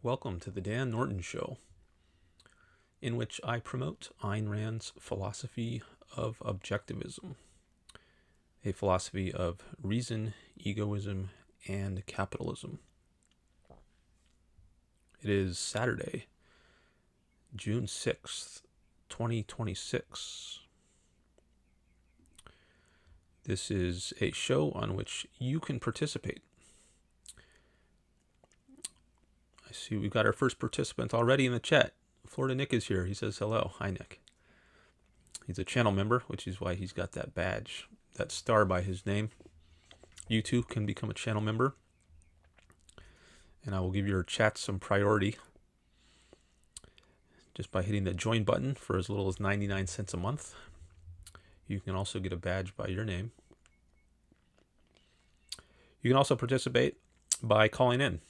Welcome to the Dan Norton Show, in which I promote Ayn Rand's philosophy of objectivism, a philosophy of reason, egoism, and capitalism. It is Saturday, June 6th, 2026. This is a show on which you can participate. I see we've got our first participant already in the chat. Florida Nick is here. He says hello. Hi, Nick. He's a channel member, which is why he's got that badge, that star by his name. You too can become a channel member, and I will give your chat some priority just by hitting the join button for as little as 99 cents a month. You can also get a badge by your name. You can also participate by calling in.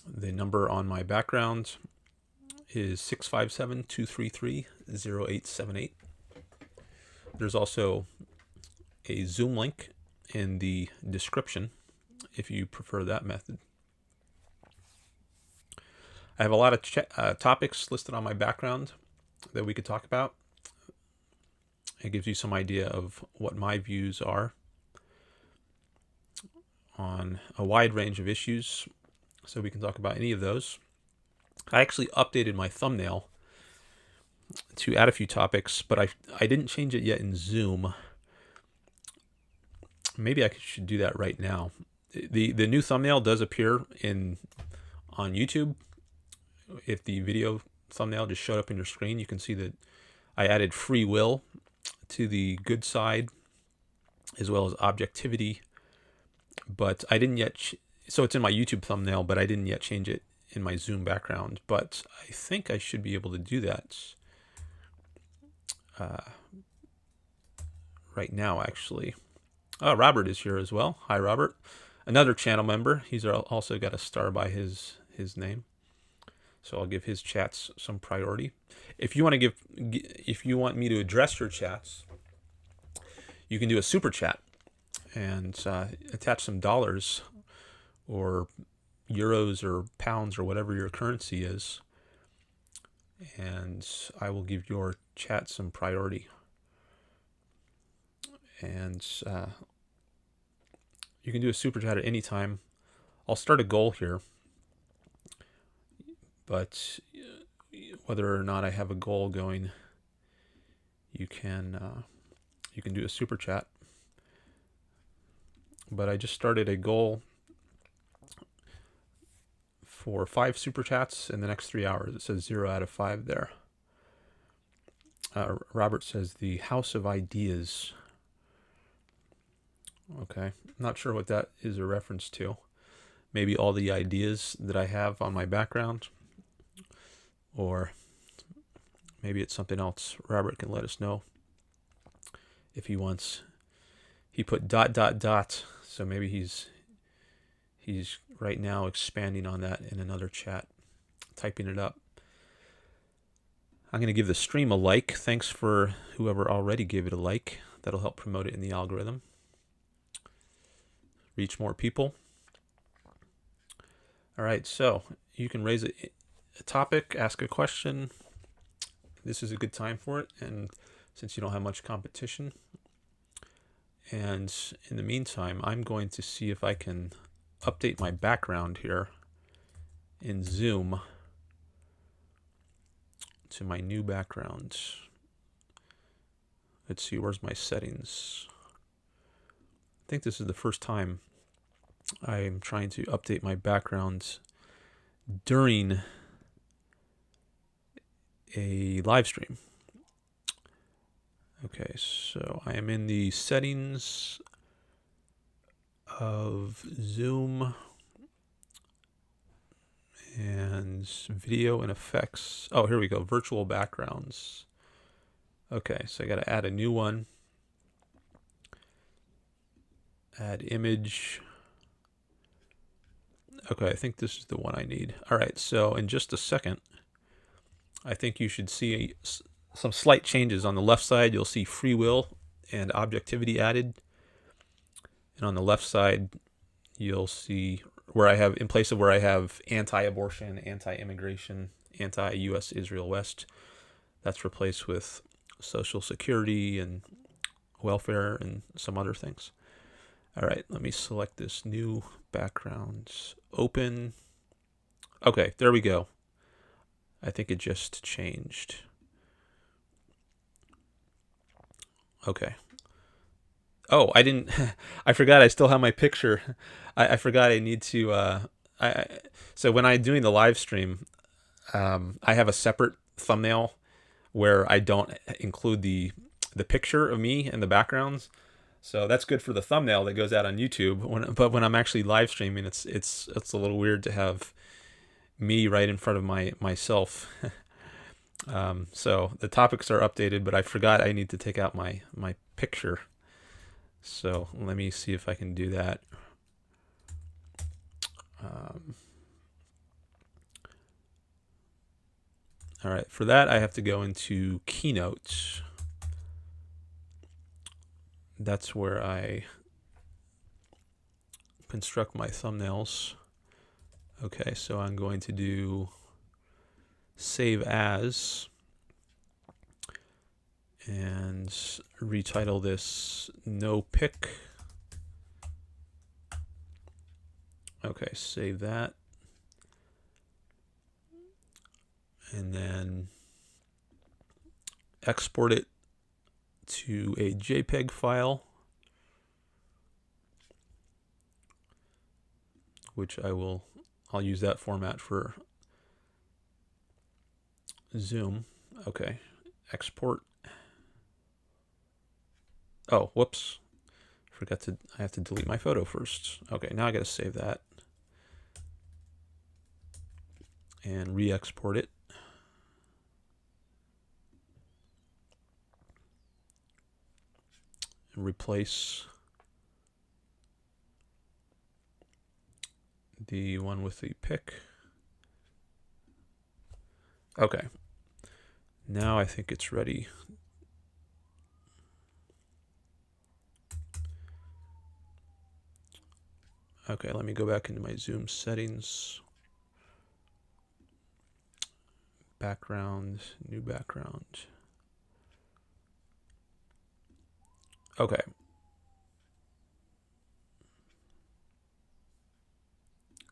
The number on my background is 657-233-0878. There's also a Zoom link in the description if you prefer that method. I have a lot of topics listed on my background that we could talk about. It gives you some idea of what my views are on a wide range of issues, so we can talk about any of those. I actually updated my thumbnail to add a few topics, but I didn't change it yet in Zoom. Maybe I should do that right now. The new thumbnail does appear on YouTube. If the video thumbnail just showed up in your screen, you can see that I added free will to the good side as well as objectivity, but I didn't yet so it's in my YouTube thumbnail, but I didn't yet change it in my Zoom background. But I think I should be able to do that right now, actually. Oh, Robert is here as well. Hi, Robert. Another channel member. He's also got a star by his name, so I'll give his chats some priority. If you want me to address your chats, you can do a super chat and attach some dollars or euros or pounds or whatever your currency is, and I will give your chat some priority. And you can do a super chat at any time. I'll start a goal here, but whether or not I have a goal going, you can do a super chat. But I just started a goal for 5 super chats in the next 3 hours. It says 0 out of 5 there. Robert says the House of Ideas. Okay, not sure what that is a reference to. Maybe all the ideas that I have on my background, or maybe it's something else. Robert can let us know if he wants. He put ... so maybe he's right now expanding on that in another chat, typing it up. I'm going to give the stream a like. Thanks for whoever already gave it a like. That'll help promote it in the algorithm. Reach more people. All right, so you can raise a topic, ask a question. This is a good time for it, and since you don't have much competition. And in the meantime, I'm going to see if I can update my background here in Zoom to my new background. Let's see, where's my settings? I think this is the first time I'm trying to update my background during a live stream. Okay, so I am in the settings of Zoom and video and effects. Oh, here we go. Virtual backgrounds. Okay, so I got to add a new one. Add image. Okay, I think this is the one I need. All right, so in just a second, I think you should see some slight changes. On the left side, you'll see free will and objectivity added. And on the left side, you'll see where I have, in place of where I have anti-abortion, anti-immigration, anti-U.S. Israel West, that's replaced with Social Security and welfare and some other things. All right, let me select this new background. Open. Okay, there we go. I think it just changed. Okay. Oh, I didn't. I forgot. I still have my picture. I forgot. I need to. So when I'm doing the live stream, I have a separate thumbnail where I don't include the picture of me and the backgrounds. So that's good for the thumbnail that goes out on YouTube. But when I'm actually live streaming, it's a little weird to have me right in front of myself. So the topics are updated, but I forgot I need to take out my picture. So let me see if I can do that. All right, for that I have to go into Keynote. That's where I construct my thumbnails. Okay, so I'm going to do save as and retitle this no pick. Okay, save that. And then export it to a JPEG file, which I'll use that format for Zoom. Okay, export. Oh, whoops. I have to delete my photo first. Okay, now I gotta save that and re-export it. And replace the one with the pick. Okay. Now I think it's ready. Okay, let me go back into my Zoom settings. Background, new background. Okay.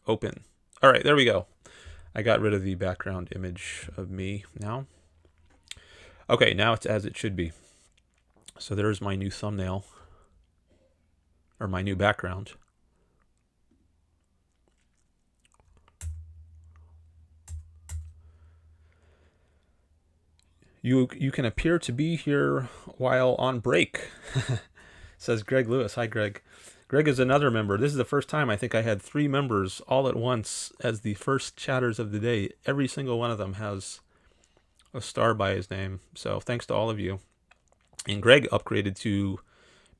Open. All right, there we go. I got rid of the background image of me now. Okay, now it's as it should be. So there's my new thumbnail, or my new background. You can appear to be here while on break, says Greg Lewis. Hi, Greg. Greg is another member. This is the first time I think I had 3 members all at once as the first chatters of the day. Every single one of them has a star by his name. So thanks to all of you. And Greg upgraded to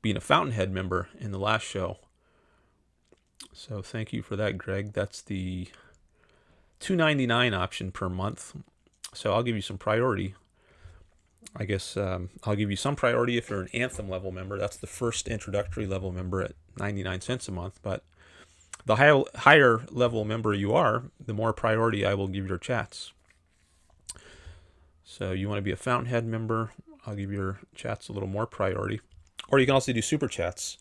being a Fountainhead member in the last show. So thank you for that, Greg. That's the $2.99 option per month. So I'll give you some priority. I guess I'll give you some priority if you're an Anthem level member. That's the first introductory level member at 99 cents a month. But the higher level member you are, the more priority I will give your chats. So you want to be a Fountainhead member, I'll give your chats a little more priority. Or you can also do super chats,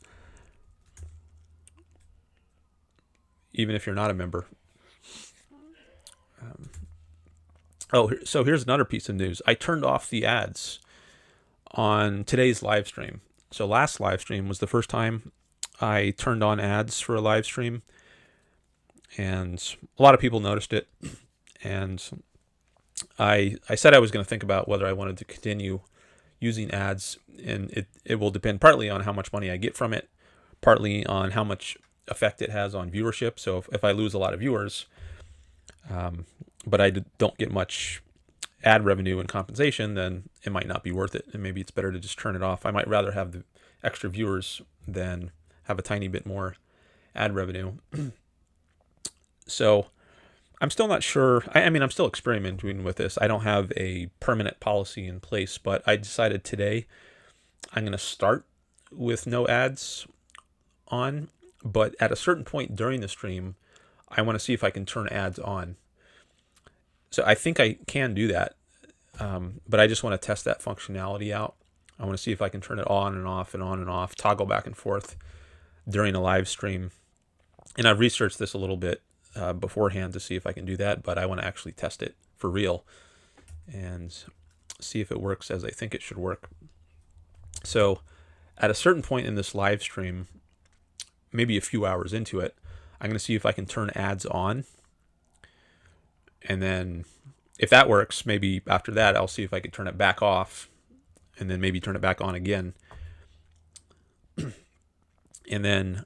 even if you're not a member. So here's another piece of news. I turned off the ads on today's live stream. So last live stream was the first time I turned on ads for a live stream, and a lot of people noticed it. And I said I was going to think about whether I wanted to continue using ads, and it will depend partly on how much money I get from it, partly on how much effect it has on viewership. So if I lose a lot of viewers, but I don't get much ad revenue and compensation, then it might not be worth it, and maybe it's better to just turn it off. I might rather have the extra viewers than have a tiny bit more ad revenue. So I'm still not sure. I mean, I'm still experimenting with this. I don't have a permanent policy in place, but I decided today I'm going to start with no ads on, but at a certain point during the stream, I want to see if I can turn ads on. So I think I can do that, but I just want to test that functionality out. I want to see if I can turn it on and off and on and off, toggle back and forth during a live stream. And I've researched this a little bit beforehand to see if I can do that, but I want to actually test it for real and see if it works as I think it should work. So at a certain point in this live stream, maybe a few hours into it, I'm going to see if I can turn ads on. And then if that works, maybe after that, I'll see if I can turn it back off and then maybe turn it back on again. And then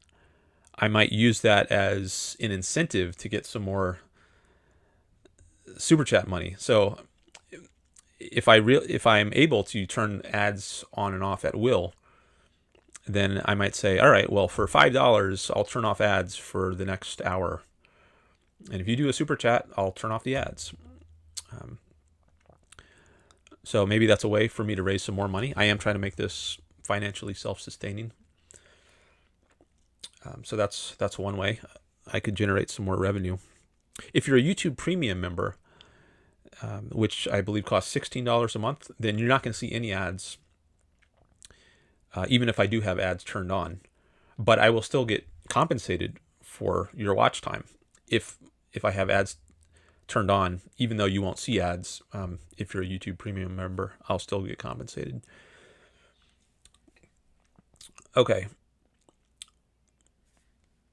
I might use that as an incentive to get some more super chat money. So if I'm able to turn ads on and off at will, then I might say, all right, well, for $5, I'll turn off ads for the next hour. And if you do a super chat, I'll turn off the ads. So maybe that's a way for me to raise some more money. I am trying to make this financially self-sustaining. So that's one way I could generate some more revenue. If you're a YouTube Premium member, which I believe costs $16 a month, then you're not going to see any ads, even if I do have ads turned on. But I will still get compensated for your watch time if I have ads turned on, even though you won't see ads. If you're a YouTube Premium member, I'll still get compensated. Okay.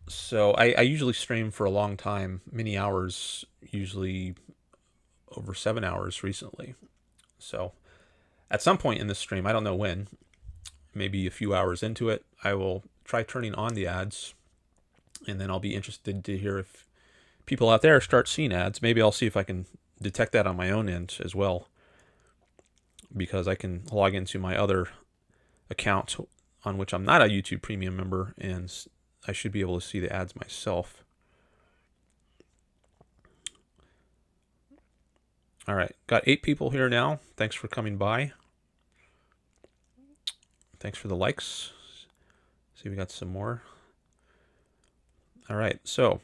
So I usually stream for a long time, many hours, usually over 7 hours recently. So at some point in this stream, I don't know when, maybe a few hours into it, I will try turning on the ads, and then I'll be interested to hear if people out there start seeing ads. Maybe I'll see if I can detect that on my own end as well, because I can log into my other account on which I'm not a YouTube Premium member, and I should be able to see the ads myself. All right, got 8 people here now. Thanks for coming by. Thanks for the likes. See, we got some more. All right, so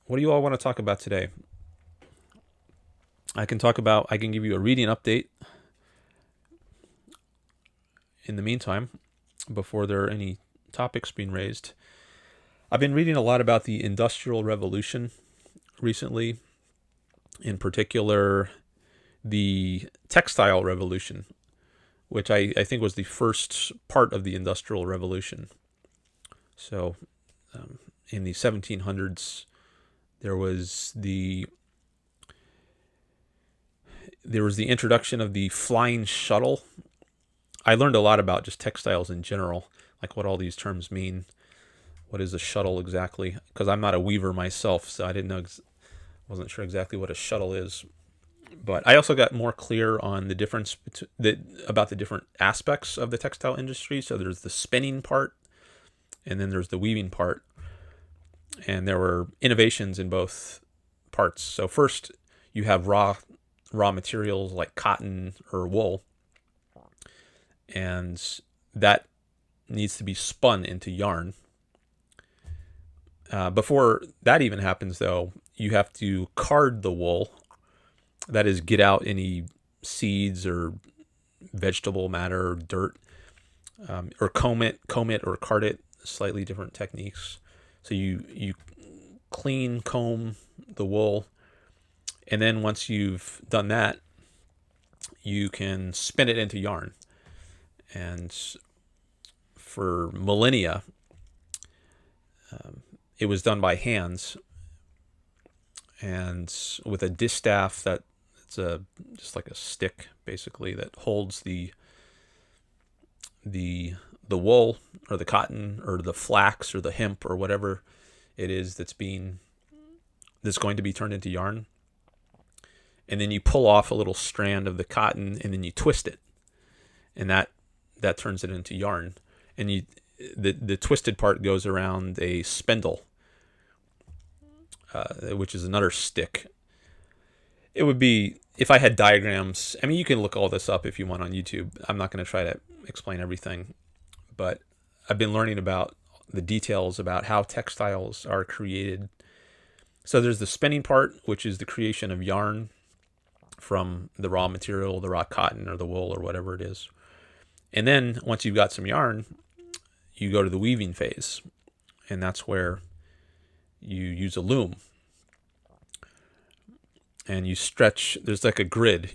what do you all want to talk about today? I can give you a reading update in the meantime, before there are any topics being raised. I've been reading a lot about the Industrial Revolution recently, in particular the Textile Revolution, which I think was the first part of the Industrial Revolution. So in the 1700s, there was the introduction of the flying shuttle. I learned a lot about just textiles in general, like what all these terms mean. What is a shuttle exactly? Because I'm not a weaver myself, so I wasn't sure exactly what a shuttle is. But I also got more clear on the difference about the different aspects of the textile industry. So there's the spinning part, and then there's the weaving part. And there were innovations in both parts. So first, you have raw materials like cotton or wool, and that needs to be spun into yarn. Before that even happens, though, you have to card the wool. That is, get out any seeds or vegetable matter or dirt, or comb it or card it. Slightly different techniques. So you comb the wool, and then once you've done that, you can spin it into yarn. And for millennia, it was done by hands, and with a distaff it's just like a stick, basically, that holds the wool or the cotton or the flax or the hemp or whatever it is that's going to be turned into yarn. And then you pull off a little strand of the cotton, and then you twist it, and that turns it into yarn. And the twisted part goes around a spindle, which is another stick. It would be, if I had diagrams, I mean, you can look all this up if you want on YouTube. I'm not going to try to explain everything, but I've been learning about the details about how textiles are created. So there's the spinning part, which is the creation of yarn from the raw material, the raw cotton or the wool or whatever it is. And then once you've got some yarn, you go to the weaving phase. And that's where you use a loom. And you stretch, there's like a grid.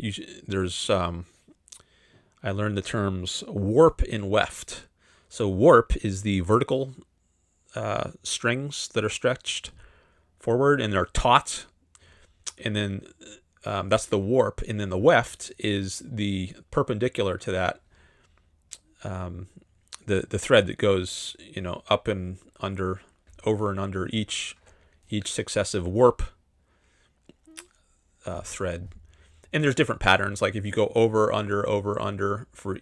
I learned the terms warp and weft. So warp is the vertical strings that are stretched forward and they're taut. And then that's the warp. And then the weft is the perpendicular to that, the thread that goes, up and under, over and under each successive warp thread. And there's different patterns. Like if you go over, under for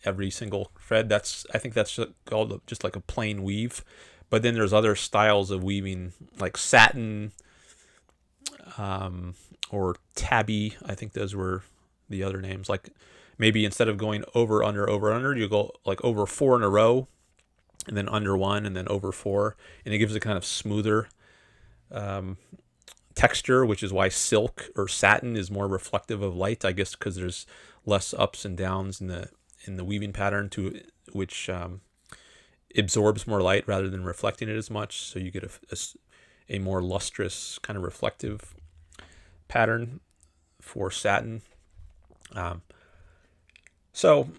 every single thread, I think that's called just like a plain weave. But then there's other styles of weaving, like satin, or tabby. I think those were the other names. Like maybe instead of going over, under, you go like over 4 in a row, and then under 1, and then over 4, and it gives a kind of smoother texture, which is why silk or satin is more reflective of light, I guess, because there's less ups and downs in the weaving pattern, which absorbs more light rather than reflecting it as much. So you get a more lustrous kind of reflective pattern for satin. So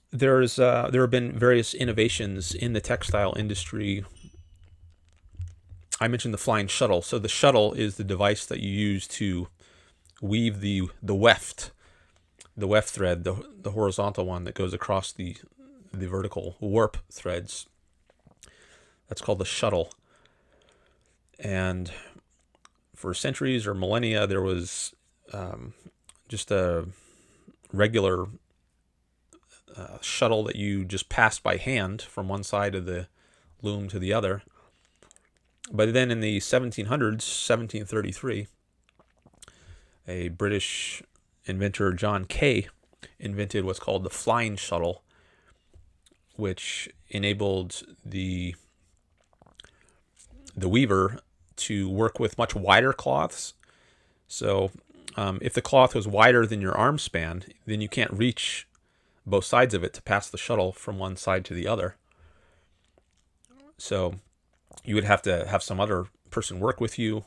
there have been various innovations in the textile industry. I mentioned the flying shuttle. So the shuttle is the device that you use to weave the weft thread, the horizontal one that goes across the vertical warp threads. That's called the shuttle. And for centuries or millennia, there was just a regular shuttle that you just passed by hand from one side of the loom to the other. But then in the 1700s, 1733, a British inventor, John Kay, invented what's called the flying shuttle, which enabled the weaver to work with much wider cloths. So if the cloth was wider than your arm span, then you can't reach both sides of it to pass the shuttle from one side to the other. So you would have to have some other person work with you,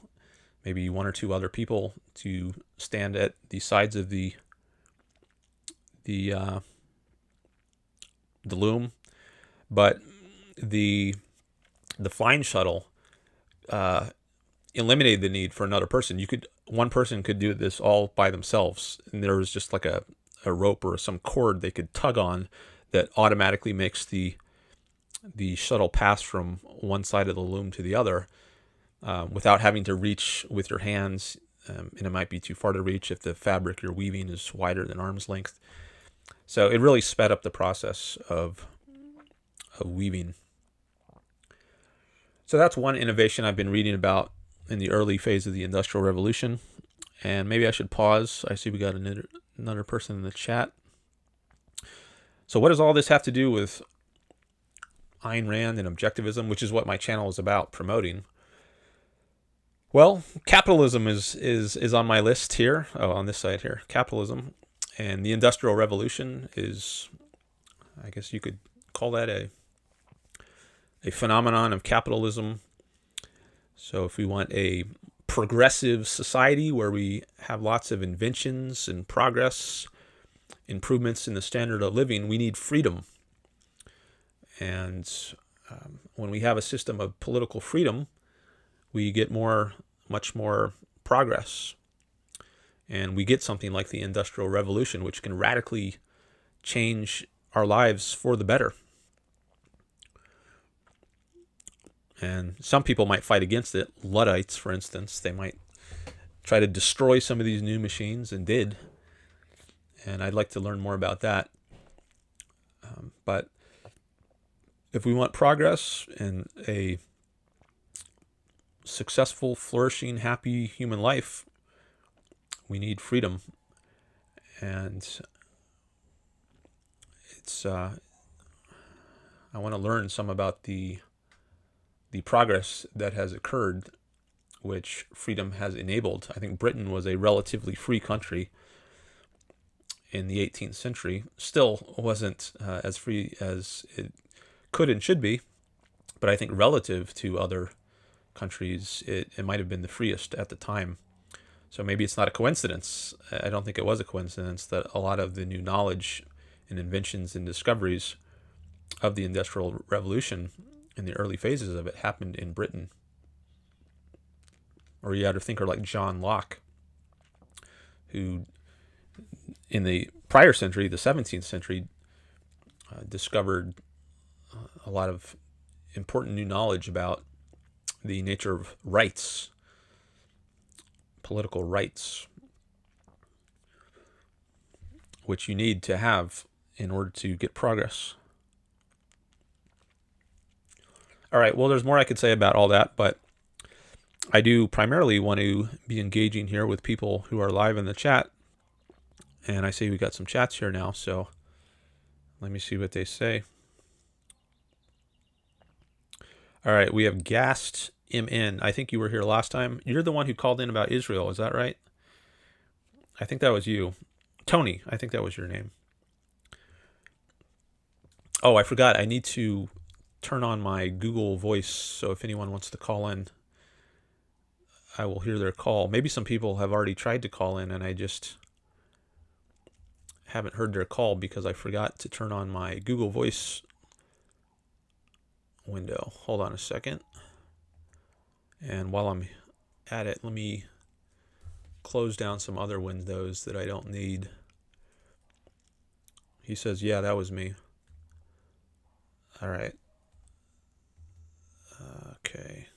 maybe 1 or 2 other people, to stand at the sides of the loom. But the flying shuttle eliminated the need for another person. One person could do this all by themselves, and there was just like a rope or some cord they could tug on that automatically makes the shuttle pass from one side of the loom to the other without having to reach with your hands, and it might be too far to reach if the fabric you're weaving is wider than arm's length. So it really sped up the process of weaving. So that's one innovation I've been reading about in the early phase of the Industrial Revolution. And maybe I should pause. I see we got another person in the chat. So what does all this have to do with Ayn Rand and objectivism, which is what my channel is about promoting? Well, capitalism is on my list here. Oh, on this side here, capitalism. And the Industrial Revolution is, I guess you could call that a phenomenon of capitalism. So if we want a progressive society where we have lots of inventions and progress, improvements in the standard of living, we need freedom. And when we have a system of political freedom, we get much more progress. And we get something like the Industrial Revolution, which can radically change our lives for the better. And some people might fight against it. Luddites, for instance, they might try to destroy some of these new machines, and did. And I'd like to learn more about that. But if we want progress and a successful, flourishing, happy human life, we need freedom. And it's I want to learn some about the progress that has occurred, which freedom has enabled. I think Britain was a relatively free country in the 18th century. Still wasn't as free as it could and should be, but I think relative to other countries, it might have been the freest at the time. So maybe it's not a coincidence. I don't think it was a coincidence that a lot of the new knowledge and inventions and discoveries of the Industrial Revolution in the early phases of it happened in Britain. Or you had a thinker like John Locke, who in the prior century, the 17th century, discovered a lot of important new knowledge about the nature of rights, political rights, which you need to have in order to get progress. All right, well, there's more I could say about all that, but I do primarily want to be engaging here with people who are live in the chat. And I see we got some chats here now, so let me see what they say. All right, we have Gassed MN. I think you were here last time. You're the one who called in about Israel, is that right? I think that was you. Tony, I think that was your name. Oh, I forgot. I need to turn on my Google Voice, so if anyone wants to call in, I will hear their call. Maybe some people have already tried to call in, and I just haven't heard their call because I forgot to turn on my Google Voice window. Hold on a second. And while I'm at it, let me close down some other windows that I don't need. He says, yeah, that was me. All right. Okay.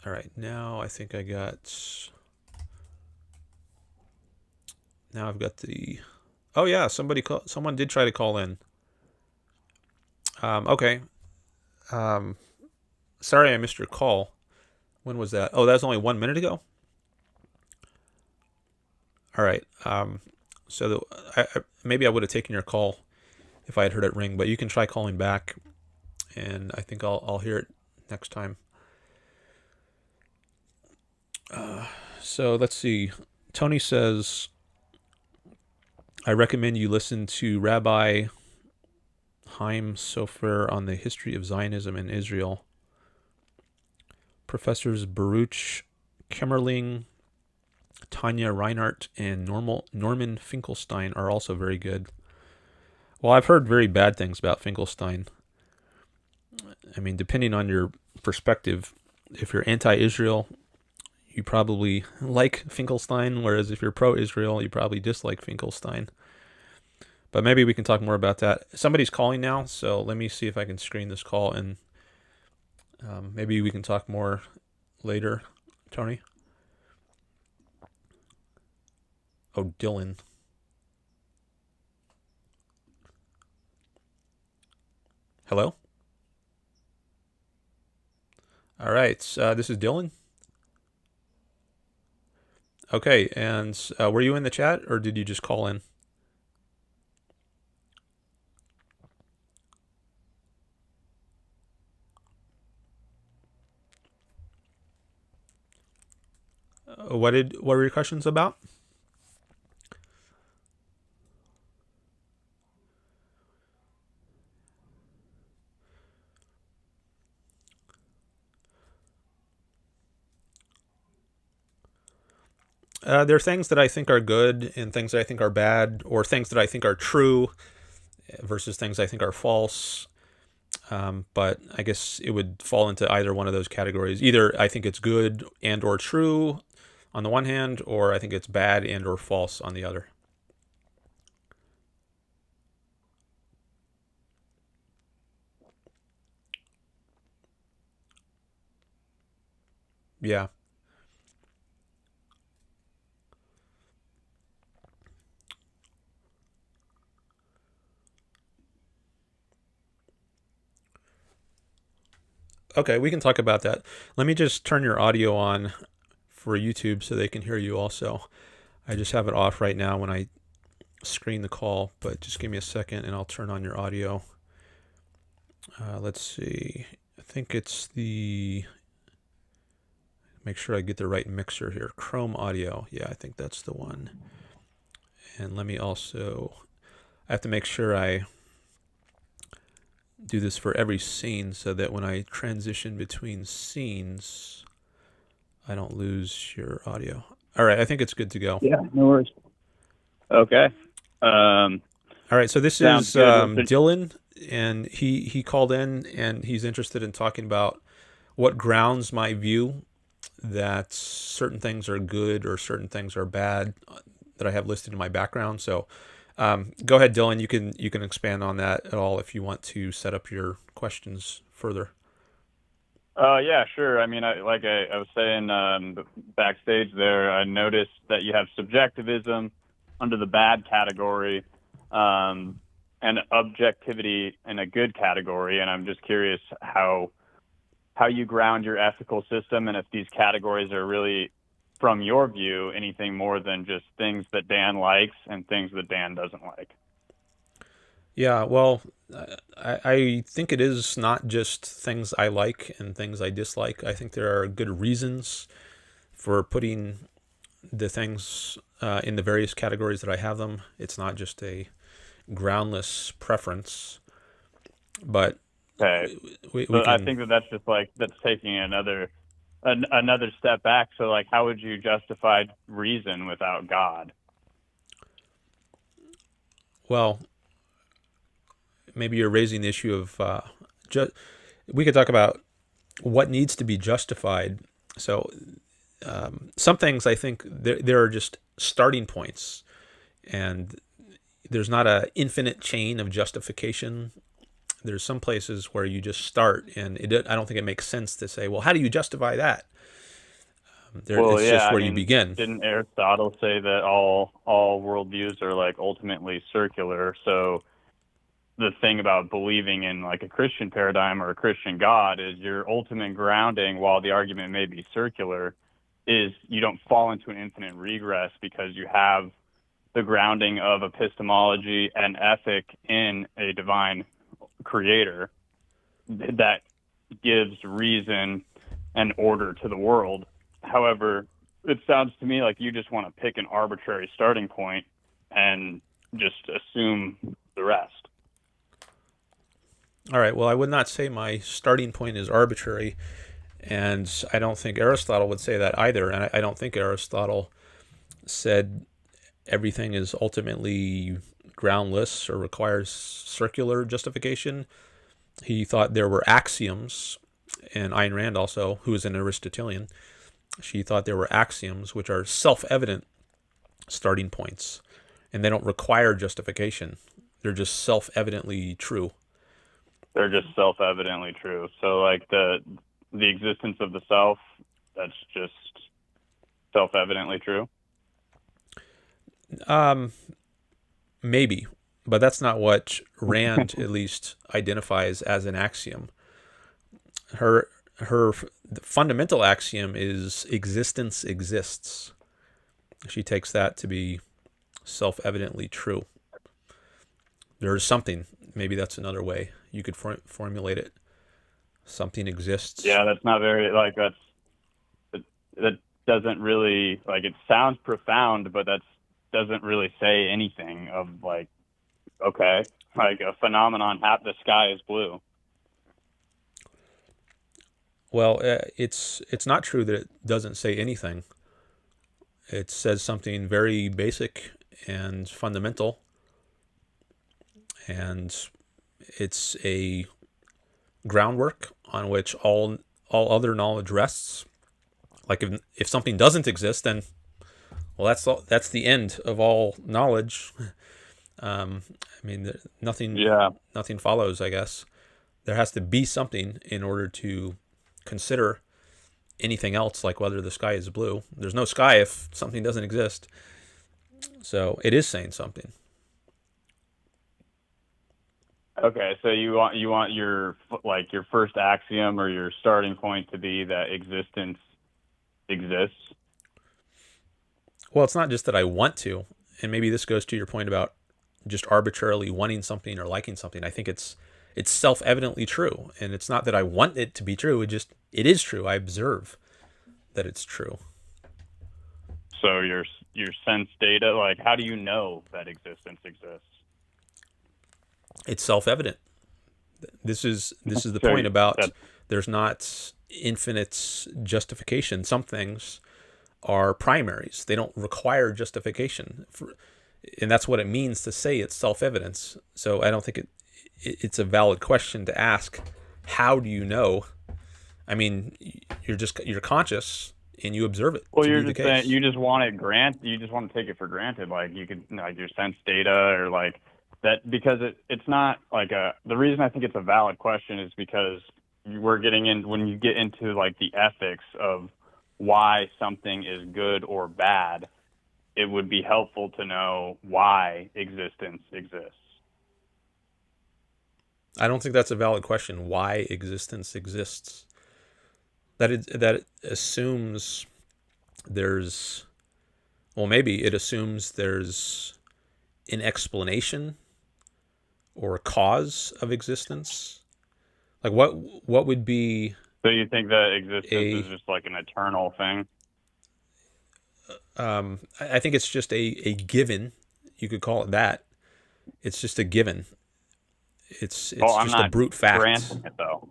All right, now I think I got... Now I've got the... Oh yeah, someone did try to call in. Okay. Sorry I missed your call. When was that? Oh, that was only 1 minute ago? All right. So maybe I would have taken your call if I had heard it ring, but you can try calling back, and I think I'll hear it next time. So let's see. Tony says, I recommend you listen to Rabbi Chaim Sofer on the history of Zionism in Israel. Professors Baruch Kemmerling, Tanya Reinhardt, and Norman Finkelstein are also very good. Well, I've heard very bad things about Finkelstein. I mean, depending on your perspective, if you're anti-Israel, you probably like Finkelstein, whereas if you're pro-Israel, you probably dislike Finkelstein. But maybe we can talk more about that. Somebody's calling now, so let me see if I can screen this call, and maybe we can talk more later. Tony? Oh, Dillon. Hello? All right, this is Dillon. Okay, and were you in the chat, or did you just call in? What were your questions about? There are things that I think are good and things that I think are bad, or things that I think are true versus things I think are false. But I guess it would fall into either one of those categories. Either I think it's good and or true on the one hand, or I think it's bad and or false on the other. Yeah. Okay, we can talk about that. Let me just turn your audio on for YouTube so they can hear you also. I just have it off right now when I screen the call, but just give me a second and I'll turn on your audio. Let's see. I think it's make sure I get the right mixer here. Chrome audio. Yeah, I think that's the one. And let me also, I have to make sure I do this for every scene so that when I transition between scenes, I don't lose your audio. All right, I think it's good to go. Yeah, no worries. Okay. All right, so this Sounds is good. Dillon, and he called in, and he's interested in talking about what grounds my view that certain things are good or certain things are bad that I have listed in my background. So go ahead, Dillon. You can expand on that at all if you want to set up your questions further. Yeah, sure. I mean, I was saying backstage there, I noticed that you have subjectivism under the bad category, and objectivity in a good category. And I'm just curious how you ground your ethical system, and if these categories are really, from your view, anything more than just things that Dan likes and things that Dan doesn't like. Yeah, well, I think it is not just things I like and things I dislike. I think there are good reasons for putting the things in the various categories that I have them. It's not just a groundless preference, but Okay. we So I can, think that's just like, that's taking another step back. So like, how would you justify reason without God? well, maybe you're raising the issue of, we could talk about what needs to be justified. So some things I think there are just starting points, and there's not an infinite chain of justification. There's some places where you just start, and I don't think it makes sense to say, well, how do you justify that? Well, It's yeah, just I where you mean, begin. didn't Aristotle say that all worldviews are like ultimately circular? So the thing about believing in like a Christian paradigm or a Christian God is your ultimate grounding, while the argument may be circular, is you don't fall into an infinite regress because you have the grounding of epistemology and ethic in a divine creator that gives reason and order to the world. However, it sounds to me like you just want to pick an arbitrary starting point and just assume the rest. All right, well, I would not say my starting point is arbitrary, and I don't think Aristotle would say that either. And I don't think Aristotle said everything is ultimately groundless or requires circular justification. He thought there were axioms, and Ayn Rand also, who is an Aristotelian, she thought there were axioms which are self-evident starting points, and they don't require justification. They're just self-evidently true. They're just self-evidently true. So like the existence of the self, that's just self-evidently true. Maybe, but that's not what Rand at least identifies as an axiom. Her fundamental axiom is existence exists. She takes that to be self-evidently true. There is something. Maybe that's another way you could formulate it. Something exists. Yeah, that's not very like that doesn't really like, it sounds profound, but that doesn't really say anything of like, okay, like a phenomenon, the sky is blue. Well, it's not true that it doesn't say anything. It says something very basic and fundamental, and it's a groundwork on which all other knowledge rests. Like if something doesn't exist, then well, that's the end of all knowledge. I mean, Yeah. nothing follows. I guess there has to be something in order to consider anything else, like whether the sky is blue. There's no sky if something doesn't exist. So it is saying something. Okay, so you want your like your first axiom or your starting point to be that existence exists. Well, it's not just that I want to. and maybe this goes to your point about just arbitrarily wanting something or liking something. I think it's self-evidently true, and it's not that I want it to be true. It is true. I observe that it's true. So your sense data, like, how do you know that existence exists? It's self-evident. This is the So point about that there's not infinite justification. Some things are primaries. They don't require justification. And that's what it means to say it's self-evidence. So I don't think it's a valid question to ask, how do you know? I mean, you're conscious and you observe it well, to you're be the just saying case. you just want you just want to take it for granted, like you could like your sense data or like that because it's not like the reason I think it's a valid question is because we're getting in when you get into like the ethics of why something is good or bad, it would be helpful to know why existence exists. I don't think that's a valid question. Why existence exists? That assumes there's, well, maybe it assumes there's an explanation or a cause of existence. Like what would be So you think that existence is a just like an eternal thing? I think it's just a given. You could call it that. It's just a given. Well, It's I'm just a not brute fact. granting it though.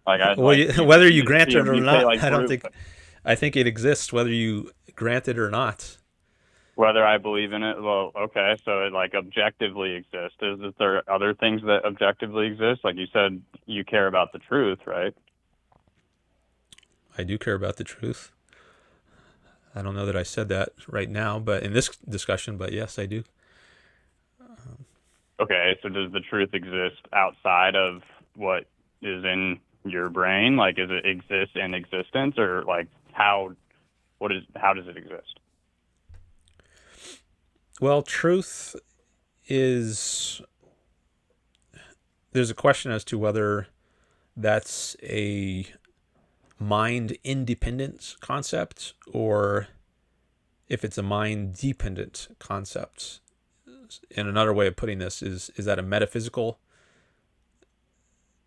Like I Well, like whether you you just grant it or you say not, like I don't brute. think. I think it exists whether you grant it or not. Whether I believe in it, well, okay, so it like objectively exists. Is there other things that objectively exist? Like you said, you care about the truth, right? I do care about the truth. I don't know that I said that right now, but in this discussion, but yes, I do. Okay, so does the truth exist outside of what is in your brain? Like, is it exist in existence, or like how does it exist? Well, truth is, there's a question as to whether that's a mind independent concept or if it's a mind dependent concept. And another way of putting this is that a metaphysical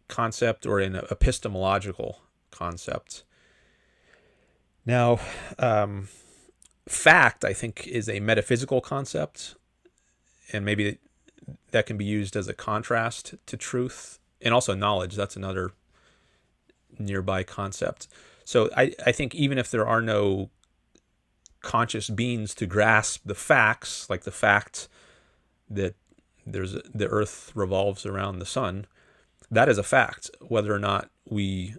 concept or an epistemological concept? Now, fact, I think, is a metaphysical concept, and maybe that can be used as a contrast to truth, and also knowledge. That's another nearby concept. So I think even if there are no conscious beings to grasp the facts, like the fact that the Earth revolves around the sun, that is a fact, whether or not we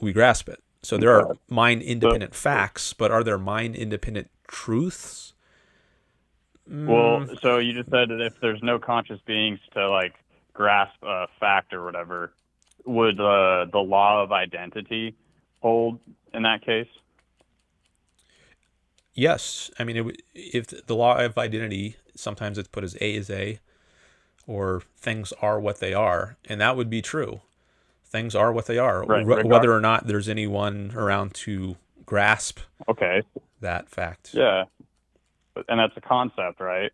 grasp it. So there are Okay. mind So, independent facts, but are there mind independent truths? well, Mm, so you just said that if there's no conscious beings to like grasp a fact or whatever, would the law of identity hold in that case? yes, I mean, if the law of identity, sometimes it's put as A is A, or things are what they are, and that would be true. Things are what they are, Right. whether or not there's anyone around to grasp Okay. that fact. Yeah. And that's a concept, right?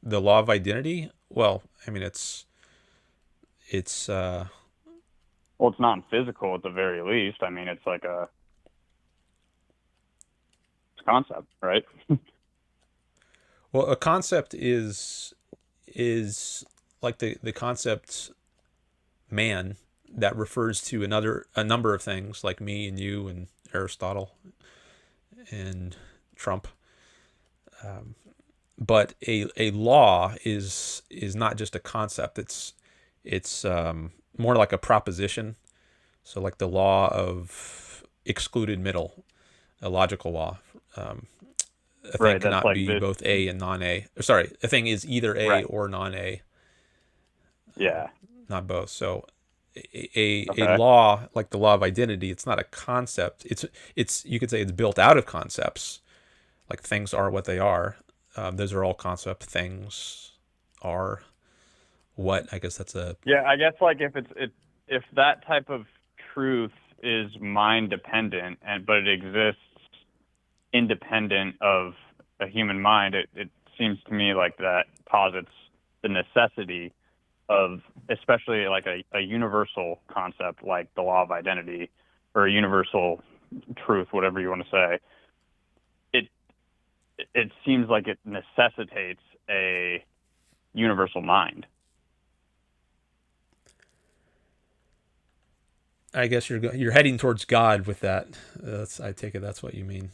The law of identity, well, I mean, it's Well, it's not physical at the very least. I mean, it's like it's a concept, right? well, a concept is like the concept man that refers to a number of things like me and you and Aristotle and Trump. But a law is not just a concept. It's more like a proposition. So like the law of excluded middle, a logical law. A thing Right. That's cannot like be this. both A and non-A. Sorry, a thing is either A Right. or non-A, Yeah. not both. So a Okay. law like the law of identity, it's not a concept. It's you could say it's built out of concepts. Like things are what they are. Those are all concept. Things are what. I guess that's a Yeah. I guess like if that type of truth is mind dependent but it exists independent of a human mind, it seems to me like that posits the necessity of, especially like a universal concept like the law of identity or a universal truth, whatever you want to say. It seems like it necessitates a universal mind. I guess you're heading towards God with that. I take it that's what you mean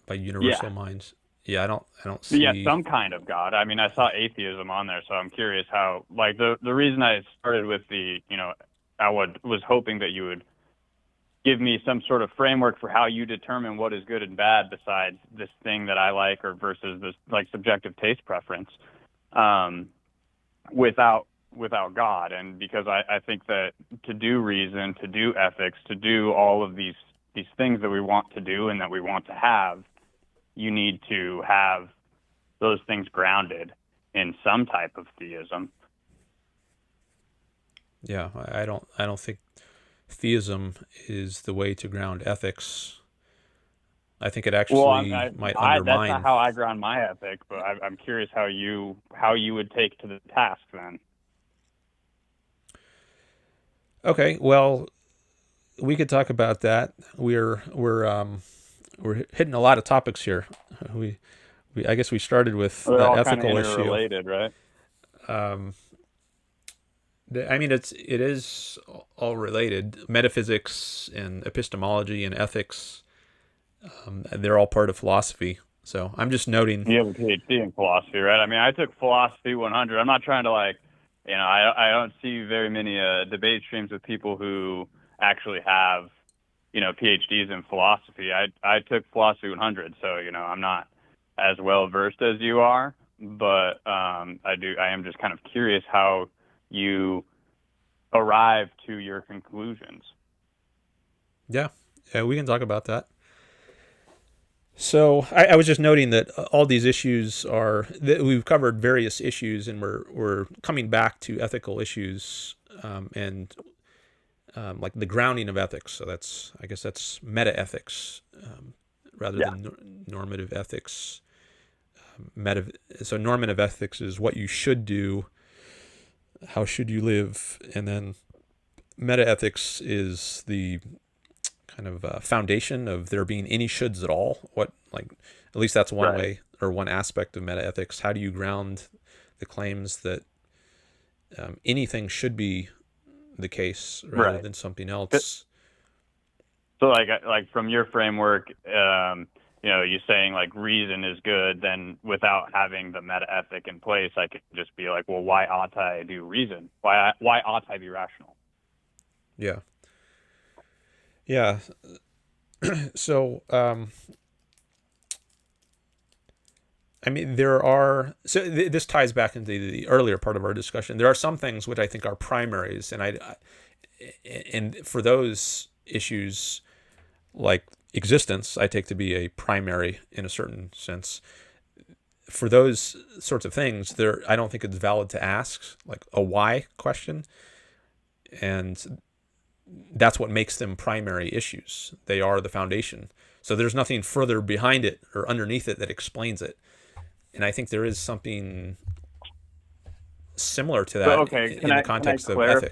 by universal Yeah. minds. Yeah, I don't Yeah, see. some kind of God. I mean, I saw atheism on there, so I'm curious how, like, the reason I started with I was hoping that you would give me some sort of framework for how you determine what is good and bad besides this thing that I like or versus this like subjective taste preference, without God. And because I think that to do reason, to do ethics, to do all of these things that we want to do and that we want to have, you need to have those things grounded in some type of theism. Yeah, I don't think theism is the way to ground ethics. I think it Well, actually might that's not undermine. how I ground my ethic, but I'm curious how you would take to the task then. Okay, well, we could talk about that. We're hitting a lot of topics here. We I guess we started with They're that all kind of ethical issue. interrelated, right? Um, I mean, it is all related. Metaphysics and epistemology and ethics, they're all part of philosophy. So I'm just noting. You have a PhD in philosophy, right? I mean, I took philosophy 100. I'm not trying to I don't see very many debate streams with people who actually have, PhDs in philosophy. I took philosophy 100, so I'm not as well versed as you are, but I am just kind of curious how you arrive to your conclusions. Yeah, we can talk about that. So I was just noting that all these issues that we've covered various issues, and we're coming back to ethical issues, and like the grounding of ethics. So I guess that's meta ethics, rather Yeah. than normative ethics. So normative ethics is what you should do, how should you live, and then meta ethics is the kind of foundation of there being any shoulds at all. At least that's one Right. way or one aspect of meta ethics. How do you ground the claims that anything should be the case rather Right. than something else? So like from your framework, you saying like reason is good, then without having the meta ethic in place, I could just be like, well, why ought I do reason? Why ought I be rational? Yeah. Yeah. So, I mean, this ties back into the earlier part of our discussion. There are some things which I think are primaries, and for those issues, like existence, I take to be a primary in a certain sense. For those sorts of things, I don't think it's valid to ask like a why question, and that's what makes them primary issues. They are the foundation. So there's nothing further behind it or underneath it that explains it. And I think there is something similar to that in the context of ethics.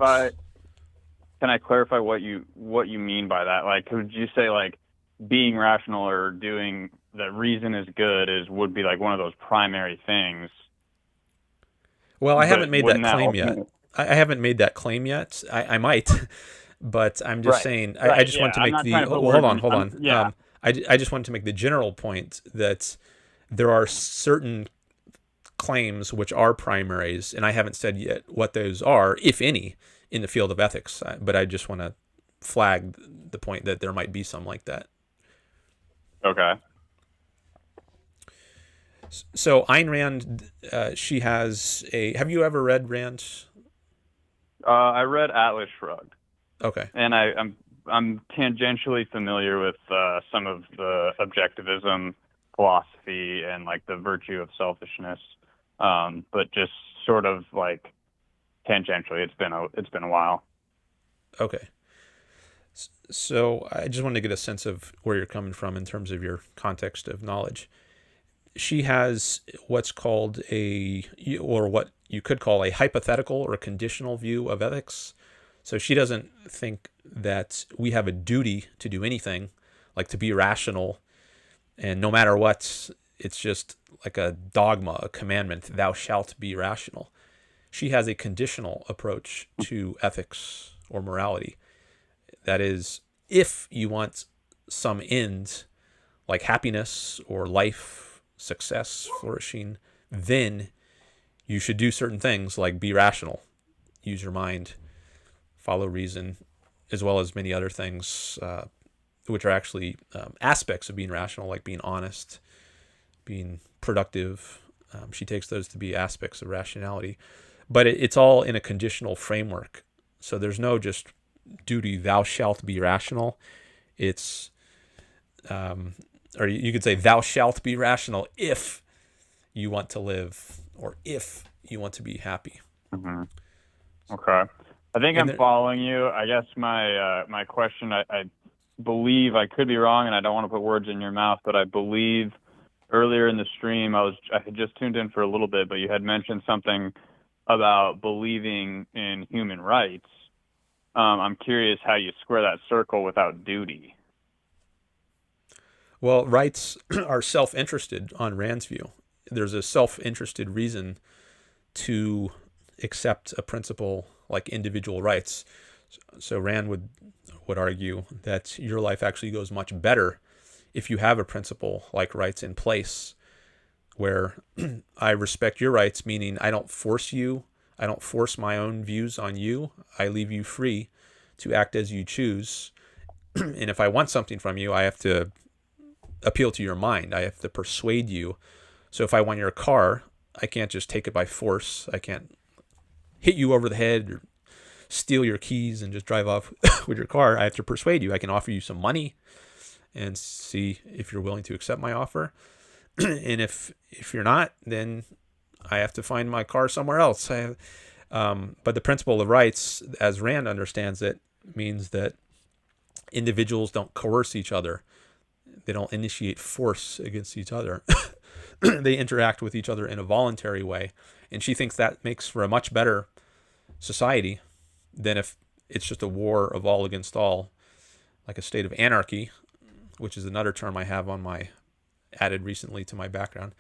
Can I clarify what you mean by that? Like, could you say like being rational or doing that reason is good would be like one of those primary things? Well, I haven't made that claim yet. Ultimately... I haven't made that claim yet. I might, but I'm just saying. Right. I just want to make the. Hold on. Yeah. I just want to make the general point that there are certain claims which are primaries, and I haven't said yet what those are, if any, in the field of ethics. But I just want to flag the point that there might be some like that. Okay. So Ayn Rand, she has a. Have you ever read Rand? I read Atlas Shrugged. Okay. And I'm tangentially familiar with some of the objectivism philosophy and like the virtue of selfishness, but just sort of like tangentially. It's been a while. Okay. So I just wanted to get a sense of where you're coming from in terms of your context of knowledge. she has what's called or what you could call a hypothetical or a conditional view of ethics. So she doesn't think that we have a duty to do anything, like to be rational, and no matter what, it's just like a dogma, a commandment, thou shalt be rational. She has a conditional approach to ethics or morality. That is, if you want some end like happiness or life, success, flourishing, then you should do certain things like be rational, use your mind, follow reason, as well as many other things, which are actually aspects of being rational, like being honest, being productive. She takes those to be aspects of rationality. But it's all in a conditional framework. So there's no just duty, thou shalt be rational. It's, or you could say, thou shalt be rational if you want to live or if you want to be happy. Mm-hmm. Okay. I think I'm following you. I guess my question, I believe, I could be wrong, and I don't want to put words in your mouth, but I believe earlier in the stream, I had just tuned in for a little bit, but you had mentioned something about believing in human rights. I'm curious how you square that circle without duty. Well, rights are self-interested on Rand's view. There's a self-interested reason to accept a principle like individual rights. So Rand would argue that your life actually goes much better if you have a principle like rights in place, where I respect your rights, meaning I don't force you, I don't force my own views on you. I leave you free to act as you choose. And if I want something from you, I have to appeal to your mind. I have to persuade you. So if I want your car, I can't just take it by force. I can't hit you over the head or steal your keys and just drive off with your car. I have to persuade you. I can offer you some money and see if you're willing to accept my offer. And if you're not, then I have to find my car somewhere else. But the principle of rights, as Rand understands it, means that individuals don't coerce each other. They don't initiate force against each other. They interact with each other in a voluntary way. And she thinks that makes for a much better society than if it's just a war of all against all, like a state of anarchy, which is another term I have on my added recently to my background.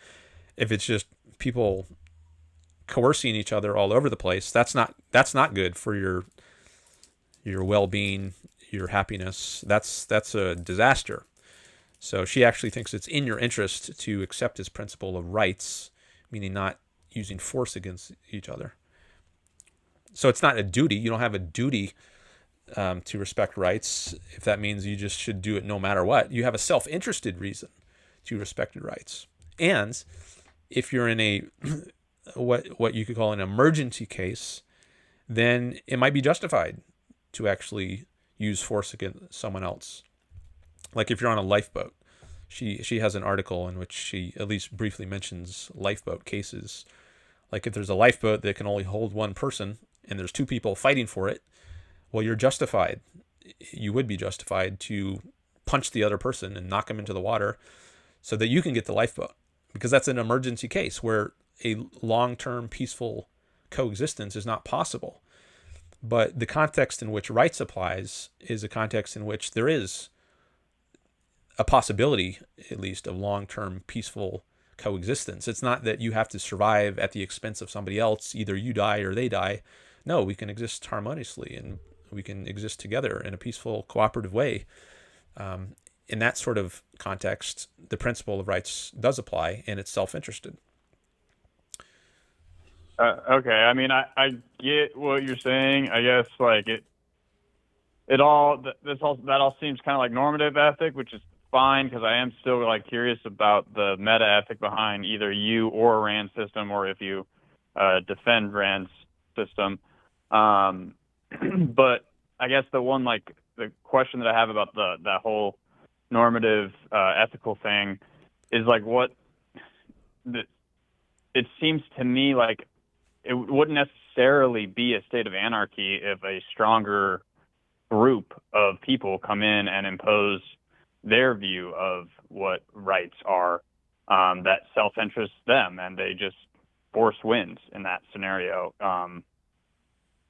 If it's just people coercing each other all over the place, that's not good for your well-being, your happiness. That's a disaster. So she actually thinks it's in your interest to accept this principle of rights, meaning not using force against each other. So it's not a duty. You don't have a duty to respect rights, if that means you just should do it no matter what. You have a self-interested reason to respect your rights. And if you're in a what you could call an emergency case, then it might be justified to actually use force against someone else. Like if you're on a lifeboat. She has an article in which she at least briefly mentions lifeboat cases. Like if there's a lifeboat that can only hold one person and there's two people fighting for it, well, you're justified. You would be justified to punch the other person and knock him into the water so that you can get the lifeboat, because that's an emergency case where a long-term peaceful coexistence is not possible. But the context in which rights applies is a context in which there is a possibility, at least, of long-term peaceful coexistence. It's not that you have to survive at the expense of somebody else. Either you die or they die. No, we can exist harmoniously and we can exist together in a peaceful, cooperative way. In that sort of context, the principle of rights does apply, and it's self-interested. Okay, I mean, I get what you're saying. I guess like that all seems kind of like normative ethic, which is fine, because I am still like curious about the meta ethic behind either you or Rand's system, or if you defend Rand's system. But I guess the question that I have about that whole normative ethical thing is like it seems to me like it wouldn't necessarily be a state of anarchy if a stronger group of people come in and impose their view of what rights are. that self-interest them, and they just force wins in that scenario,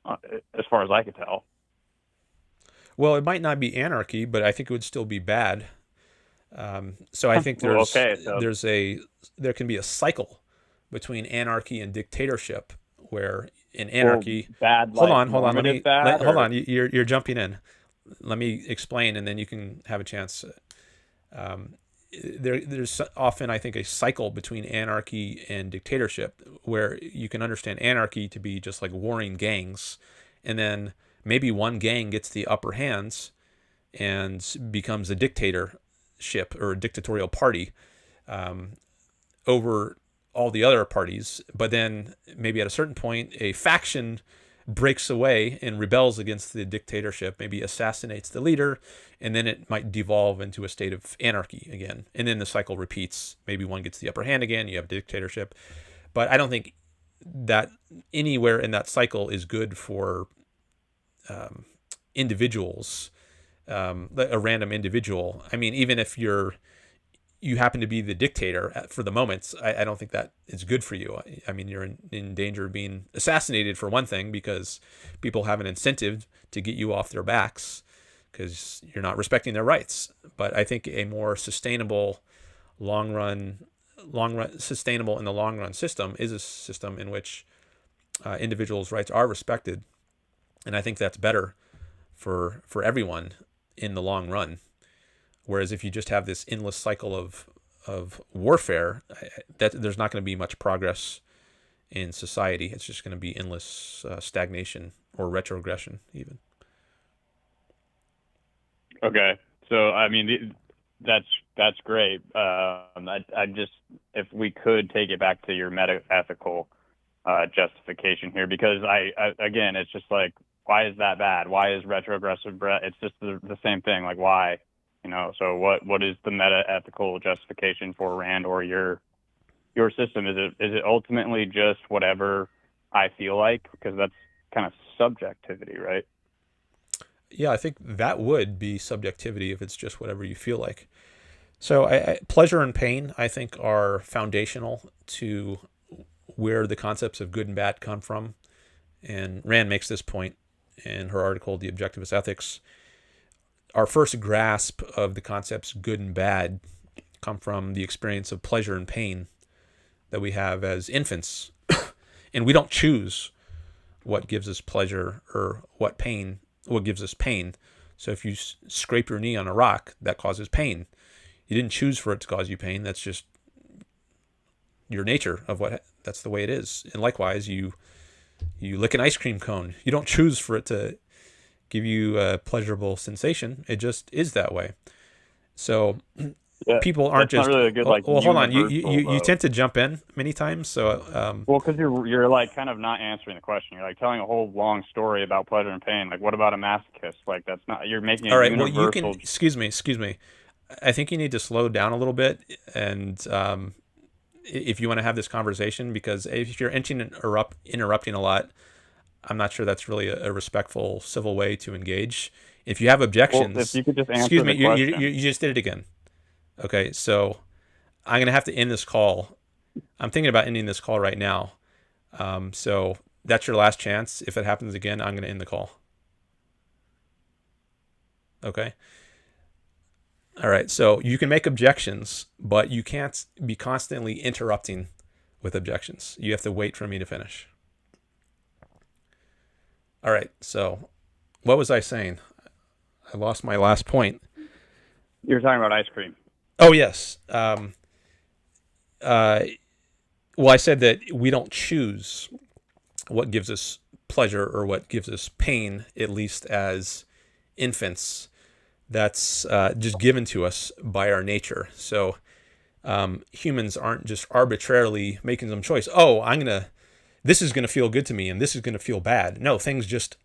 as far as I could tell. Well, it might not be anarchy, but I think it would still be bad. So I think Well, okay, so there can be a cycle between anarchy and dictatorship, where in anarchy, bad, hold like on, normative bad, hold or on, you're jumping in. Let me explain, and then you can have a chance. Um, there's often, I think, a cycle between anarchy and dictatorship, where you can understand anarchy to be just like warring gangs, and then maybe one gang gets the upper hands and becomes a dictatorship or a dictatorial party um, over all the other parties. But then maybe at a certain point, a faction breaks away and rebels against the dictatorship, maybe assassinates the leader, and then it might devolve into a state of anarchy again. And then the cycle repeats. Maybe one gets the upper hand again, you have dictatorship. But I don't think that anywhere in that cycle is good for individuals, a random individual. I mean, even if you happen to be the dictator for the moment, I don't think that is good for you. I mean, you're in danger of being assassinated for one thing, because people have an incentive to get you off their backs because you're not respecting their rights. But I think a more sustainable, sustainable in the long run system is a system in which individuals' rights are respected, and I think that's better for everyone in the long run. Whereas if you just have this endless cycle of warfare, that there's not going to be much progress in society. It's just going to be endless stagnation or retrogression, even. okay. So I mean, that's great. I just, if we could take it back to your meta-ethical justification here, because I again, it's just like, why is that bad? Why is retrogressive? It's just the same thing. Like, why? So what is the meta-ethical justification for Rand or your system? Is it ultimately just whatever I feel like? Because that's kind of subjectivity, right? Yeah, I think that would be subjectivity if it's just whatever you feel like. So pleasure and pain, I think, are foundational to where the concepts of good and bad come from. And Rand makes this point in her article, The Objectivist Ethics. Our first grasp of the concepts good and bad come from the experience of pleasure and pain that we have as infants. And we don't choose what gives us pleasure or what gives us pain. So if you scrape your knee on a rock, that causes pain. You didn't choose for it to cause you pain. That's just your nature of that's the way it is. And likewise, you lick an ice cream cone. You don't choose for it to give you a pleasurable sensation. It just is that way. So people aren't just not really a good, like, well, hold on. universal, You tend to jump in many times. So well, because you're like kind of not answering the question. You're like telling a whole long story about pleasure and pain. Like, what about a masochist? Like, that's not, you're making it all right. universal. Well, you can excuse me. I think you need to slow down a little bit, and if you want to have this conversation, because if you're interrupting a lot, I'm not sure that's really a respectful, civil way to engage. If you have objections, well, if you could just answer excuse me, the question. you just did it again. Okay, so I'm gonna have to end this call. I'm thinking about ending this call right now. So that's your last chance. If it happens again, I'm gonna end the call. Okay. All right. So you can make objections, but you can't be constantly interrupting with objections. You have to wait for me to finish. All right. So what was I saying? I lost my last point. You were talking about ice cream. Oh, yes. Well, I said that we don't choose what gives us pleasure or what gives us pain, at least as infants. That's just given to us by our nature. So humans aren't just arbitrarily making some choice. Oh, this is going to feel good to me and this is going to feel bad. No, things just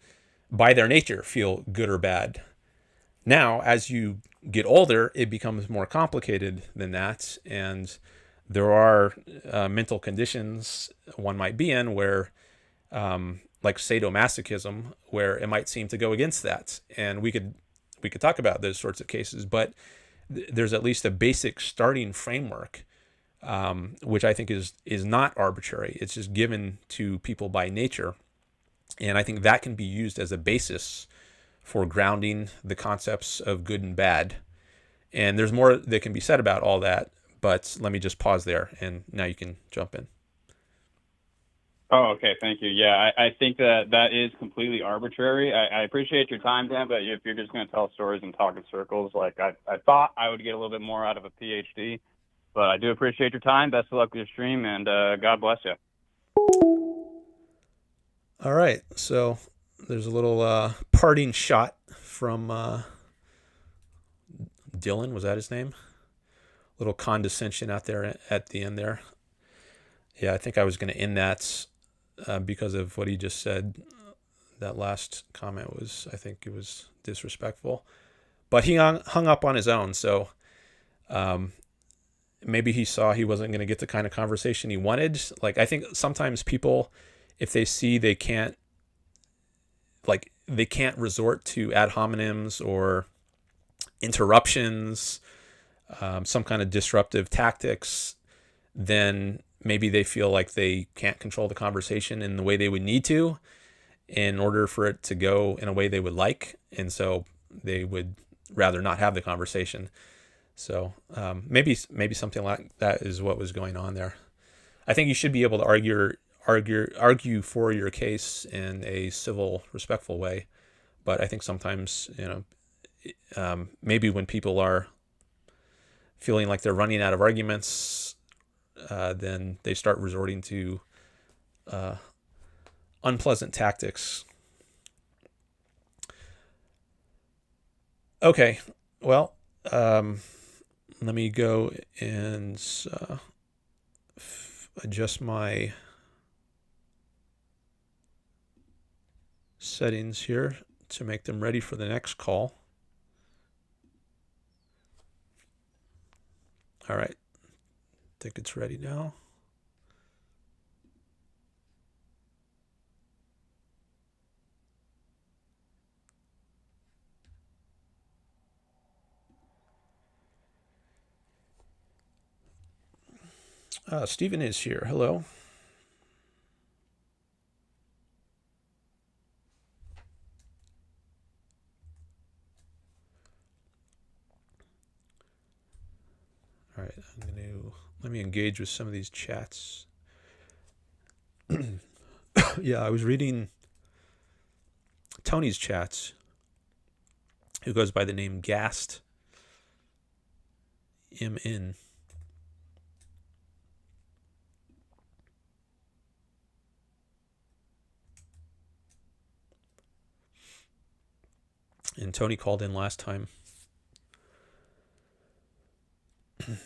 by their nature feel good or bad. Now, as you get older, it becomes more complicated than that. And there are mental conditions one might be in where, like sadomasochism, where it might seem to go against that. And we could talk about those sorts of cases, but there's at least a basic starting framework which I think is not arbitrary. It's just given to people by nature. And I think that can be used as a basis for grounding the concepts of good and bad. And there's more that can be said about all that, but let me just pause there, and now you can jump in. Oh, okay. Thank you. Yeah, I think that is completely arbitrary. I appreciate your time, Dan, but if you're just going to tell stories and talk in circles, like I thought I would get a little bit more out of a PhD, but I do appreciate your time. Best of luck with your stream, and God bless you. All right. So there's a little parting shot from Dillon. Was that his name? Little condescension out there at the end there. Yeah, I think I was going to end that because of what he just said. That last comment was, I think it was disrespectful. But he hung up on his own, so maybe he saw he wasn't going to get the kind of conversation he wanted. Like, I think sometimes people, if they see they can't resort to ad hominems or interruptions, some kind of disruptive tactics, then maybe they feel like they can't control the conversation in the way they would need to in order for it to go in a way they would like. And so they would rather not have the conversation. So maybe something like that is what was going on there. I think you should be able to argue for your case in a civil, respectful way. But I think sometimes, maybe when people are feeling like they're running out of arguments, then they start resorting to unpleasant tactics. Okay, well, let me go and adjust my settings here to make them ready for the next call. All right, I think it's ready now. Stephen is here. Hello. All right, let me engage with some of these chats. Yeah, I was reading Tony's chats, who goes by the name Gast MN. And Tony called in last time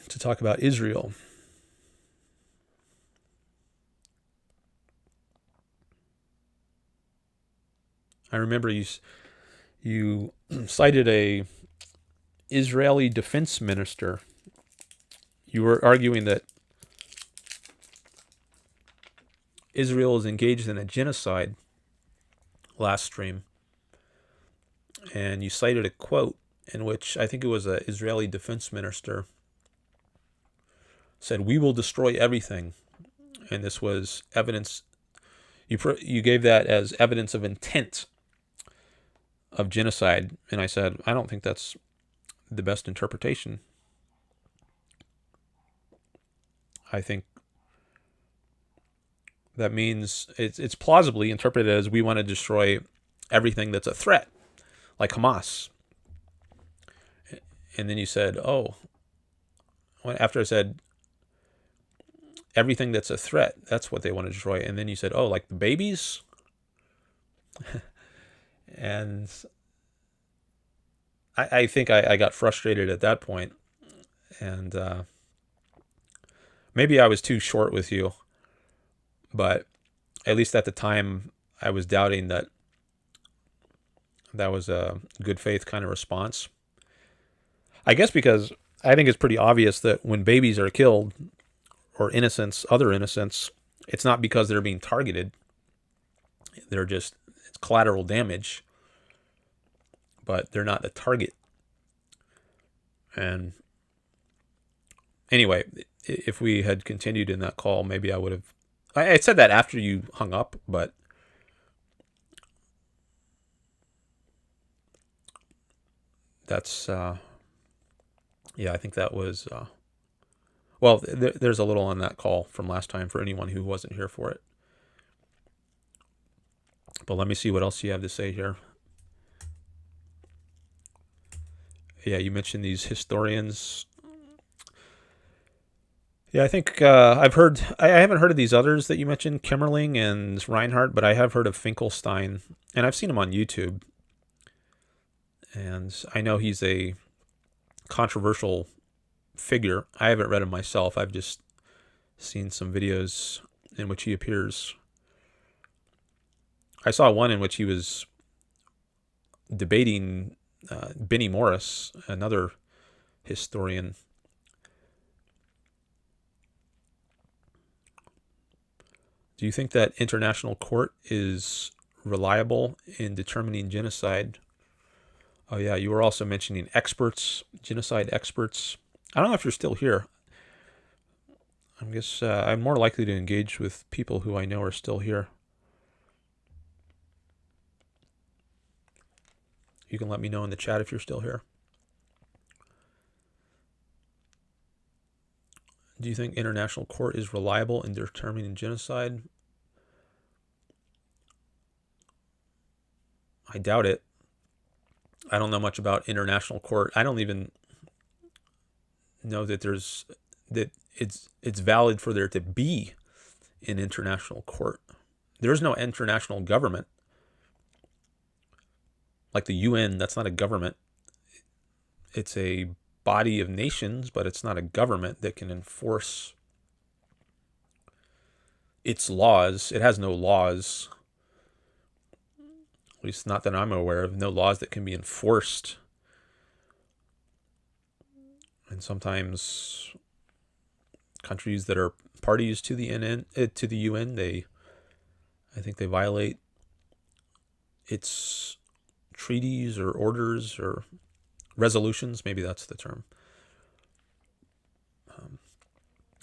to talk about Israel. I remember you cited a Israeli defense minister. You were arguing that Israel is engaged in a genocide last stream. And you cited a quote in which I think it was an Israeli defense minister said, "We will destroy everything." And this was evidence. You gave that as evidence of intent of genocide. And I said, I don't think that's the best interpretation. I think that means it's plausibly interpreted as we want to destroy everything that's a threat, like Hamas. And then you said, after I said everything that's a threat, that's what they want to destroy. And then you said, like the babies? And I think I got frustrated at that point. And maybe I was too short with you. But at least at the time, I was doubting that was a good faith kind of response. I guess because I think it's pretty obvious that when babies are killed, or other innocents, it's not because they're being targeted. It's collateral damage, but they're not the target. And Anyway, if we had continued in that call, maybe I would have. I said that after you hung up, but that's yeah. I think that was well. There's a little on that call from last time for anyone who wasn't here for it. But let me see what else you have to say here. Yeah, you mentioned these historians. Yeah, I think I've heard. I haven't heard of these others that you mentioned, Kimmerling and Reinhardt, but I have heard of Finkelstein, and I've seen him on YouTube. And I know he's a controversial figure. I haven't read him myself. I've just seen some videos in which he appears. I saw one in which he was debating Benny Morris, another historian. Do you think that international court is reliable in determining genocide? Oh yeah, you were also mentioning experts, genocide experts. I don't know if you're still here. I guess I'm more likely to engage with people who I know are still here. You can let me know in the chat if you're still here. Do you think international court is reliable in determining genocide? I doubt it. I don't know much about international court. I don't even know that it's valid for there to be an international court. There is no international government. Like the UN, that's not a government. It's a body of nations, but it's not a government that can enforce its laws. It has no laws, at least not that I'm aware of, no laws that can be enforced. And sometimes countries that are parties to the UN, I think they violate its treaties or orders or resolutions. Maybe that's the term.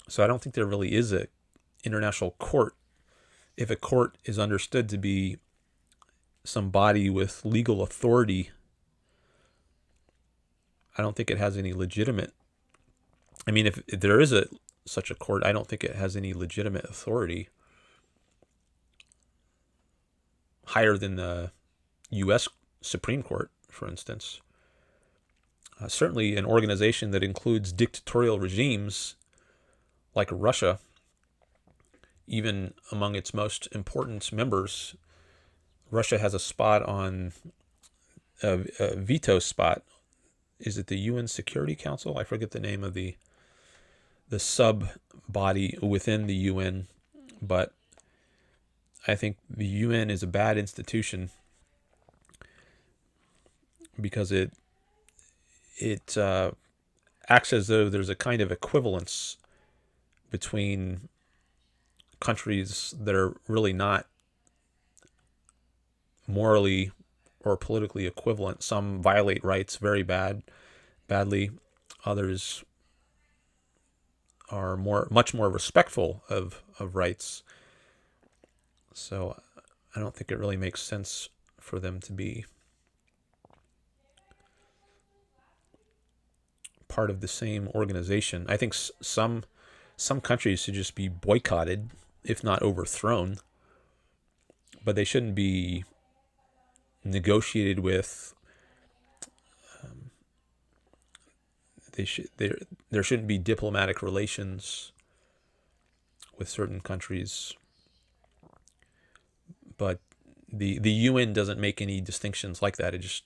So I don't think there really is a international court. If a court is understood to be some body with legal authority, I don't think it has any legitimate. I mean, if there is such a court, I don't think it has any legitimate authority higher than the U.S. Supreme Court, for instance. Certainly an organization that includes dictatorial regimes like Russia, even among its most important members, Russia has a spot on a veto spot. Is it the UN Security Council? I forget the name of the sub body within the UN, but I think the UN is a bad institution because it acts as though there's a kind of equivalence between countries that are really not morally or politically equivalent. Some violate rights very badly. Others are much more respectful of rights. So I don't think it really makes sense for them to be part of the same organization. I think some countries should just be boycotted, if not overthrown, but they shouldn't be negotiated with. There shouldn't be diplomatic relations with certain countries. But the UN doesn't make any distinctions like that. It just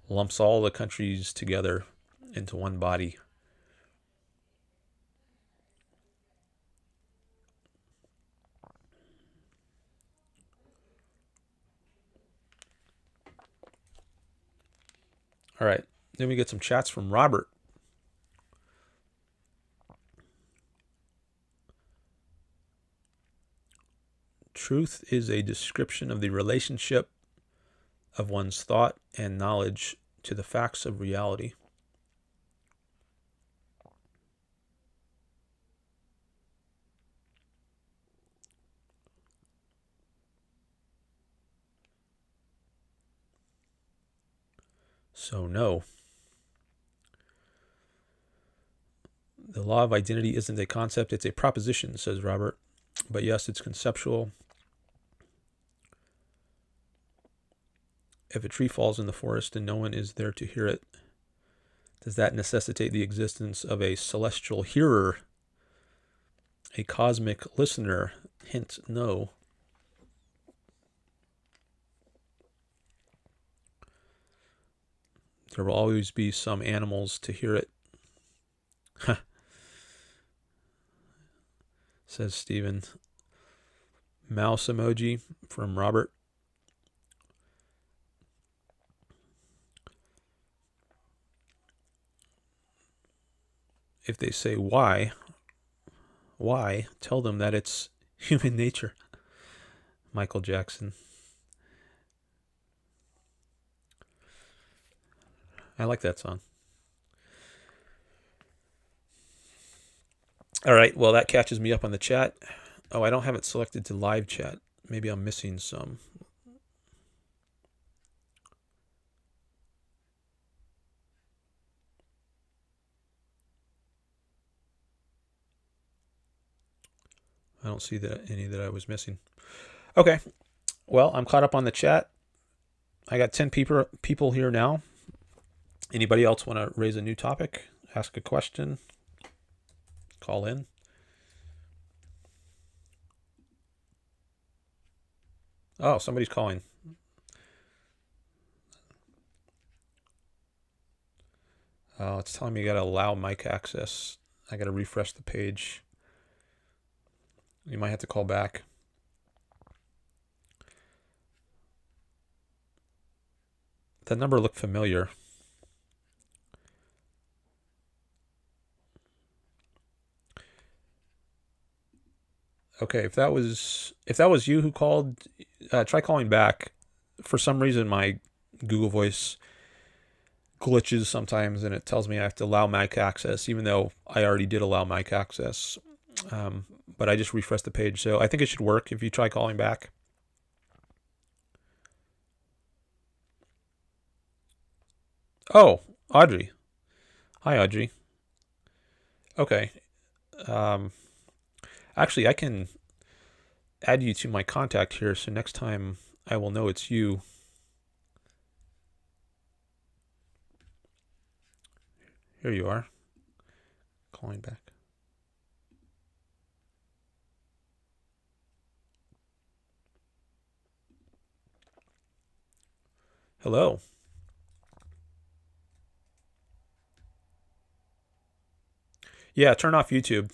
lumps all the countries together into one body. All right. Then we get some chats from Robert. Truth is a description of the relationship of one's thought and knowledge to the facts of reality. So no. The law of identity isn't a concept, it's a proposition, says Robert. But yes, it's conceptual. If a tree falls in the forest and no one is there to hear it, does that necessitate the existence of a celestial hearer, a cosmic listener? Hint, no. There will always be some animals to hear it. Says Stephen. Mouse emoji from Robert. If they say why, tell them that it's human nature. Michael Jackson. I like that song. All right, well, that catches me up on the chat. Oh, I don't have it selected to live chat. Maybe I'm missing some. I don't see any that I was missing. Okay, well, I'm caught up on the chat. I got 10 people here now. Anybody else want to raise a new topic, ask a question, call in? Oh, somebody's calling. Oh, it's telling me you got to allow mic access. I got to refresh the page. You might have to call back. That number looked familiar. Okay, if that was you who called, try calling back. For some reason, my Google Voice glitches sometimes, and it tells me I have to allow mic access, even though I already did allow mic access. But I just refreshed the page, so I think it should work if you try calling back. Oh, Audrey. Hi, Audrey. Okay. Actually, I can add you to my contact here, so next time I will know it's you. Here you are. Calling back. Hello. Yeah, turn off YouTube.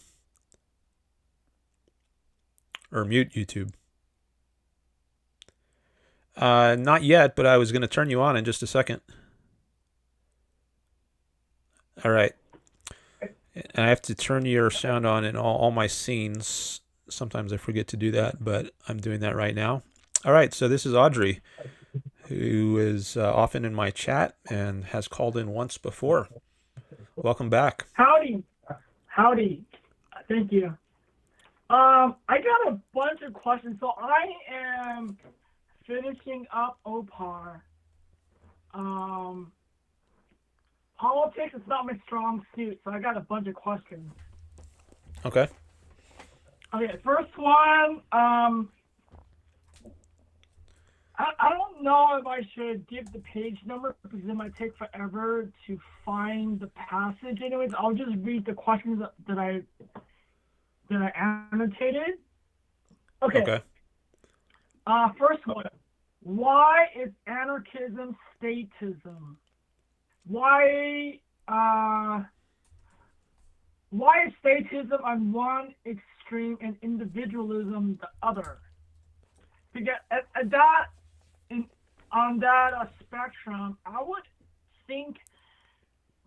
Or mute YouTube. Not yet, but I was going to turn you on in just a second. All right. And I have to turn your sound on in all my scenes. Sometimes I forget to do that, but I'm doing that right now. All right, so this is Audrey, who is often in my chat and has called in once before. Welcome back. Howdy. Thank you. I got a bunch of questions. So I am finishing up OPAR. Politics is not my strong suit, so I got a bunch of questions. Okay. Okay, first one, I don't know if I should give the page number because it might take forever to find the passage. Anyways, I'll just read the questions that I annotated. Okay. First one. Why is anarchism statism? Why is statism on one extreme and individualism the other? Because on that spectrum, I would think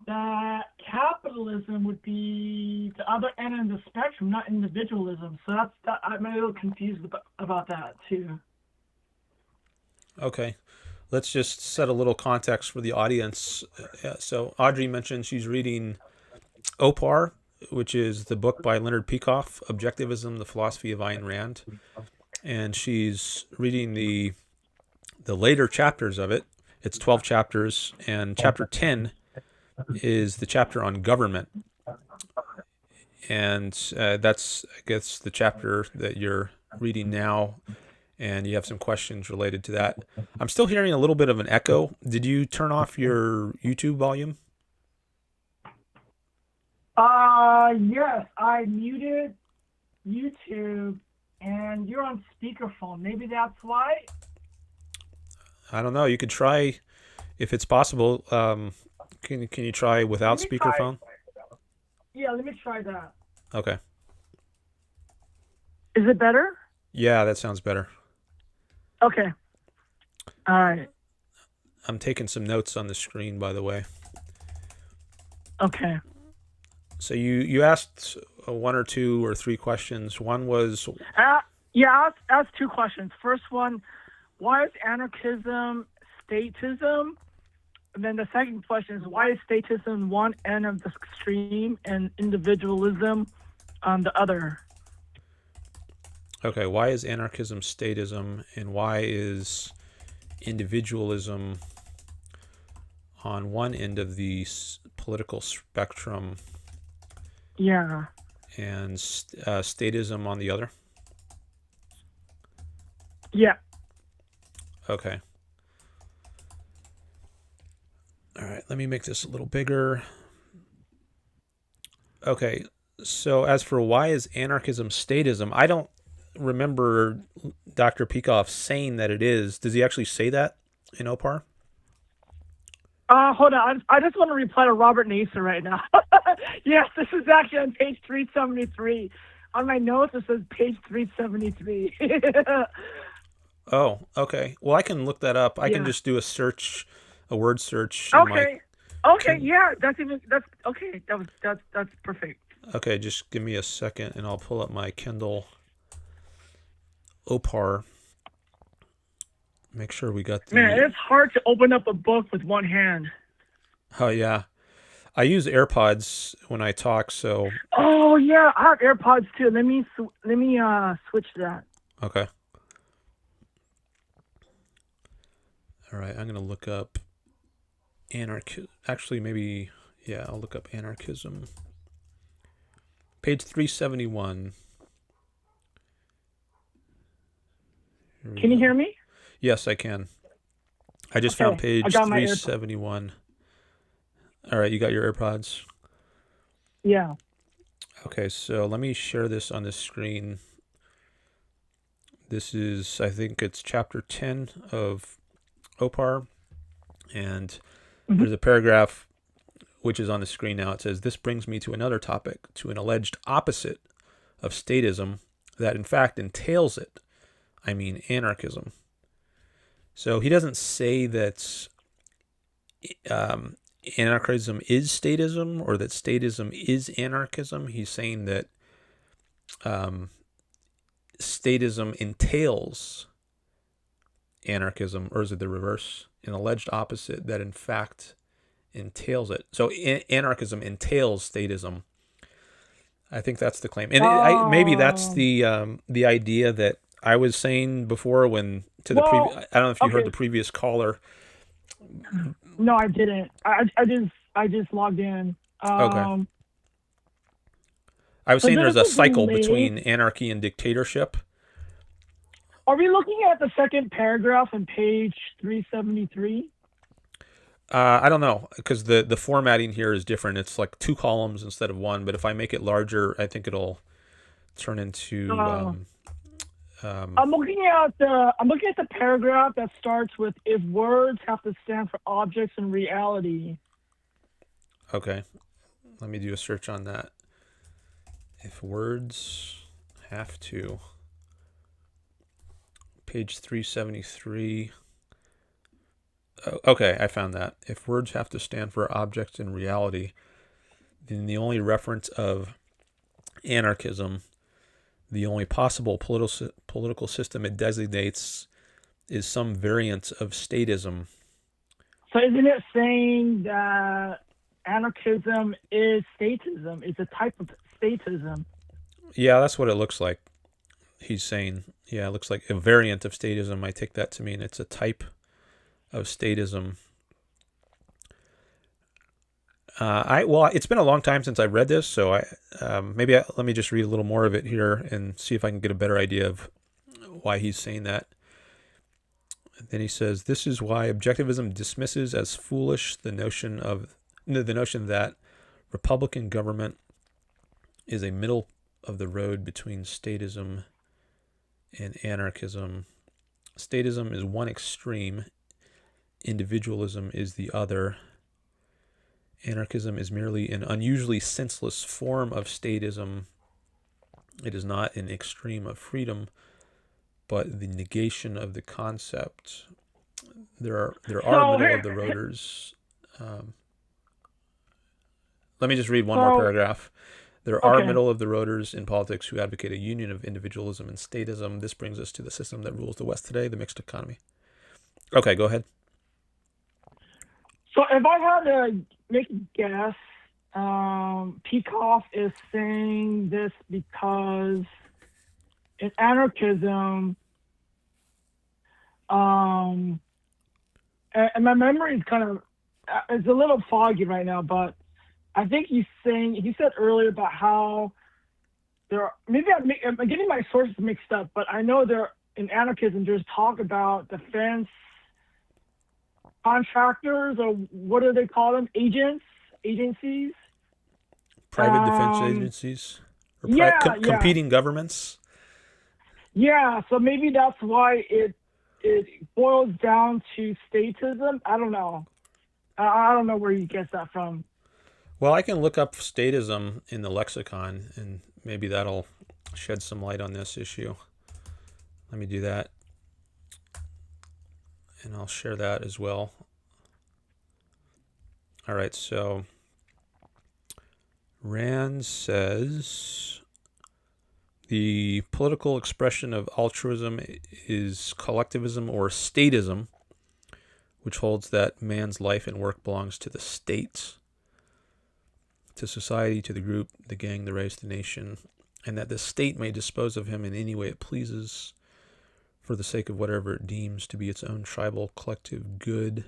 that capitalism would be the other end of the spectrum, not individualism. So I'm a little confused about that too. Okay. Let's just set a little context for the audience. So Audrey mentioned she's reading OPAR, which is the book by Leonard Peikoff, Objectivism, the Philosophy of Ayn Rand. And she's reading the later chapters of it. It's 12 chapters, and chapter 10 is the chapter on government. And that's, I guess, the chapter that you're reading now, and you have some questions related to that. I'm still hearing a little bit of an echo. Did you turn off your YouTube volume? Yes, I muted YouTube, and you're on speakerphone. Maybe that's why. I don't know. You could try, if it's possible. Can you try without speakerphone? Yeah, let me try that. Okay. Is it better? Yeah, that sounds better. Okay. All right. I'm taking some notes on the screen, by the way. Okay. So you asked one or two or three questions. One was... Yeah, I asked two questions. First one, why is anarchism statism? And then the second question is, why is statism one end of the extreme and individualism on the other? Okay, why is anarchism statism, and why is individualism on one end of the political spectrum? Yeah. And statism on the other? Yeah. Okay. All right, let me make this a little bigger. Okay, so as for why is anarchism statism, I don't remember Dr. Peikoff saying that it is. Does he actually say that in OPAR? Hold on. I just want to reply to Robert Naser right now. Yes, this is actually on page 373. On my notes, it says page 373. Oh, okay. Well, I can look that up. I can just do a search, a word search. Okay. Yeah, that's okay. That's perfect. Okay, just give me a second, and I'll pull up my Kindle OPAR. Make sure we got the... Man, it's hard to open up a book with one hand. Oh, yeah. I use AirPods when I talk, so... Oh, yeah, I have AirPods, too. Let me switch that. Okay. All right, I'm going to look up anarchism. Actually, maybe... Yeah, I'll look up anarchism. Page 371. Can you hear me? Yes, I can. I just found page 371. All right, you got your AirPods? Yeah. Okay, so let me share this on the screen. This is, I think it's chapter 10 of OPAR, and there's a paragraph which is on the screen now. It says, "This brings me to another topic, to an alleged opposite of statism that in fact entails it. I mean anarchism." So he doesn't say that anarchism is statism or that statism is anarchism. He's saying that statism entails anarchism, or is it the reverse? An alleged opposite that in fact entails it. So anarchism entails statism. I think that's the claim, and maybe that's the idea that I was saying before when to the previous. I don't know if you heard the previous caller. No, I didn't. I just logged in. Okay. I was saying there's a cycle between anarchy and dictatorship. Are we looking at the second paragraph on page 373? I don't know, because the formatting here is different. It's like two columns instead of one. But if I make it larger, I think it'll turn into. I'm looking at the paragraph that starts with "if words have to stand for objects in reality." Okay, let me do a search on that. If words have to. Page 373. Oh, okay, I found that. If words have to stand for objects in reality, then the only reference of anarchism, the only possible political system it designates, is some variant of statism. So isn't it saying that anarchism is statism? It's a type of statism. Yeah, that's what it looks like. He's saying, yeah, it looks like a variant of statism. I take that to mean it's a type of statism. It's been a long time since I've read this, so let me just read a little more of it here and see if I can get a better idea of why he's saying that. And then he says, "This is why objectivism dismisses as foolish the notion that republican government is a middle of the road between statism and anarchism. Statism is one extreme, individualism is the other. Anarchism is merely an unusually senseless form of statism. It is not an extreme of freedom, but the negation of the concept. There are middle of the roaders." Let me just read one more paragraph. "There are middle of the roaders in politics who advocate a union of individualism and statism. This brings us to the system that rules the West today, the mixed economy." Okay, go ahead. So if I had to make a guess, Peikoff is saying this because in anarchism, and my memory is it's a little foggy right now, but I think he said earlier about how maybe I'm getting my sources mixed up, but I know in anarchism there's talk about defense contractors, or what do they call them? Agencies? Private defense agencies? Or competing governments? Yeah, so maybe that's why it boils down to statism. I don't know. I don't know where he gets that from. Well, I can look up statism in the lexicon, and maybe that'll shed some light on this issue. Let me do that. And I'll share that as well. All right, so Rand says the political expression of altruism is collectivism or statism, which holds that man's life and work belongs to the state, to society, to the group, the gang, the race, the nation, and that the state may dispose of him in any way it pleases for the sake of whatever it deems to be its own tribal collective good.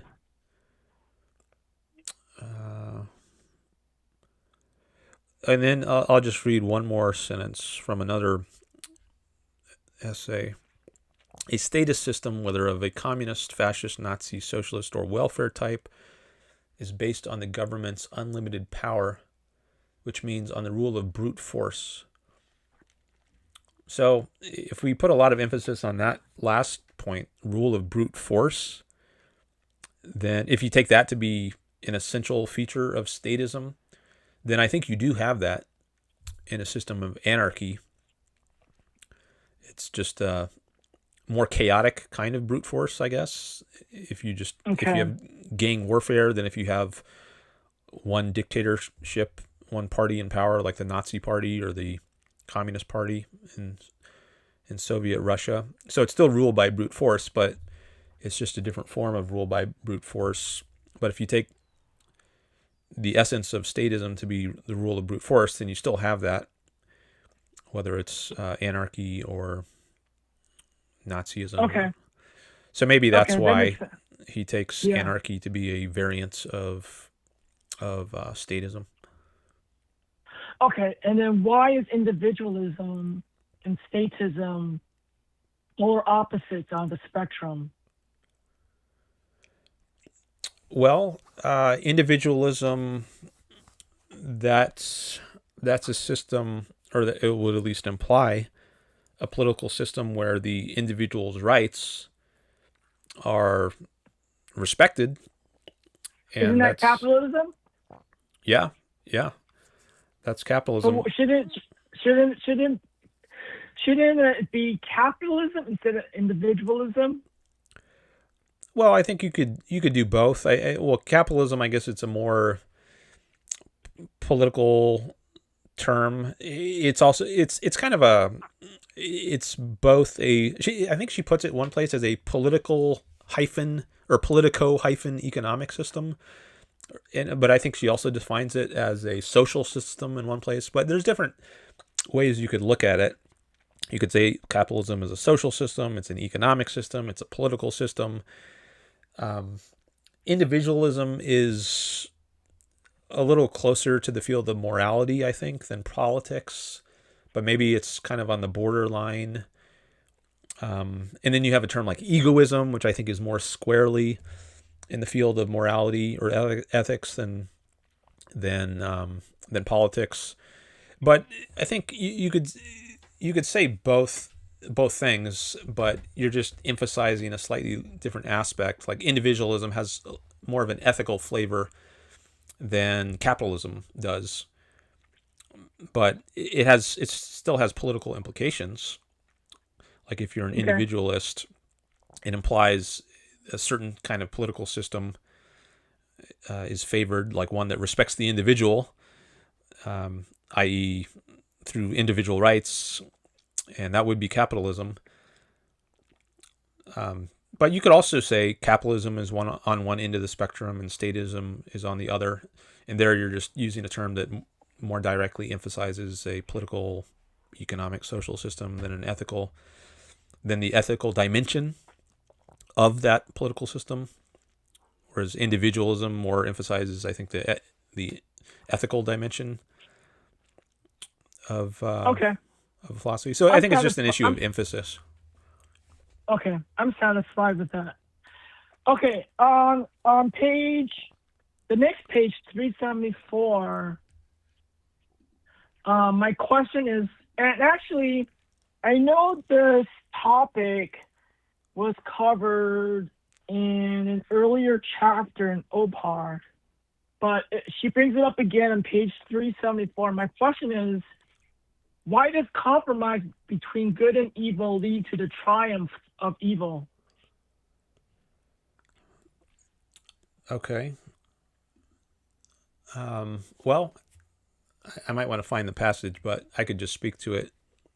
And then I'll just read one more sentence from another essay. A statist system, whether of a communist, fascist, Nazi, socialist, or welfare type, is based on the government's unlimited power, which means on the rule of brute force. So if we put a lot of emphasis on that last point, rule of brute force, then if you take that to be an essential feature of statism, then I think you do have that in a system of anarchy. It's just a more chaotic kind of brute force, I guess. If you have gang warfare, then if you have one dictatorship, one party in power, like the Nazi Party or the Communist Party in Soviet Russia. So it's still ruled by brute force, but it's just a different form of rule by brute force. But if you take the essence of statism to be the rule of brute force, then you still have that, whether it's anarchy or Nazism. Okay. So maybe that's why he takes anarchy to be a variant of statism. Okay, and then why is individualism and statism polar opposites on the spectrum? Well, individualism, that's a system, or that it would at least imply a political system where the individual's rights are respected. And isn't that capitalism? Yeah. That's capitalism. So shouldn't it be capitalism instead of individualism? Well, I think you could do both. Capitalism, I guess it's a more political term. It's also it's kind of it's both I think she puts it one place as a political politico-economic system. But I think she also defines it as a social system in one place. But there's different ways you could look at it. You could say capitalism is a social system, it's an economic system, it's a political system. Individualism is a little closer to the field of morality, I think, than politics, but maybe it's kind of on the borderline. And then you have a term like egoism, which I think is more squarely in the field of morality or ethics than politics. But I think you could say both things, but you're just emphasizing a slightly different aspect. Like individualism has more of an ethical flavor than capitalism does, but it still has political implications. Like if you're an individualist, it implies a certain kind of political system is favored, like one that respects the individual, i.e. through individual rights, and that would be capitalism. But you could also say capitalism is on one end of the spectrum and statism is on the other. And there you're just using a term that more directly emphasizes a political, economic, social system than the ethical dimension of that political system. Whereas individualism more emphasizes, I think, the ethical dimension of philosophy. So I think it's just an issue of emphasis. Okay, I'm satisfied with that. Okay, on the next page, 374, my question is, and actually, I know this topic was covered in an earlier chapter in OPAR, but she brings it up again on page 374. My question is, why does compromise between good and evil lead to the triumph of evil? Okay. Well, I might want to find the passage, but I could just speak to it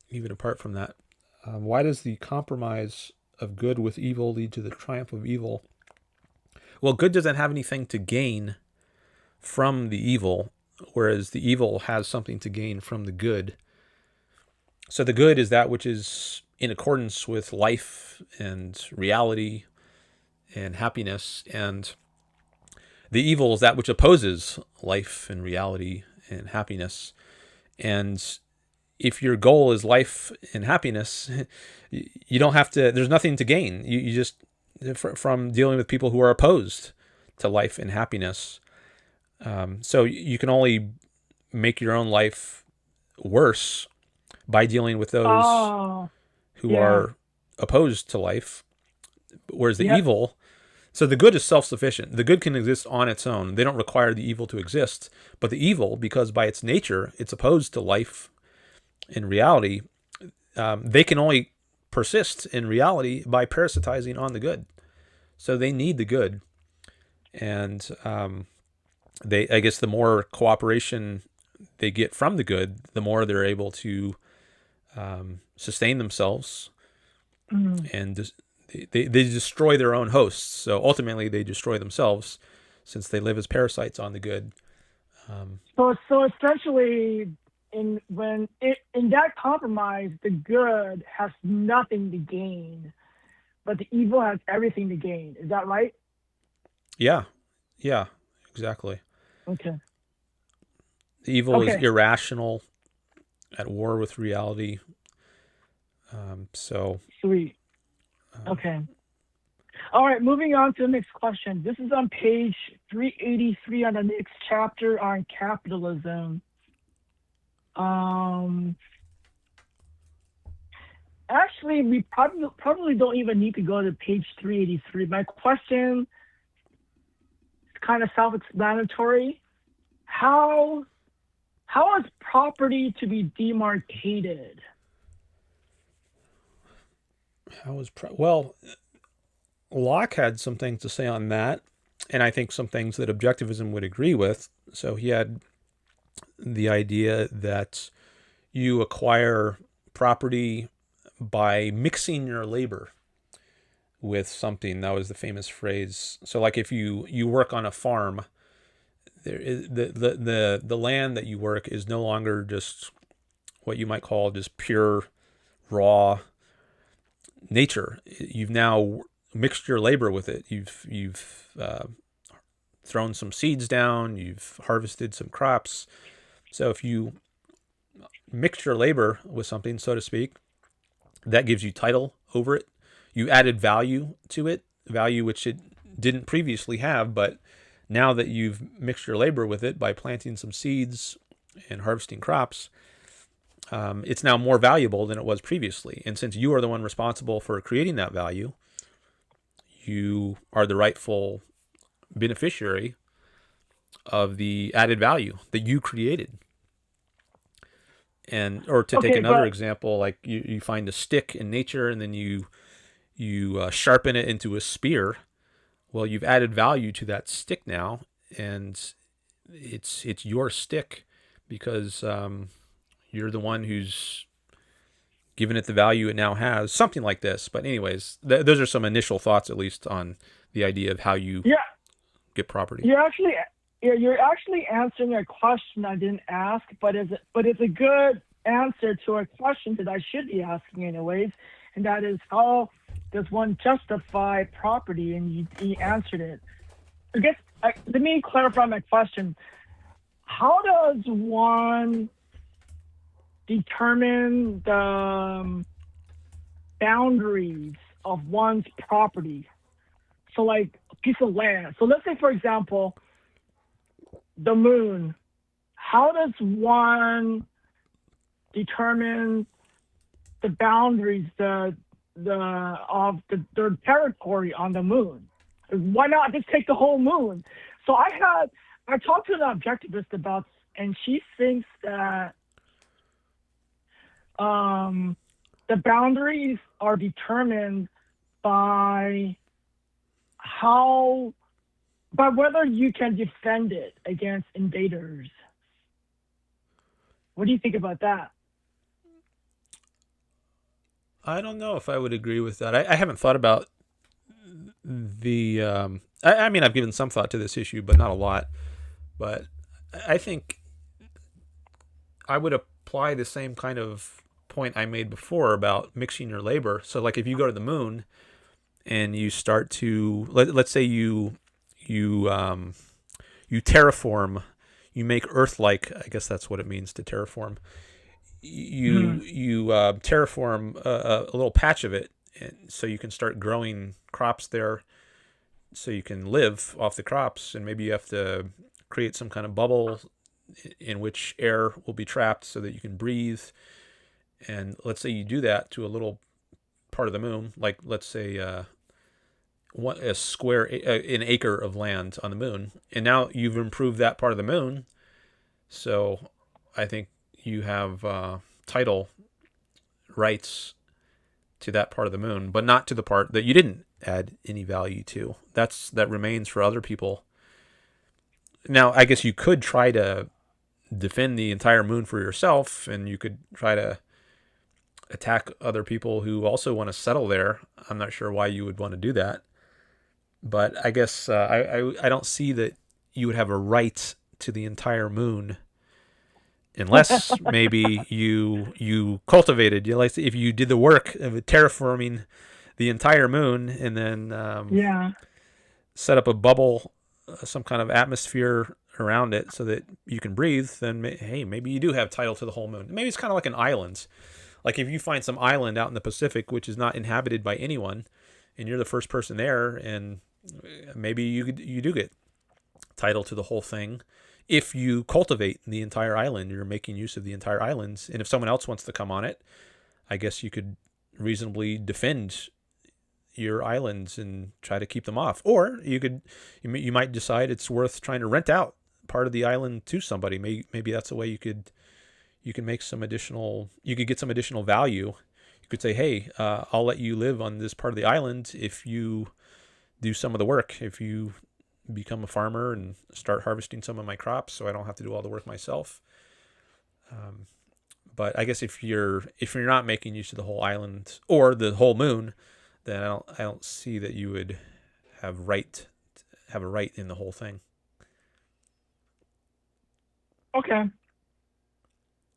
even apart from that. Why does the compromise of good with evil lead to the triumph of evil? Well, good doesn't have anything to gain from the evil, whereas the evil has something to gain from the good. So the good is that which is in accordance with life and reality and happiness, and the evil is that which opposes life and reality and happiness. And if your goal is life and happiness, you don't have to, there's nothing to gain. You just, from dealing with people who are opposed to life and happiness. So you can only make your own life worse by dealing with those who are opposed to life. Whereas the evil, so the good is self-sufficient. The good can exist on its own. They don't require the evil to exist. But the evil, because by its nature, it's opposed to life and reality, they can only persist in reality by parasitizing on the good. So they need the good. And I guess the more cooperation they get from the good, the more they're able to sustain themselves. And they destroy their own hosts. So ultimately they destroy themselves since they live as parasites on the good. So essentially, in that compromise, the good has nothing to gain, but the evil has everything to gain. Is that right? Yeah, exactly. Okay. The evil is irrational, at war with reality. Sweet. Okay. All right, moving on to the next question. This is on page 383 on the next chapter on capitalism. Actually, we probably don't even need to go to page 383. My question is kind of self-explanatory. How is property to be demarcated? Well, Locke had some things to say on that, and I think some things that objectivism would agree with. So he had the idea that you acquire property by mixing your labor with something. That was the famous phrase. So like if you work on a farm, there is the land that you work is no longer just what you might call just pure raw nature. You've now mixed your labor with it. You've thrown some seeds down. You've harvested some crops. So if you mix your labor with something, so to speak, that gives you title over it. You added value to it, value which it didn't previously have, but now that you've mixed your labor with it by planting some seeds and harvesting crops, it's now more valuable than it was previously. And since you are the one responsible for creating that value, you are the rightful beneficiary of the added value that you created. And or to take another example, like you find a stick in nature and then you sharpen it into a spear. Well, you've added value to that stick now, and it's your stick because you're the one who's given it the value it now has. Something like this. But anyways, those are some initial thoughts, at least, on the idea of how you get property. You're actually answering a question I didn't ask, but it's a good answer to a question that I should be asking anyways, and that is, how does one justify property? And you answered it. I guess let me clarify my question. How does one determine the boundaries of one's property? So like a piece of land. So let's say, for example, the moon. How does one determine the boundaries of their territory on the moon? Why not just take the whole moon? So I talked to an objectivist about, and she thinks that the boundaries are determined by whether you can defend it against invaders. What do you think about that? I don't know if I would agree with that. I haven't thought about the... I mean, I've given some thought to this issue, but not a lot. But I think I would apply the same kind of point I made before about mixing your labor. So like if you go to the moon and you start to... Let's say you terraform, you make Earth-like. I guess that's what it means to terraform. You terraform a little patch of it, and so you can start growing crops there, so you can live off the crops. And maybe you have to create some kind of bubble in which air will be trapped so that you can breathe. And let's say you do that to a little part of the moon, like let's say an acre of land on the moon, and now you've improved that part of the moon. So I think you have title rights to that part of the moon, but not to the part that you didn't add any value to. That remains for other people. Now, I guess you could try to defend the entire moon for yourself, and you could try to attack other people who also want to settle there. I'm not sure why you would want to do that. But I guess I don't see that you would have a right to the entire moon unless maybe you cultivated. Like if you did the work of terraforming the entire moon and then set up a bubble, some kind of atmosphere around it so that you can breathe, then hey, maybe you do have title to the whole moon. Maybe it's kind of like an island. Like if you find some island out in the Pacific which is not inhabited by anyone, and you're the first person there, and maybe you do get title to the whole thing. If you cultivate the entire island, you're making use of the entire island. And if someone else wants to come on it, I guess you could reasonably defend your islands and try to keep them off. Or you might decide it's worth trying to rent out part of the island to somebody. Maybe that's a way you can make some additional. You could get some additional value. You could say, hey, I'll let you live on this part of the island if you do some of the work. If you become a farmer and start harvesting some of my crops, so I don't have to do all the work myself. But I guess if you're not making use of the whole island or the whole moon, then I don't see that you would have a right in the whole thing. Okay.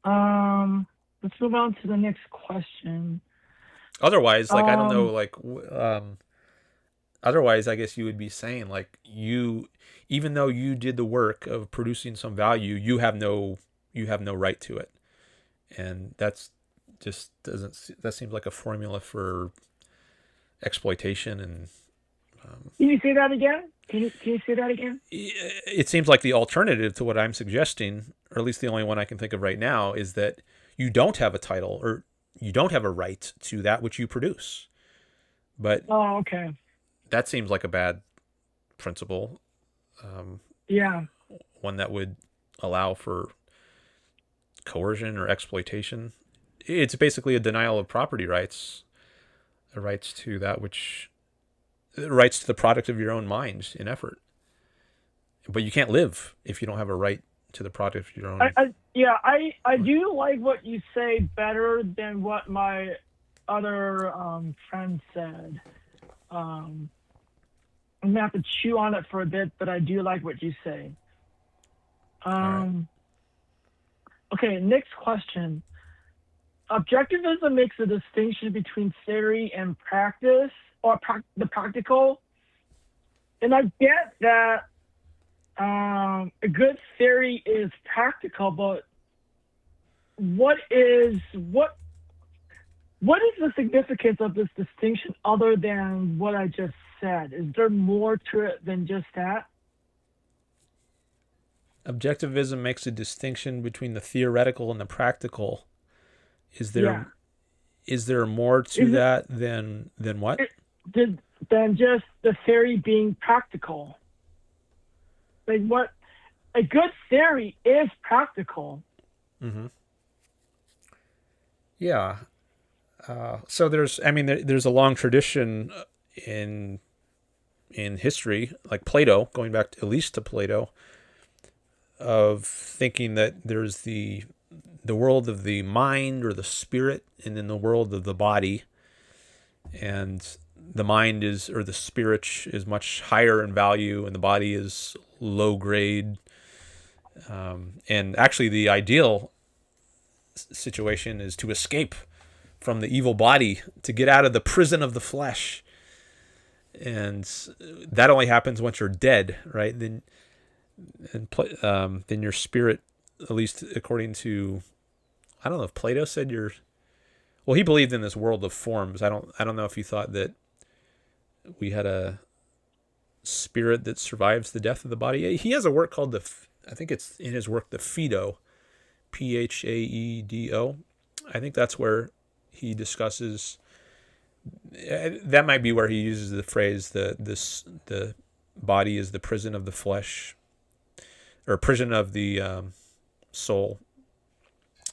Let's move on to the next question. Otherwise, I don't know, otherwise, I guess you would be saying like even though you did the work of producing some value, you have no right to it, and that seems like a formula for exploitation. And Can you say that again? Can you say that again? it seems like the alternative to what I'm suggesting, or at least the only one I can think of right now, is that you don't have a title or you don't have a right to that which you produce. But Oh, okay. that seems like a bad principle. Yeah. One that would allow for coercion or exploitation. It's basically a denial of property rights, rights to that which, rights to the product of your own mind and effort. But you can't live if you don't have a right to the product of your own. I do like what you say better than what my other friend said. I'm gonna have to chew on it for a bit, but I do like what you say. Right. Okay, next question. Objectivism makes a distinction between theory and practice, or the practical. And I get that a good theory is practical, but what is the significance of this distinction other than what I just said? Is there more to it than just that? Objectivism makes a distinction between the theoretical and the practical. Is there more to that than what? Than just the theory being practical. Like what a good theory is practical. Mm-hmm. Yeah. So there's a long tradition in history, like Plato, going back at least to Plato, of thinking that there's the world of the mind or the spirit, and then the world of the body, and the mind or the spirit is much higher in value, and the body is low grade. And actually, the ideal situation is to escape from the evil body, to get out of the prison of the flesh, and that only happens once you're dead, right? Then your spirit, at least according to, I don't know if Plato said he believed in this world of forms. I don't know if he thought that we had a spirit that survives the death of the body. He has a work called I think it's in his work, the Phaedo, Phaedo. I think that's where he discusses, that might be where he uses the phrase the body is the prison of the flesh, or prison of the soul,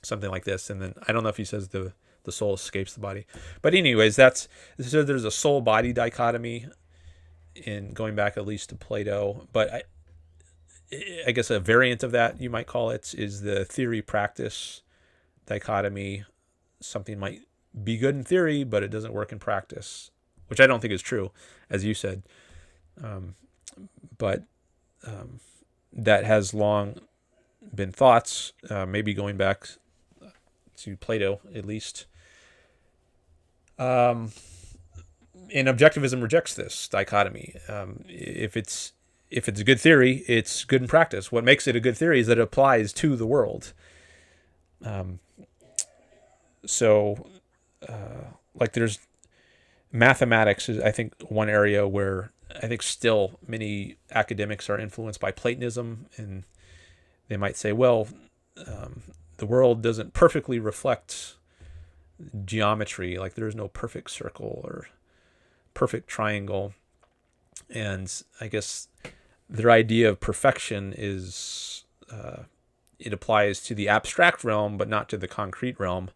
something like this. And then I don't know if he says the soul escapes the body, but anyways, so there's a soul body dichotomy in going back at least to Plato. But I guess a variant of that, you might call it, is the theory practice dichotomy. Something might be good in theory, but it doesn't work in practice, which I don't think is true, as you said. But that has long been thoughts, maybe going back to Plato at least. And objectivism rejects this dichotomy. If it's a good theory, it's good in practice. What makes it a good theory is that it applies to the world. Like there's mathematics is, I think, one area where I think still many academics are influenced by Platonism, and they might say, well, the world doesn't perfectly reflect geometry. Like there's no perfect circle or perfect triangle. And I guess their idea of perfection is it applies to the abstract realm, but not to the concrete realm.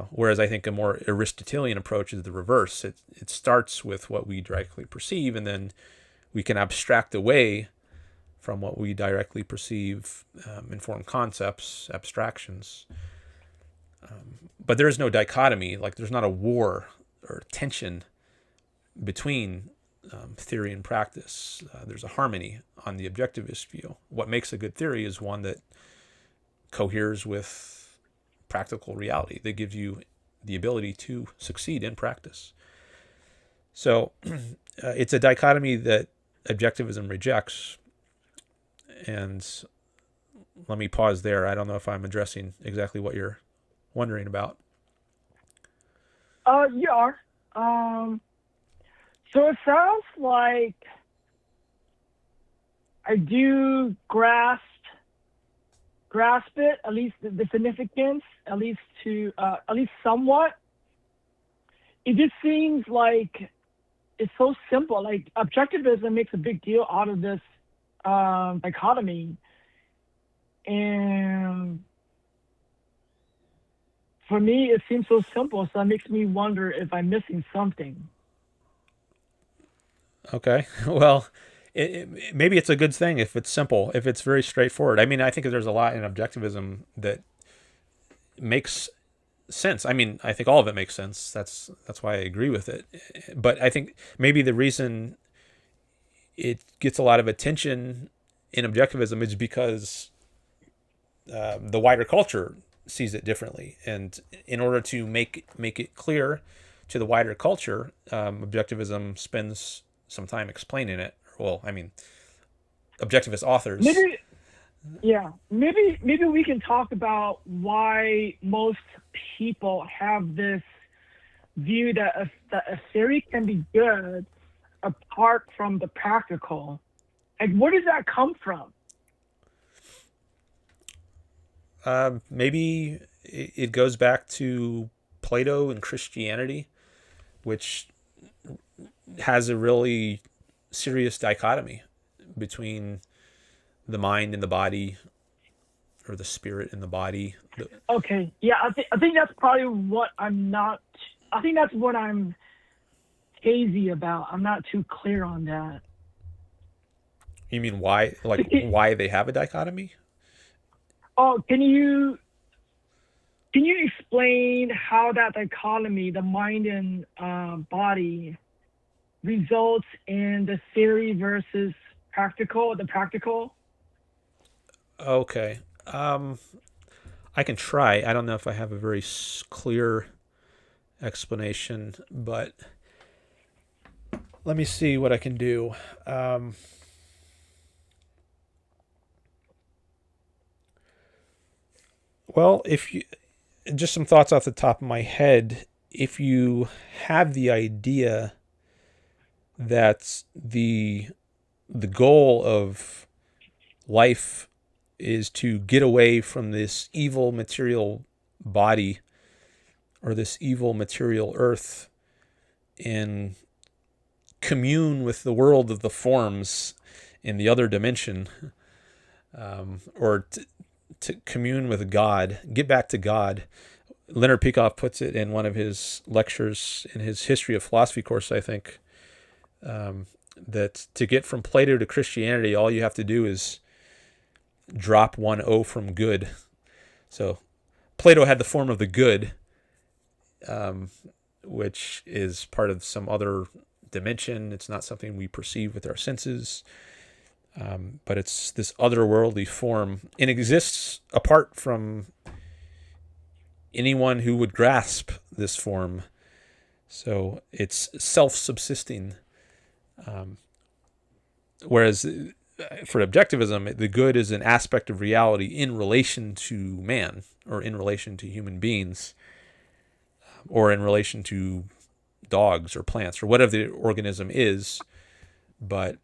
Whereas I think a more Aristotelian approach is the reverse. It starts with what we directly perceive, and then we can abstract away from what we directly perceive, and form concepts, abstractions. But there is no dichotomy. Like there's not a war or tension between theory and practice. There's a harmony on the objectivist view. What makes a good theory is one that coheres with practical reality, that gives you the ability to succeed in practice. So it's a dichotomy that objectivism rejects. And let me pause there. I don't know if I'm addressing exactly what you're wondering about. You are. So it sounds like I do grasp it, at least the significance, at least somewhat. It just seems like it's so simple. Like objectivism makes a big deal out of this dichotomy, and for me, it seems so simple. So it makes me wonder if I'm missing something. Okay, well, maybe it's a good thing if it's simple, if it's very straightforward. I mean, I think there's a lot in objectivism that makes sense. I mean, I think all of it makes sense. That's why I agree with it. But I think maybe the reason it gets a lot of attention in objectivism is because the wider culture sees it differently, and in order to make it clear to the wider culture, objectivism spends some time explaining it. Well, I mean, objectivist authors. Maybe we can talk about why most people have this view that a theory can be good apart from the practical. Like, where does that come from? Maybe it goes back to Plato and Christianity, which has a really serious dichotomy between the mind and the body, or the spirit and the body. Okay, yeah, I think that's probably what I'm not. I think that's what I'm hazy about. I'm not too clear on that. You mean why? Like why they have a dichotomy? Oh, can you explain how that dichotomy, the mind and body, results in the theory versus the practical? Okay. I can try. I don't know if I have a very clear explanation, but let me see what I can do. Well, if you just some thoughts off the top of my head, if you have the idea that the goal of life is to get away from this evil material body or this evil material earth and commune with the world of the forms in the other dimension, or to commune with God, get back to God. Leonard Peikoff puts it in one of his lectures in his History of Philosophy course, I think, that to get from Plato to Christianity, all you have to do is drop one O from good. So Plato had the form of the good, which is part of some other dimension. It's not something we perceive with our senses, but it's this otherworldly form, and exists apart from anyone who would grasp this form. So it's self-subsisting. Whereas for objectivism, the good is an aspect of reality in relation to man, or in relation to human beings, or in relation to dogs or plants or whatever the organism is. But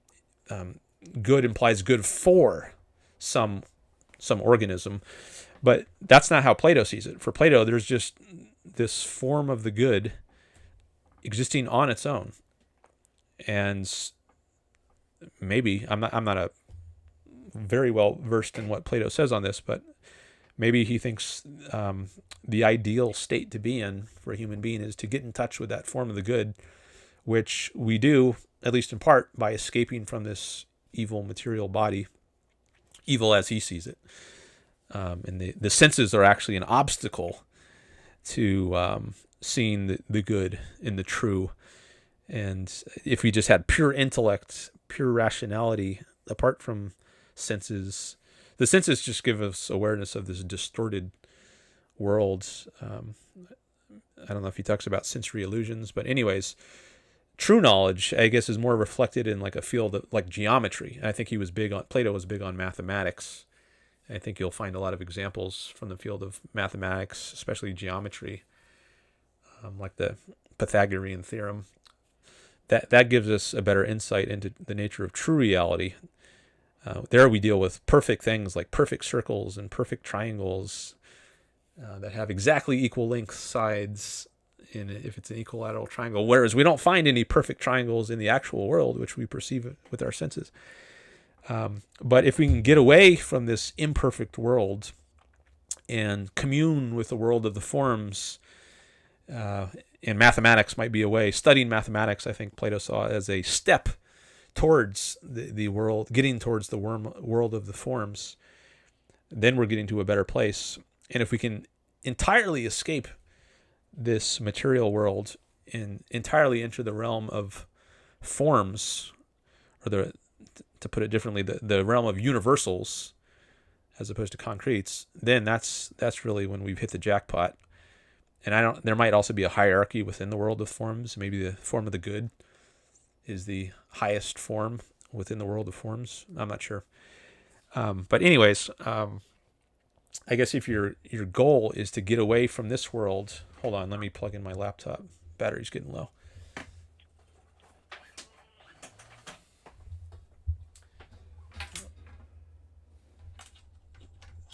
good implies good for some organism. But that's not how Plato sees it. For Plato, there's just this form of the good existing on its own. And maybe I'm not a very well versed in what Plato says on this, but maybe he thinks the ideal state to be in for a human being is to get in touch with that form of the good, which we do, at least in part, by escaping from this evil material body, evil as he sees it. And the senses are actually an obstacle to seeing the good and the true. And if we just had pure intellect, pure rationality, apart from senses, the senses just give us awareness of this distorted world. I don't know if he talks about sensory illusions, but anyways, true knowledge, I guess, is more reflected in like a field of, like geometry. And I think Plato was big on mathematics. And I think you'll find a lot of examples from the field of mathematics, especially geometry, like the Pythagorean theorem. That gives us a better insight into the nature of true reality. There we deal with perfect things like perfect circles and perfect triangles that have exactly equal length sides if it's an equilateral triangle, whereas we don't find any perfect triangles in the actual world, which we perceive with our senses. But if we can get away from this imperfect world and commune with the world of the forms, and mathematics might be a way. Studying mathematics, I think Plato saw as a step towards the world, getting towards the world of the forms. Then we're getting to a better place. And if we can entirely escape this material world and entirely enter the realm of forms, or to put it differently, the realm of universals as opposed to concretes, then that's really when we've hit the jackpot. And there might also be a hierarchy within the world of forms. Maybe the form of the good is the highest form within the world of forms. I'm not sure. But anyways, I guess if your goal is to get away from this world, hold on, let me plug in my laptop. Battery's getting low.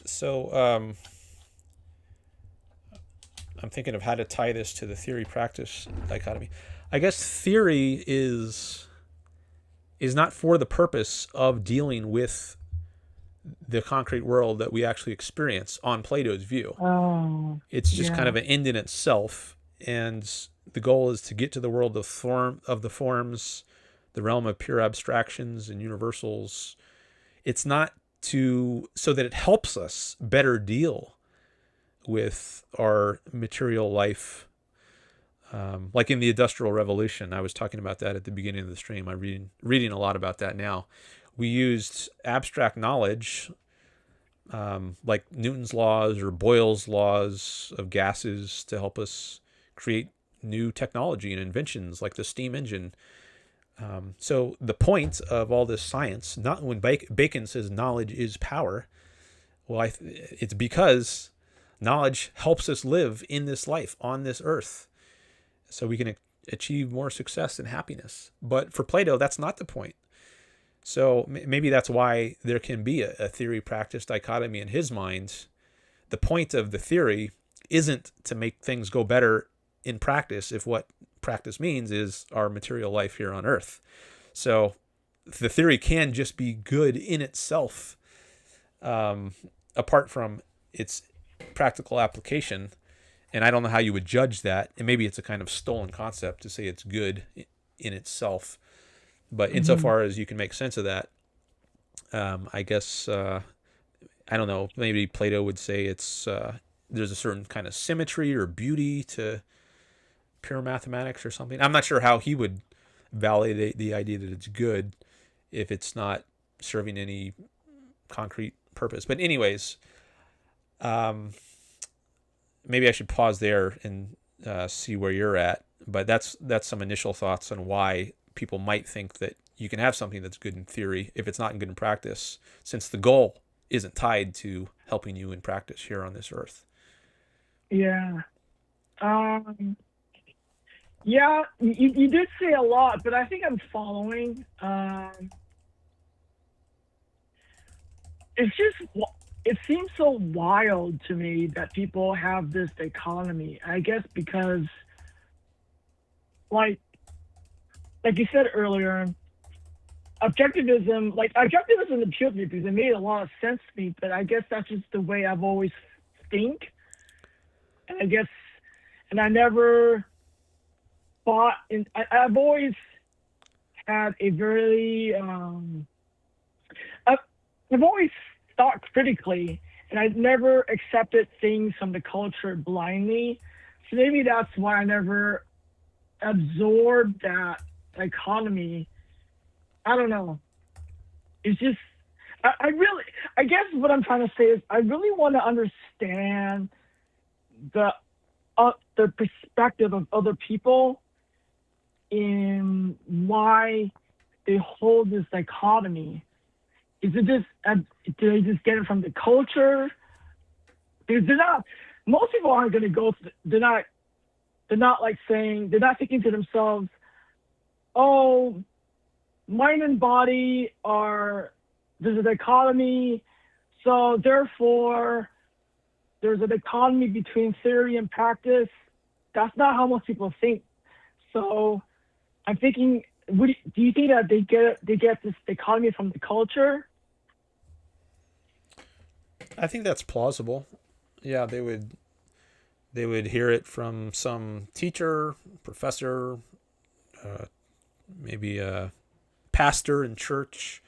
So I'm thinking of how to tie this to the theory-practice dichotomy. I guess theory is not for the purpose of dealing with the concrete world that we actually experience on Plato's view. Oh, it's just kind of an end in itself, and the goal is to get to the world of the forms, the realm of pure abstractions and universals. It's not so that it helps us better deal with our material life. Like in the Industrial Revolution, I was talking about that at the beginning of the stream. I'm reading a lot about that now. We used abstract knowledge, like Newton's laws or Boyle's laws of gases, to help us create new technology and inventions like the steam engine. So the point of all this science, not when Bacon says knowledge is power, well, it's because knowledge helps us live in this life on this earth, so we can achieve more success and happiness. But for Plato, that's not the point. So maybe that's why there can be a theory-practice dichotomy in his mind. The point of the theory isn't to make things go better in practice, if what practice means is our material life here on earth. So the theory can just be good in itself, apart from its practical application. And I don't know how you would judge that. And maybe it's a kind of stolen concept to say it's good in itself. But insofar as you can make sense of that, I guess, I don't know, maybe Plato would say there's a certain kind of symmetry or beauty to pure mathematics or something. I'm not sure how he would validate the idea that it's good if it's not serving any concrete purpose. But anyways, maybe I should pause there and see where you're at. But that's some initial thoughts on why people might think that you can have something that's good in theory if it's not good in practice, since the goal isn't tied to helping you in practice here on this earth. Yeah. Yeah, you did say a lot, but I think I'm following. It seems so wild to me that people have this dichotomy. I guess because, like you said earlier, objectivism appealed to me because it made a lot of sense to me, but I guess that's just the way I've always think. And I never thought I've always had a very I've always thought critically, and I've never accepted things from the culture blindly. So maybe that's why I never absorbed that dichotomy. I don't know. It's just I guess what I'm trying to say is I really want to understand the perspective of other people in why they hold this dichotomy. Is it just, do they just get it from the culture? Because most people aren't going to go, they're not like saying, they're not thinking to themselves, oh, mind and body there's a dichotomy, so therefore there's a dichotomy between theory and practice. That's not how most people think. So I'm thinking, do you think that they get this dichotomy from the culture? I think that's plausible. Yeah, they would hear it from some teacher, professor, maybe a pastor in church,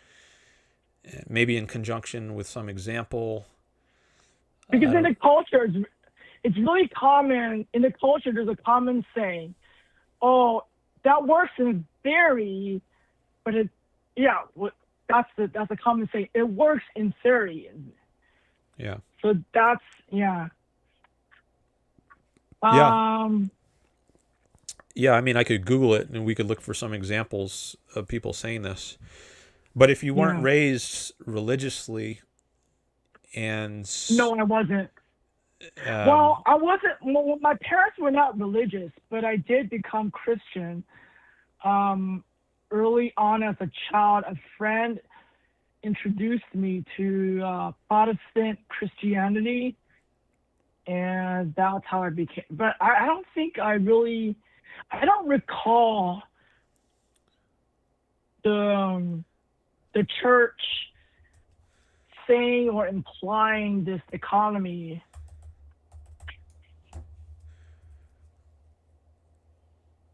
maybe in conjunction with some example. Because in the culture, it's really common. In the culture, there's a common saying, "Oh, that works in theory, but that's a common saying. It works in theory." Yeah. So that's yeah. Yeah, I mean, I could Google it and we could look for some examples of people saying this. But if you weren't raised religiously and... No, I wasn't. Well, I wasn't. Well, my parents were not religious, but I did become Christian early on as a child. A friend introduced me to Protestant Christianity, and that's how I became. But I don't think I don't recall the church saying or implying this economy.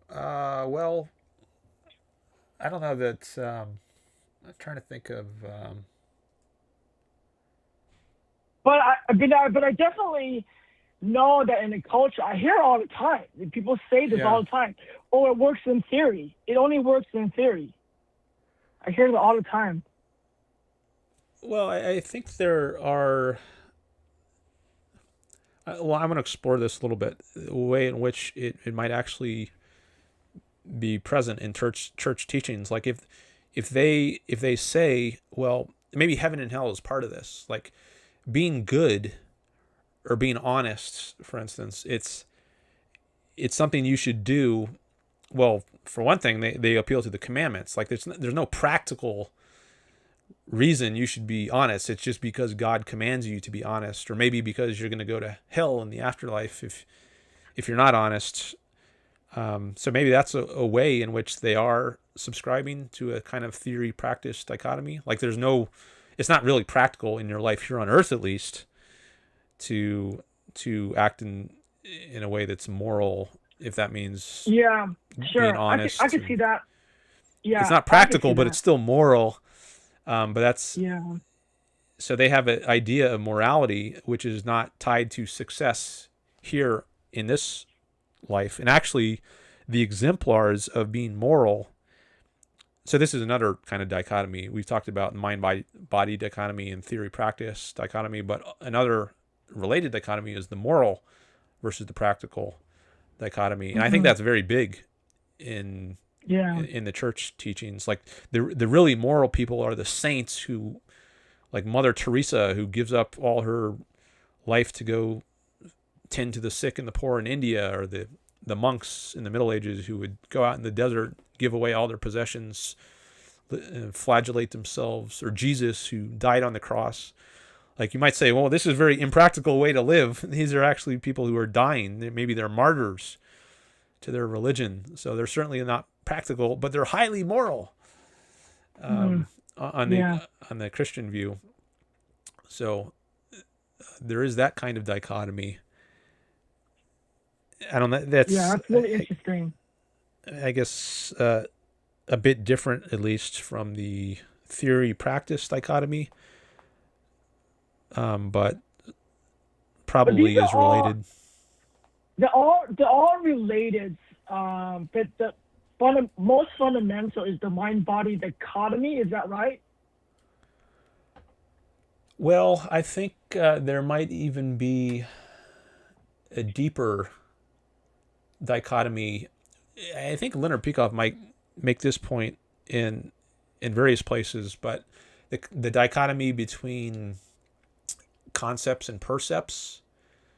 Well, I don't know that. I'm trying to think of. But I definitely know that in the culture, I hear all the time. People say this all the time. Oh, it works in theory. It only works in theory. I hear it all the time. Well, I think there are. Well, I'm going to explore this a little bit. The way in which it might actually be present in church teachings. Like if they say, well, maybe heaven and hell is part of this. Like being good or being honest, for instance, it's something you should do. Well, for one thing, they appeal to the commandments. Like there's no practical reason you should be honest. It's just because God commands you to be honest, or maybe because you're going to go to hell in the afterlife if you're not honest. So maybe that's a way in which they are subscribing to a kind of theory practice dichotomy. Like it's not really practical in your life here on earth, at least, to act in a way that's moral, if that means being honest. I can see that. Yeah, it's not practical, but it's still moral. But that's so they have an idea of morality which is not tied to success here in this life, and actually the exemplars of being moral. So this is another kind of dichotomy. We've talked about mind body dichotomy and theory practice dichotomy, but another related dichotomy is the moral versus the practical dichotomy. And I think that's very big in the church teachings. Like the really moral people are the saints who, like Mother Teresa, who gives up all her life to go tend to the sick and the poor in India, or the monks in the Middle Ages who would go out in the desert, give away all their possessions, flagellate themselves, or Jesus who died on the cross. Like you might say, well, this is a very impractical way to live. These are actually people who are dying. Maybe they're martyrs to their religion. So they're certainly not practical, but they're highly moral on the Christian view. So there is that kind of dichotomy. I don't know. That's really interesting. I guess a bit different, at least, from the theory practice dichotomy, but probably is related. They're all related, but the most fundamental is the mind-body dichotomy. Is that right? Well, I think there might even be a deeper dichotomy I think Leonard Peikoff might make this point in various places, but the dichotomy between concepts and percepts.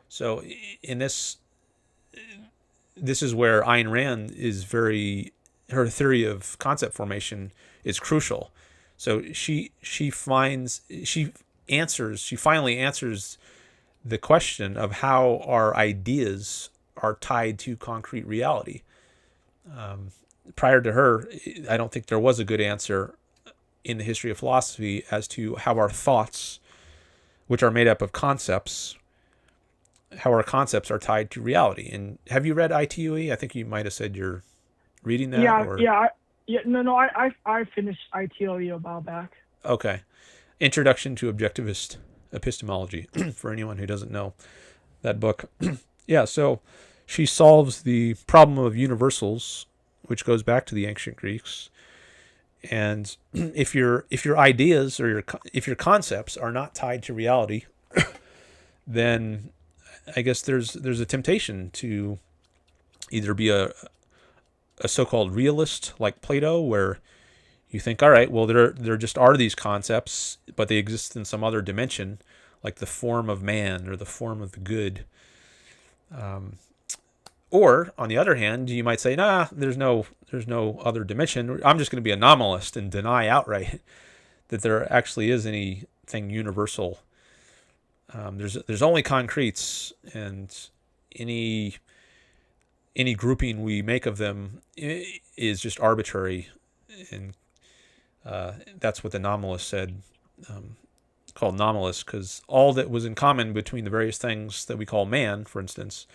So in this is where Ayn Rand is her theory of concept formation is crucial. So she finally answers the question of how our ideas are tied to concrete reality. Prior to her, I don't think there was a good answer in the history of philosophy as to how our thoughts, which are made up of concepts, how our concepts are tied to reality. And have you read ITUE? I think you might have said you're reading that. I finished ITOE a while back. Okay. Introduction to Objectivist Epistemology, for anyone who doesn't know that book. Yeah, so she solves the problem of universals, which goes back to the ancient Greeks. And if your ideas or if your concepts are not tied to reality, then I guess there's a temptation to either be a so-called realist like Plato, where you think, all right, well, there just are these concepts, but they exist in some other dimension, like the form of man or the form of the good. Or on the other hand, you might say, nah, there's no other dimension. I'm just going to be a nominalist and deny outright that there actually is anything universal. There's only concretes, and any grouping we make of them is just arbitrary, and that's what the nominalist said, called nominalist, because all that was in common between the various things that we call man, for instance,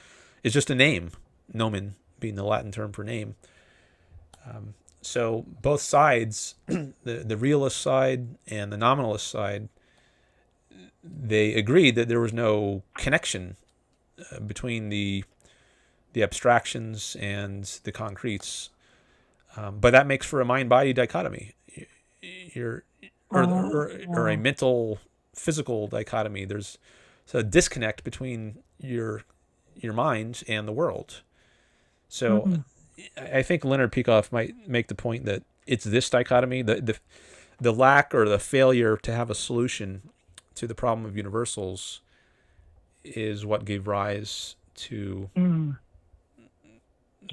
is just a name, nomen being the Latin term for name. So both sides, the realist side and the nominalist side, they agreed that there was no connection between the abstractions and the concretes, but that makes for a mind-body dichotomy, or a mental physical dichotomy. There's a disconnect between your mind and the world. So I think Leonard Peikoff might make the point that it's this dichotomy, the lack or the failure to have a solution to the problem of universals is what gave rise to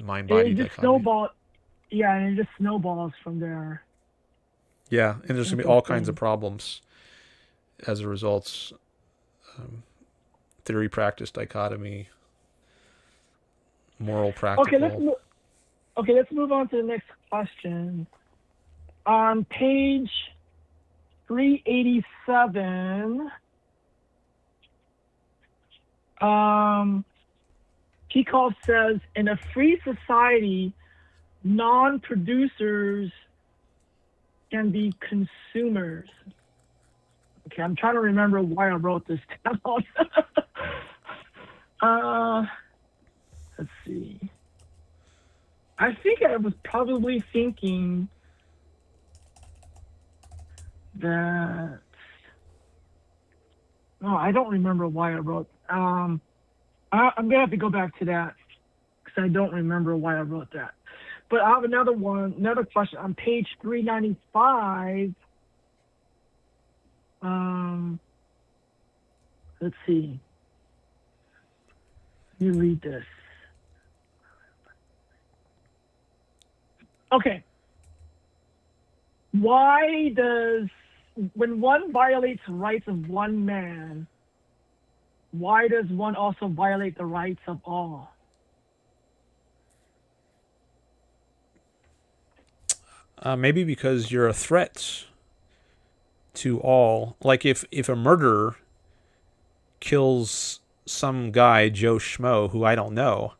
mind-body dichotomy. And it just snowballs from there. Yeah, and there's going to be all kinds of problems as a result. Theory-practice dichotomy, moral-practical. Let's move on to the next question. On page 387, Peikoff says, in a free society, non-producers can be consumers. Okay, I'm trying to remember why I wrote this down. Let's see. I think I was probably thinking that... Oh, I don't remember why I wrote... I'm going to have to go back to that because I don't remember why I wrote that. But I have another question on page 395. Let's see. Let me read this. Okay. When one violates the rights of one man, why does one also violate the rights of all? Maybe because you're a threat to all. Like if a murderer kills some guy, Joe Schmo, who I don't know,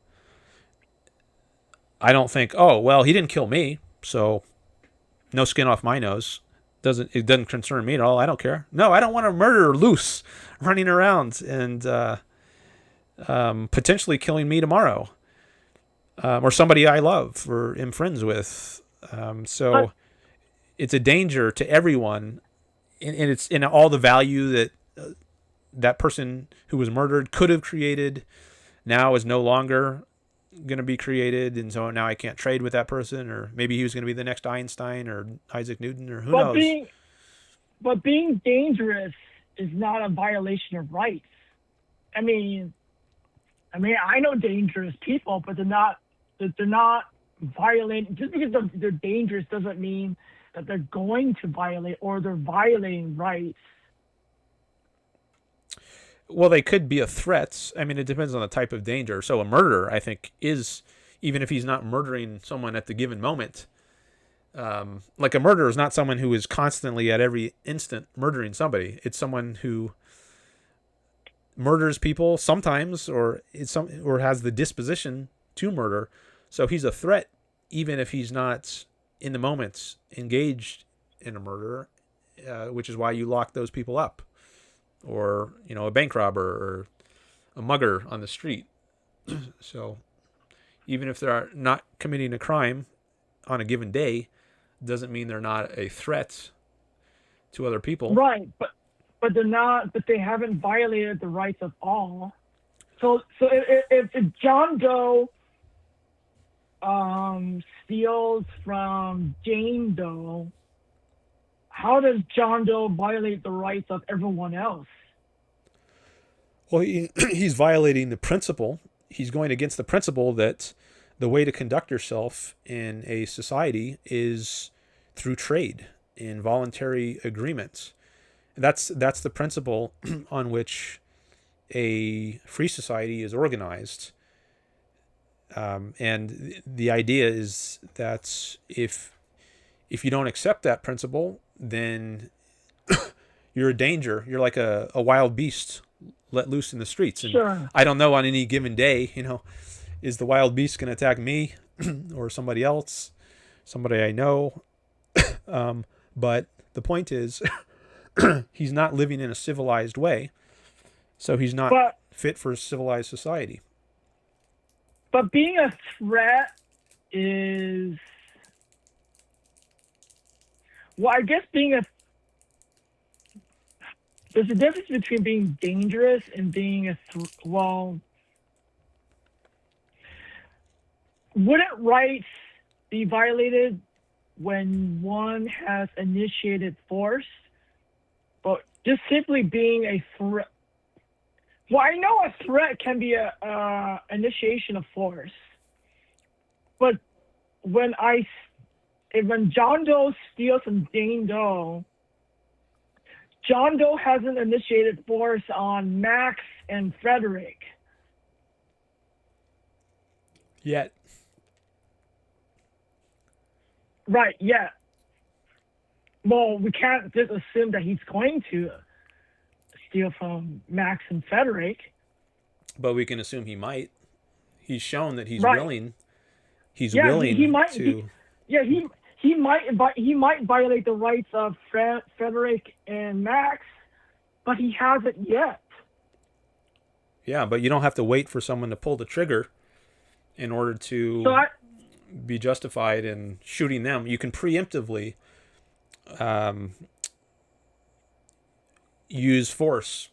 I don't think, oh, well, he didn't kill me, so no skin off my nose. It doesn't concern me at all. I don't care. No, I don't want a murderer loose running around and potentially killing me tomorrow, or somebody I love or am friends with. So it's a danger to everyone, and it's in all the value that that person who was murdered could have created now is no longer going to be created, and so now I can't trade with that person, or maybe he was going to be the next Einstein or Isaac Newton, or who knows. But being dangerous is not a violation of rights. I mean, I know dangerous people, but they're not violating. Just because they're dangerous doesn't mean that they're going to violate or they're violating rights. Well, they could be a threat. I mean, it depends on the type of danger. So a murderer, I think, is, even if he's not murdering someone at the given moment, like a murderer is not someone who is constantly at every instant murdering somebody. It's someone who murders people sometimes, or has the disposition to murder. So he's a threat, even if he's not in the moment engaged in a murder, which is why you lock those people up. Or, a bank robber or a mugger on the street. So even if they're not committing a crime on a given day, doesn't mean they're not a threat to other people. Right, but they're not. But they haven't violated the rights of all. So if John Doe steals from Jane Doe, how does John Doe violate the rights of everyone else? Well, he's violating the principle. He's going against the principle that the way to conduct yourself in a society is through trade, in voluntary agreements. That's the principle on which a free society is organized. And the idea is that if you don't accept that principle, then you're a danger. You're like a wild beast let loose in the streets. And sure. I don't know, on any given day, is the wild beast going to attack me or somebody else, somebody I know? But the point is, he's not living in a civilized way, so he's not fit for a civilized society. But being a threat is... Well, I guess there's a difference between being dangerous and being wouldn't rights be violated when one has initiated force? But just simply being a threat. Well, I know a threat can be a initiation of force, but when John Doe steals from Jane Doe, John Doe hasn't initiated force on Max and Frederick. Yet. Right, yeah. Well, we can't just assume that he's going to steal from Max and Frederick. But we can assume he might. He's shown that he's right. willing. He's willing he might, to... He might violate the rights of Frederick and Max, but he hasn't yet. Yeah, but you don't have to wait for someone to pull the trigger in order to be justified in shooting them. You can preemptively use force.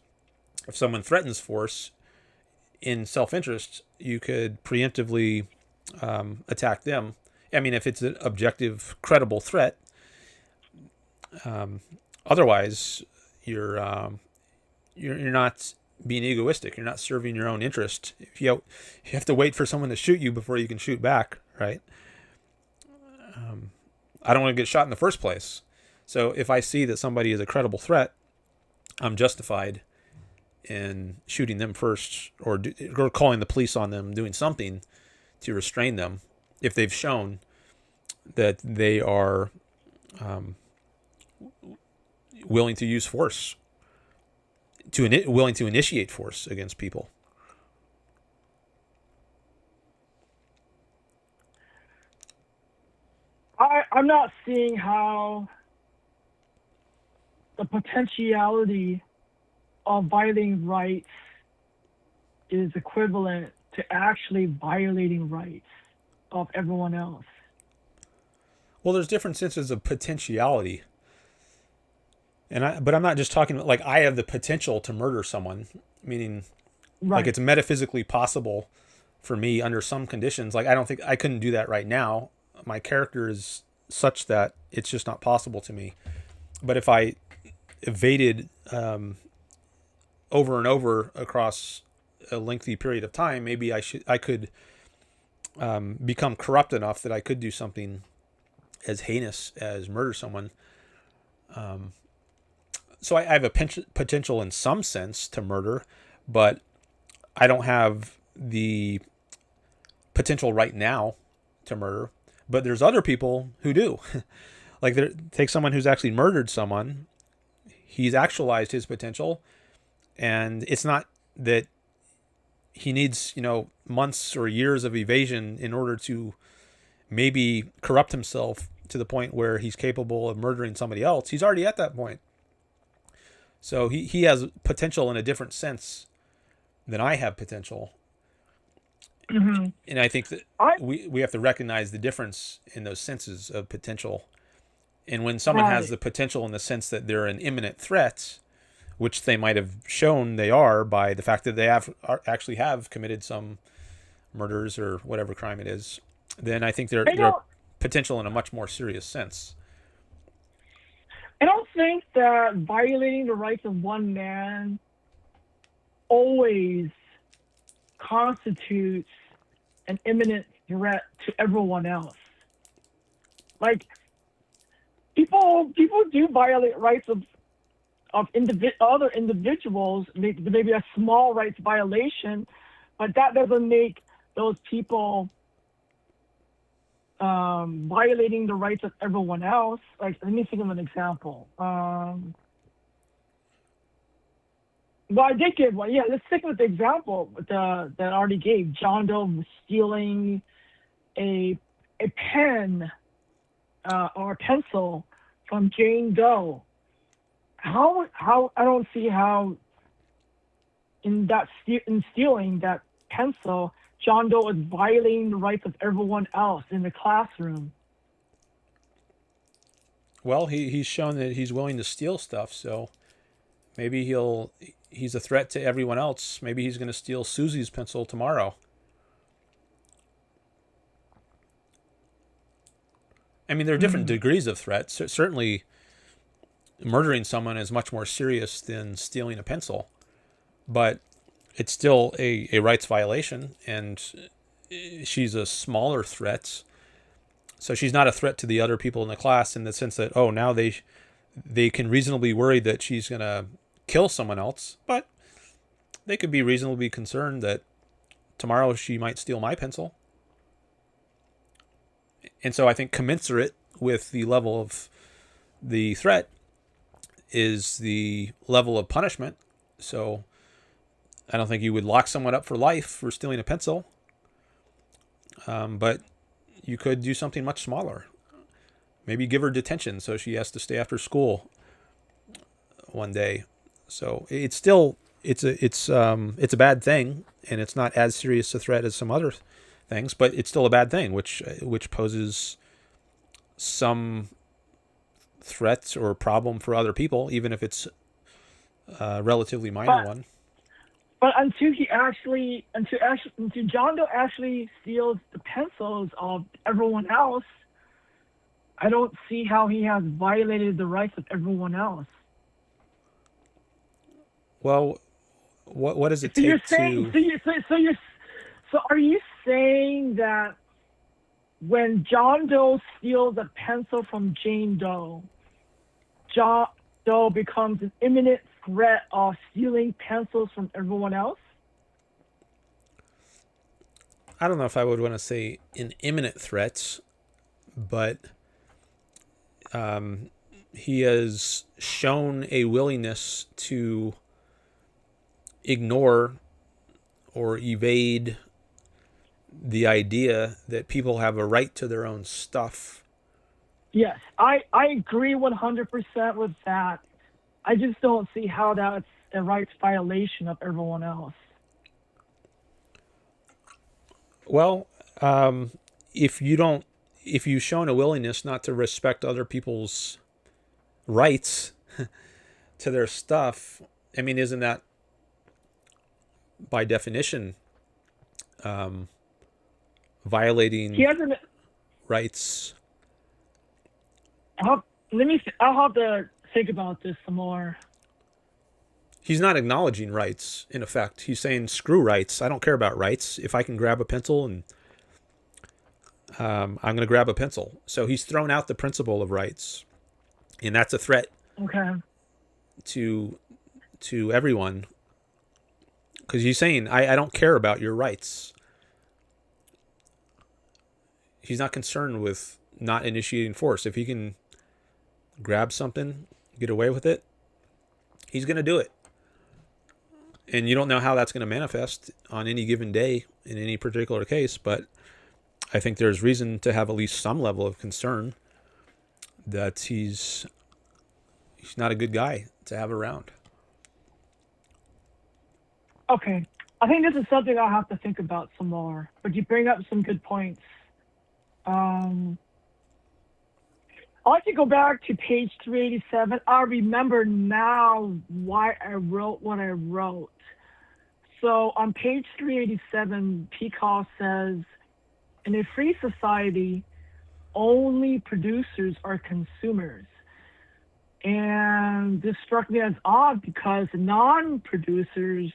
If someone threatens force in self-interest, you could preemptively attack them. I mean, if it's an objective, credible threat. Otherwise, you're not being egoistic. You're not serving your own interest. If you have to wait for someone to shoot you before you can shoot back, right? I don't want to get shot in the first place. So if I see that somebody is a credible threat, I'm justified in shooting them first, or calling the police on them, doing something to restrain them, if they've shown that they are willing to use force, willing to initiate force against people. I'm not seeing how the potentiality of violating rights is equivalent to actually violating rights of everyone else. Well, there's different senses of potentiality. But I'm not just talking about, like, I have the potential to murder someone, meaning like it's metaphysically possible for me under some conditions. Like, I don't think I couldn't do that right now. My character is such that it's just not possible to me. But if I evaded over and over across a lengthy period of time, maybe I could become corrupt enough that I could do something as heinous as murder someone. So I have a potential in some sense to murder, but I don't have the potential right now to murder. But there's other people who do. Like, take someone who's actually murdered someone. He's actualized his potential, and it's not that he needs, months or years of evasion in order to maybe corrupt himself to the point where he's capable of murdering somebody else. He's already at that point. So he has potential in a different sense than I have potential. Mm-hmm. And I think that we have to recognize the difference in those senses of potential. And when someone has the potential in the sense that they're an imminent threat, which they might have shown they are by the fact that they actually have committed some murders or whatever crime it is, then I think they're potential in a much more serious sense. I don't think that violating the rights of one man always constitutes an imminent threat to everyone else. Like, people do violate rights of other individuals, maybe a small rights violation, but that doesn't make those people violating the rights of everyone else. Like, let me think of an example. Well, I did give one. Yeah, let's stick with the example that I already gave. John Doe stealing a pen or a pencil from Jane Doe. How I don't see how in stealing that pencil, John Doe is violating the rights of everyone else in the classroom. Well, he's shown that he's willing to steal stuff, so maybe he's a threat to everyone else. Maybe he's going to steal Susie's pencil tomorrow. I mean, there are different degrees of threats. Certainly, murdering someone is much more serious than stealing a pencil, but it's still a rights violation, and she's a smaller threat. So she's not a threat to the other people in the class in the sense that, now they can reasonably worry that she's going to kill someone else, but they could be reasonably concerned that tomorrow she might steal my pencil. And so I think commensurate with the level of the threat is the level of punishment. So I don't think you would lock someone up for life for stealing a pencil, but you could do something much smaller. Maybe give her detention so she has to stay after school one day. So it's still it's a bad thing, and it's not as serious a threat as some other things, but it's still a bad thing, which poses some threats or problem for other people, even if it's a relatively minor one. But until John Doe actually steals the pencils of everyone else, I don't see how he has violated the rights of everyone else. Well, what does it take to? So are you saying that when John Doe steals a pencil from Jane Doe, John Doe becomes an imminent threat of stealing pencils from everyone else? I don't know if I would want to say an imminent threat, but he has shown a willingness to ignore or evade the idea that people have a right to their own stuff. Yes, I agree 100% with that. I just don't see how that's a rights violation of everyone else. Well, if you've shown a willingness not to respect other people's rights to their stuff, I mean, isn't that by definition violating He hasn't. rights. I'll have to think about this some more. He's not acknowledging rights, in effect. He's saying, screw rights. I don't care about rights. If I can grab a pencil and I'm going to grab a pencil. So he's thrown out the principle of rights. And that's a threat Okay. to everyone. Because he's saying, I don't care about your rights. He's not concerned with not initiating force. If he can grab something, get away with it, he's going to do it. And you don't know how that's going to manifest on any given day in any particular case, but I think there's reason to have at least some level of concern that he's not a good guy to have around. Okay. I think this is something I'll have to think about some more. But you bring up some good points. I'd like to go back to page 387. I remember now why I wrote what I wrote. So on page 387, Peikoff says, in a free society, only producers are consumers. And this struck me as odd because non-producers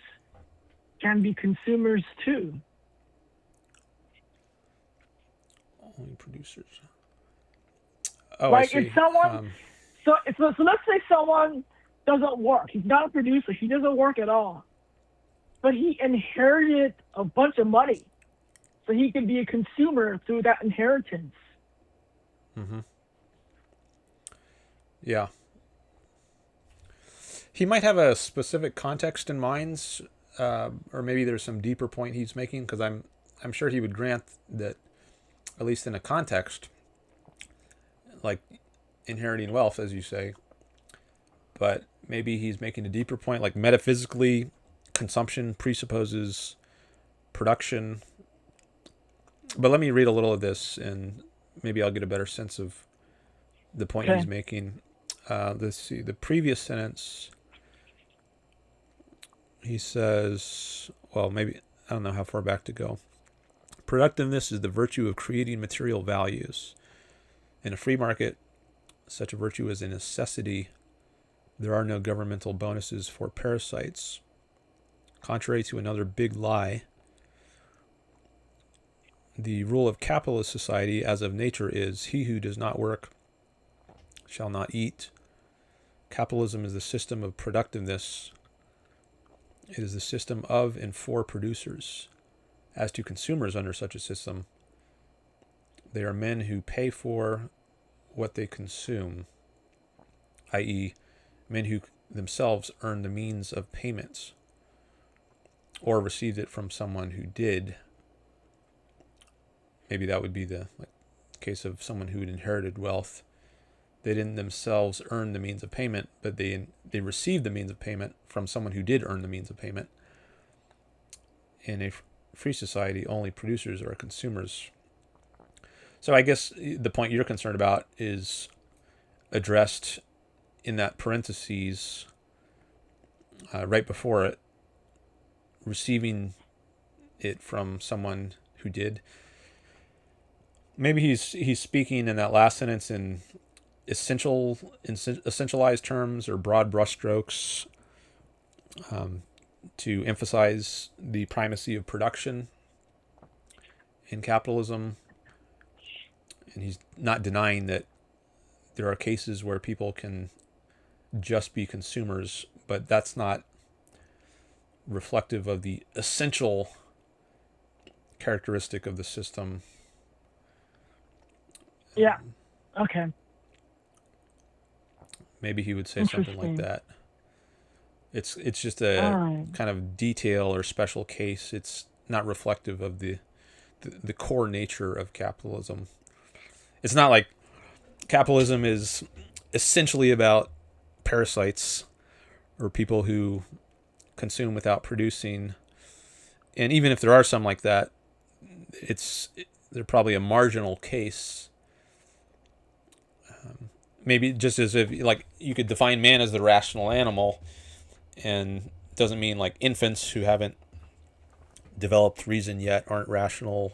can be consumers too. Only producers. Oh, like I see. If someone, so let's say someone doesn't work. He's not a producer. He doesn't work at all. But he inherited a bunch of money. So he can be a consumer through that inheritance. Mm-hmm. Yeah. He might have a specific context in mind, or maybe there's some deeper point he's making, because I'm sure he would grant that, at least in a context, like inheriting wealth, as you say, but maybe he's making a deeper point, like metaphysically, consumption presupposes production. But let me read a little of this, and maybe I'll get a better sense of the point he's making. Let's see, the previous sentence, he says, well, maybe, I don't know how far back to go. Productiveness is the virtue of creating material values. In a free market, such a virtue is a necessity. There are no governmental bonuses for parasites. Contrary to another big lie, the rule of capitalist society as of nature is, he who does not work shall not eat. Capitalism is the system of productiveness. It is the system of and for producers. As to consumers under such a system, they are men who pay for what they consume, i.e., men who themselves earn the means of payment or received it from someone who did. Maybe that would be the case of someone who had inherited wealth. They didn't themselves earn the means of payment, but they received the means of payment from someone who did earn the means of payment. In a free society, only producers are consumers. So I guess the point you're concerned about is addressed in that parentheses right before it, receiving it from someone who did. Maybe he's speaking in that last sentence in essentialized terms or broad brushstrokes to emphasize the primacy of production in capitalism. And he's not denying that there are cases where people can just be consumers, but that's not reflective of the essential characteristic of the system. Yeah. Okay. Maybe he would say something like that. It's just a kind of detail or special case. It's not reflective of the core nature of capitalism. It's not like capitalism is essentially about parasites or people who consume without producing. And even if there are some like that, they're probably a marginal case. Maybe just as if like you could define man as the rational animal, and doesn't mean like infants who haven't developed reason yet aren't rational.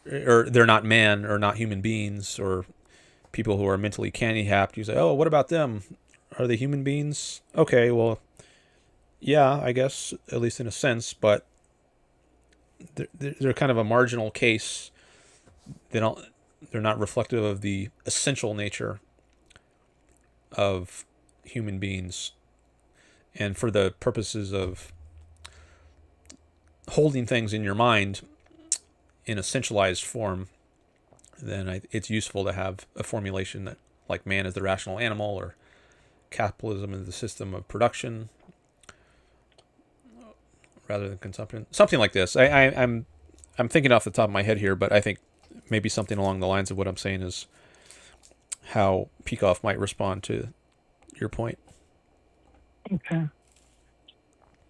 or they're not man or not human beings, or people who are mentally handicapped. You say, oh, what about them? Are they human beings? Okay, well, yeah, I guess, at least in a sense, but they're kind of a marginal case. They're not reflective of the essential nature of human beings. And for the purposes of holding things in your mind in a centralized form, then it's useful to have a formulation that, like, man is the rational animal, or capitalism is the system of production rather than consumption. Something like this. I'm thinking off the top of my head here, but I think maybe something along the lines of what I'm saying is how Peikoff might respond to your point. Okay.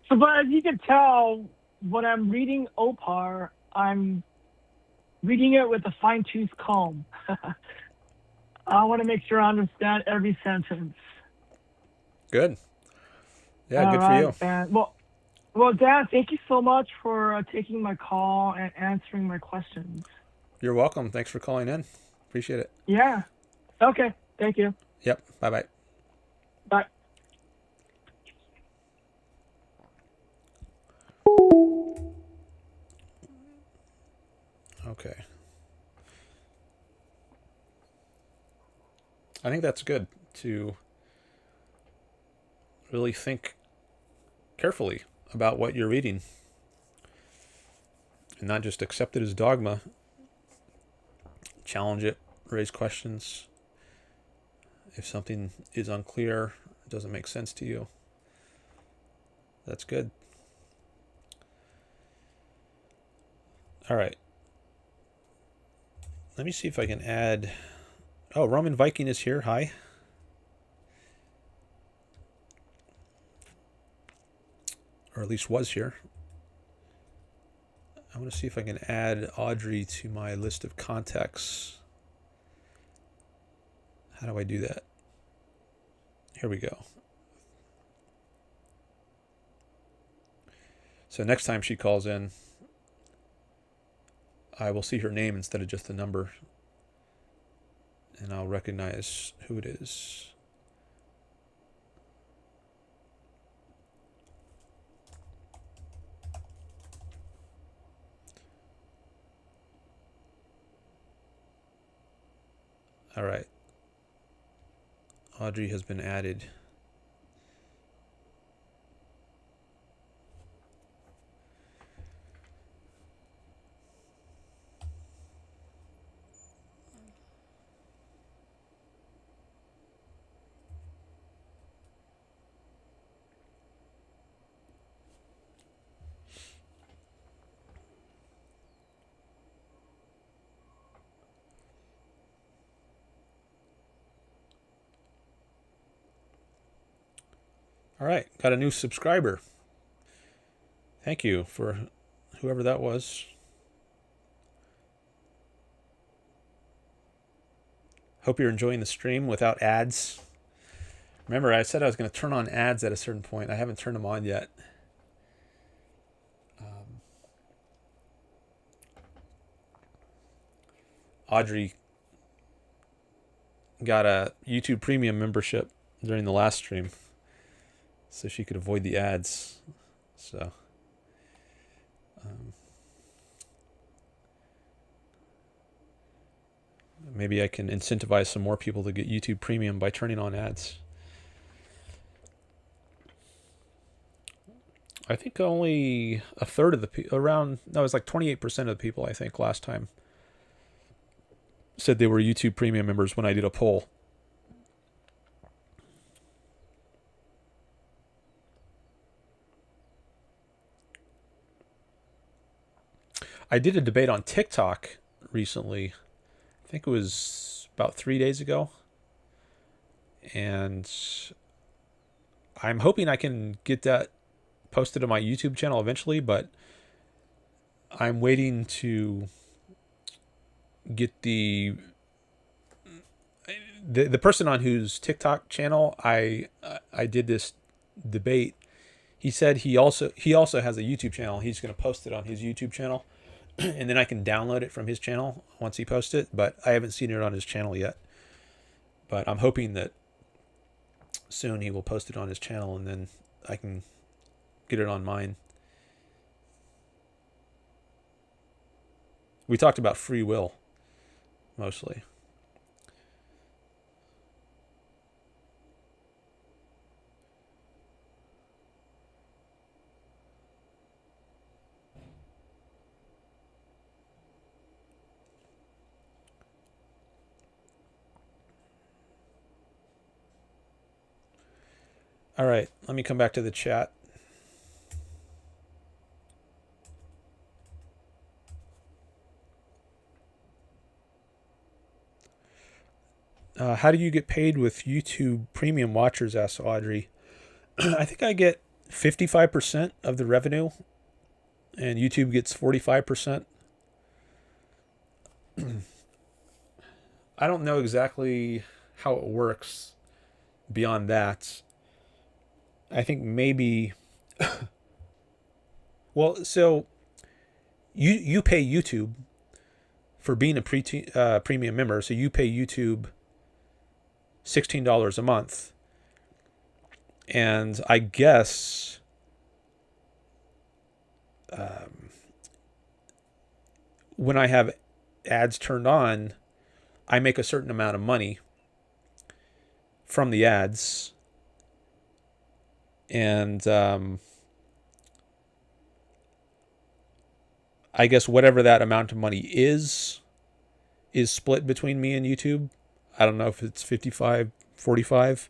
So, but as you can tell, when I'm reading Opar, I'm reading it with a fine-tooth comb. I want to make sure I understand every sentence. Good. Yeah, All good right, for you. Dan. Well, Dan, thank you so much for taking my call and answering my questions. You're welcome. Thanks for calling in. Appreciate it. Yeah. Okay. Thank you. Yep. Bye-bye. Bye. Okay. I think that's good to really think carefully about what you're reading and not just accept it as dogma. Challenge it, raise questions. If something is unclear, doesn't make sense to you, that's good. All right. Let me see if I can add... Oh, Roman Viking is here. Hi. Or at least was here. I want to see if I can add Audrey to my list of contacts. How do I do that? Here we go. So next time she calls in, I will see her name instead of just the number, and I'll recognize who it is. All right. Audrey has been added. All right, got a new subscriber. Thank you for whoever that was. Hope you're enjoying the stream without ads. Remember, I said I was going to turn on ads at a certain point. I haven't turned them on yet. Audrey got a YouTube Premium membership during the last stream, so she could avoid the ads. So, maybe I can incentivize some more people to get YouTube Premium by turning on ads. I think only a third of the people, it was like 28% of the people, I think, last time said they were YouTube Premium members when I did a poll. I did a debate on TikTok recently. I think it was about 3 days ago. And I'm hoping I can get that posted to my YouTube channel eventually, but I'm waiting to get the person on whose TikTok channel I did this debate. He said he also has a YouTube channel. He's going to post it on his YouTube channel. and then I can download it from his channel once he posts it, but I haven't seen it on his channel yet. But I'm hoping that soon he will post it on his channel, and then I can get it on mine. We talked about free will, mostly. All right, let me come back to the chat. How do you get paid with YouTube Premium watchers, asks Audrey. I think I get 55% of the revenue, and YouTube gets 45%. I don't know exactly how it works beyond that. I think maybe... well, so you pay YouTube for being a premium member, so you pay YouTube $16 a month. And I guess when I have ads turned on, I make a certain amount of money from the ads. And I guess whatever that amount of money is split between me and YouTube. I don't know if it's 55-45.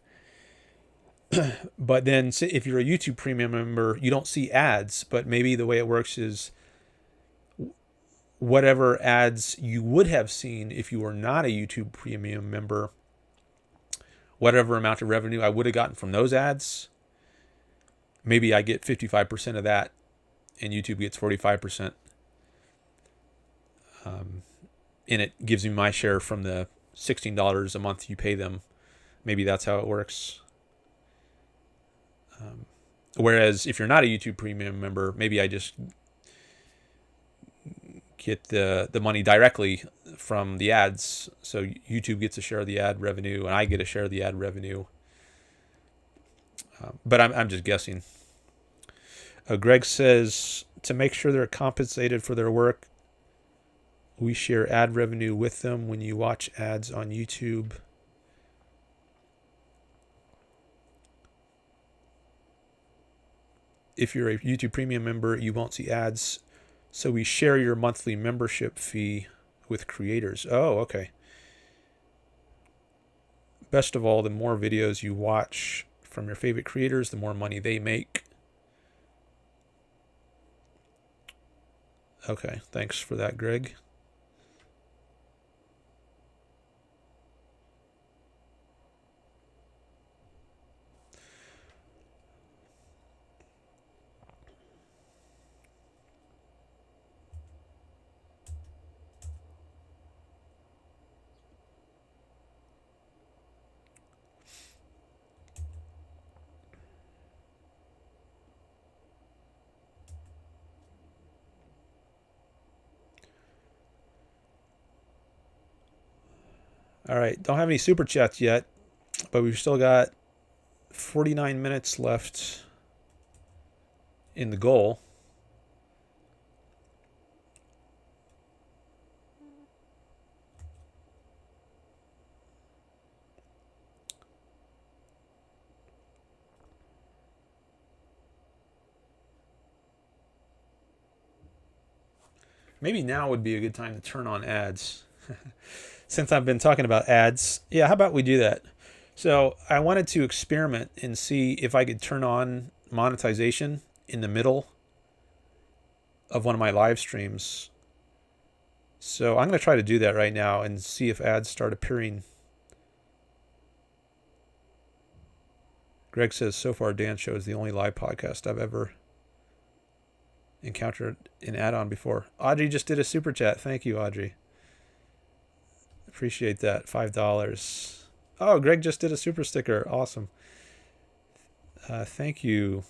But then if you're a YouTube Premium member, you don't see ads, but maybe the way it works is whatever ads you would have seen if you were not a YouTube Premium member, whatever amount of revenue I would have gotten from those ads, maybe I get 55% of that and YouTube gets 45%. And it gives me my share from the $16 a month you pay them. Maybe that's how it works. Whereas if you're not a YouTube Premium member, maybe I just get the money directly from the ads. So YouTube gets a share of the ad revenue and I get a share of the ad revenue. But I'm just guessing. Greg says, to make sure they're compensated for their work, we share ad revenue with them when you watch ads on YouTube. If you're a YouTube Premium member, you won't see ads. So we share your monthly membership fee with creators. Oh, okay. Best of all, the more videos you watch from your favorite creators, the more money they make. Okay, thanks for that, Greg. All right, don't have any super chats yet, but we've still got 49 minutes left in the goal. Maybe now would be a good time to turn on ads. Since I've been talking about ads, yeah, how about we do that? So I wanted to experiment and see if I could turn on monetization in the middle of one of my live streams. So I'm going to try to do that right now and see if ads start appearing. Greg says, so far Dan Show is the only live podcast I've ever encountered an ad on before. Audrey just did a super chat. Thank you, Audrey. Appreciate that. $5. Oh, Greg just did a super sticker. Awesome. Thank you.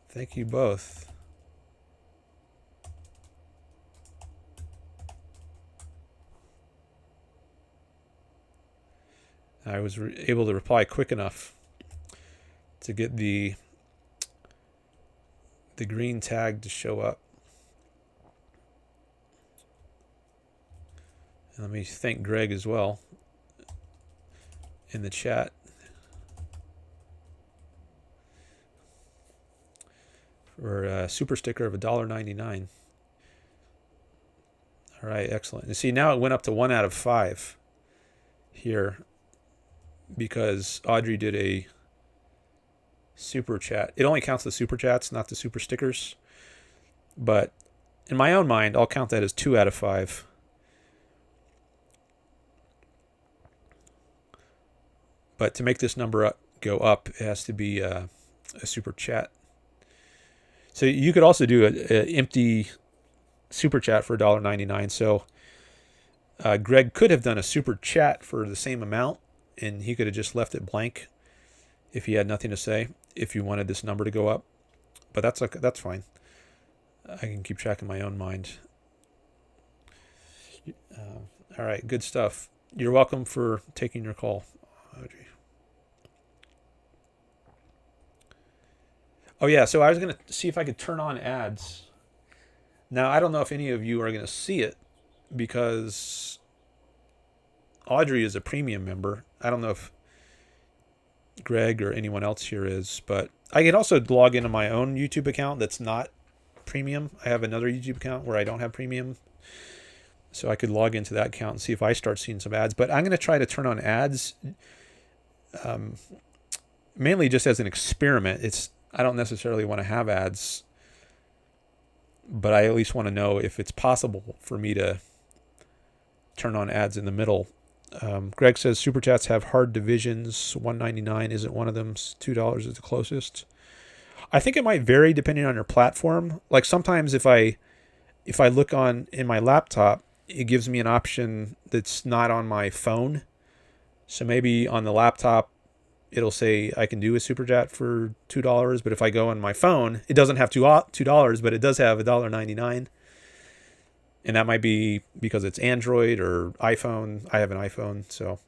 Thank you both. I was able to reply quick enough to get the green tag to show up. And let me thank Greg as well in the chat for a super sticker of $1.99. All right, excellent. And see, now it went up to 1 out of 5 here because Audrey did a super chat. It only counts the super chats, not the super stickers. But in my own mind, I'll count that as 2 out of 5. But to make this number go up, it has to be a super chat. So you could also do an empty super chat for $1.99. So Greg could have done a super chat for the same amount, and he could have just left it blank if he had nothing to say, if you wanted this number to go up. But that's fine. I can keep track in my own mind. All right, good stuff. You're welcome for taking your call, Audrey. Oh, yeah, so I was going to see if I could turn on ads. Now, I don't know if any of you are going to see it because Audrey is a premium member. I don't know if Greg or anyone else here is, but I can also log into my own YouTube account that's not premium. I have another YouTube account where I don't have premium. So I could log into that account and see if I start seeing some ads. But I'm going to try to turn on ads mainly just as an experiment. I don't necessarily want to have ads, but I at least want to know if it's possible for me to turn on ads in the middle. Greg says super chats have hard divisions. $1.99 isn't one of them. $2 is the closest. I think it might vary depending on your platform. Like sometimes if I look in my laptop, it gives me an option that's not on my phone. So maybe on the laptop, it'll say I can do a super chat for $2, but if I go on my phone, it doesn't have $2, but it does have $1.99. And that might be because it's Android or iPhone. I have an iPhone, so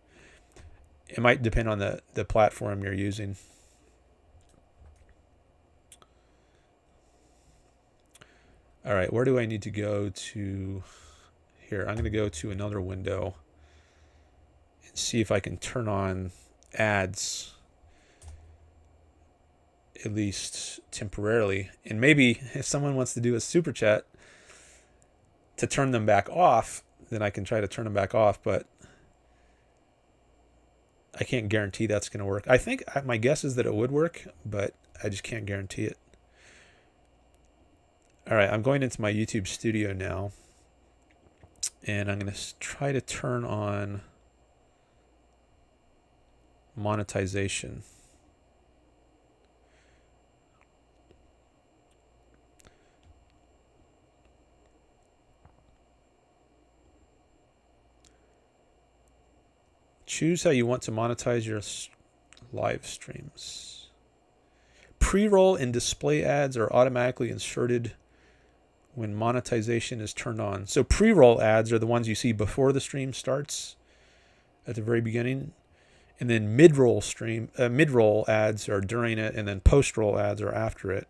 it might depend on the platform you're using. All right, where do I need to go to? Here, I'm going to go to another window and see if I can turn on ads, at least temporarily. And maybe if someone wants to do a super chat to turn them back off, then I can try to turn them back off, but I can't guarantee that's going to work. I think my guess is that it would work, but I just can't guarantee it. All right, I'm going into my YouTube studio now, and I'm going to try to turn on monetization. Choose how you want to monetize your live streams. Pre-roll and display ads are automatically inserted when monetization is turned on. So pre-roll ads are the ones you see before the stream starts at the very beginning. And then mid-roll ads are during it, and then post-roll ads are after it.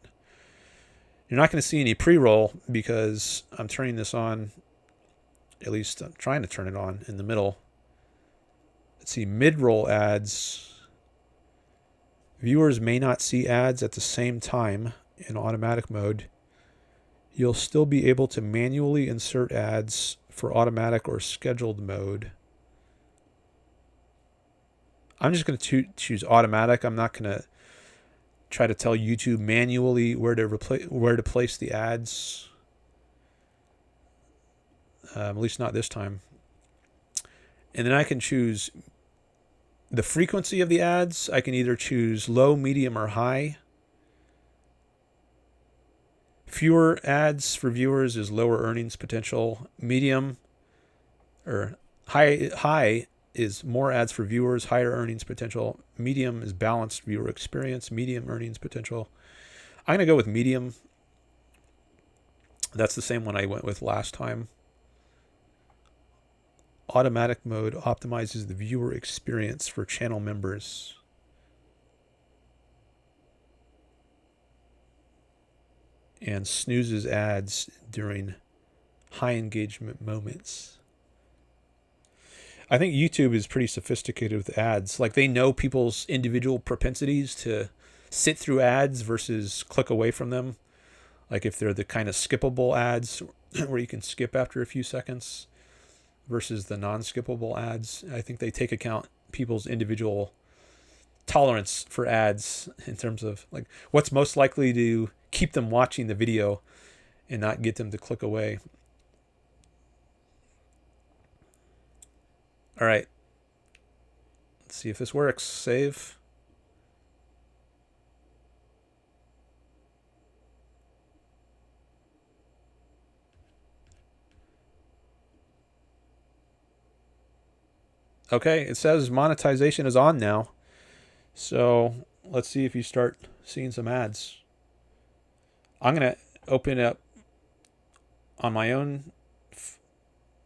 You're not going to see any pre-roll because I'm turning this on, at least I'm trying to turn it on in the middle. Let's see, mid-roll ads. Viewers may not see ads at the same time in automatic mode. You'll still be able to manually insert ads for automatic or scheduled mode. I'm just going to choose automatic. I'm not going to try to tell YouTube manually where to place the ads. At least not this time. And then I can choose the frequency of the ads. I can either choose low, medium, or high. Fewer ads for viewers is lower earnings potential. Medium or high is more ads for viewers, higher earnings potential. Medium is balanced viewer experience, medium earnings potential. I'm going to go with medium. That's the same one I went with last time. automatic mode optimizes the viewer experience for channel members. And snoozes ads during high engagement moments. I think YouTube is pretty sophisticated with ads. Like, they know people's individual propensities to sit through ads versus click away from them. Like if they're the kind of skippable ads where you can skip after a few seconds versus the non-skippable ads. I think they take account people's individual tolerance for ads in terms of like what's most likely to keep them watching the video and not get them to click away. All right. Let's see if this works. Save. Okay, it says monetization is on now. So let's see if you start seeing some ads. I'm going to open it up on my own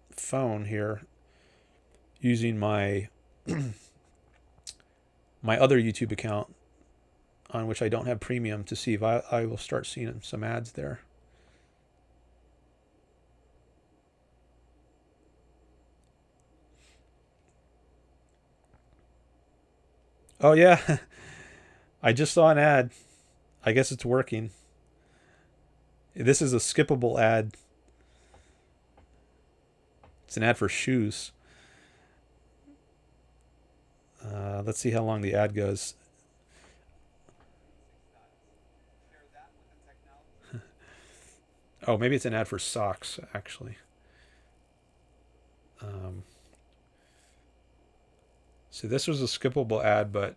phone here using my my other YouTube account on which I don't have premium to see if I will start seeing some ads there. Oh yeah, I just saw an ad. I guess it's working. This is a skippable ad. It's an ad for shoes. Let's see how long the ad goes. Oh, maybe it's an ad for socks, actually. So this was a skippable ad, but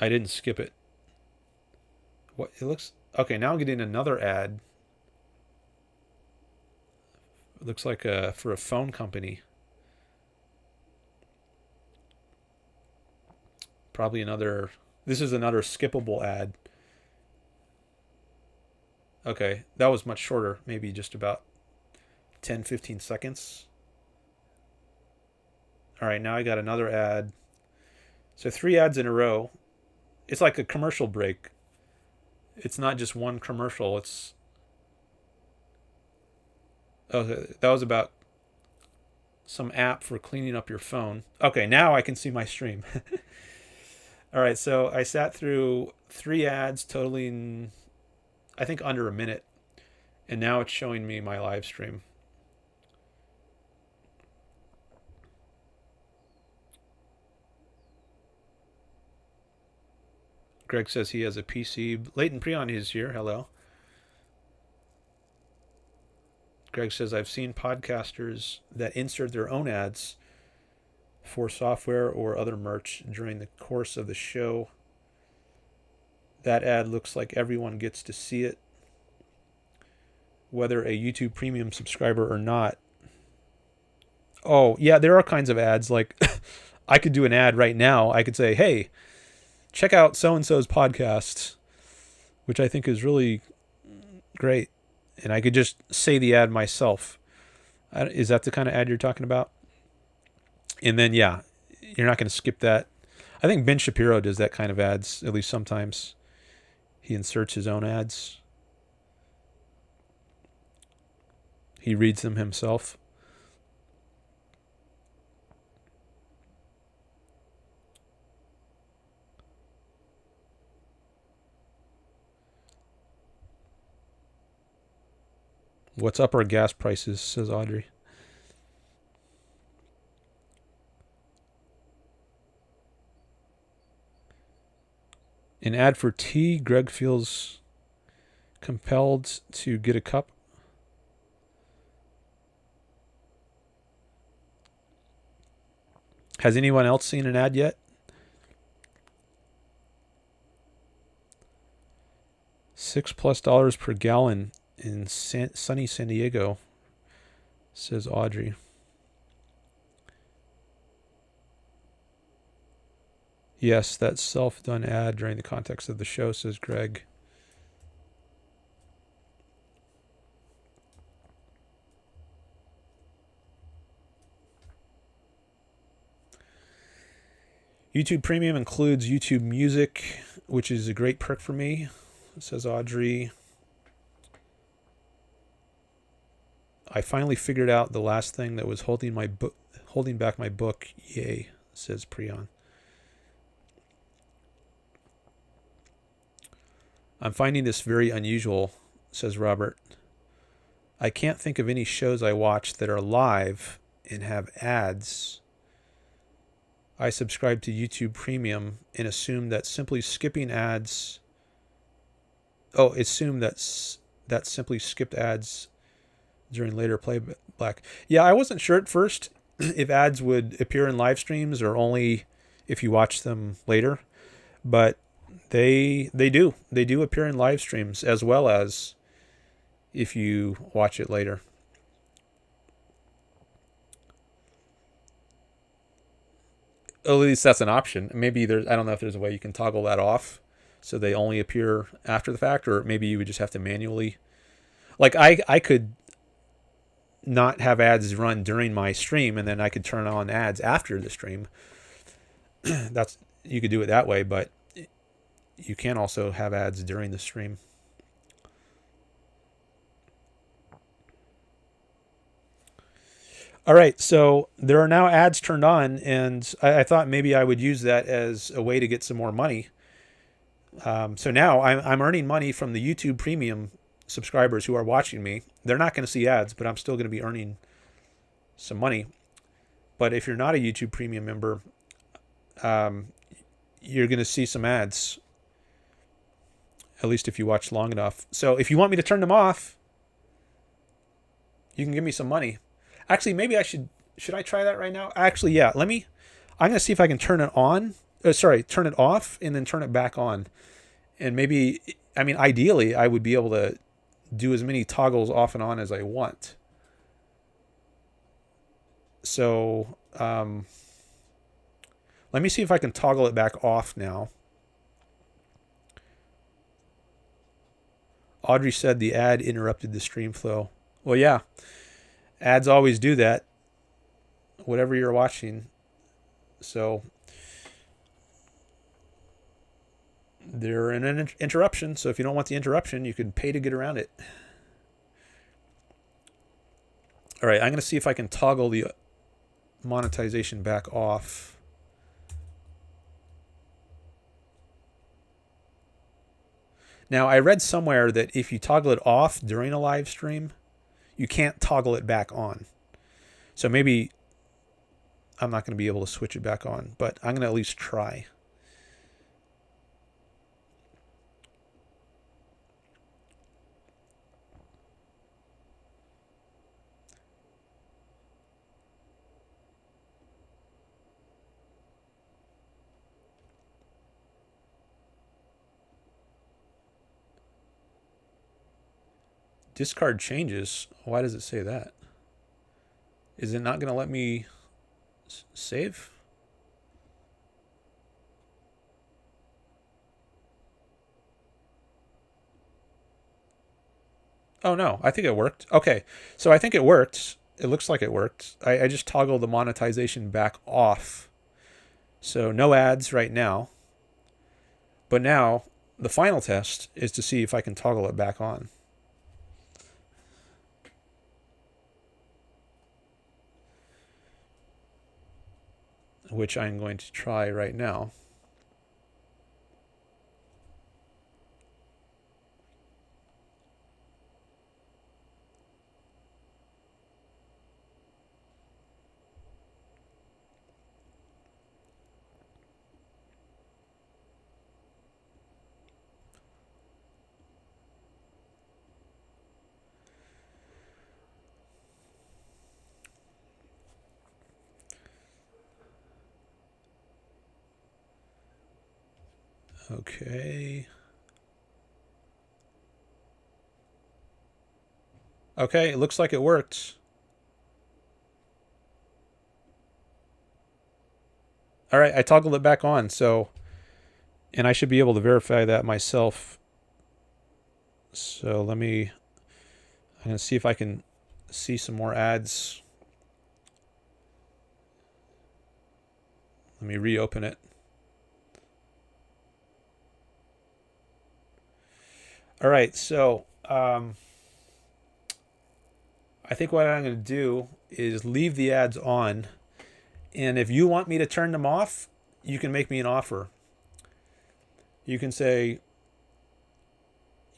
I didn't skip it. What it looks okay. Now I'm getting another ad. It looks like for a phone company. Probably another. This is another skippable ad. Okay, that was much shorter. Maybe just about 10-15 seconds. All right, now I got another ad. So 3 ads in a row. It's like a commercial break. It's not just one commercial. It's okay. That was about some app for cleaning up your phone. Okay, now I can see my stream. All right, so I sat through 3 ads totaling, I think, under a minute, and now it's showing me my live stream. Greg says he has a PC. Leighton Preon is here. Hello. Greg says, I've seen podcasters that insert their own ads for software or other merch during the course of the show. That ad looks like everyone gets to see it, whether a YouTube Premium subscriber or not. Oh, yeah, there are kinds of ads. Like, I could do an ad right now. I could say, hey, check out so-and-so's podcast, which I think is really great. And I could just say the ad myself. Is that the kind of ad you're talking about? And then, yeah, you're not going to skip that. I think Ben Shapiro does that kind of ads, at least sometimes. He inserts his own ads. He reads them himself. What's up our gas prices, says Audrey. An ad for tea. Greg feels compelled to get a cup. Has anyone else seen an ad yet? $6+ per gallon in sunny San Diego, says Audrey. Yes, that self-done ad during the context of the show, says Greg. YouTube Premium includes YouTube Music, which is a great perk for me, says Audrey. I finally figured out the last thing that was holding back my book. Yay, says Prion. I'm finding this very unusual, says Robert. I can't think of any shows I watch that are live and have ads. I subscribe to YouTube Premium and assume that simply skipping ads... assume that simply skipped ads during later playback. Yeah, I wasn't sure at first if ads would appear in live streams or only if you watch them later, but they do. They do appear in live streams as well as if you watch it later. At least that's an option. Maybe I don't know if there's a way you can toggle that off so they only appear after the fact, or maybe you would just have to manually. Like I could not have ads run during my stream, and then I could turn on ads after the stream. You could do it that way, but you can also have ads during the stream. All right, so there are now ads turned on, and I thought maybe I would use that as a way to get some more money. So now I'm earning money from the YouTube Premium subscribers who are watching me. They're not going to see ads, but I'm still going to be earning some money. But if you're not a YouTube Premium member, you're going to see some ads, at least if you watch long enough. So if you want me to turn them off, you can give me some money. Actually, maybe should I try that right now? Actually, yeah, I'm going to see if I can turn it on. Turn it off and then turn it back on. And maybe, ideally, I would be able to do as many toggles off and on as I want. So, let me see if I can toggle it back off now. Audrey said the ad interrupted the stream flow. Well, yeah. Ads always do that, whatever you're watching. So they're in an interruption. So if you don't want the interruption, you can pay to get around it. All right, I'm going to see if I can toggle the monetization back off. Now, I read somewhere that if you toggle it off during a live stream, you can't toggle it back on. So maybe I'm not going to be able to switch it back on, but I'm going to at least try. Discard changes. Why does it say that? Is it not going to let me save? Oh no, I think it worked. Okay, so I think it worked. It looks like it worked. I just toggled the monetization back off. So no ads right now. But now the final test is to see if I can toggle it back on. Which I'm going to try right now. Okay. Okay, it looks like it worked. All right, I toggled it back on, and I should be able to verify that myself. So I'm going to see if I can see some more ads. Let me reopen it. All right, so I think what I'm going to do is leave the ads on, and if you want me to turn them off, you can make me an offer. You can say,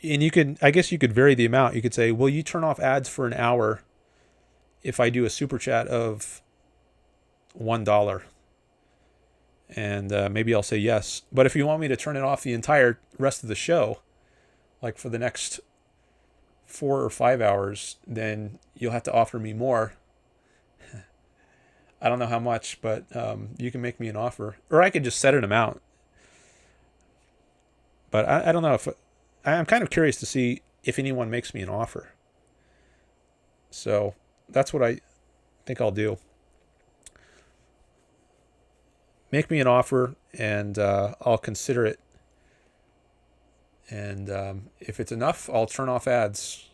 and you can, I guess you could vary the amount. You could say, will you turn off ads for an hour if I do a super chat of $1? And maybe I'll say yes. But if you want me to turn it off the entire rest of the show, like for the next 4 or 5 hours, then you'll have to offer me more. I don't know how much, but you can make me an offer. Or I could just set an amount. But I don't know if... I'm kind of curious to see if anyone makes me an offer. So that's what I think I'll do. Make me an offer, and I'll consider it. And if it's enough, I'll turn off ads.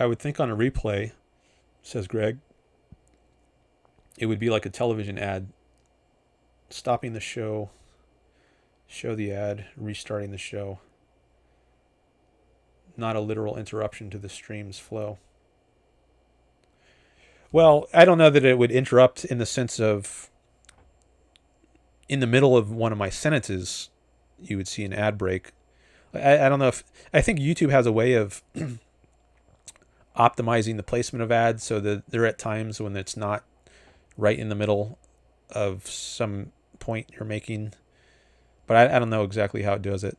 I would think on a replay, says Greg, it would be like a television ad. Stopping the show, show the ad, restarting the show. Not a literal interruption to the stream's flow. Well, I don't know that it would interrupt in the sense of in the middle of one of my sentences, you would see an ad break. I don't know if... I think YouTube has a way of optimizing the placement of ads so that there are at times when it's not right in the middle of some point you're making. But I don't know exactly how it does it.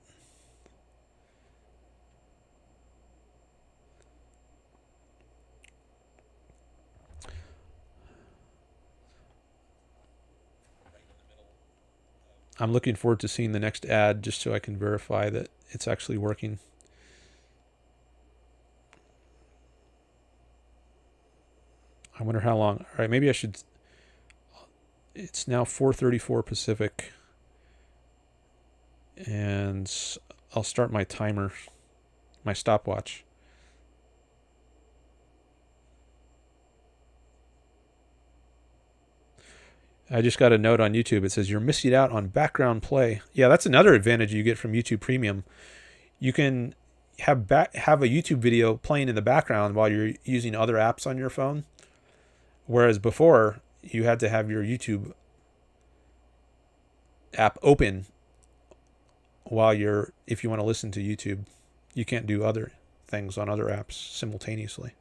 I'm looking forward to seeing the next ad just so I can verify that it's actually working. I wonder how long. All right, maybe I should... It's now 4:34 Pacific. And I'll start my timer, my stopwatch. I just got a note on YouTube. It says, you're missing out on background play. Yeah, that's another advantage you get from YouTube Premium. You can have a YouTube video playing in the background while you're using other apps on your phone. Whereas before, you had to have your YouTube app open if you want to listen to YouTube. You can't do other things on other apps simultaneously.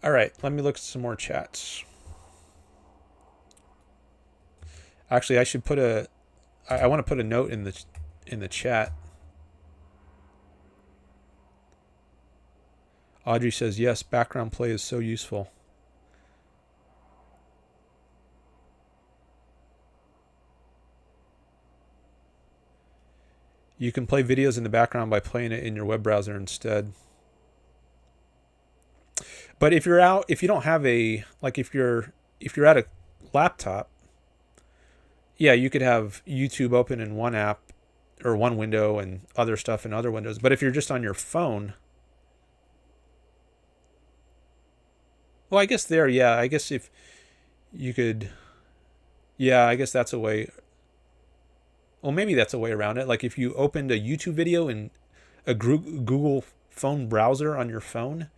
All right, let me look at some more chats. Actually, I should I want to put a note in the chat. Audrey says, yes, background play is so useful. You can play videos in the background by playing it in your web browser instead. But if you don't have if you're at a laptop, yeah, you could have YouTube open in one app or one window and other stuff in other windows. But if you're just on your phone, well, I guess I guess if you could, yeah, I guess that's a way. Well, maybe that's a way around it. Like if you opened a YouTube video in a Google phone browser on your phone,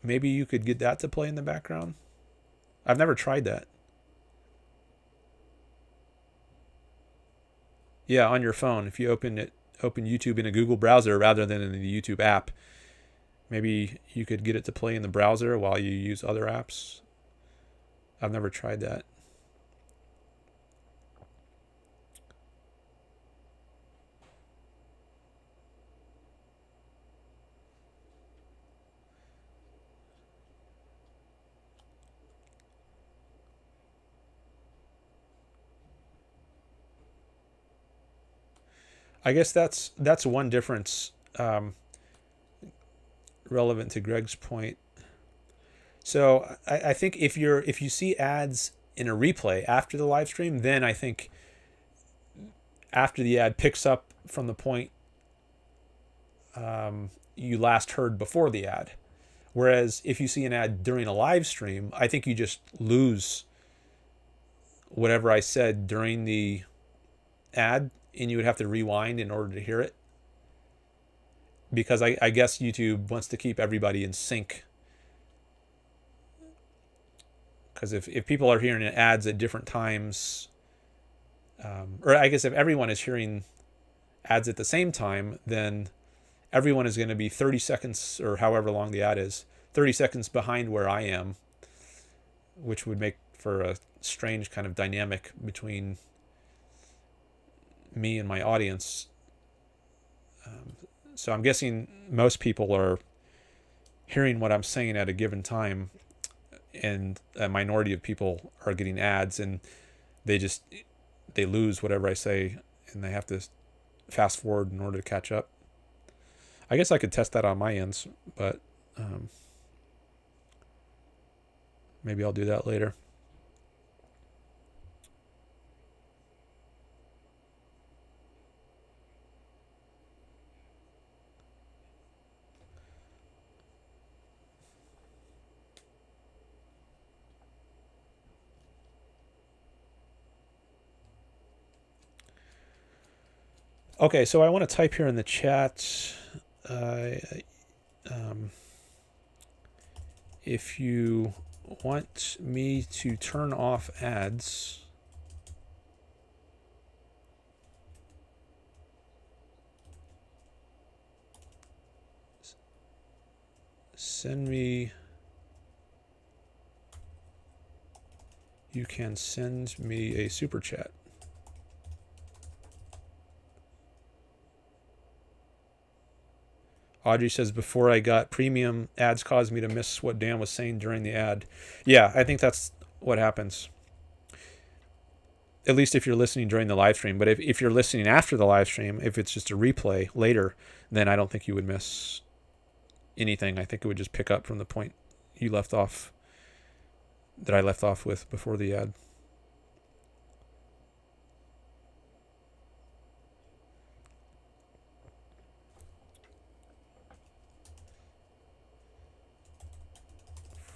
maybe you could get that to play in the background. I've never tried that. Yeah, on your phone, if you open YouTube in a Google browser rather than in the YouTube app, maybe you could get it to play in the browser while you use other apps. I've never tried that. I guess that's one difference relevant to Greg's point. So I think if you see ads in a replay after the live stream, then I think after the ad picks up from the point you last heard before the ad. Whereas if you see an ad during a live stream, I think you just lose whatever I said during the ad, and you would have to rewind in order to hear it. Because I guess YouTube wants to keep everybody in sync. Because if people are hearing ads at different times, or I guess if everyone is hearing ads at the same time, then everyone is going to be 30 seconds, or however long the ad is, 30 seconds behind where I am, which would make for a strange kind of dynamic between me and my audience. So I'm guessing most people are hearing what I'm saying at a given time, and a minority of people are getting ads, and they lose whatever I say, and they have to fast forward in order to catch up. I guess I could test that on my ends, but maybe I'll do that later. Okay, so I want to type here in the chat, if you want me to turn off ads, you can send me a super chat. Audrey says, before I got premium, ads caused me to miss what Dan was saying during the ad. Yeah, I think that's what happens. At least if you're listening during the live stream. But if you're listening after the live stream, if it's just a replay later, then I don't think you would miss anything. I think it would just pick up from the point you left off, that I left off with before the ad.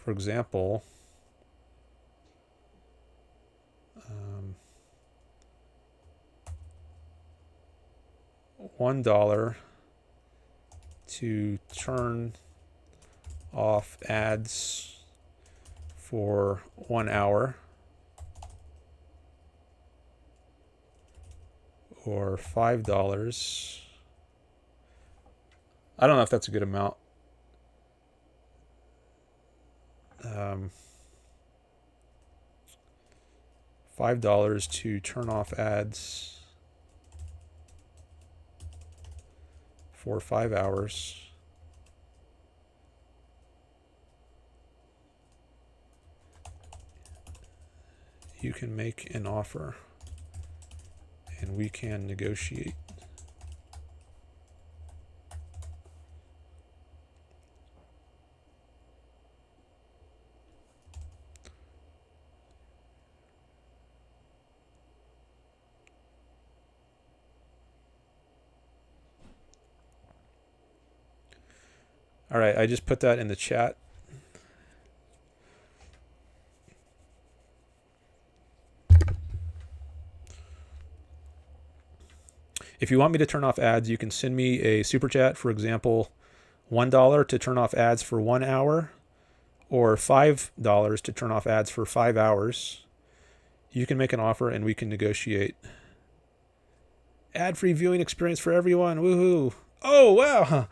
For example, $1 to turn off ads for 1 hour, or $5. I don't know if that's a good amount. $5 to turn off ads for 5 hours. You can make an offer and we can negotiate. All right, I just put that in the chat. If you want me to turn off ads, you can send me a super chat. For example, $1 to turn off ads for 1 hour, or $5 to turn off ads for 5 hours. You can make an offer and we can negotiate. Ad-free viewing experience for everyone. Woohoo. Oh, wow.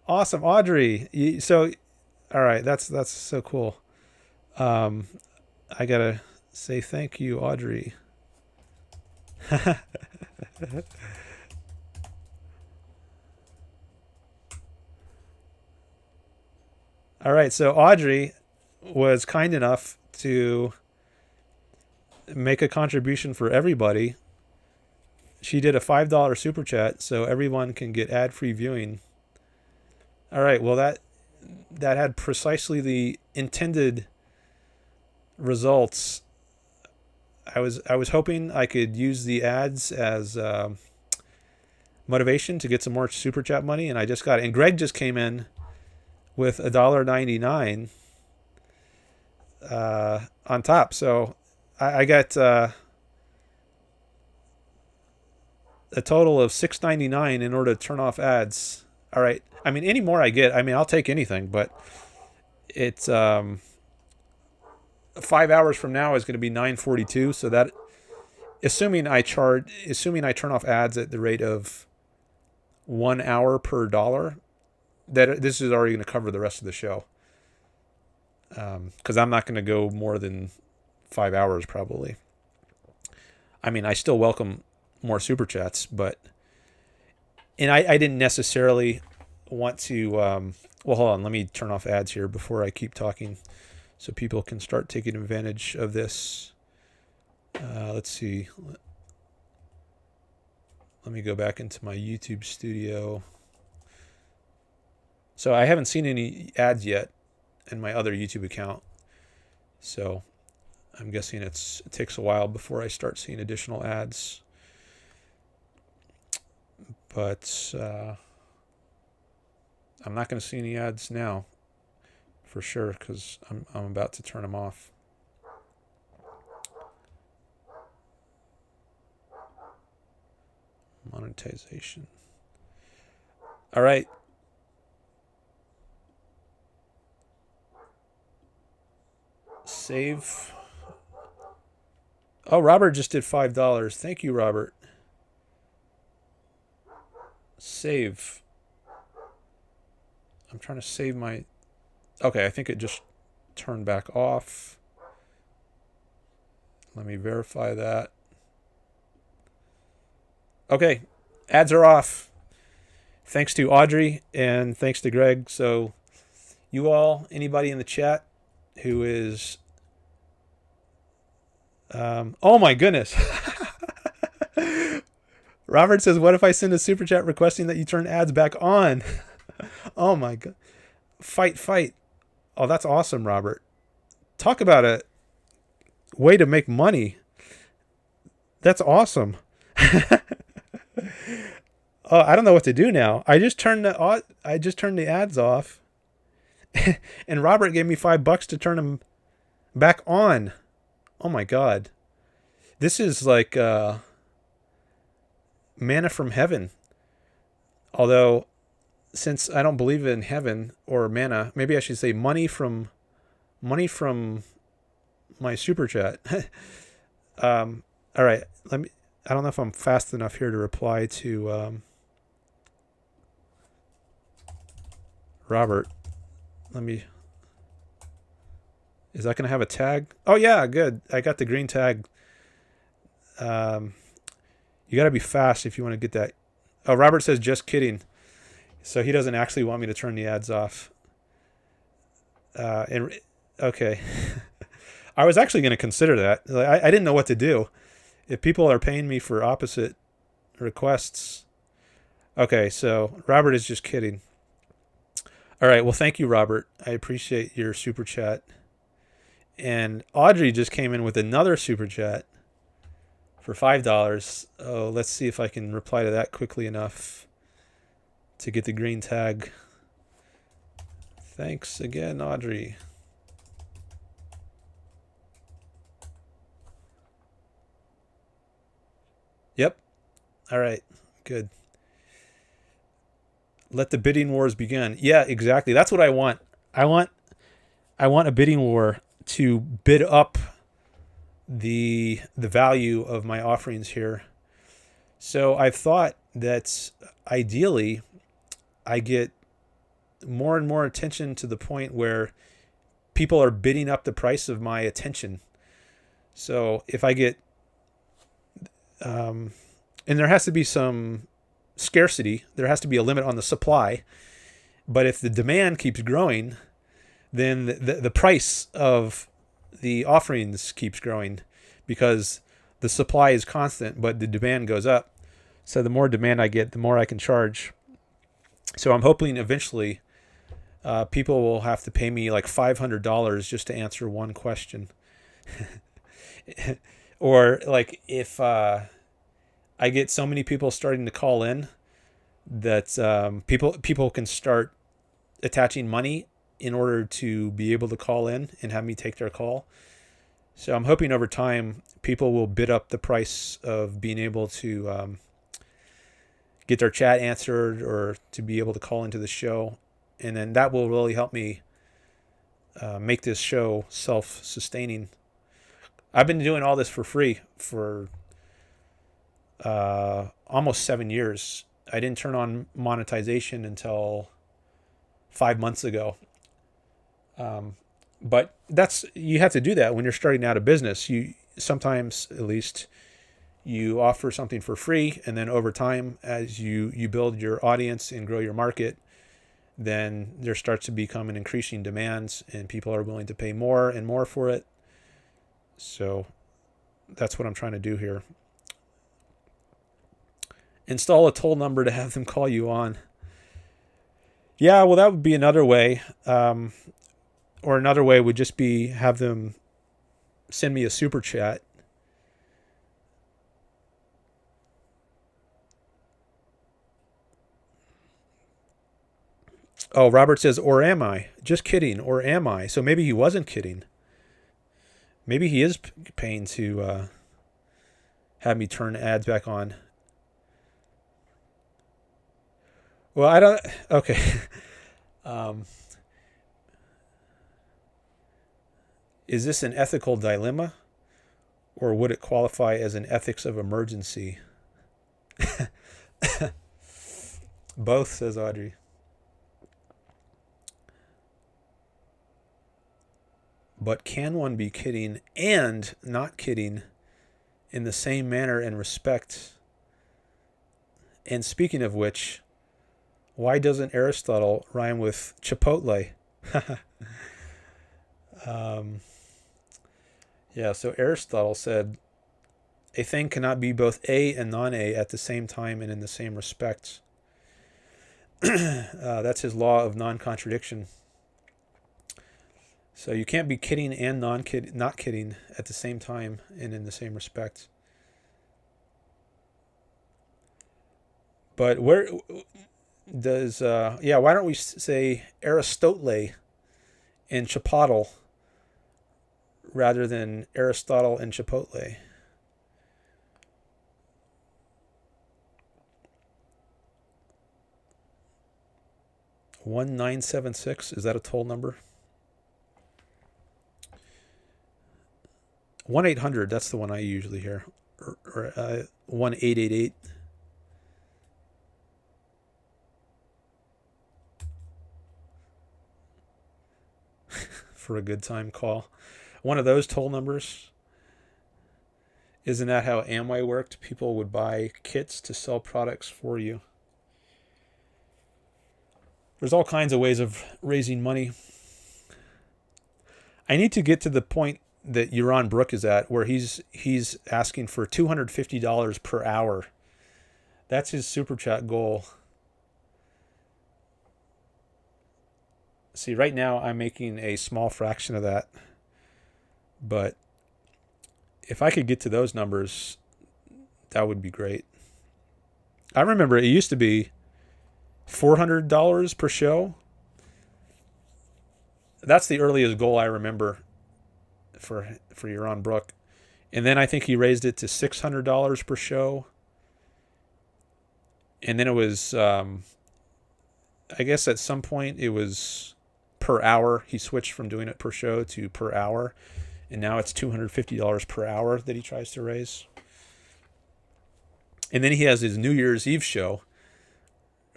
Awesome, Audrey. All right, that's so cool. I gotta say thank you, Audrey. All right, so Audrey was kind enough to make a contribution for everybody. She did a $5 super chat so everyone can get ad-free viewing. All right, well that had precisely the intended results. I was hoping I could use the ads as motivation to get some more super chat money, and I just got it. And Greg just came in with $1.99 on top, so I got a total of $6.99 in order to turn off ads. All right. I mean, any more I get, I mean, I'll take anything, but it's 5 hours from now is going to be $9.42. So that, assuming I turn off ads at the rate of 1 hour per dollar, that this is already going to cover the rest of the show. Because I'm not going to go more than 5 hours probably. I mean, I still welcome more super chats, but I didn't necessarily want to. Well, hold on. Let me turn off ads here before I keep talking, so people can start taking advantage of this. Let's see. Let me go back into my YouTube studio. So I haven't seen any ads yet in my other YouTube account. So I'm guessing it takes a while before I start seeing additional ads. But I'm not going to see any ads now, for sure, because I'm about to turn them off. Monetization. All right. Save. Oh, Robert just did $5. Thank you, Robert. Save. I'm trying to save my... Okay, I think it just turned back off. Let me verify that. Okay, ads are off. Thanks to Audrey and thanks to Greg. So you all, anybody in the chat who is... oh my goodness. Robert says, what if I send a super chat requesting that you turn ads back on? Oh my God. Fight. Oh, that's awesome, Robert. Talk about a way to make money. That's awesome. Oh, I don't know what to do now. I just turned the ads off. And Robert gave me $5 to turn them back on. Oh my God. This is like manna from heaven. Although, since I don't believe in heaven or manna, maybe I should say money from my super chat. All right, I don't know if I'm fast enough here to reply to Robert. Is that going to have a tag? Oh yeah, good. I got the green tag. You got to be fast if you want to get that. Oh, Robert says, just kidding. So he doesn't actually want me to turn the ads off. Okay. I was actually going to consider that. I didn't know what to do. If people are paying me for opposite requests. Okay, so Robert is just kidding. All right, well, thank you, Robert. I appreciate your super chat. And Audrey just came in with another super chat for $5. Oh, let's see if I can reply to that quickly enough to get the green tag. Thanks again, Audrey. Yep. All right. Good. Let the bidding wars begin. Yeah, exactly. That's what I want. I want a bidding war to bid up the value of my offerings here. So I've thought that ideally I get more and more attention to the point where people are bidding up the price of my attention. So if I get and there has to be some scarcity, there has to be a limit on the supply, but if the demand keeps growing, then the price of the offerings keeps growing because the supply is constant, but the demand goes up. So the more demand I get, the more I can charge. So I'm hoping eventually people will have to pay me like $500 just to answer one question. Or like if I get so many people starting to call in that people can start attaching money in order to be able to call in and have me take their call. So I'm hoping over time people will bid up the price of being able to get their chat answered or to be able to call into the show. And then that will really help me make this show self-sustaining. I've been doing all this for free for almost 7 years. I didn't turn on monetization until 5 months ago. But you have to do that when you're starting out a business. You sometimes, at least, you offer something for free, and then over time, as you build your audience and grow your market, then there starts to become an increasing demand, and people are willing to pay more and more for it. So that's what I'm trying to do here. Install a toll number to have them call you on. Yeah, well, that would be another way. Or another way would just be have them send me a super chat. Oh, Robert says, or am I? Just kidding, or am I? So maybe he wasn't kidding. Maybe he is paying to have me turn ads back on. Well, I don't... Okay. Is this an ethical dilemma? Or would it qualify as an ethics of emergency? Both, says Audrey. But can one be kidding and not kidding in the same manner and respect? And speaking of which, why doesn't Aristotle rhyme with Chipotle? Yeah, so Aristotle said, a thing cannot be both A and non-A at the same time and in the same respect. That's his law of non-contradiction. So you can't be kidding and not kidding at the same time and in the same respect. But where does... why don't we say Aristotle and Chipotle rather than Aristotle and Chipotle? $1976, is that a toll number? 1-800, that's the one I usually hear. Or 1-888. For a good time call. One of those toll numbers. Isn't that how Amway worked? People would buy kits to sell products for you. There's all kinds of ways of raising money. I need to get to the point that Yaron Brook is at, where he's asking for $250 per hour. That's his super chat goal. See, right now I'm making a small fraction of that. But if I could get to those numbers, that would be great. I remember it used to be $400 per show. That's the earliest goal I remember for Yaron Brook. And then I think he raised it to $600 per show. And then it was, I guess at some point it was per hour. He switched from doing it per show to per hour. And now it's $250 per hour that he tries to raise. And then he has his New Year's Eve show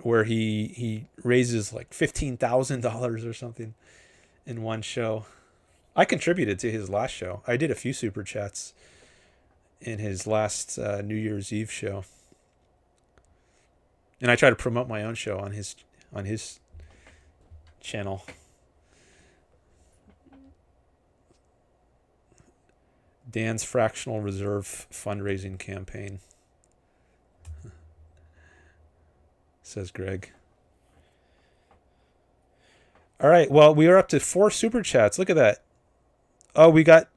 where he raises like $15,000 or something in one show. I contributed to his last show. I did a few super chats in his last New Year's Eve show. And I try to promote my own show on his channel. Dan's fractional reserve fundraising campaign, says Greg. All right. Well, we are up to 4 super chats. Look at that. Oh, we got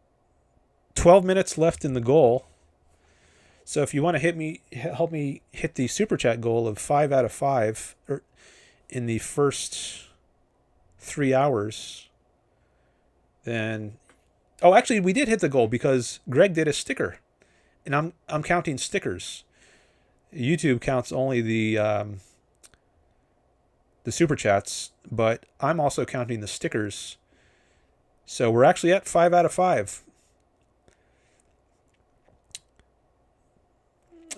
12 minutes left in the goal. So if you want to help me hit the super chat goal of 5 out of 5 in the first 3 hours, then actually we did hit the goal because Greg did a sticker, and I'm counting stickers. YouTube counts only the super chats, but I'm also counting the stickers. So we're actually at 5 out of 5.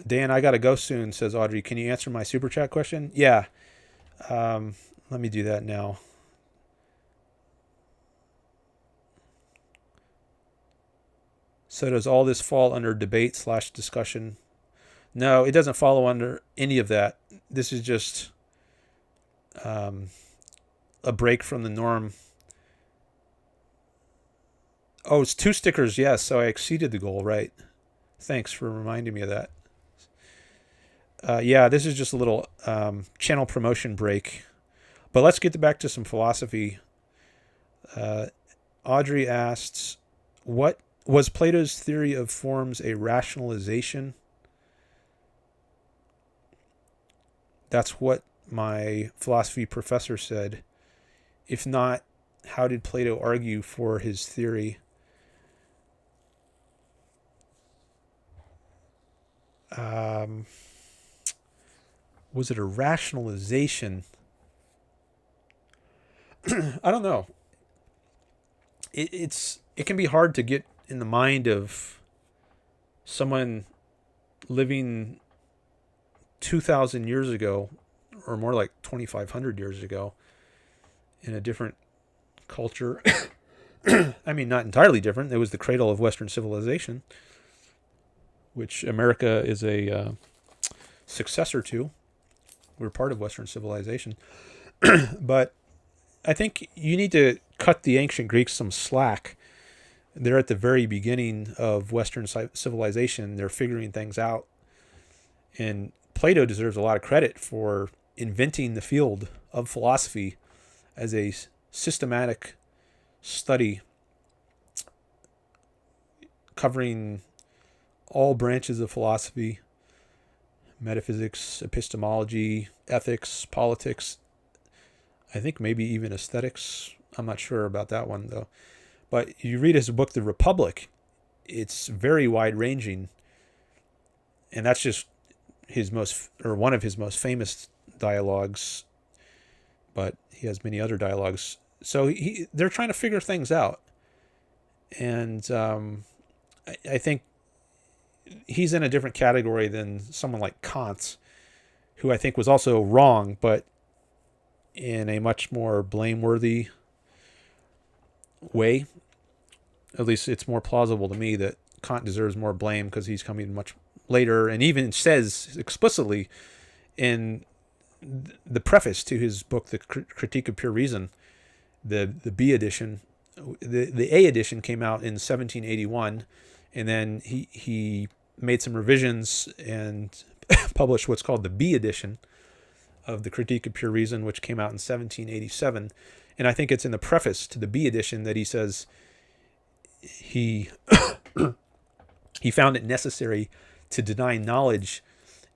Dan, I gotta go soon, says Audrey. Can you answer my super chat question? Yeah. Let me do that now. So does all this fall under debate/discussion? No, it doesn't follow under any of that. This is just a break from the norm. Oh, it's 2 stickers, yes. So I exceeded the goal, right? Thanks for reminding me of that. Yeah, this is just a little channel promotion break. But let's get back to some philosophy. Audrey asks, what was Plato's theory of forms a rationalization? That's what my philosophy professor said. If not, how did Plato argue for his theory? Was it a rationalization? I don't know. It can be hard to get in the mind of someone living 2,000 years ago, or more like 2,500 years ago, in a different culture. I mean, not entirely different. It was the cradle of Western civilization, which America is a successor to. We're part of Western civilization. But I think you need to cut the ancient Greeks some slack. They're at the very beginning of Western civilization. They're figuring things out. And Plato deserves a lot of credit for inventing the field of philosophy as a systematic study covering all branches of philosophy: metaphysics, epistemology, ethics, politics, I think maybe even aesthetics. I'm not sure about that one, though. But you read his book, The Republic, it's very wide-ranging. And that's just one of his most famous dialogues. But he has many other dialogues. So they're trying to figure things out. And I think he's in a different category than someone like Kant, who I think was also wrong, but in a much more blameworthy way. At least it's more plausible to me that Kant deserves more blame because he's coming much later, and even says explicitly in the preface to his book, The Critique of Pure Reason, the B edition. The A edition came out in 1781, and then he made some revisions and published what's called the B edition of The Critique of Pure Reason, which came out in 1787. And I think it's in the preface to the B edition that he says he found it necessary to deny knowledge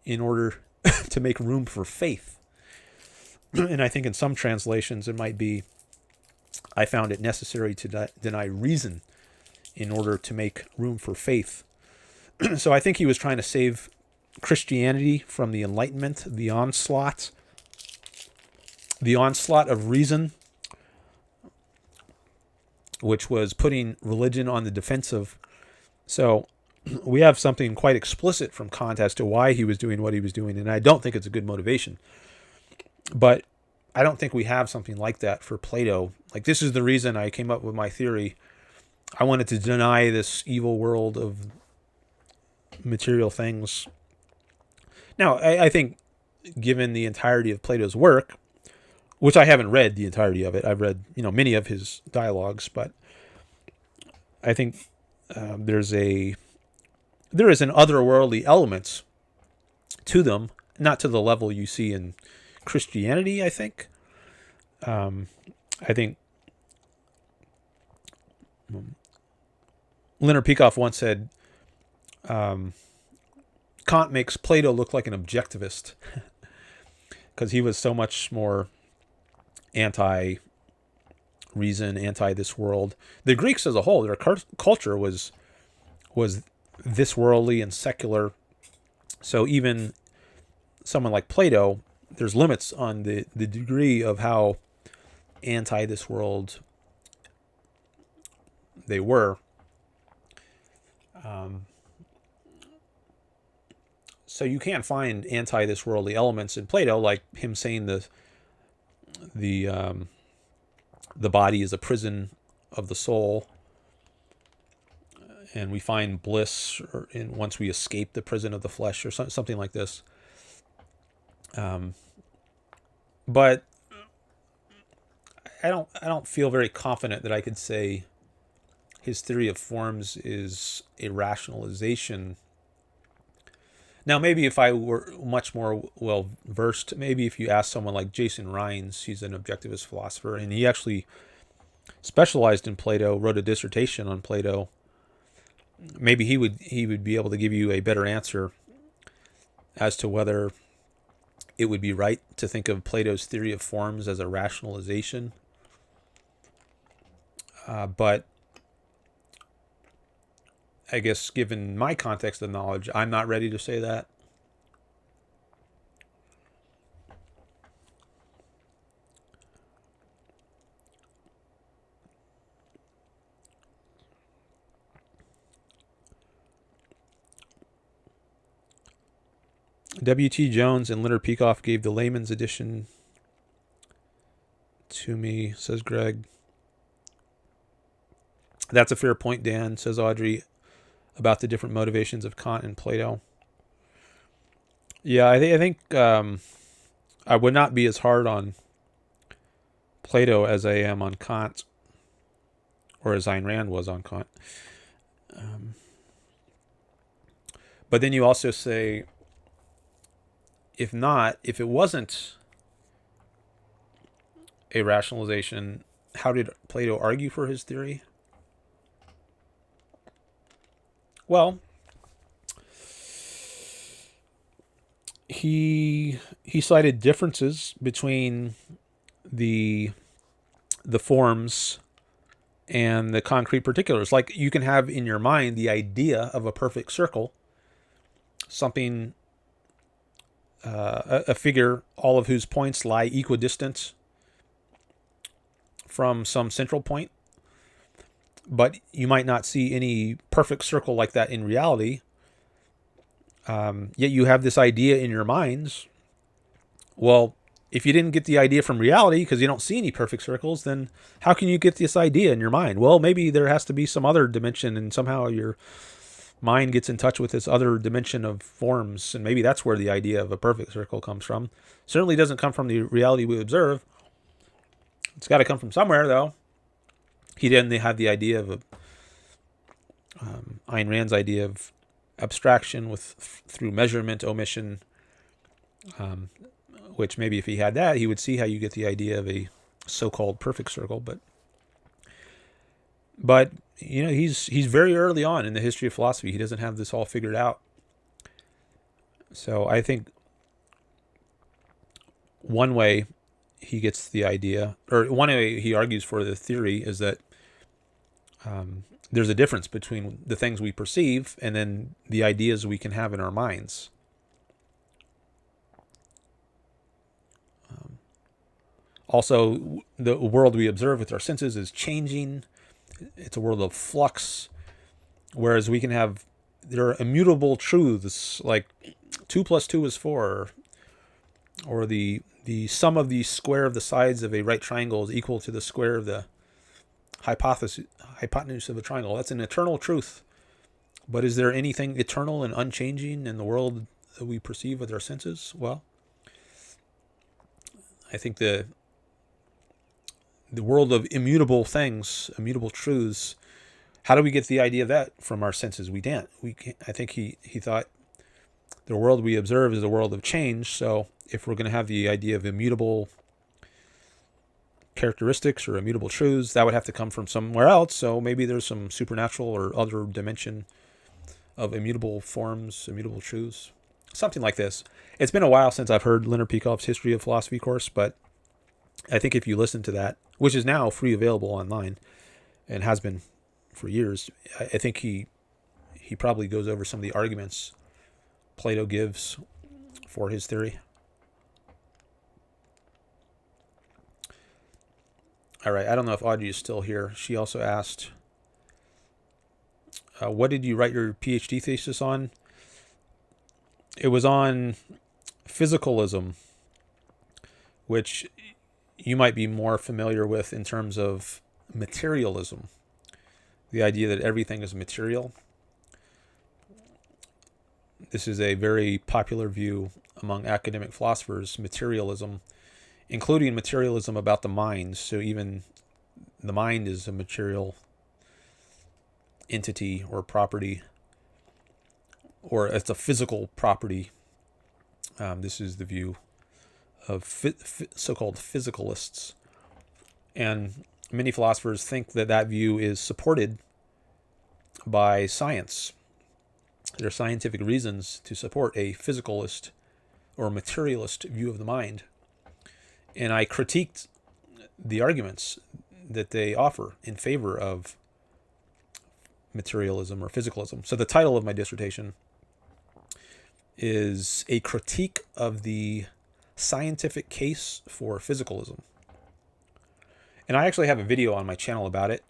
in order to make room for faith. And I think in some translations it might be, I found it necessary to deny reason in order to make room for faith. So I think he was trying to save Christianity from the Enlightenment, the onslaught of reason, which was putting religion on the defensive. So we have something quite explicit from Kant as to why he was doing what he was doing, and I don't think it's a good motivation. But I don't think we have something like that for Plato. Like, this is the reason I came up with my theory. I wanted to deny this evil world of material things. Now, I think given the entirety of Plato's work, which I haven't read the entirety of it, I've read many of his dialogues, but I think there is an otherworldly element to them, not to the level you see in Christianity, I think. I think Leonard Peikoff once said, Kant makes Plato look like an objectivist because he was so much more anti-reason, anti this world. The Greeks as a whole, their culture was this worldly and secular. So even someone like Plato, there's limits on the degree of how anti this world they were. So you can't find anti this worldly elements in Plato, like him saying the body is a prison of the soul, and we find bliss once we escape the prison of the flesh, or something like this. But I don't feel very confident that I could say his theory of forms is a rationalization. Now, maybe if I were much more well versed, maybe if you ask someone like Jason Rines, he's an objectivist philosopher, and he actually specialized in Plato, wrote a dissertation on Plato. Maybe he would be able to give you a better answer as to whether it would be right to think of Plato's theory of forms as a rationalization. But I guess given my context of knowledge, I'm not ready to say that. W.T. Jones and Leonard Peikoff gave the layman's edition to me, says Greg. That's a fair point, Dan, says Audrey, about the different motivations of Kant and Plato. Yeah, I think I would not be as hard on Plato as I am on Kant, or as Ayn Rand was on Kant. But then you also say, if it wasn't a rationalization, how did Plato argue for his theory? Well, he cited differences between the forms and the concrete particulars. Like, you can have in your mind the idea of a perfect circle, something, a figure, all of whose points lie equidistant from some central point. But you might not see any perfect circle like that in reality. Yet you have this idea in your minds. Well, if you didn't get the idea from reality because you don't see any perfect circles, then how can you get this idea in your mind? Well, maybe there has to be some other dimension, and somehow your mind gets in touch with this other dimension of forms, and maybe that's where the idea of a perfect circle comes from. Certainly doesn't come from the reality we observe. It's got to come from somewhere, though. He didn't have the idea of Ayn Rand's idea of abstraction through measurement, omission, which maybe if he had that, he would see how you get the idea of a so-called perfect circle. But you know, he's very early on in the history of philosophy. He doesn't have this all figured out. So I think one way he gets the idea, or one way he argues for the theory, is that there's a difference between the things we perceive and then the ideas we can have in our minds. Also, the world we observe with our senses is changing. It's a world of flux, whereas we can have, there are immutable truths like 2 + 2 is 4, or the sum of the square of the sides of a right triangle is equal to the square of the hypotenuse of a triangle. That's an eternal truth. But is there anything eternal and unchanging in the world that we perceive with our senses? Well, I think the world of immutable things, immutable truths, how do we get the idea of that from our senses? We can't. I think he thought the world we observe is a world of change. So if we're going to have the idea of immutable characteristics or immutable truths, that would have to come from somewhere else. So maybe there's some supernatural or other dimension of immutable forms, immutable truths, something like this. It's been a while since I've heard Leonard Peikoff's History of Philosophy course, but I think if you listen to that, which is now free available online and has been for years, I think he probably goes over some of the arguments Plato gives for his theory. All right, I don't know if Audrey is still here. She also asked, what did you write your PhD thesis on? It was on physicalism, which you might be more familiar with in terms of materialism. The idea that everything is material. This is a very popular view among academic philosophers, materialism, including materialism about the mind. So even the mind is a material entity or property, or it's a physical property. This is the view of so-called physicalists. And many philosophers think that that view is supported by science. There are scientific reasons to support a physicalist or materialist view of the mind. And I critiqued the arguments that they offer in favor of materialism or physicalism. So the title of my dissertation is A Critique of the Scientific Case for Physicalism. And I actually have a video on my channel about it.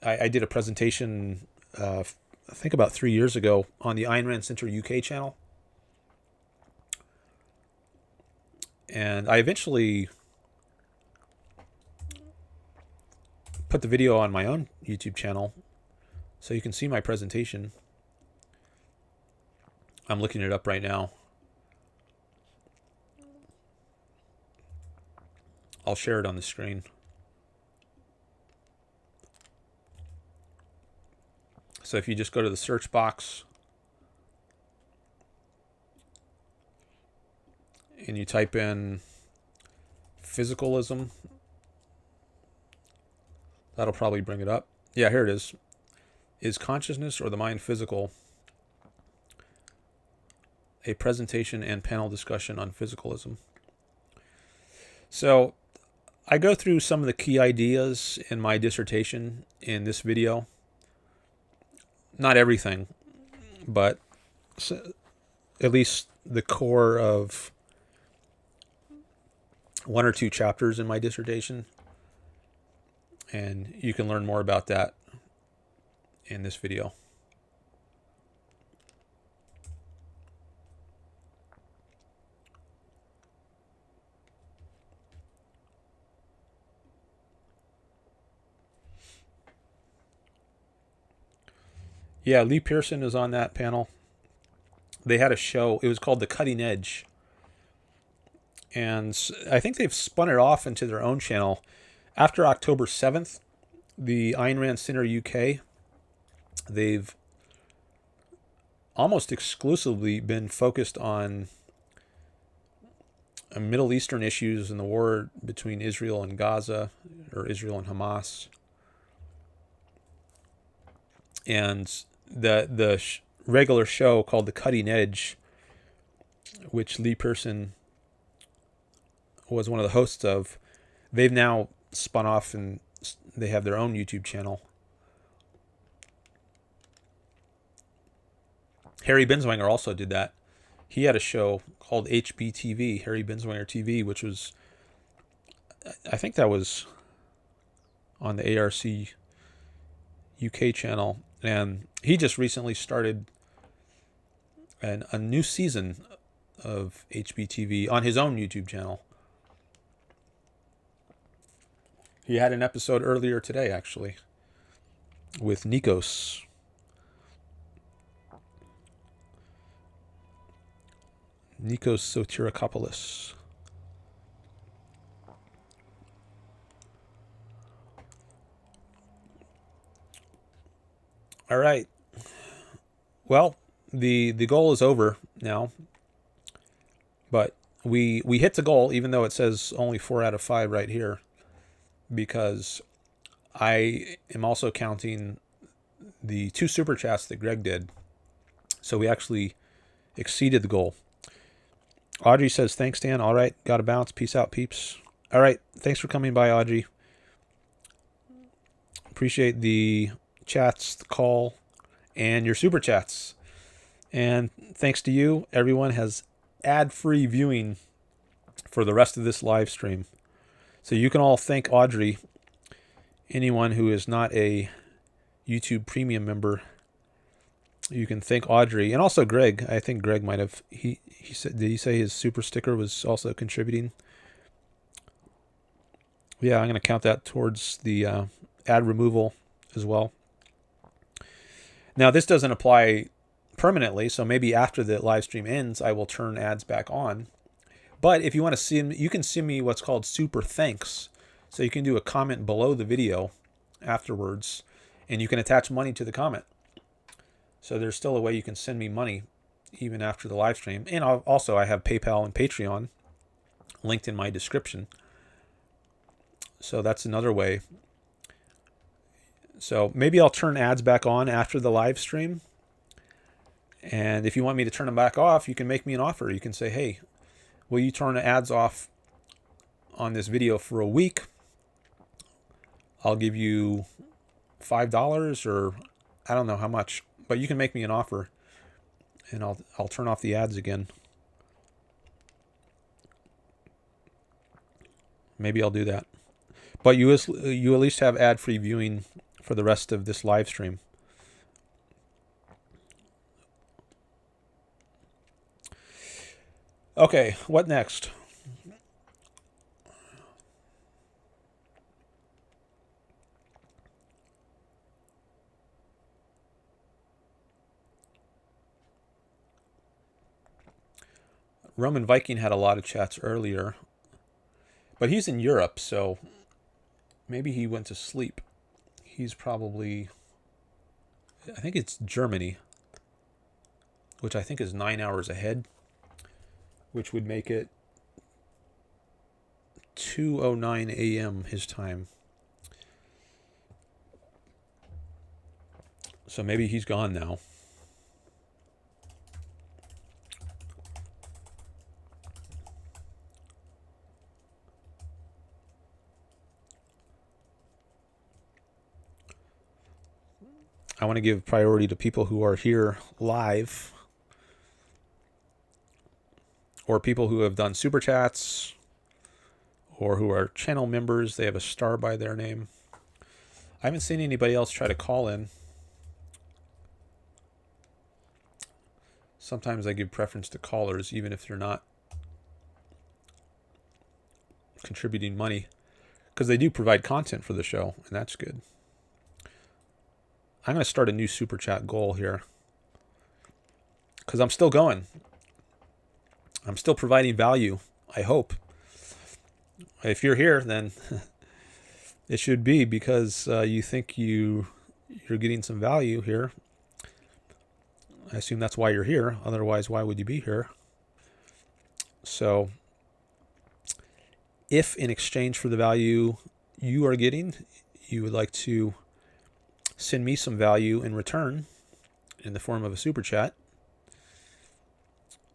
I did a presentation, I think about 3 years ago, on the Ayn Rand Center UK channel. And I eventually put the video on my own YouTube channel so you can see my presentation. I'm looking it up right now. I'll share it on the screen. So if you just go to the search box and you type in physicalism, that'll probably bring it up. Yeah, here it is. Is consciousness or the mind physical? A presentation and panel discussion on physicalism. So I go through some of the key ideas in my dissertation in this video. Not everything, but at least the core of 1 or 2 chapters in my dissertation. And you can learn more about that in this video. Yeah, Lee Pearson is on that panel. They had a show. It was called The Cutting Edge. And I think they've spun it off into their own channel. After October 7th, the Ayn Rand Center UK, they've almost exclusively been focused on Middle Eastern issues and the war between Israel and Gaza, or Israel and Hamas. And the regular show called The Cutting Edge, which Lee Pearson was one of the hosts of, they've now spun off and they have their own YouTube channel. Harry Binswanger also did that. He had a show called HBTV, Harry Binswanger TV, which was, I think that was on the ARC UK channel. And he just recently started a new season of HBTV on his own YouTube channel. He had an episode earlier today, actually, with Nikos. Nikos Sotirakopoulos. All right. Well, the goal is over now. But we hit the goal, even though it says only 4 out of 5 right here, because I am also counting the 2 super chats that Greg did. So we actually exceeded the goal. Audrey says, thanks, Dan. All right, got to bounce. Peace out, peeps. All right, thanks for coming by, Audrey. Appreciate the chats, the call, and your super chats. And thanks to you, everyone has ad-free viewing for the rest of this live stream. So you can all thank Audrey. Anyone who is not a YouTube premium member, you can thank Audrey, and also Greg. I think Greg might have, he said, did he say his super sticker was also contributing? Yeah, I'm going to count that towards the ad removal as well. Now, this doesn't apply permanently, so maybe after the live stream ends, I will turn ads back on. But if you want to see them, you can send me what's called super thanks. So you can do a comment below the video afterwards, and you can attach money to the comment. So there's still a way you can send me money even after the live stream. And also I have PayPal and Patreon linked in my description. So that's another way. So maybe I'll turn ads back on after the live stream. And if you want me to turn them back off, you can make me an offer. You can say, hey, will you turn the ads off on this video for a week? I'll give you $5 or I don't know how much, but you can make me an offer and I'll turn off the ads again. Maybe I'll do that. But you at least have ad-free viewing for the rest of this live stream. Okay, what next? Roman Viking had a lot of chats earlier, but he's in Europe, so maybe he went to sleep. He's probably, I think it's Germany, which I think is 9 hours ahead, which would make it 2:09 a.m. his time. So maybe he's gone now. I want to give priority to people who are here live, or people who have done super chats, or who are channel members. They have a star by their name. I haven't seen anybody else try to call in. Sometimes I give preference to callers, even if they're not contributing money, because they do provide content for the show, and that's good. I'm going to start a new super chat goal here, because I'm still going. I'm still providing value, I hope. If you're here, then it should be because you think you're getting some value here. I assume that's why you're here. Otherwise, why would you be here? So if in exchange for the value you are getting, you would like to send me some value in return in the form of a super chat,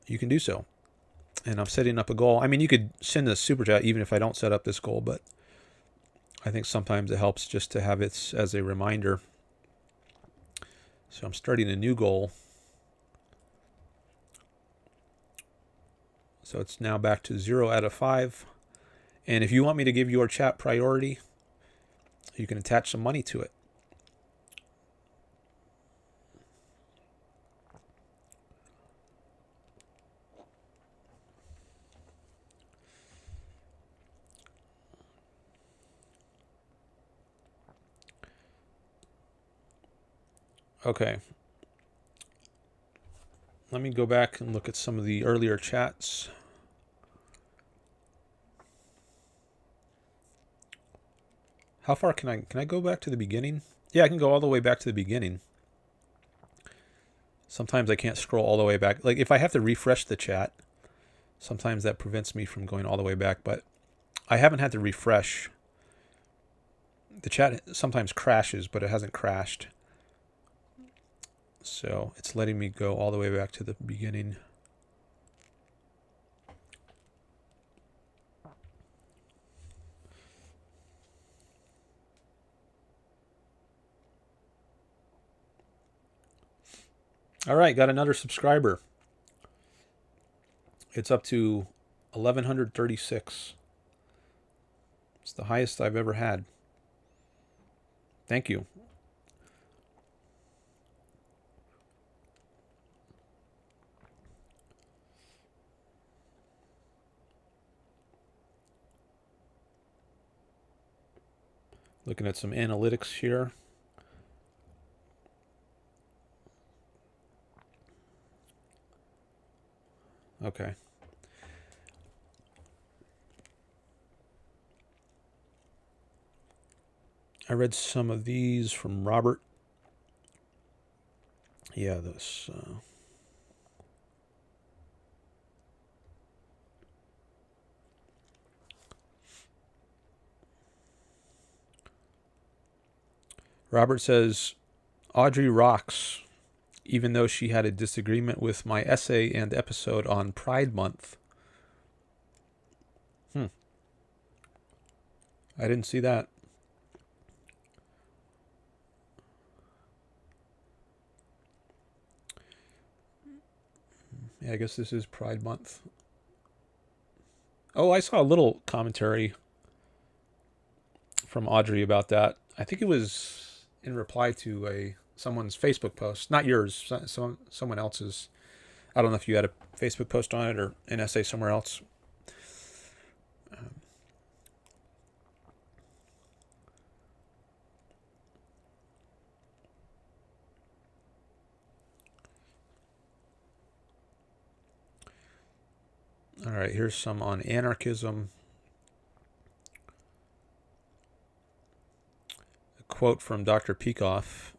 you can do so. And I'm setting up a goal. I mean, you could send a super chat even if I don't set up this goal, but I think sometimes it helps just to have it as a reminder. So I'm starting a new goal. So it's now back to 0 out of 5. And if you want me to give your chat priority, you can attach some money to it. Okay. Let me go back and look at some of the earlier chats. How far can I go back to the beginning? Yeah, I can go all the way back to the beginning. Sometimes I can't scroll all the way back. Like if I have to refresh the chat, Sometimes that prevents me from going all the way back, but I haven't had to refresh. The chat sometimes crashes, but it hasn't crashed. So it's letting me go all the way back to the beginning. All right, got another subscriber. It's up to 1,136. It's the highest I've ever had. Thank you. Looking at some analytics here. Okay. I read some of these from Robert. Yeah, this. Robert says, Audrey rocks, even though she had a disagreement with my essay and episode on Pride Month. I didn't see that. Yeah, I guess this is Pride Month. Oh, I saw a little commentary from Audrey about that. I think it was in reply to someone's Facebook post, not yours, someone else's. I don't know if you had a Facebook post on it or an essay somewhere else. All right, here's some on anarchism. A quote from Dr. Peikoff.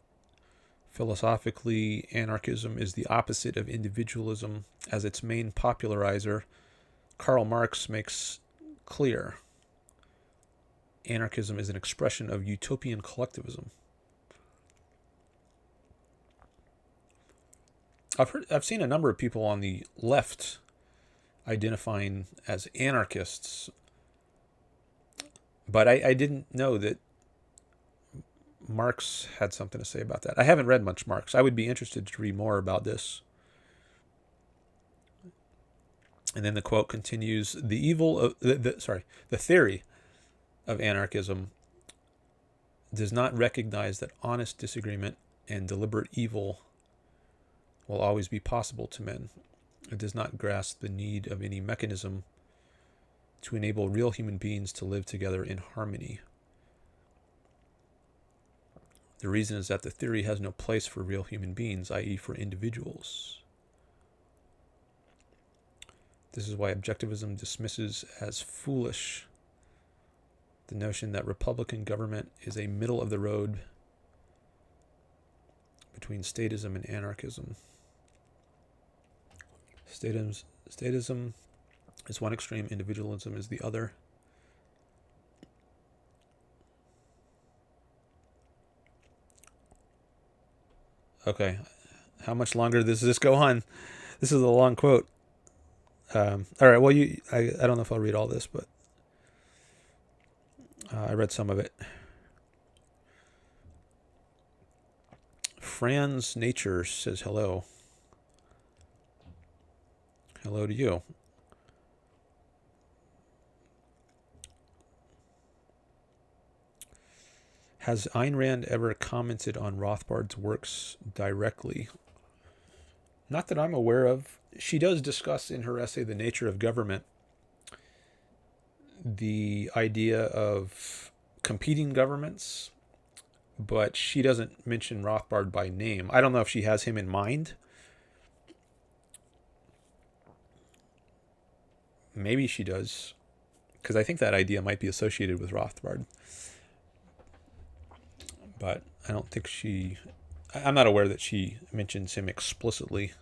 Philosophically, anarchism is the opposite of individualism as its main popularizer. Karl Marx makes clear. Anarchism is an expression of utopian collectivism. I've seen a number of people on the left identifying as anarchists, but I didn't know that Marx had something to say about that. I haven't read much Marx. I would be interested to read more about this. And then the quote continues: the theory of anarchism does not recognize that honest disagreement and deliberate evil will always be possible to men. It does not grasp the need of any mechanism to enable real human beings to live together in harmony. The reason is that the theory has no place for real human beings, i.e. for individuals. This is why objectivism dismisses as foolish the notion that Republican government is a middle-of-the-road between statism and anarchism. Statism is one extreme, individualism is the other. Okay, how much longer does this go on? This is a long quote. All right, well, I don't know if I'll read all this, but I read some of it. Fran's Nature says hello. Hello to you. Has Ayn Rand ever commented on Rothbard's works directly? Not that I'm aware of. She does discuss in her essay, The Nature of Government, the idea of competing governments, but she doesn't mention Rothbard by name. I don't know if she has him in mind. Maybe she does, because I think that idea might be associated with Rothbard. But I don't think I'm not aware that she mentions him explicitly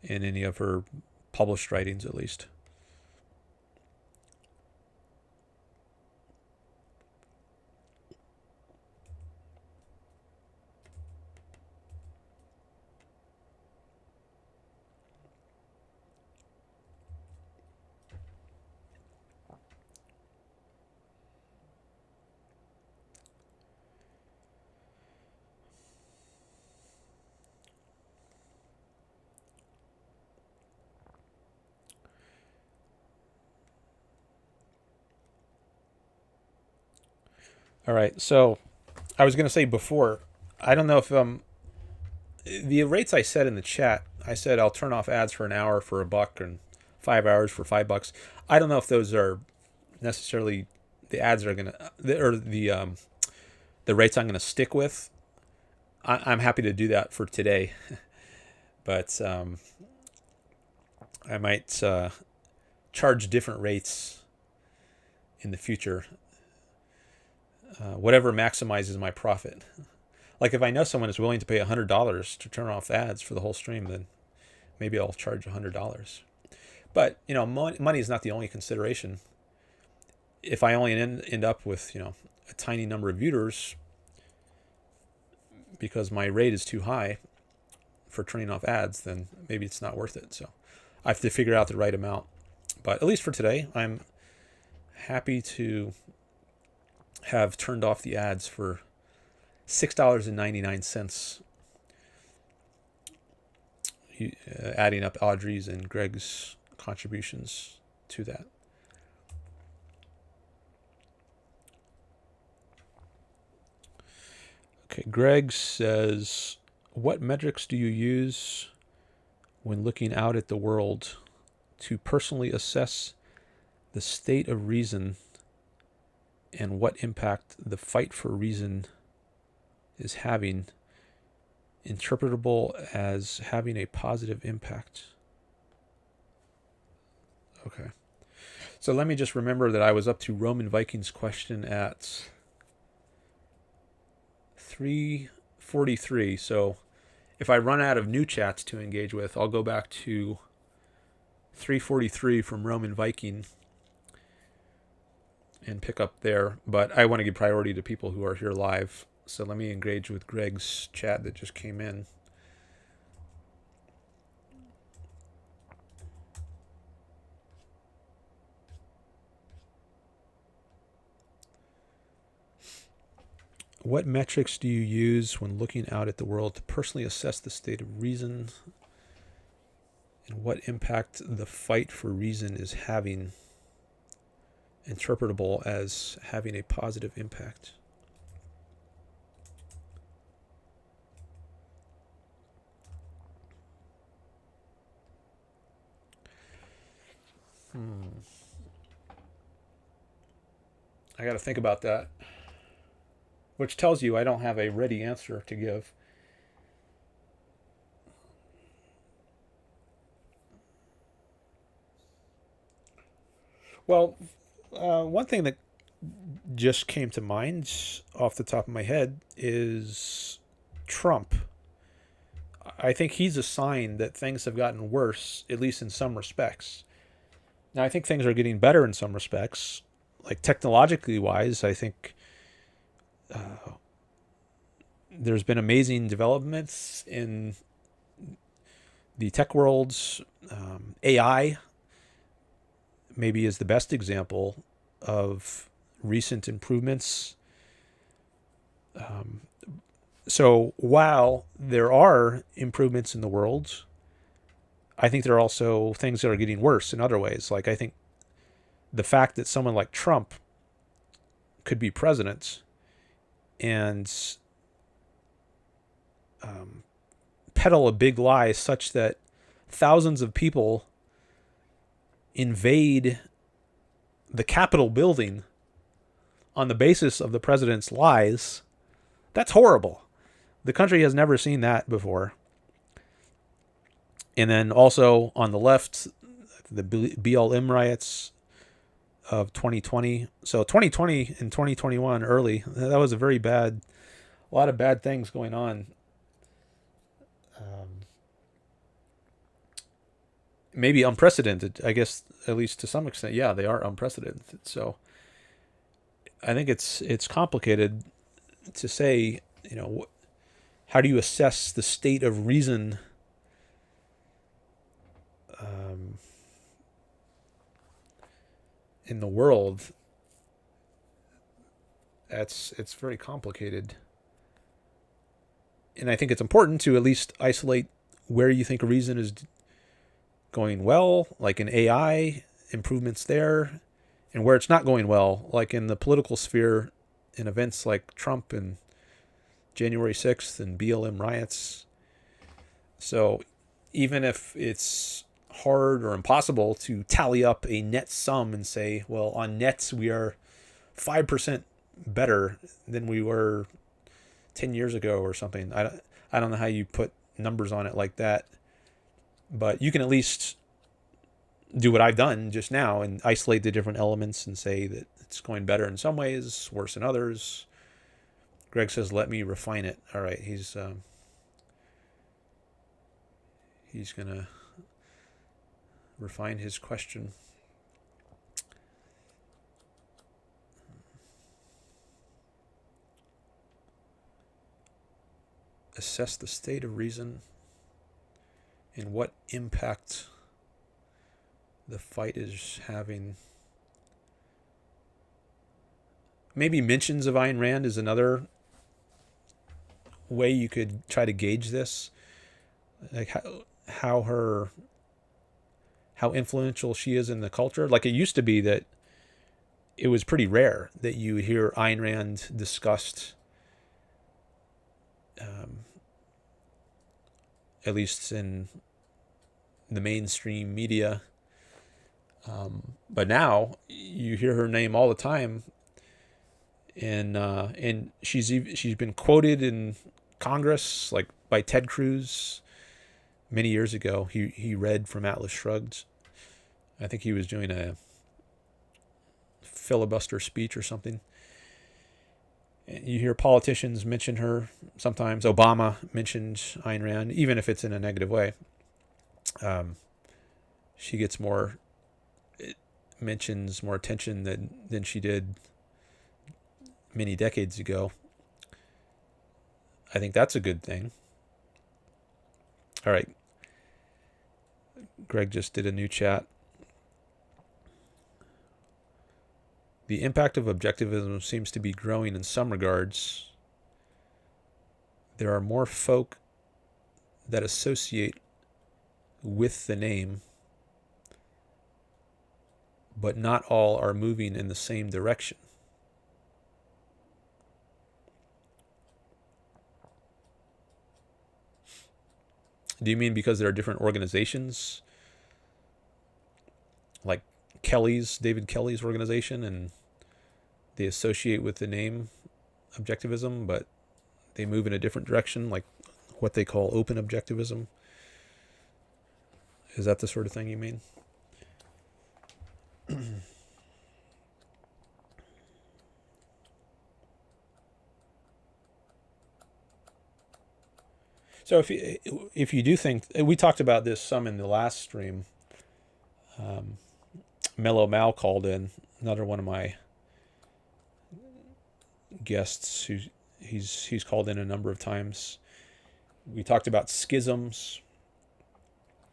in any of her published writings, at least. All right. So I was going to say before, I don't know if the rates I said in the chat, I said I'll turn off ads for an hour for $1 and 5 hours for $5. I don't know if those are necessarily the ads that are going to, or the rates I'm going to stick with. I'm happy to do that for today, but I might charge different rates in the future. Whatever maximizes my profit. Like if I know someone is willing to pay $100 to turn off ads for the whole stream, then maybe I'll charge $100. But money is not the only consideration. If I only end up with a tiny number of viewers because my rate is too high for turning off ads, then maybe it's not worth it. So I have to figure out the right amount. But at least for today, I'm happy to have turned off the ads for $6.99, adding up Audrey's and Greg's contributions to that. Okay, Greg says, what metrics do you use when looking out at the world to personally assess the state of reason and what impact the fight for reason is having, interpretable as having a positive impact? Okay. So let me just remember that I was up to Roman Vikings question at 3:43. So if I run out of new chats to engage with, I'll go back to 3:43 from Roman Viking and pick up there. But I want to give priority to people who are here live. So let me engage with Greg's chat that just came in. What metrics do you use when looking out at the world to personally assess the state of reason and what impact the fight for reason is having, interpretable as having a positive impact? I got to think about that. Which tells you I don't have a ready answer to give. Well, one thing that just came to mind off the top of my head is Trump. I think he's a sign that things have gotten worse, at least in some respects. Now, I think things are getting better in some respects. Like technologically wise, I think there's been amazing developments in the tech worlds. AI maybe is the best example of recent improvements. So while there are improvements in the world, I think there are also things that are getting worse in other ways. Like I think the fact that someone like Trump could be president and peddle a big lie such that thousands of people invade the Capitol building on the basis of the president's lies, that's horrible. The country has never seen that before. And then also on the left, the BLM riots of 2020. So 2020 and 2021 early, that was a lot of bad things going on. Maybe unprecedented, I guess, at least to some extent. Yeah, they are unprecedented. So I think it's complicated to say, how do you assess the state of reason in the world? It's very complicated. And I think it's important to at least isolate where you think reason is going well, like in AI, improvements there, and where it's not going well, like in the political sphere, in events like Trump and January 6th and BLM riots. So even if it's hard or impossible to tally up a net sum and say, well, on nets we are 5% better than we were 10 years ago or something. I don't know how you put numbers on it like that, but you can at least do what I've done just now and isolate the different elements and say that it's going better in some ways, worse in others. Greg says, let me refine it. All right, he's going to refine his question. Assess the state of reason and what impact the fight is having. Maybe mentions of Ayn Rand is another way you could try to gauge this, like how influential she is in the culture. Like, it used to be that it was pretty rare that you hear Ayn Rand discussed, at least in the mainstream media. But now you hear her name all the time, and she's been quoted in Congress, like by Ted Cruz many years ago. He read from Atlas Shrugged. I think he was doing a filibuster speech or something. And you hear politicians mention her sometimes. Obama mentioned Ayn Rand, even if it's in a negative way. She gets more mentions, more attention than she did many decades ago. I think that's a good thing. All right. Greg just did a new chat. The impact of objectivism seems to be growing in some regards. There are more folk that associate with the name, but not all are moving in the same direction. Do you mean because there are different organizations, like David Kelly's organization, and they associate with the name objectivism, but they move in a different direction, like what they call open objectivism? Is that the sort of thing you mean? So if you do think, we talked about this some in the last stream. Mellow Mal called in, another one of my guests who he's called in a number of times. We talked about schisms,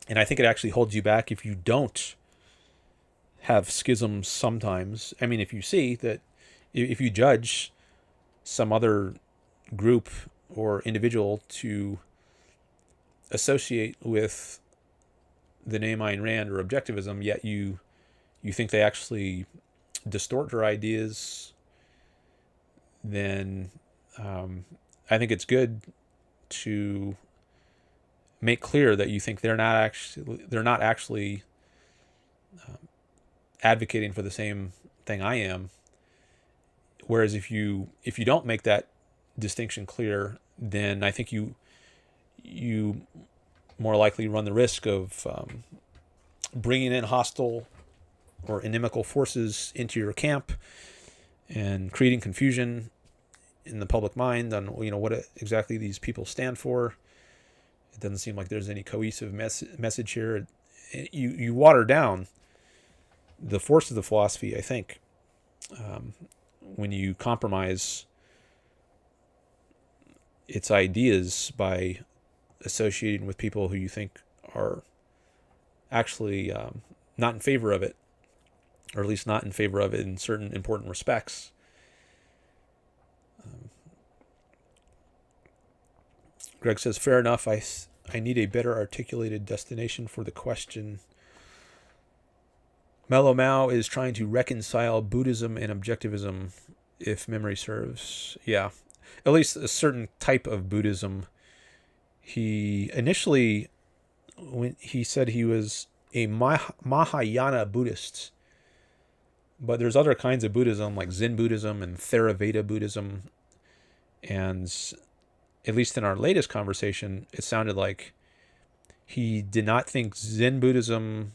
and I think it actually holds you back if you don't have schisms sometimes. I mean, if you see that, if you judge some other group or individual to associate with the name Ayn Rand or objectivism, yet you think they actually distort her ideas, then I think it's good to make clear that you think they're not actually advocating for the same thing I am. Whereas if you don't make that distinction clear, then I think you more likely run the risk of bringing in hostile or inimical forces into your camp and creating confusion in the public mind on what exactly these people stand for. It doesn't seem like there's any cohesive message here. You water down the force of the philosophy, I think, when you compromise its ideas by associating with people who you think are actually not in favor of it, or at least not in favor of it in certain important respects. Greg says, fair enough. I need a better articulated destination for the question. Mellow Mao is trying to reconcile Buddhism and objectivism if memory serves. Yeah, at least a certain type of Buddhism. He initially, when he said he was a Mahayana Buddhist, but there's other kinds of Buddhism like Zen Buddhism and Theravada Buddhism, and at least in our latest conversation, it sounded like he did not think Zen Buddhism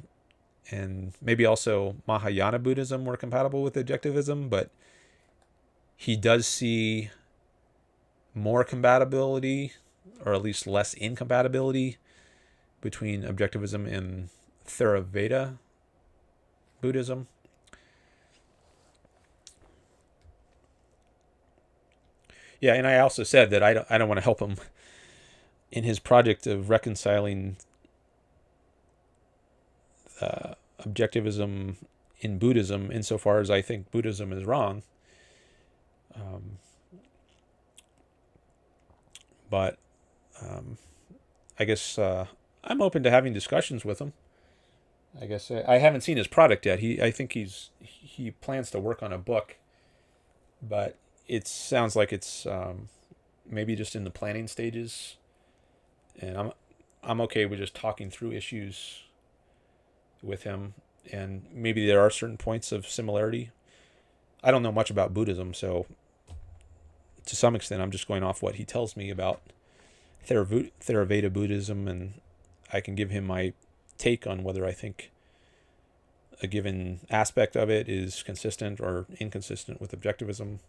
and maybe also Mahayana Buddhism were compatible with objectivism, but he does see more compatibility, or at least less incompatibility, between objectivism and Theravada Buddhism. Yeah, and I also said that I don't want to help him in his project of reconciling objectivism in Buddhism, insofar as I think Buddhism is wrong. But I guess I'm open to having discussions with him. I guess I haven't seen his product yet. I think he plans to work on a book, but it sounds like it's maybe just in the planning stages. And I'm okay with just talking through issues with him, and maybe there are certain points of similarity. I don't know much about Buddhism, so to some extent I'm just going off what he tells me about Theravada Buddhism, and I can give him my take on whether I think a given aspect of it is consistent or inconsistent with objectivism.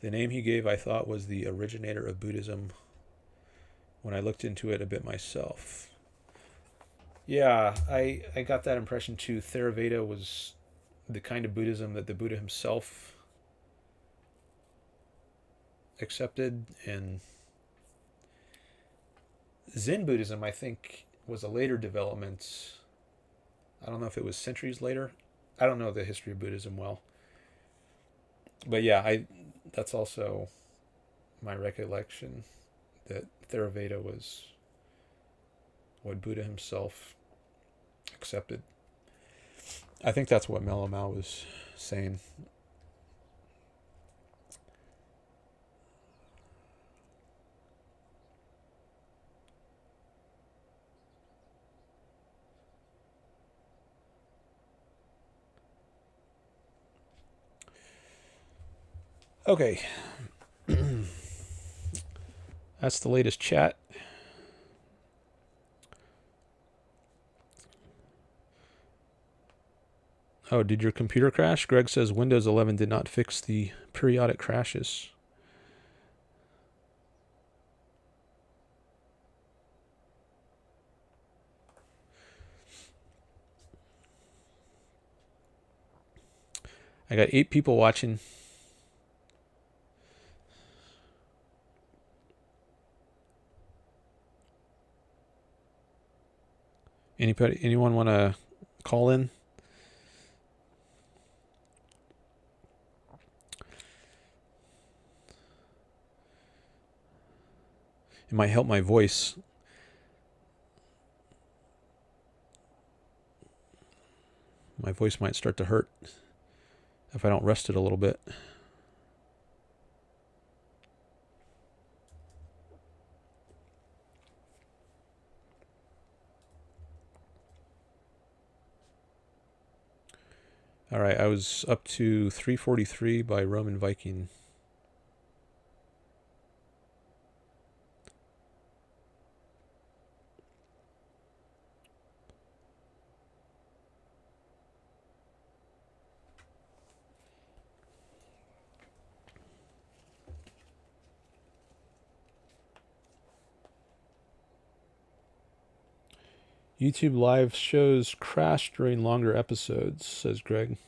The name he gave, I thought, was the originator of Buddhism when I looked into it a bit myself. Yeah, I got that impression too. Theravada was the kind of Buddhism that the Buddha himself accepted, and Zen Buddhism, I think, was a later development. I don't know if it was centuries later. I don't know the history of Buddhism well. But yeah, that's also my recollection, that Theravada was what Buddha himself accepted. I think that's what Mellow Mal was saying. Okay. That's the latest chat. Oh, did your computer crash? Greg says Windows 11 did not fix the periodic crashes. I got 8 people watching. Anyone want to call in? It might help my voice. My voice might start to hurt if I don't rest it a little bit. All right, I was up to 343 by Roman Viking. YouTube live shows crash during longer episodes, says Greg.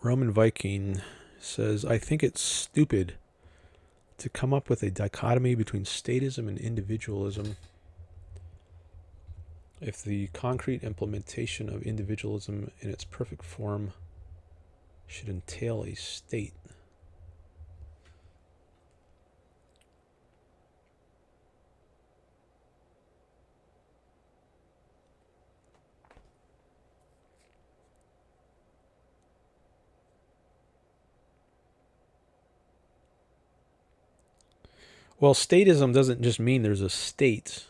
Roman Viking says, I think it's stupid to come up with a dichotomy between statism and individualism if the concrete implementation of individualism in its perfect form should entail a state. Well, statism doesn't just mean there's a state.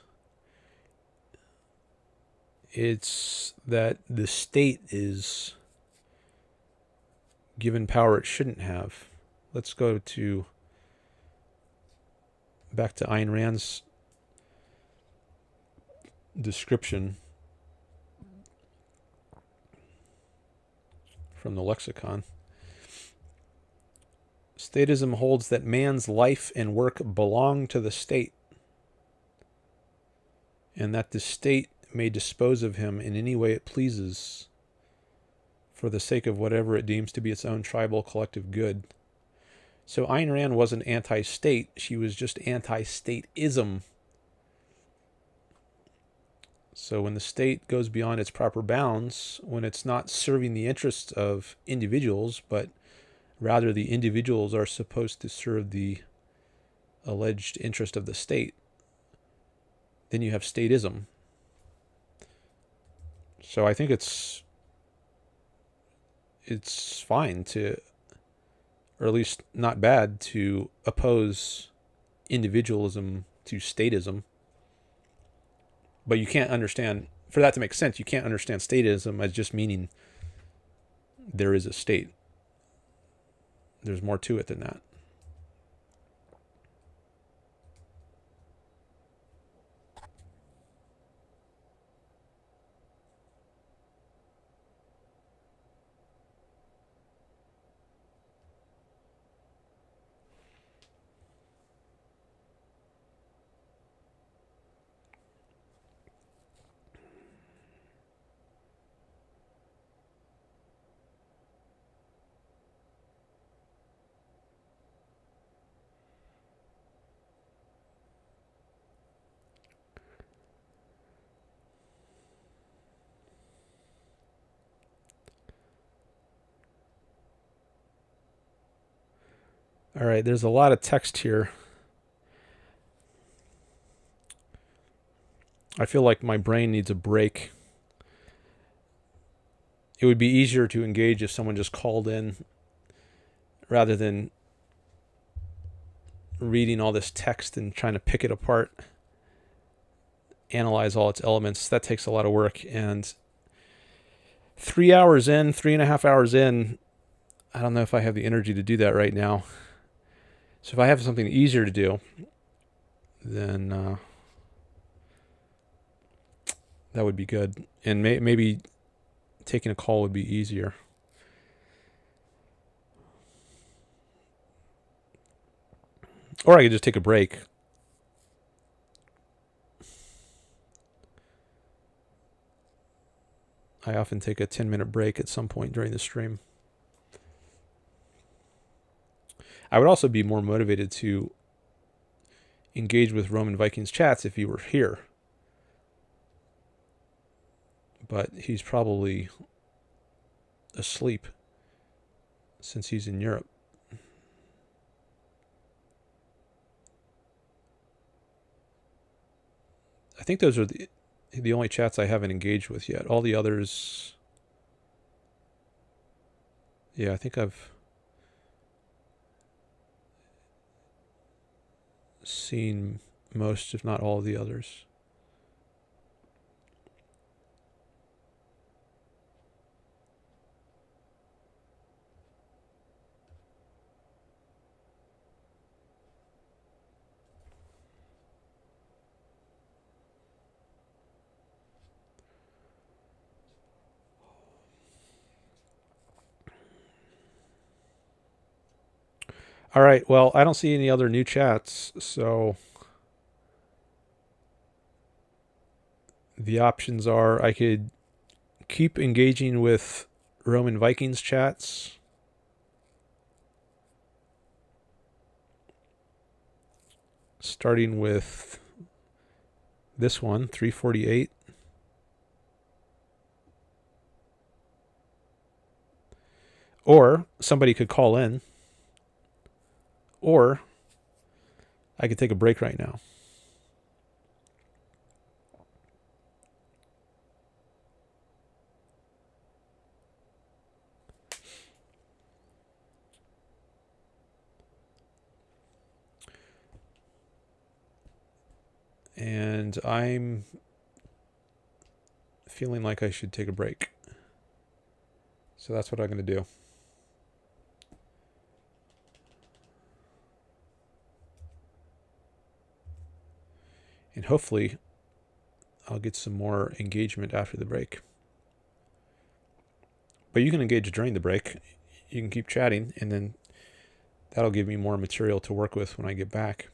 It's that the state is given power it shouldn't have. Let's go back to Ayn Rand's description from the lexicon. Statism holds that man's life and work belong to the state, and that the state may dispose of him in any way it pleases for the sake of whatever it deems to be its own tribal collective good. So Ayn Rand wasn't anti-state, she was just anti-statism. So when the state goes beyond its proper bounds, when it's not serving the interests of individuals, but rather the individuals are supposed to serve the alleged interest of the state, then you have statism. So I think it's fine to, or at least not bad, to oppose individualism to statism. But you can't understand, for that to make sense, you can't understand statism as just meaning there is a state. There's more to it than that. All right, there's a lot of text here. I feel like my brain needs a break. It would be easier to engage if someone just called in rather than reading all this text and trying to pick it apart, analyze all its elements. That takes a lot of work. And 3 hours in, 3.5 hours in, I don't know if I have the energy to do that right now. So if I have something easier to do, then that would be good. And maybe taking a call would be easier. Or I could just take a break. I often take a 10-minute break at some point during the stream. I would also be more motivated to engage with Roman Vikings chats if he were here. But he's probably asleep since he's in Europe. I think those are the only chats I haven't engaged with yet. All the others, yeah, I think I've seen most, if not all, of the others. All right, well, I don't see any other new chats, so the options are I could keep engaging with Roman Vikings chats, starting with this one, 348. Or somebody could call in, or I could take a break right now. And I'm feeling like I should take a break. So that's what I'm going to do. And hopefully I'll get some more engagement after the break. But you can engage during the break. You can keep chatting, and then that'll give me more material to work with when I get back.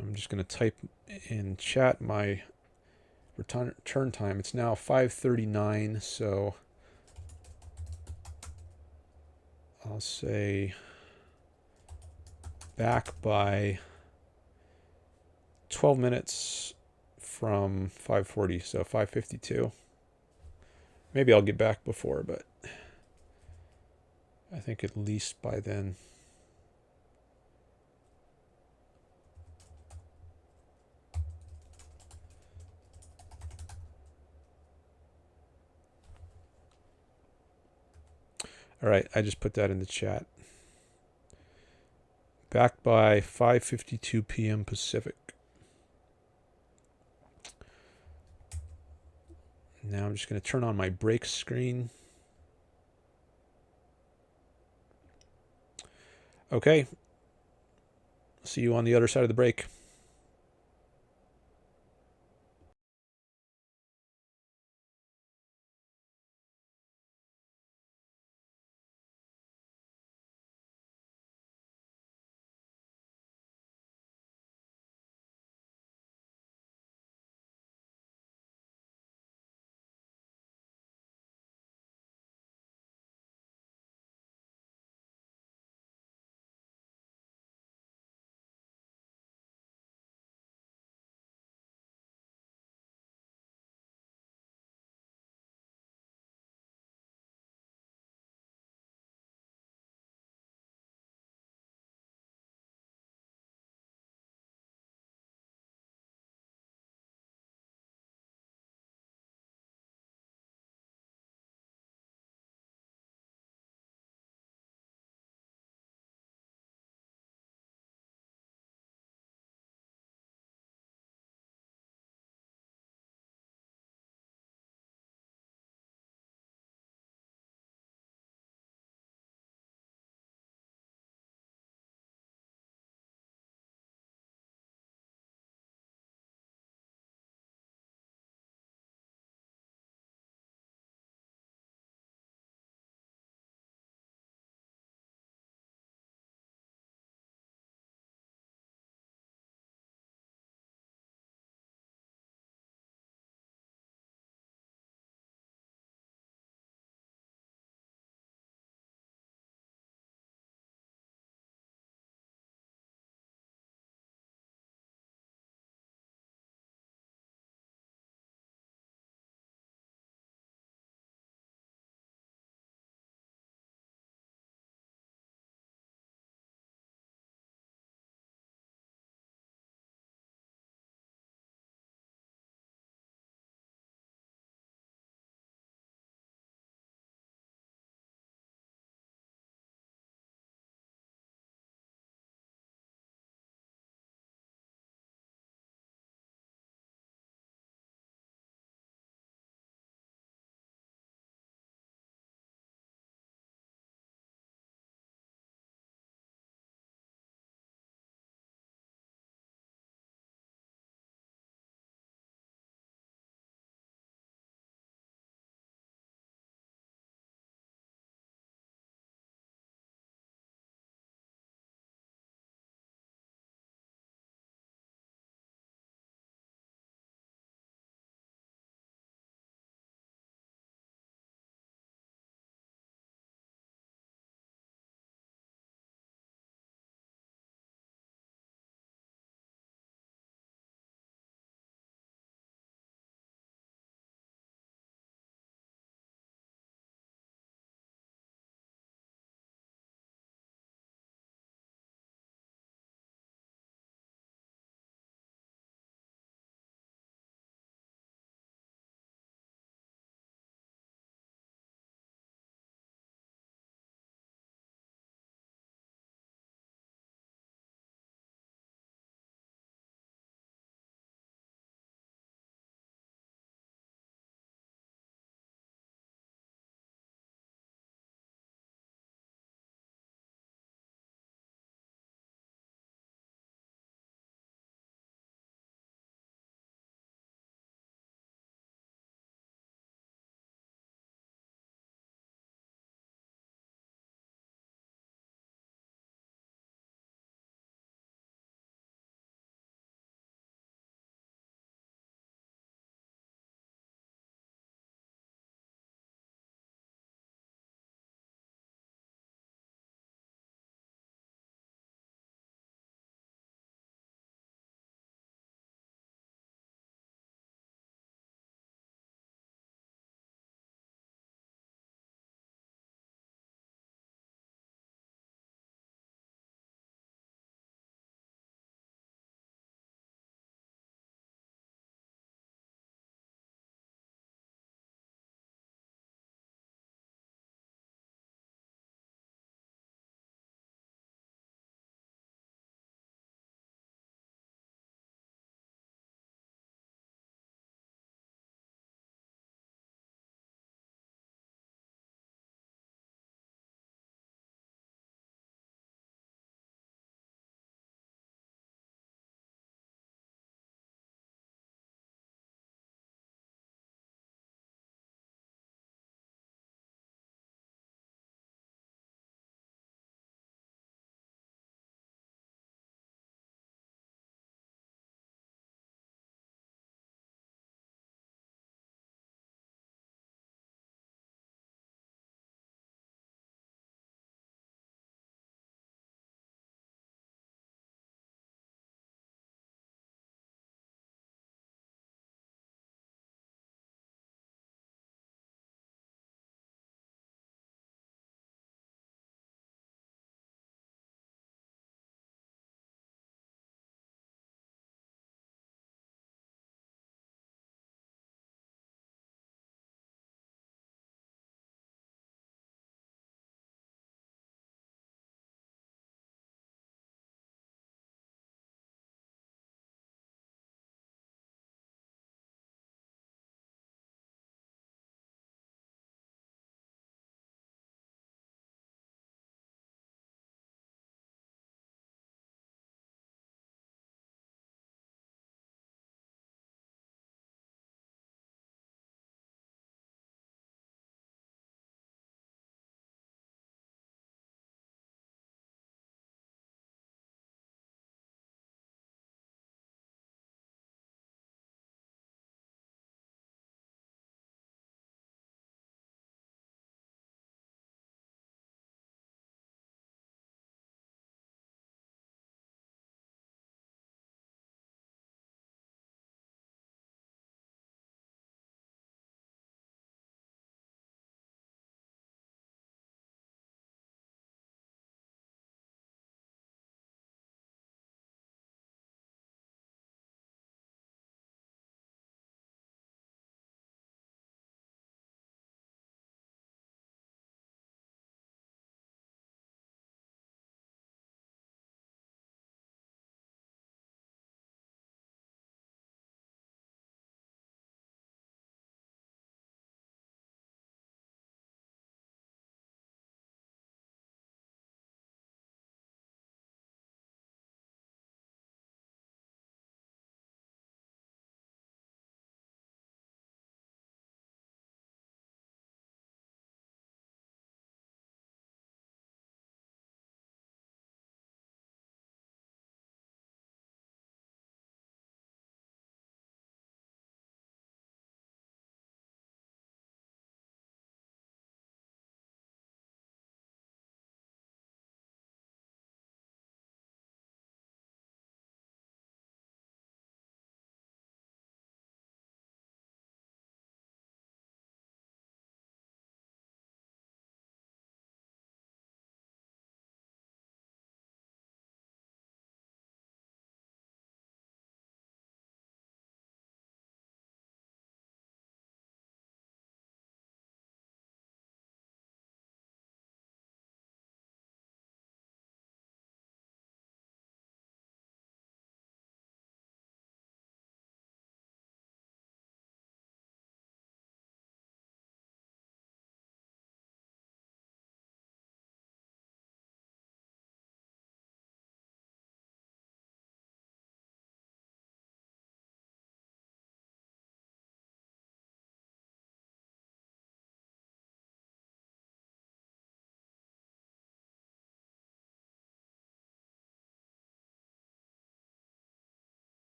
I'm just going to type in chat my return time. It's now 5:39, so I'll say back by 12 minutes from 5:40, so 5:52. Maybe I'll get back before, but I think at least by then. All right, I just put that in the chat. Back by 5:52 p.m. Pacific. Now I'm just going to turn on my break screen. Okay. See you on the other side of the break.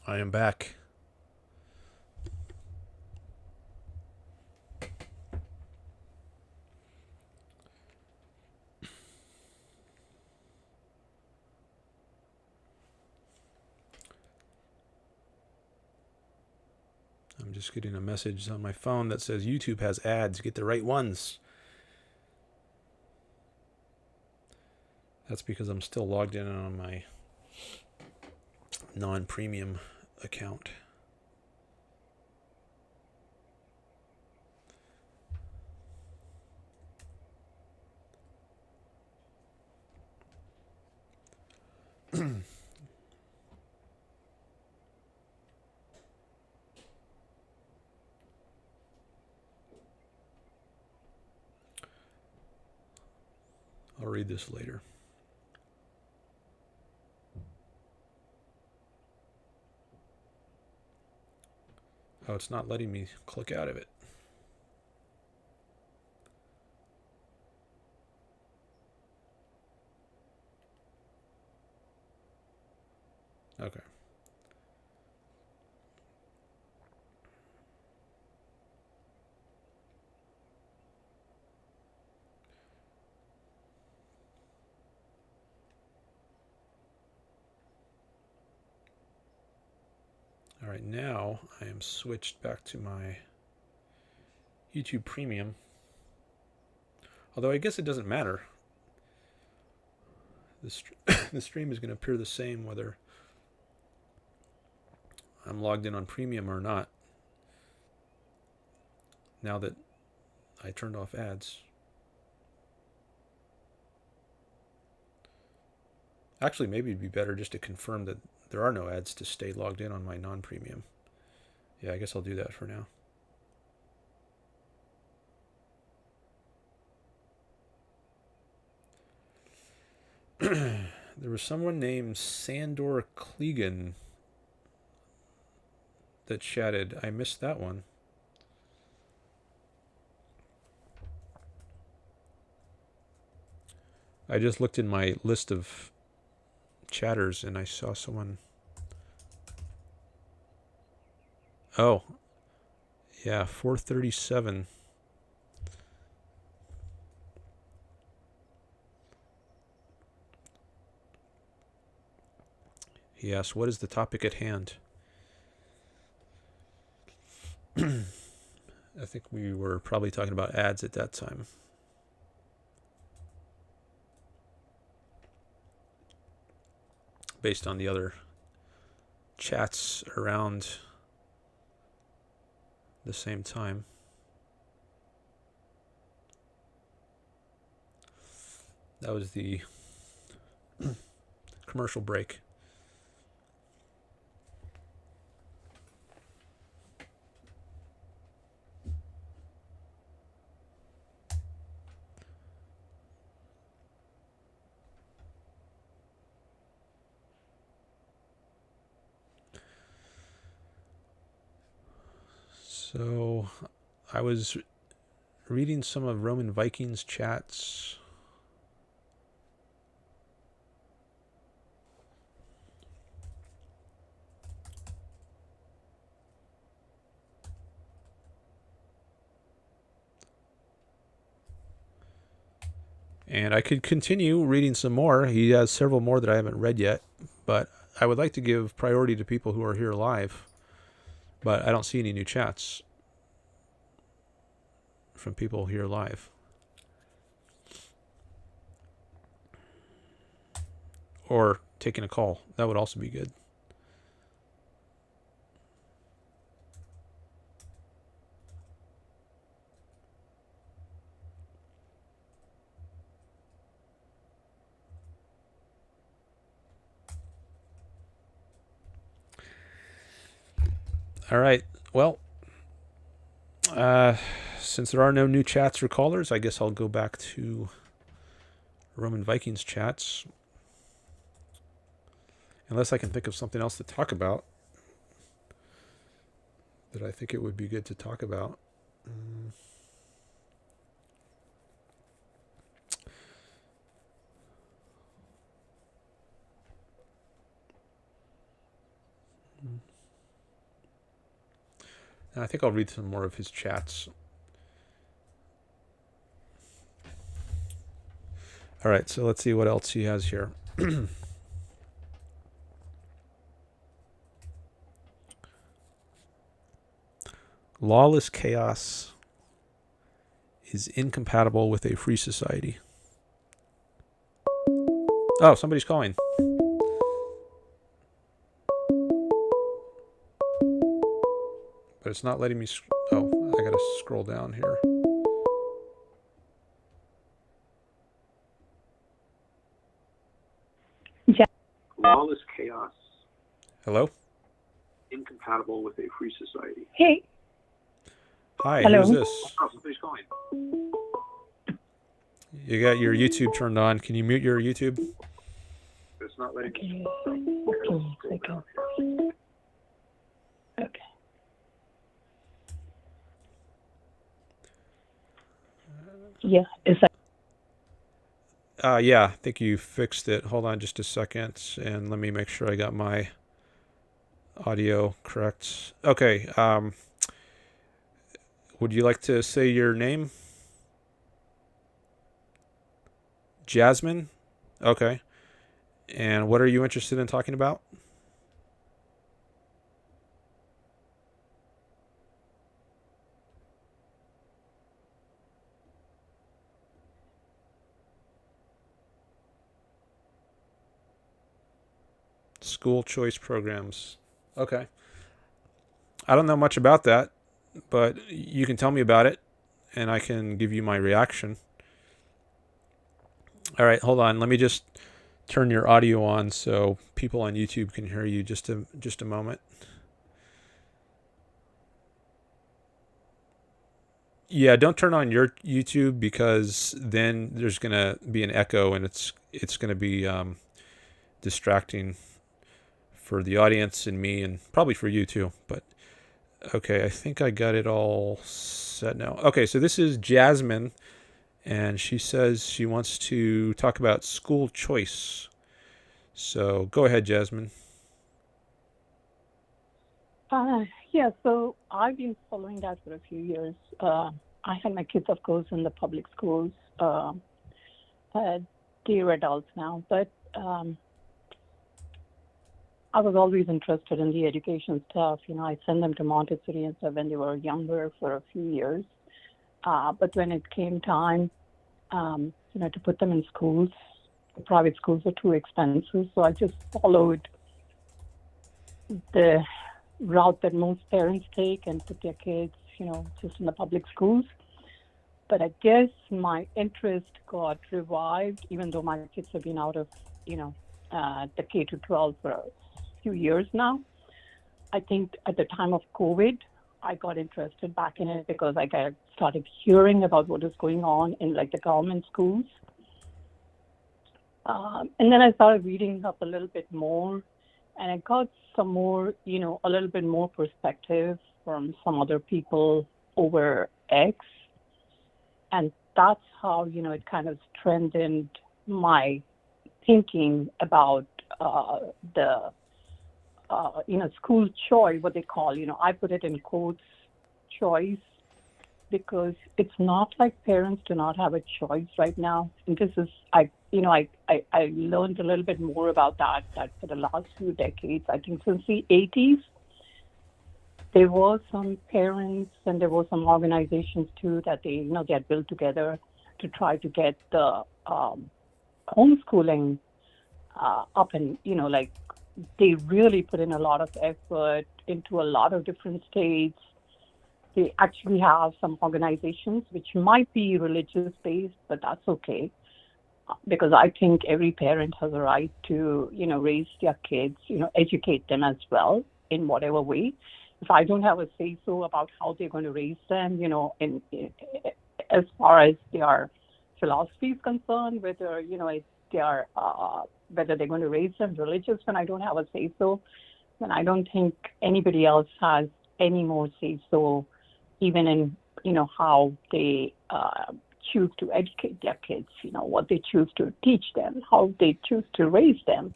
I am back. I'm just getting a message on my phone that says YouTube has ads. Get the right ones. That's because I'm still logged in on my non-premium account. I'll read this later. Oh, it's not letting me click out of it. Okay. All right, now I am switched back to my YouTube Premium. Although I guess it doesn't matter. The stream is going to appear the same whether I'm logged in on Premium or not. Now that I turned off ads. Actually, maybe it'd be better just to confirm that there are no ads to stay logged in on my non-premium. Yeah, I guess I'll do that for now. There was someone named Sandor Clegan that chatted. I missed that one. I just looked in my list of chatters and I saw someone. Oh, yeah, 437. He asked, what is the topic at hand? I think we were probably talking about ads at that time. Based on the other chats around the same time. That was the commercial break. So I was reading some of Roman Vikings chats. And I could continue reading some more. He has several more that I haven't read yet, but I would like to give priority to people who are here live. But I don't see any new chats from people here live. Or taking a call. That would also be good. All right. Well, since there are no new chats or callers, I guess I'll go back to Roman Vikings chats. Unless I can think of something else to talk about that I think it would be good to talk about. And I think I'll read some more of his chats. All right, so let's see what else he has here. Lawless chaos is incompatible with a free society. Oh, somebody's calling. But it's not letting me... Oh, I gotta scroll down here. Lawless chaos. Hello? Incompatible with a free society. Hey. Hi, Hello. who's this? Oh, somebody's calling. You got your YouTube turned on. Can you mute your YouTube? It's not letting me. Okay. Yeah, is that? Yeah, I think you fixed it. Hold on just a second, and let me make sure I got my audio correct. Okay, would you like to say your name? Jasmine? Okay. And what are you interested in talking about? School choice programs. Okay. I don't know much about that, but you can tell me about it, and I can give you my reaction. All right, hold on. Let me just turn your audio on so people on YouTube can hear you. Just a moment. Yeah, don't turn on your YouTube because then there's gonna be an echo and it's gonna be distracting for the audience and me and probably for you too. But okay, I think I got it all set now. Okay, so this is Jasmine, and she says she wants to talk about school choice. So go ahead, Jasmine. Yeah, so I've been following that for a few years. I had my kids, of course, in the public schools. They're adults now, but I was always interested in the education stuff. You know, I sent them to Montessori and stuff when they were younger for a few years. But when it came time, to put them in schools, the private schools are too expensive. So I just followed the route that most parents take and put their kids, just in the public schools. But I guess my interest got revived, even though my kids have been out of, the K-12 for a few years now. I think at the time of COVID, I got interested back in it because I started hearing about what is going on in the government schools. And then I started reading up a little bit more, and I got some more, a little bit more perspective from some other people over X. And that's how, it kind of strengthened my thinking about the school choice, what they call, I put it in quotes, choice, because it's not like parents do not have a choice right now. And this is, I learned a little bit more about that for the last few decades. I think since the 80s, there were some parents and there were some organizations too that they had built together to try to get the homeschooling up and, they really put in a lot of effort into a lot of different states. They actually have some organizations which might be religious based, but that's okay. Because I think every parent has a right to, raise their kids, educate them as well in whatever way. If I don't have a say so about how they're going to raise them, in as far as their philosophy is concerned, whether, it's their whether they're going to raise them religious, when I don't have a say so, then I don't think anybody else has any more say so, even in, how they choose to educate their kids, what they choose to teach them, how they choose to raise them.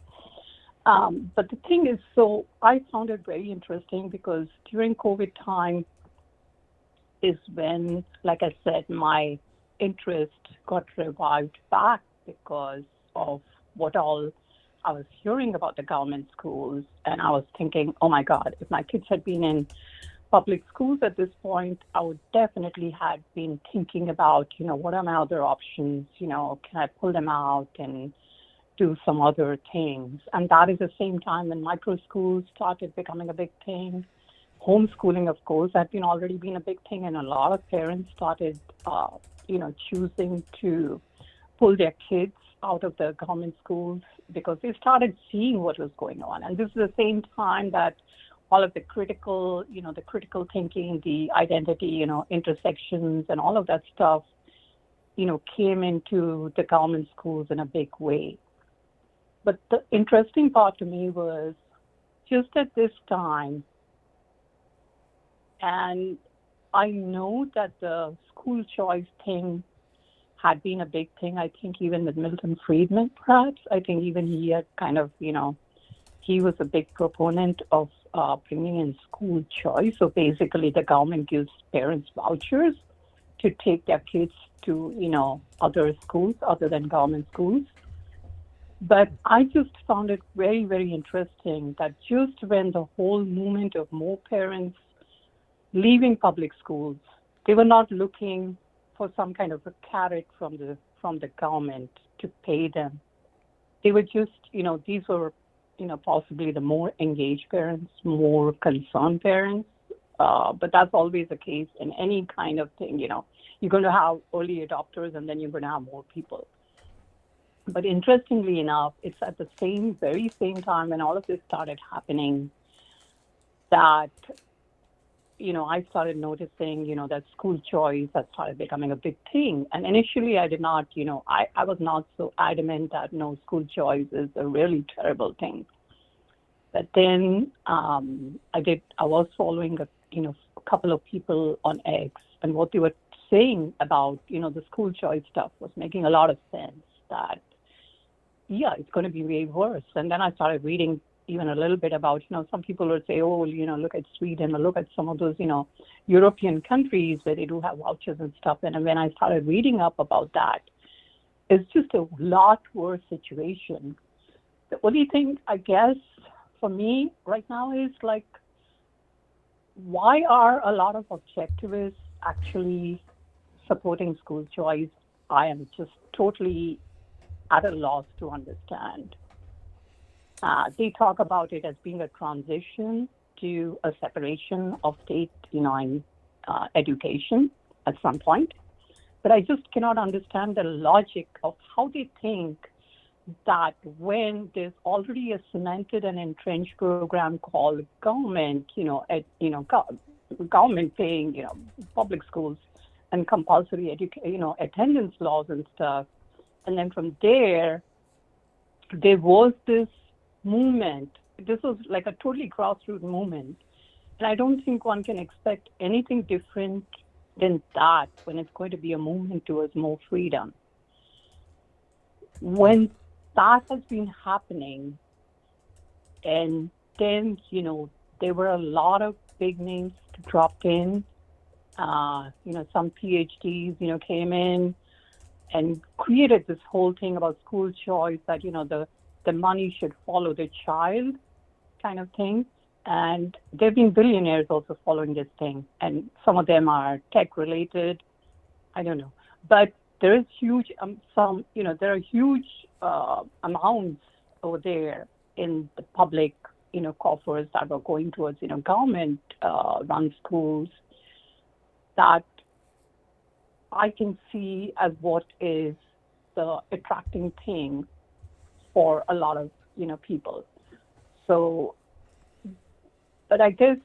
But the thing is, so I found it very interesting because during COVID time, is when, like I said, my interest got revived back because of what all I was hearing about the government schools. And I was thinking, oh my God, if my kids had been in public schools at this point, I would definitely have been thinking about, what are my other options? Can I pull them out and do some other things? And that is the same time when micro schools started becoming a big thing. Homeschooling, of course, had already been a big thing, and a lot of parents started, choosing to pull their kids out of the government schools because they started seeing what was going on. And this is the same time that all of the critical thinking, the identity, intersections, and all of that stuff, came into the government schools in a big way. But the interesting part to me was just at this time, and I know that the school choice thing had been a big thing, I think even with Milton Friedman, perhaps. I think even he had kind of, he was a big proponent of bringing in school choice. So basically the government gives parents vouchers to take their kids to, other schools other than government schools. But I just found it very, very interesting that just when the whole movement of more parents leaving public schools, they were not looking for some kind of a carrot from the government to pay them. They were just, these were, possibly the more engaged parents, more concerned parents. But that's always the case in any kind of thing, You're going to have early adopters and then you're going to have more people. But interestingly enough, it's at the very same time when all of this started happening that, I started noticing, that school choice has started becoming a big thing. And initially I did not, I was not so adamant that no, school choice is a really terrible thing. But then I was following a couple of people on X, and what they were saying about, the school choice stuff was making a lot of sense that, yeah, it's going to be way worse. And then I started reading even a little bit about, some people would say, oh, look at Sweden or look at some of those, European countries where they do have vouchers and stuff. And when I started reading up about that, it's just a lot worse situation. The only thing, I guess, for me right now is like, why are a lot of objectivists actually supporting school choice? I am just totally at a loss to understand. They talk about it as being a transition to a separation of state, and education at some point. But I just cannot understand the logic of how they think that when there's already a cemented and entrenched program called government, government paying, public schools and compulsory attendance laws and stuff, and then from there was this movement. This was like a totally grassroots movement. And I don't think one can expect anything different than that when it's going to be a movement towards more freedom. When that has been happening, and then, there were a lot of big names dropped in. Some PhDs, came in and created this whole thing about school choice that, the money should follow the child kind of thing. And there have been billionaires also following this thing. And some of them are tech related. I don't know. But there is huge, there are huge amounts over there in the public, coffers that are going towards, government run schools that I can see as what is the attracting thing for a lot of, people. So, but I guess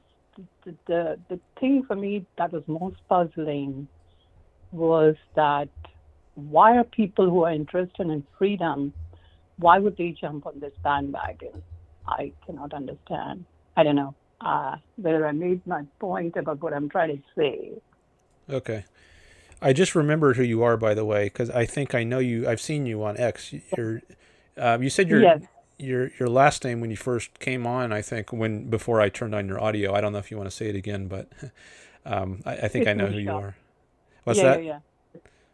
the thing for me that was most puzzling was that why are people who are interested in freedom, why would they jump on this bandwagon? I cannot understand. I don't know whether I made my point about what I'm trying to say. Okay. I just remembered who you are, by the way, because I think I know you. I've seen you on X. You said Yes. your last name when you first came on. I think before I turned on your audio. I don't know if you want to say it again, but I think I It's know who you Nisha. are. What's Yeah, that? yeah,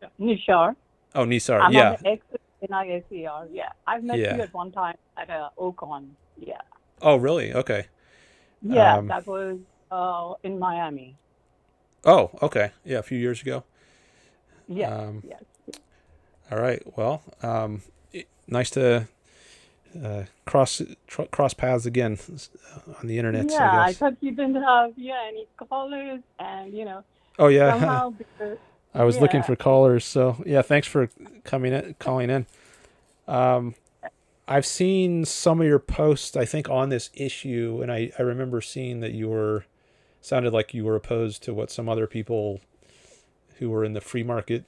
yeah. Nishar. Oh, Nisar. I'm on Yeah, the X NISAR. Yeah. I've met you yeah. at one time at a Ocon. Yeah. Oh, really? Okay. Yeah, Um, that was in Miami. oh, okay. Yeah, a few years ago. Yes, Um, yes. all right. Well, nice to cross paths again on the internet, I Yeah, I guess. thought you didn't have any callers, and Oh yeah, somehow because I was looking yeah, for callers. So yeah, thanks for calling in. Um, I've seen some of your posts, I think, on this issue, and I remember seeing that sounded like you were opposed to what some other people who were in the free market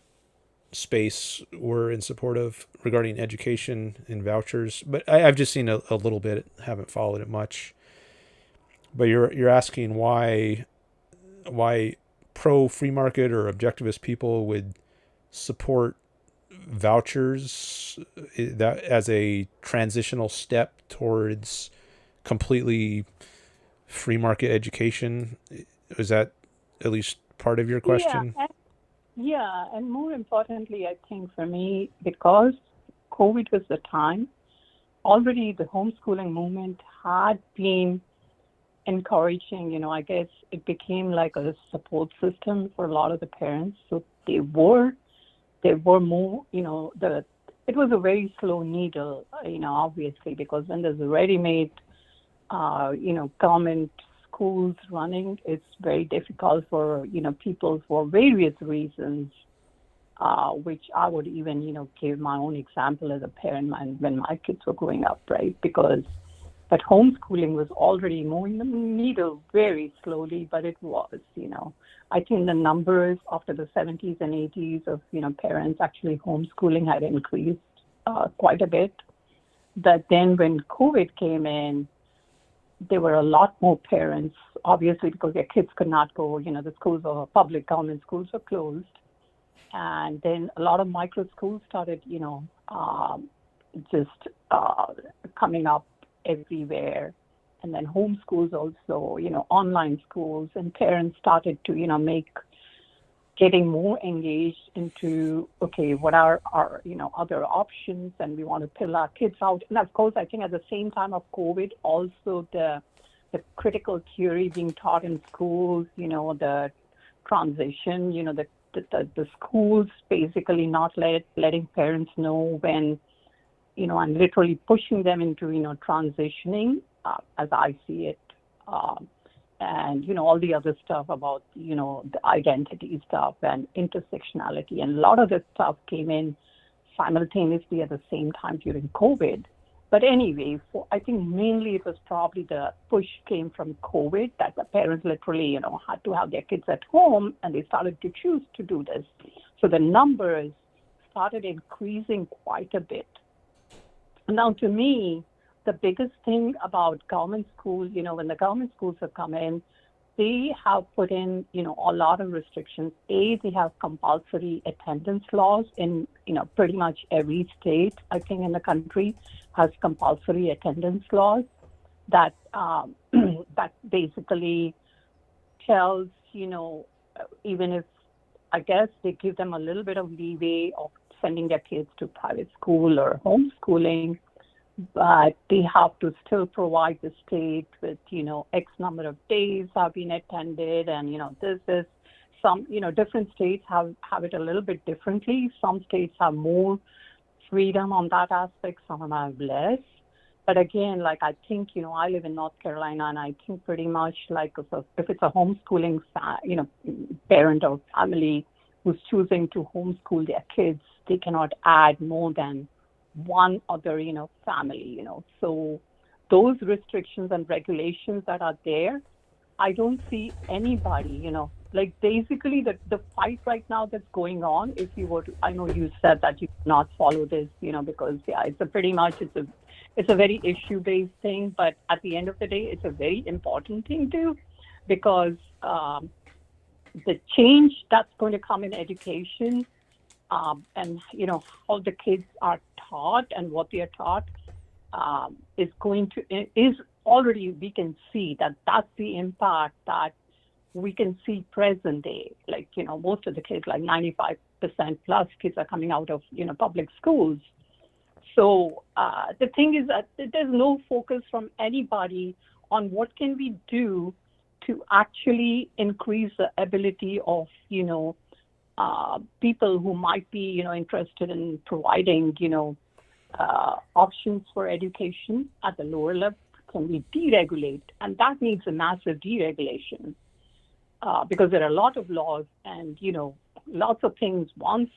space were in support of regarding education and vouchers. But I've just seen a little bit, haven't followed it much. But you're asking why pro free market or objectivist people would support vouchers that as a transitional step towards completely free market education. Is that at least part of your yeah, question? and more importantly, I think for me, because COVID was the time, already the homeschooling movement had been encouraging. I guess it became like a support system for a lot of the parents. So they were more, it was a very slow needle, obviously, because when there's a ready-made, government schools running, it's very difficult for, people for various reasons, which I would even, give my own example as a parent when my kids were growing up, right? But homeschooling was already moving the needle very slowly, but it was. I think the numbers after the 70s and 80s of, parents actually homeschooling had increased quite a bit. But then when COVID came in, there were a lot more parents, obviously, because their kids could not go, the schools or public government schools were closed. And then a lot of micro schools started, just coming up everywhere. And then homeschools also, online schools, and parents started to, getting more engaged into, okay, what are our, other options, and we want to pull our kids out. And of course, I think at the same time of COVID, also the critical theory being taught in schools, the transition, the schools basically not letting parents know when, and literally pushing them into, transitioning, as I see it. And, all the other stuff about, the identity stuff and intersectionality. And a lot of this stuff came in simultaneously at the same time during COVID. But anyway, I think mainly it was probably the push came from COVID, that the parents literally, had to have their kids at home, and they started to choose to do this. So the numbers started increasing quite a bit. Now, to me, the biggest thing about government schools, when the government schools have come in, they have put in, a lot of restrictions. They have compulsory attendance laws in, pretty much every state, I think, in the country has compulsory attendance laws that that basically tells, even if, I guess, they give them a little bit of leeway of sending their kids to private school or homeschooling, but they have to still provide the state with, X number of days have been attended. And, this is some, different states have it a little bit differently. Some states have more freedom on that aspect, some have less. But again, like, I think, I live in North Carolina, and I think pretty much like if it's a homeschooling, parent or family who's choosing to homeschool their kids, they cannot add more than one other, family, So those restrictions and regulations that are there, I don't see anybody, like basically the fight right now that's going on, if you were to, I know you said that you not follow this, because it's a very issue-based thing, but at the end of the day, it's a very important thing too, because the change that's going to come in education, and how the kids are taught and what they are taught, is already, we can see that that's the impact that we can see present day, like, most of the kids, like 95% plus kids are coming out of, public schools. So the thing is that there's no focus from anybody on what can we do to actually increase the ability of, people who might be, interested in providing, options for education at the lower level. Can we deregulate? And that needs a massive deregulation because there are a lot of laws and, lots of things. Once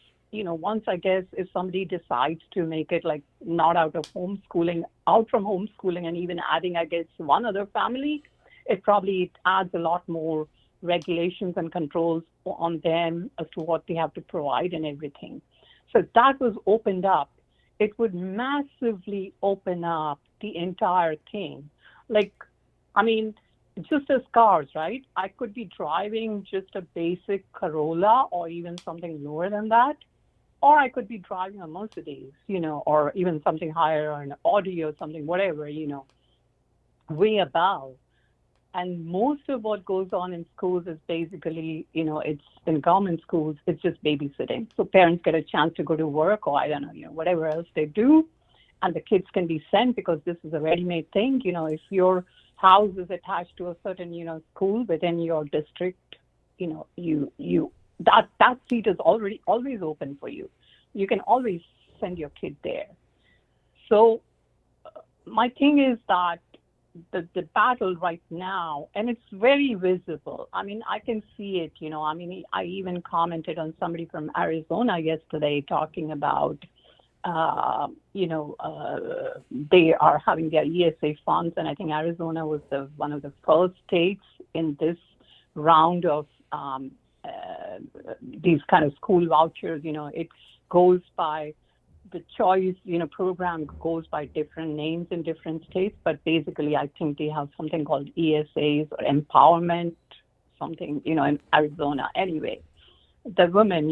I guess if somebody decides to make it like not out from homeschooling and even adding, I guess, one other family, it probably adds a lot more regulations and controls on them as to what they have to provide and everything. So if that was opened up, it would massively open up the entire thing. Like, I mean, just as cars, right? I could be driving just a basic Corolla or even something lower than that, or I could be driving a Mercedes, or even something higher, or an Audrey or something, whatever, way above. And most of what goes on in schools is basically, it's in government schools, it's just babysitting. So parents get a chance to go to work or I don't know, whatever else they do. And the kids can be sent because this is a ready-made thing. If your house is attached to a certain, school within your district, that seat is always open for you. You can always send your kid there. So my thing is that the battle right now, and it's very visible. I mean, I can see it, I even commented on somebody from Arizona yesterday talking about, they are having their ESA funds, and I think Arizona was one of the first states in this round of these kind of school vouchers. It goes by the choice, program goes by different names in different states, but basically I think they have something called ESAs or empowerment, something, in Arizona. Anyway, the woman,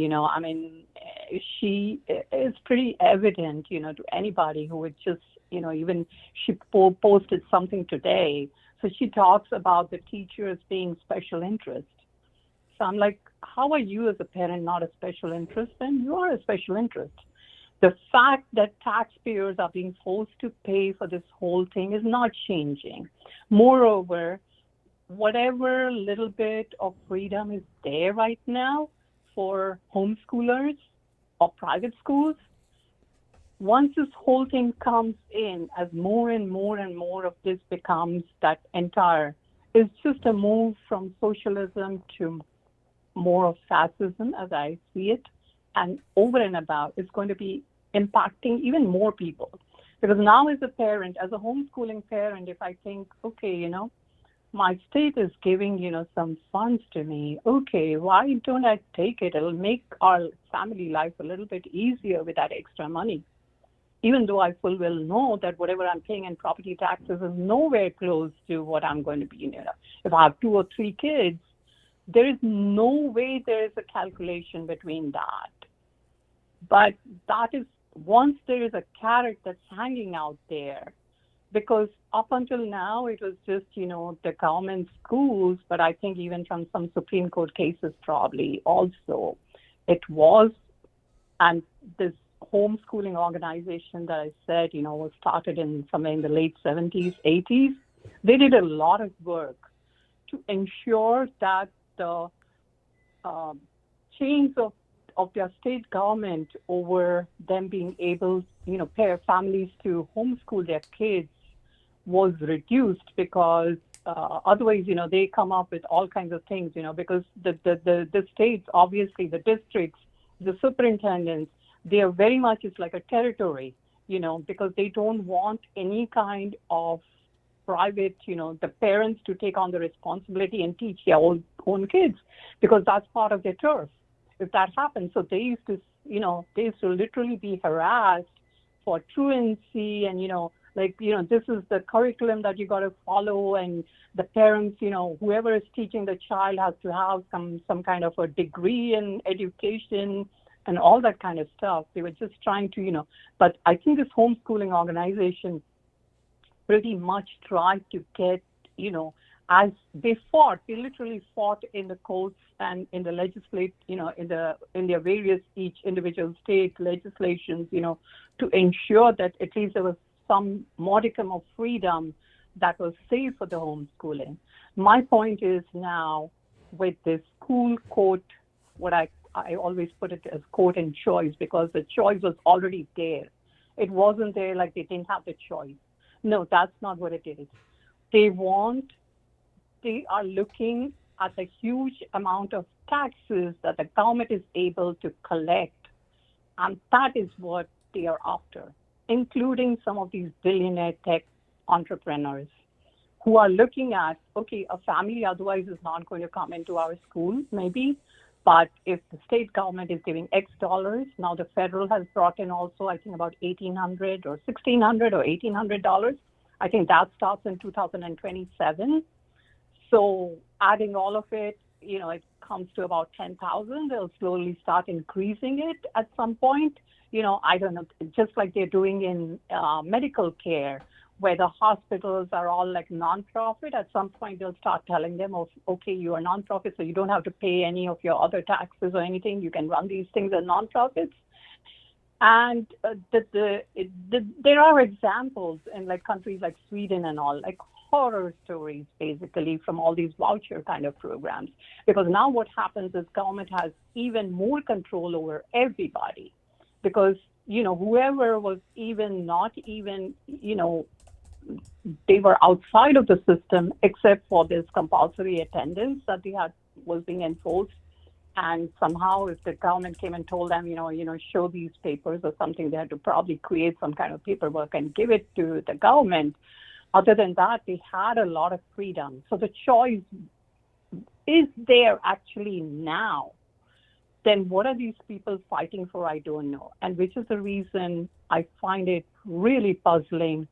she is pretty evident, to anybody who would just, even she posted something today. So she talks about the teachers being special interest. So I'm like, how are you as a parent not a special interest? Then you are a special interest. The fact that taxpayers are being forced to pay for this whole thing is not changing. Moreover, whatever little bit of freedom is there right now for homeschoolers or private schools, once this whole thing comes in, as more and more and more of this becomes that entire, it's just a move from socialism to more of fascism as I see it. And over and above, it's going to be impacting even more people. Because now as a parent, as a homeschooling parent, if I think, okay, my state is giving, some funds to me, okay, why don't I take it? It'll make our family life a little bit easier with that extra money. Even though I full well know that whatever I'm paying in property taxes is nowhere close to what I'm going to be, if I have 2 or 3 kids, there is no way there is a calculation between that. But that is, once there is a carrot that's hanging out there, because up until now it was just, the government schools, but I think even from some Supreme Court cases probably also, it was, and this homeschooling organization that I said, was started in somewhere in the late 70s, 80s, they did a lot of work to ensure that the chains of their state government over them being able, pair families to homeschool their kids was reduced because otherwise, they come up with all kinds of things, because the states, obviously the districts, the superintendents, they are very much, it's like a territory, because they don't want any kind of private, the parents to take on the responsibility and teach their own kids, because that's part of their turf. If that happens, so they used to literally be harassed for truancy and, this is the curriculum that you got to follow, and the parents, whoever is teaching the child has to have some kind of a degree in education and all that kind of stuff. They were just trying to, but I think this homeschooling organization pretty much tried to get, as they literally fought in the courts and in the legislate, in their various each individual state legislations, to ensure that at least there was some modicum of freedom that was safe for the homeschooling. My point is now with this school quote, what I always put it as quote and choice, because the choice was already there. It wasn't there like they didn't have the choice. No, that's not what it is. They are looking at the huge amount of taxes that the government is able to collect, and that is what they are after, including some of these billionaire tech entrepreneurs who are looking at, okay, a family otherwise is not going to come into our school, maybe, but if the state government is giving X dollars, now the federal has brought in also, I think, about $1,800 or $1,600 or $1,800. I think that starts in 2027. So adding all of it, it comes to about 10,000. They'll slowly start increasing it at some point. I don't know, just like they're doing in medical care, where the hospitals are all like nonprofit. At some point, they'll start telling them, oh, okay, you are nonprofit, so you don't have to pay any of your other taxes or anything. You can run these things as nonprofits. And there are examples in like countries like Sweden and all, like horror stories basically from all these voucher kind of programs. Because now what happens is government has even more control over everybody. Because, whoever was even not even, they were outside of the system except for this compulsory attendance that was being enforced. And somehow if the government came and told them, show these papers or something, they had to probably create some kind of paperwork and give it to the government. Other than that, they had a lot of freedom. So the choice is there actually now. Then what are these people fighting for? I don't know. And which is the reason I find it really puzzling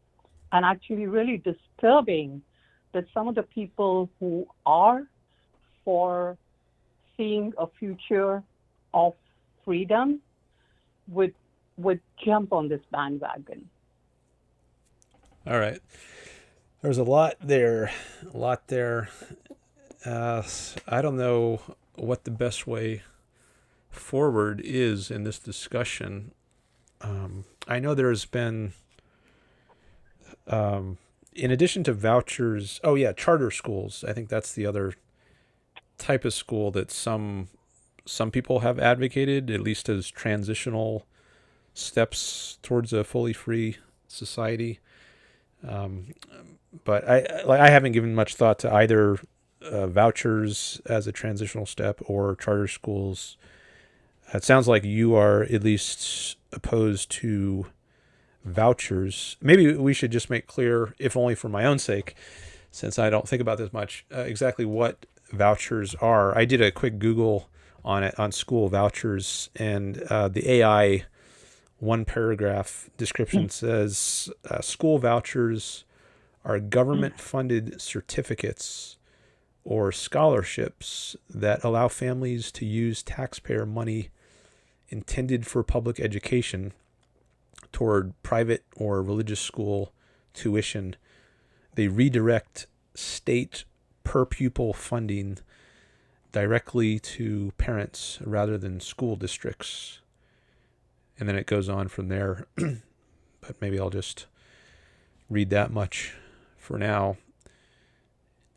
and actually really disturbing that some of the people who are for seeing a future of freedom would jump on this bandwagon. All right. There's a lot there. I don't know what the best way forward is in this discussion. I know there's been, in addition to vouchers, charter schools. I think that's the other type of school that some people have advocated, at least as transitional steps towards a fully free society. But I haven't given much thought to either vouchers as a transitional step or charter schools. It sounds like you are at least opposed to vouchers. Maybe we should just make clear, if only for my own sake, since I don't think about this much, exactly what vouchers are. I did a quick Google on it, on school vouchers, and the AI one paragraph description says school vouchers are government-funded certificates or scholarships that allow families to use taxpayer money intended for public education toward private or religious school tuition. They redirect state per pupil funding directly to parents rather than school districts. And then it goes on from there. But maybe I'll just read that much for now.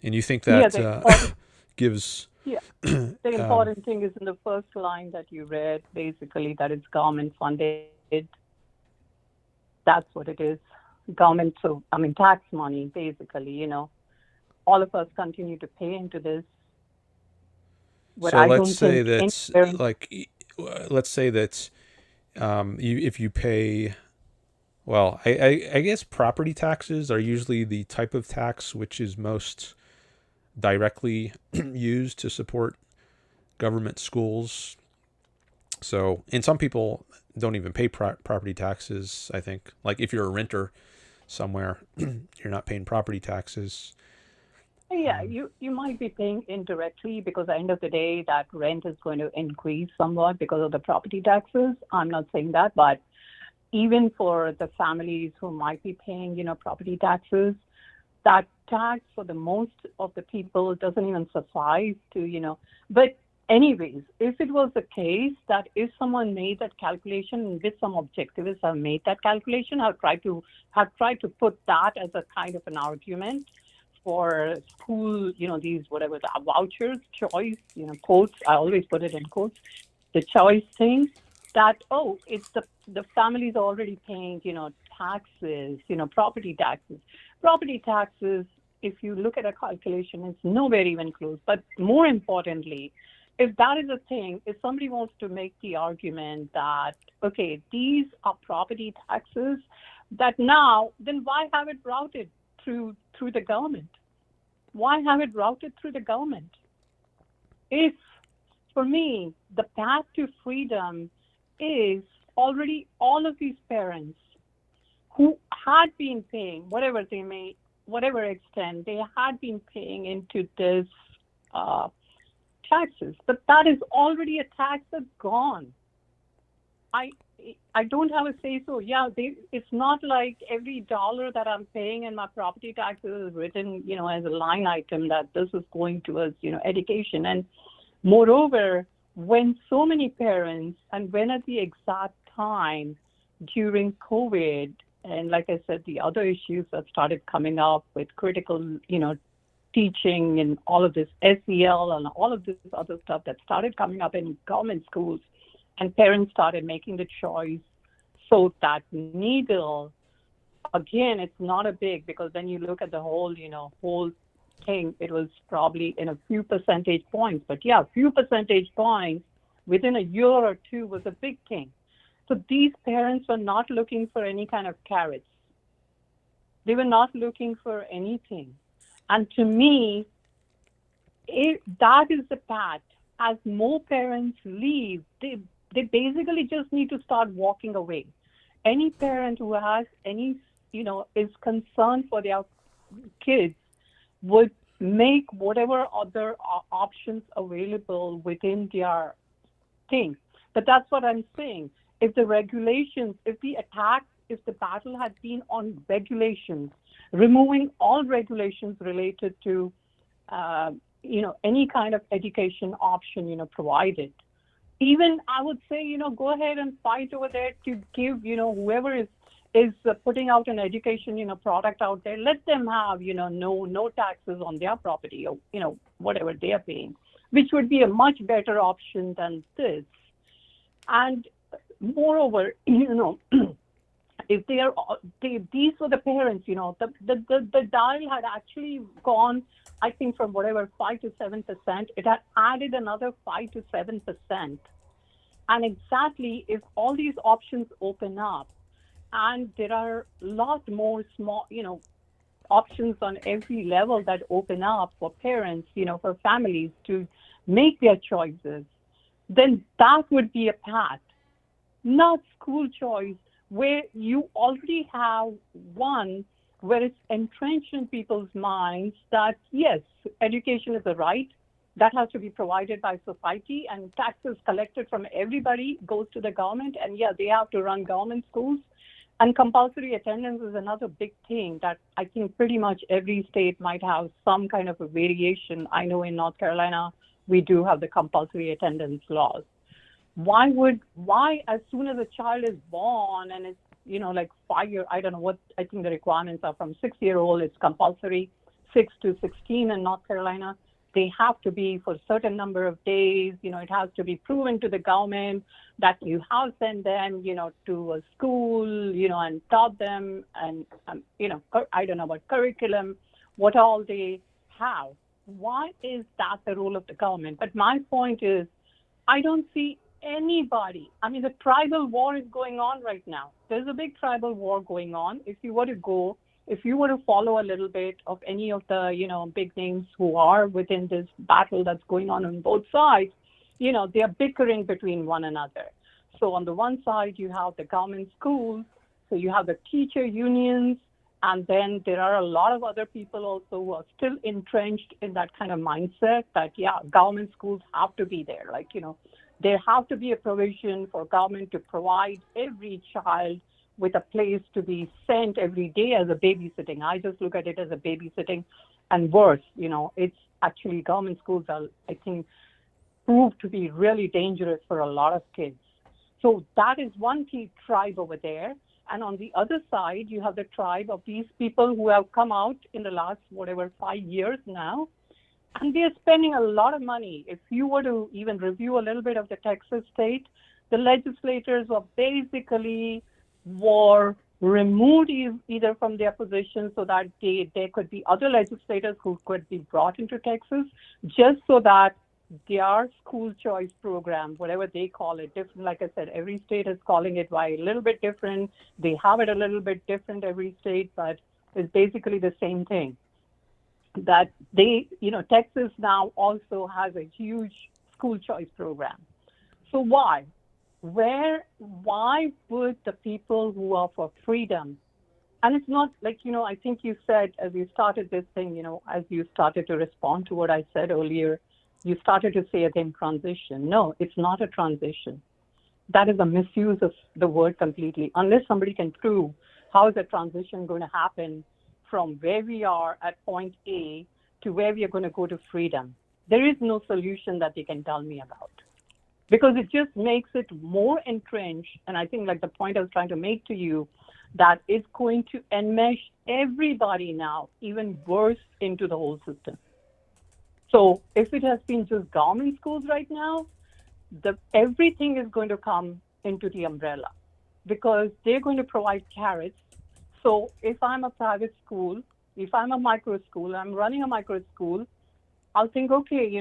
And you think that gives... Yeah, the important thing is in the first line that you read, basically, that it's government funded. That's what it is. Government, tax money, basically, all of us continue to pay into this. But so let's say that if you pay, well, I guess property taxes are usually the type of tax which is most directly used to support government schools. So, and some people don't even pay property taxes, I think. Like if you're a renter somewhere, you're not paying property taxes. Yeah, you might be paying indirectly because at the end of the day, that rent is going to increase somewhat because of the property taxes. I'm not saying that, but even for the families who might be paying, property taxes, that tax for the most of the people doesn't even suffice to. But anyways, if it was the case that if someone made that calculation, with some objectivists have made that calculation, have tried to put that as a kind of an argument for school, these whatever the vouchers, choice, quotes, I always put it in quotes, the choice thing, that, it's the families are already paying, taxes, property taxes. Property taxes, if you look at a calculation, it's nowhere even close. But more importantly, if that is a thing, if somebody wants to make the argument that, okay, these are property taxes, that now, then why have it routed through the government? Why have it routed through the government? If, for me, the path to freedom is already all of these parents who had been paying whatever extent they had been paying into this taxes, but that is already a tax that's gone. I don't have a say so. Yeah, it's not like every dollar that I'm paying in my property taxes is written, as a line item that this is going towards, education. And moreover, when so many parents, and when at the exact time during COVID, and like I said, the other issues that started coming up with critical, teaching and all of this SEL and all of this other stuff that started coming up in government schools, and parents started making the choice. So that needle, again, it's not a big, because then you look at the whole thing, it was probably in a few percentage points. But yeah, a few percentage points within a year or two was a big thing. So these parents were not looking for any kind of carrots. They were not looking for anything. And to me, that is the path. As more parents leave, they basically just need to start walking away. Any parent who has any, is concerned for their kids would make whatever other options available within their thing. But that's what I'm saying. If the regulations, if the battle had been on regulations, removing all regulations related to, any kind of education option, provided. Even I would say, go ahead and fight over there to give, whoever is putting out an education, product out there, let them have, no taxes on their property or, whatever they are paying, which would be a much better option than this. And moreover, if these were the parents, the dial had actually gone, I think, from whatever 5 to 7%, it had added another 5 to 7%. And exactly, if all these options open up, and there are a lot more small, options on every level that open up for parents, for families to make their choices, then that would be a path, not school choice, where you already have one where it's entrenched in people's minds that, yes, education is a right that has to be provided by society, and taxes collected from everybody goes to the government, and yeah, they have to run government schools. And compulsory attendance is another big thing that I think pretty much every state might have some kind of a variation. I know in North Carolina, we do have the compulsory attendance laws. Why as soon as a child is born and it's, like 5 years, I don't know what, I think the requirements are from 6-year-old, it's compulsory, 6 to 16 in North Carolina. They have to be for a certain number of days, it has to be proven to the government that you have sent them, to a school, and taught them, and, I don't know about curriculum, what all they have. Why is that the role of the government? But my point is, I don't see anybody. I mean, the tribal war is going on right now. There's a big tribal war going on. If you were to follow a little bit of any of the, big names who are within this battle that's going on both sides, they are bickering between one another. So on the one side, you have the government schools, so you have the teacher unions, and then there are a lot of other people also who are still entrenched in that kind of mindset that, yeah, government schools have to be there. Like, there have to be a provision for government to provide every child with a place to be sent every day as a babysitting. I just look at it as a babysitting, and worse, it's actually government schools are, I think, proved to be really dangerous for a lot of kids. So that is one key tribe over there. And on the other side, you have the tribe of these people who have come out in the last, 5 years now, and they're spending a lot of money. If you were to even review a little bit of the Texas state, the legislators were removed either from their position so that there could be other legislators who could be brought into Texas, just so that their school choice program, whatever they call it, different. Like I said, every state is calling it a little bit different. They have it a little bit different every state, but it's basically the same thing. That Texas now also has a huge school choice program. So why? Why would the people who are for freedom, and it's not like, I think you said as you started this thing, as you started to respond to what I said earlier, you started to say again transition. No, it's not a transition. That is a misuse of the word completely. Unless somebody can prove how is a transition going to happen from where we are at point A to where we are going to go to freedom, there is no solution that they can tell me about. Because it just makes it more entrenched. And I think like the point I was trying to make to you, that it's going to enmesh everybody now, even worse, into the whole system. So if it has been just government schools right now, everything is going to come into the umbrella because they're going to provide carrots. So if I'm a private school, if I'm a micro school, I'm running a micro school, I'll think, okay,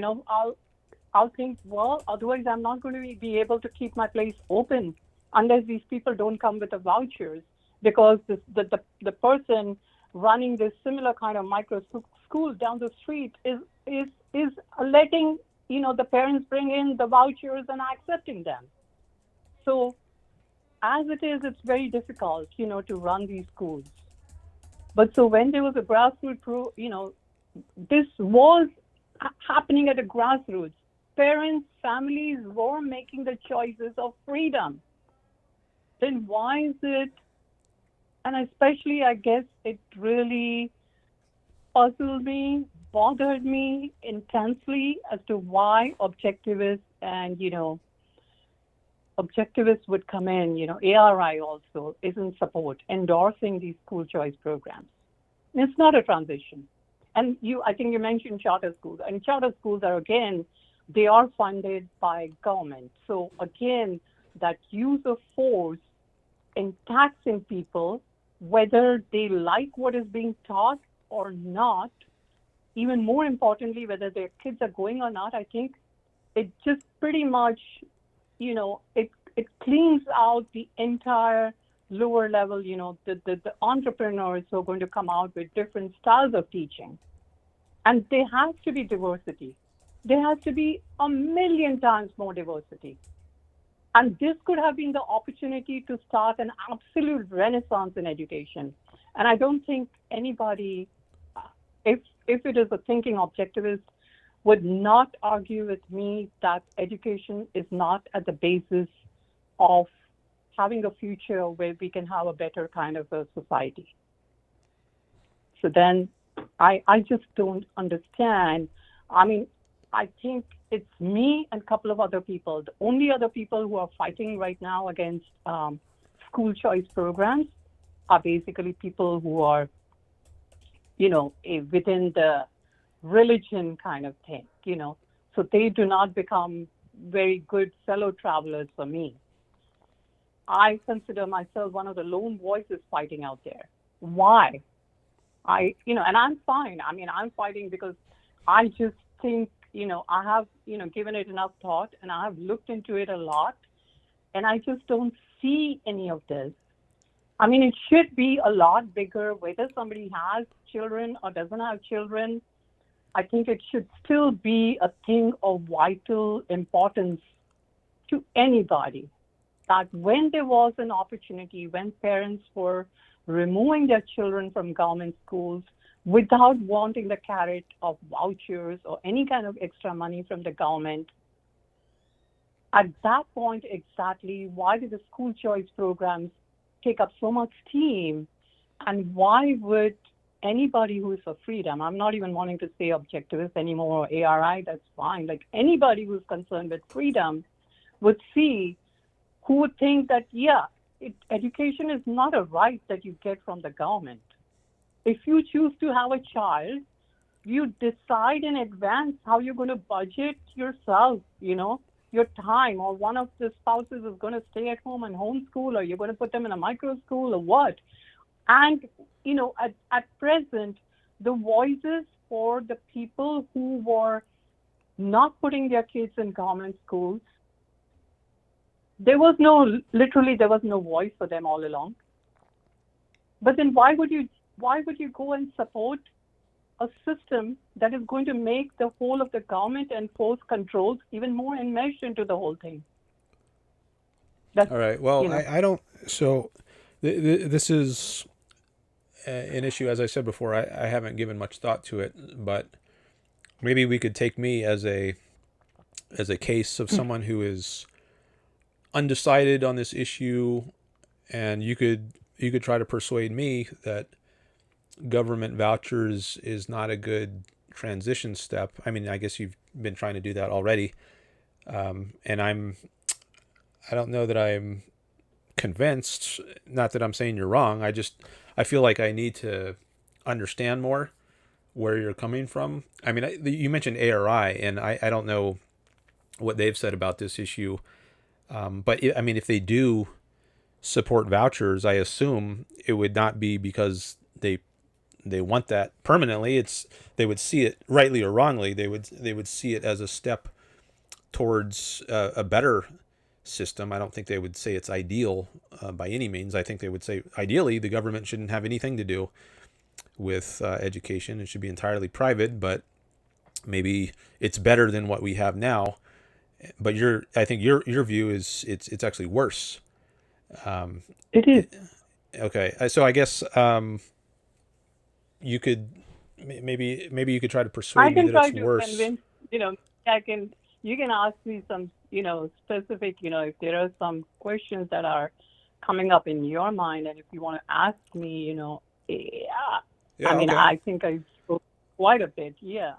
I'll think, well, otherwise I'm not going to be able to keep my place open unless these people don't come with the vouchers, because the person running this similar kind of micro school down the street is letting the parents bring in the vouchers and accepting them. So as it is, it's very difficult to run these schools. But so when there was a grassroots this was happening at a grassroots. Parents, families were making the choices of freedom. Then why is it, and especially I guess it really puzzled me, bothered me intensely as to why objectivists and, objectivists would come in, ARI also is in support, endorsing these school choice programs. It's not a transition. And I think you mentioned charter schools. And charter schools are, again, they are funded by government. So again, that use of force in taxing people, whether they like what is being taught or not, even more importantly, whether their kids are going or not, I think it just pretty much, it cleans out the entire lower level, the entrepreneurs who are going to come out with different styles of teaching. And there has to be diversity. There has to be 1,000,000 times more diversity. And this could have been the opportunity to start an absolute renaissance in education. And I don't think anybody, if it is a thinking objectivist, would not argue with me that education is not at the basis of having a future where we can have a better kind of a society. So then I just don't understand. I mean, I think it's me and a couple of other people. The only other people who are fighting right now against school choice programs are basically people who are, within the religion kind of thing, So they do not become very good fellow travelers for me. I consider myself one of the lone voices fighting out there. Why? And I'm fine. I mean, I'm fighting because I just think, I have, given it enough thought and I have looked into it a lot, and I just don't see any of this. I mean, it should be a lot bigger, whether somebody has children or doesn't have children. I think it should still be a thing of vital importance to anybody, that when there was an opportunity, when parents were removing their children from government schools without wanting the carrot of vouchers or any kind of extra money from the government, at that point exactly, why did the school choice programs take up so much steam, and why would anybody who is for freedom, I'm not even wanting to say objectivist anymore, or ARI, that's fine, like anybody who's concerned with freedom would see, who would think that, yeah, education is not a right that you get from the government. If you choose to have a child, you decide in advance how you're going to budget yourself, your time, or one of the spouses is going to stay at home and homeschool, or you're going to put them in a micro school, or what. And, at present, the voices for the people who were not putting their kids in government schools, there was no voice for them all along. But then why would you go and support a system that is going to make the whole of the government enforce controls even more enmeshed into the whole thing? All right. Well, I don't. So this is an issue, as I said before. I haven't given much thought to it, but maybe we could take me as a case of someone who is undecided on this issue, and you could try to persuade me that government vouchers is not a good transition step. I mean, I guess you've been trying to do that already, and I don't know that I'm convinced. Not that I'm saying you're wrong. I feel like I need to understand more where you're coming from. I mean, you mentioned ARI, and I don't know what they've said about this issue. But if they do support vouchers, I assume it would not be because they want that permanently. They would see it, rightly or wrongly, they would see it as a step towards a better system. I don't think they would say it's ideal by any means. I think they would say ideally the government shouldn't have anything to do with education. It should be entirely private, but maybe it's better than what we have now. But I think your view is it's actually worse. It is. Okay, so I guess you could maybe you could try to persuade me that it's worse. Convince, you can ask me some, specific, if there are some questions that are coming up in your mind, and if you want to ask me, I think I spoke quite a bit. Yeah.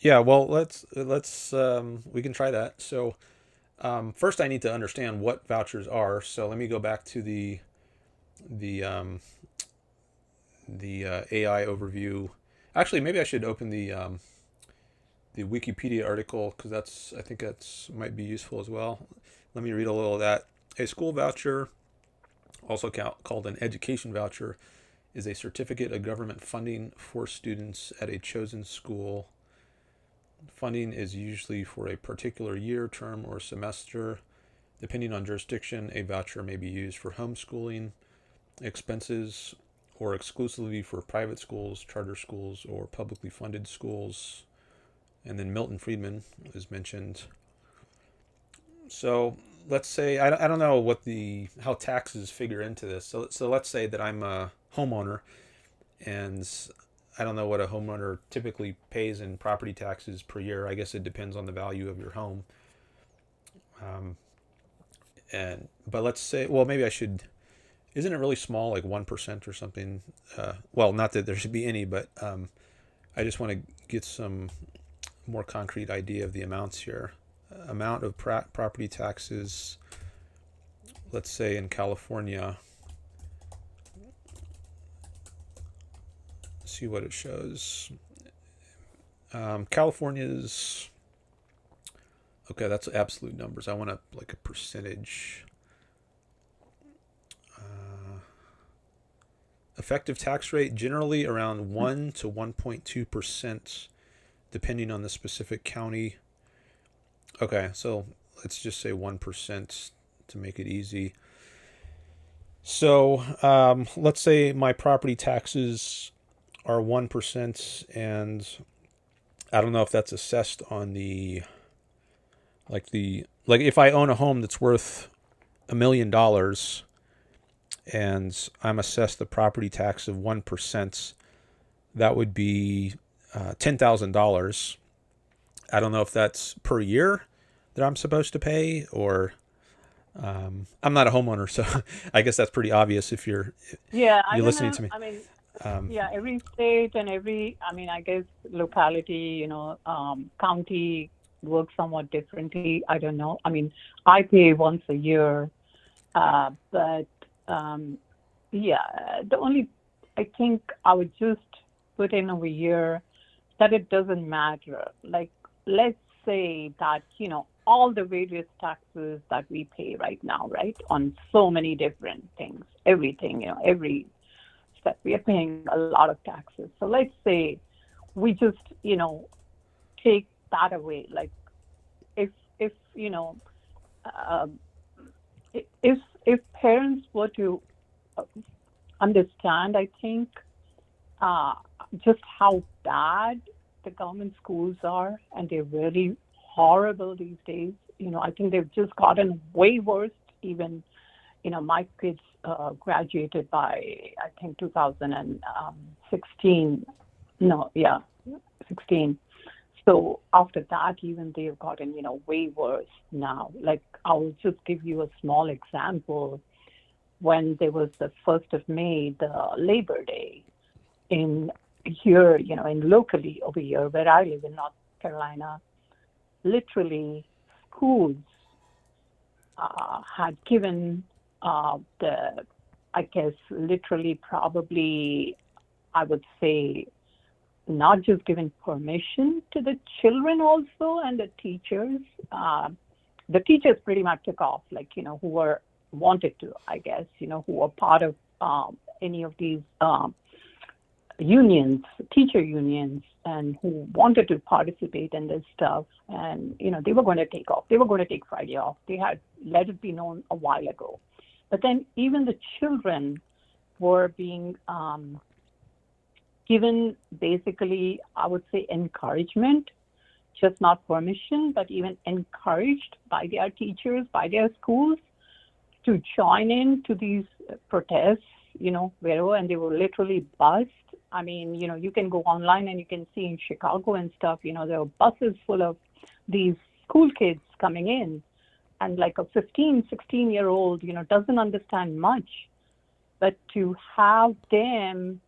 Yeah, well, let's we can try that. So first I need to understand what vouchers are. So let me go back to the AI overview. Actually, maybe I should open the Wikipedia article, because I think that's might be useful as well. Let me read a little of that. A school voucher, also called an education voucher, is a certificate of government funding for students at a chosen school. Funding is usually for a particular year, term, or semester. Depending on jurisdiction, a voucher may be used for homeschooling expenses or exclusively for private schools, charter schools, or publicly funded schools. And then Milton Friedman is mentioned. So let's say, I don't know how taxes figure into this. So let's say that I'm a homeowner, and I don't know what a homeowner typically pays in property taxes per year. I guess it depends on the value of your home. But let's say, well, maybe I should. Isn't it really small, like 1% or something? Well, not that there should be any, but I just want to get some more concrete idea of the amounts here. Amount of property taxes, let's say in California. See what it shows. California's, okay, that's absolute numbers. I want a percentage. Effective tax rate generally around 1 to 1.2%, depending on the specific county. Okay, so let's just say 1% to make it easy. So let's say my property taxes are 1%, and I don't know if that's assessed on like if I own a home that's worth $1 million and I'm assessed the property tax of 1%, that would be $10,000. I don't know if that's per year that I'm supposed to pay, or I'm not a homeowner, so I guess that's pretty obvious if you're I don't listening know. to me. I mean, Um, every state and I guess locality, county works somewhat differently. I don't know. I mean, I pay once a year, but the only I think I would just put in over here that it doesn't matter. Like, let's say that, all the various taxes that we pay right now, right, on so many different things, everything, every step, we are paying a lot of taxes. So let's say we just, take that away. Like, if um, if parents were to understand, I think, uh, just how bad the government schools are, and they're really horrible these days. I think they've just gotten way worse. Even, my kids graduated by, I think, 2016. No, yeah, 16. So after that, even they've gotten, way worse now. Like, I'll just give you a small example. When there was the 1st of May, the Labor Day, in here, in locally over here where I live in North Carolina, literally schools had given I guess, literally probably, I would say, not just given permission to the children also and the teachers. The teachers pretty much took off, like, who were wanted to, I guess, who were part of any of these unions, teacher unions, and who wanted to participate in this stuff. And, they were going to take off. They were going to take Friday off. They had let it be known a while ago. But then even the children were being given, basically, I would say, encouragement, just not permission, but even encouraged by their teachers, by their schools, to join in to these protests, wherever, and they were literally bussed. I mean, you can go online and you can see in Chicago and stuff, there are buses full of these school kids coming in, and like a 15, 16-year-old, doesn't understand much, but to have them,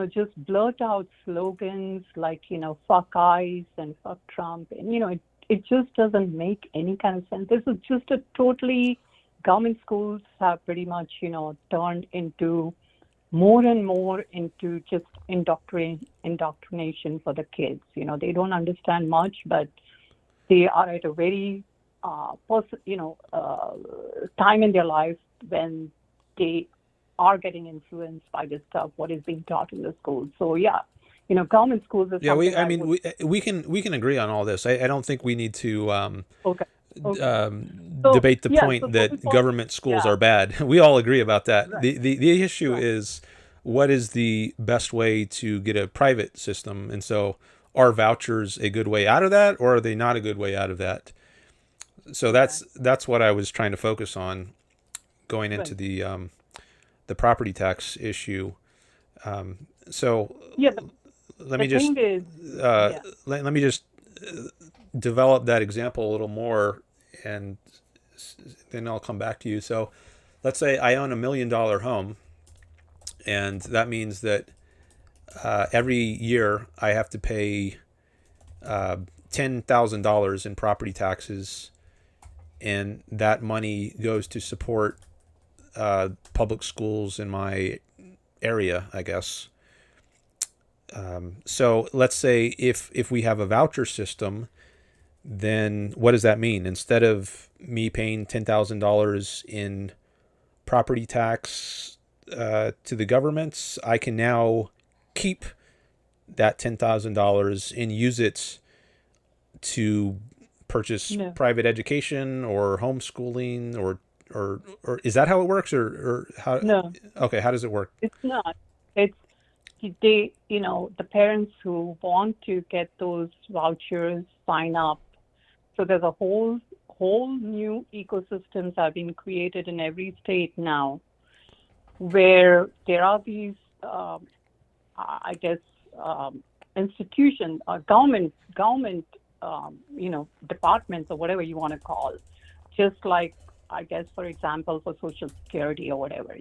just blurt out slogans like, fuck ICE and fuck Trump, and, it just doesn't make any kind of sense. This is just a totally, government schools have pretty much, turned into more and more into just indoctrination for the kids. They don't understand much, but they are at a very, time in their life when they are getting influenced by this stuff, what is being taught in the schools. So government schools is something. we can agree on all this. I don't think we need to Okay. debate the point that government schools are bad. We all agree about that. Right. The issue is, what is the best way to get a private system? And so, are vouchers a good way out of that, or are they not a good way out of that? So that's what I was trying to focus on going into the property tax issue. So let me just let me just develop that example a little more, and then I'll come back to you. So let's say I own $1 million home, and that means that every year I have to pay $10,000 in property taxes, and that money goes to support public schools in my area, I guess. So let's say if we have a voucher system, then what does that mean? Instead of me paying $10,000 in property tax to the governments, I can now keep that $10,000 and use it to purchase private education or homeschooling, or is that how it works, or how? No. Okay, how does it work? It's not. It's they, the parents who want to get those vouchers sign up. So there's a whole new ecosystems have been created in every state now, where there are these, I guess, institutions or government, departments or whatever you want to call, just like I guess, for example, for Social Security or whatever,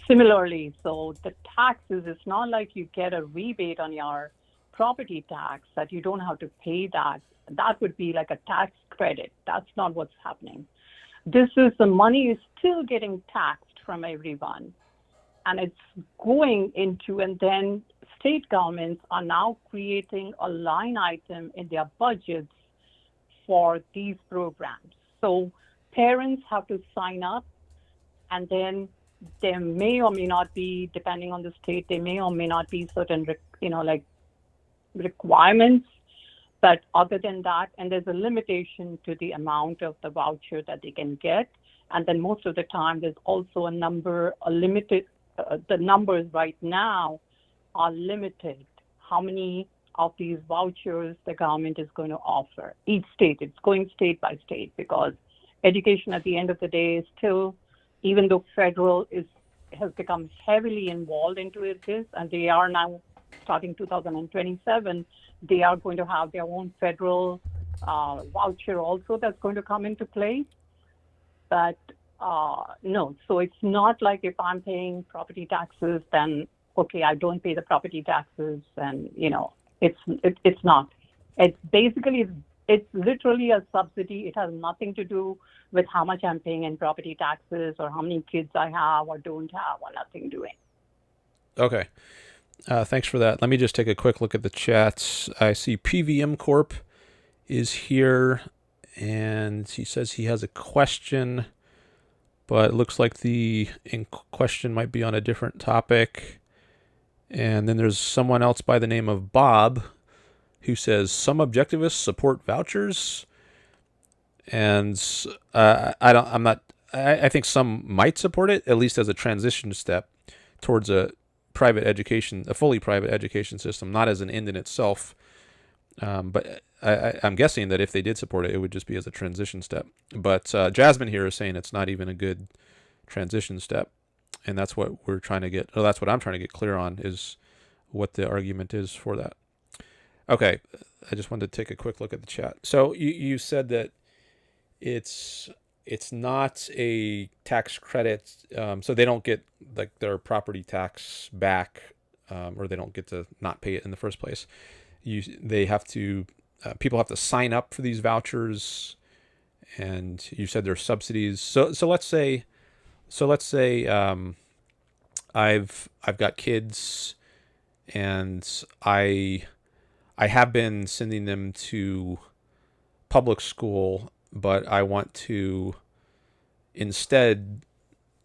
Similarly, so the taxes, it's not like you get a rebate on your property tax that you don't have to pay that. That would be like a tax credit. That's not what's happening. This is the money is still getting taxed from everyone. And it's going into, and then state governments are now creating a line item in their budgets for these programs. So parents have to sign up, and then there may or may not be, depending on the state, there may or may not be certain, like requirements. But other than that, and there's a limitation to the amount of the voucher that they can get. And then most of the time, there's also a limited, the numbers right now are limited. How many of these vouchers the government is going to offer? Each state, it's going state by state, because education at the end of the day is still, even though federal has become heavily involved into this, and they are now starting 2027, they are going to have their own federal voucher also that's going to come into play. But no, so it's not like if I'm paying property taxes, then okay, I don't pay the property taxes, and it's not. It's basically it's literally a subsidy. It has nothing to do with how much I'm paying in property taxes or how many kids I have or don't have, or nothing doing. Okay. Thanks for that. Let me just take a quick look at the chats. I see PVM Corp is here, and he says he has a question, but it looks like the in question might be on a different topic. And then there's someone else by the name of Bob who says some objectivists support vouchers, and I think some might support it, at least as a transition step towards a fully private education system, not as an end in itself. But I'm guessing that if they did support it, it would just be as a transition step. But Jasmine here is saying it's not even a good transition step, and that's what I'm trying to get clear on, is what the argument is for that. Okay, I just wanted to take a quick look at the chat. So you said that it's not a tax credit, so they don't get like their property tax back, or they don't get to not pay it in the first place. People have to sign up for these vouchers, and you said there's subsidies. So let's say I've got kids, and I have been sending them to public school, but I want to instead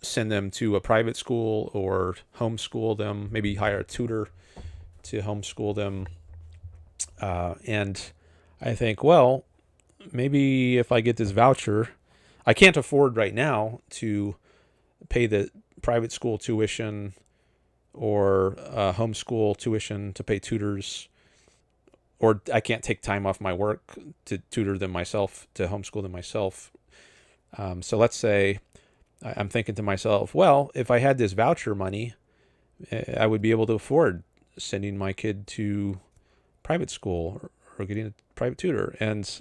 send them to a private school or homeschool them, maybe hire a tutor to homeschool them. And I think, well, maybe if I get this voucher, I can't afford right now to pay the private school tuition or homeschool tuition to pay tutors, or I can't take time off my work to tutor them myself, to homeschool them myself. So let's say I'm thinking to myself, well, if I had this voucher money, I would be able to afford sending my kid to private school or getting a private tutor. And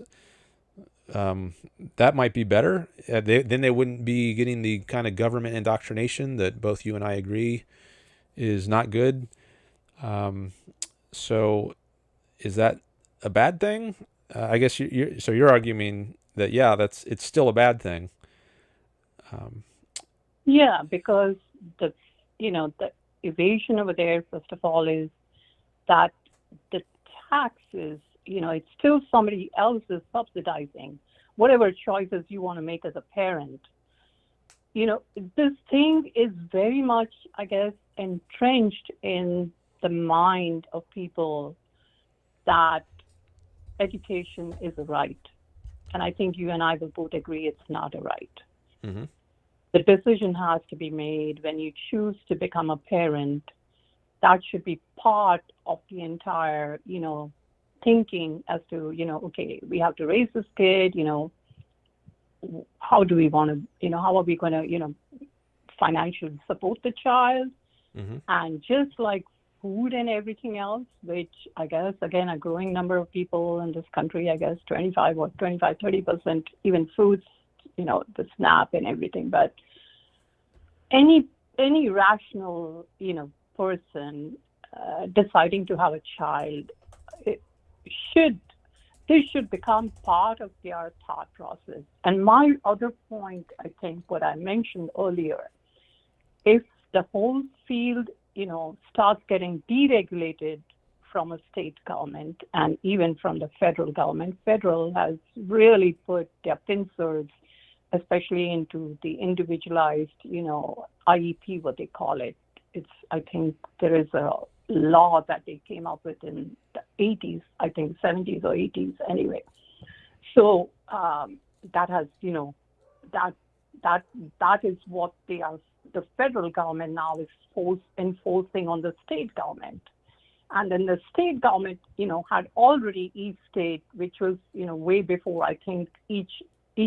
that might be better. Then they wouldn't be getting the kind of government indoctrination that both you and I agree is not good. So is that a bad thing? I guess you're arguing that, yeah, it's still a bad thing. Yeah, because the evasion over there, first of all, is that the taxes, it's still somebody else is subsidizing whatever choices you want to make as a parent. This thing is very much, I guess, entrenched in the mind of people that education is a right. And I think you and I will both agree it's not a right. Mm-hmm. The decision has to be made when you choose to become a parent. That should be part of the entire, thinking as to, okay, we have to raise this kid, how do we want to, how are we going to, financially support the child? Mm-hmm. And just like food and everything else, which I guess, again, a growing number of people in this country, I guess 30%, even food the SNAP and everything. But any rational, person deciding to have a child, it this should become part of their thought process. And my other point, I think, what I mentioned earlier, if the whole field, starts getting deregulated from a state government and even from the federal government, federal has really put their pincers, especially into the individualized, IEP, what they call it. I think there is a law that they came up with in the 80s, I think 70s or 80s anyway. So that has, that is what the federal government now is enforcing on the state government. And then the state government, had already each state, which was, way before, I think each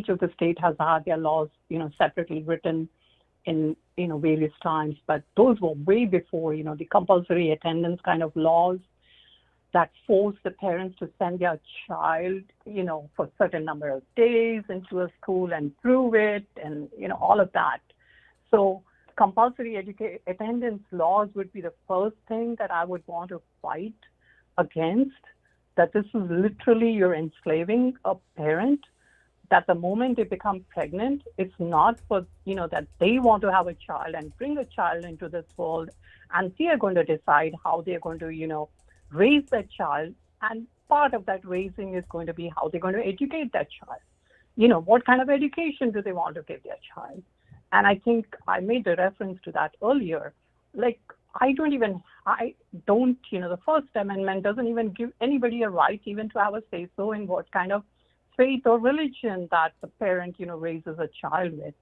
of the state has had their laws, separately written in, various times. But those were way before, the compulsory attendance kind of laws that force the parents to send their child, for a certain number of days into a school and prove it and, all of that. So compulsory attendance laws would be the first thing that I would want to fight against, that this is literally you're enslaving a parent, that the moment they become pregnant, it's not for, that they want to have a child and bring a child into this world, and they are going to decide how they're going to, raise that child. And part of that raising is going to be how they're going to educate that child. What kind of education do they want to give their child? And I think I made the reference to that earlier. Like, the First Amendment doesn't even give anybody a right even to have a say-so in what kind of faith or religion that the parent, raises a child with.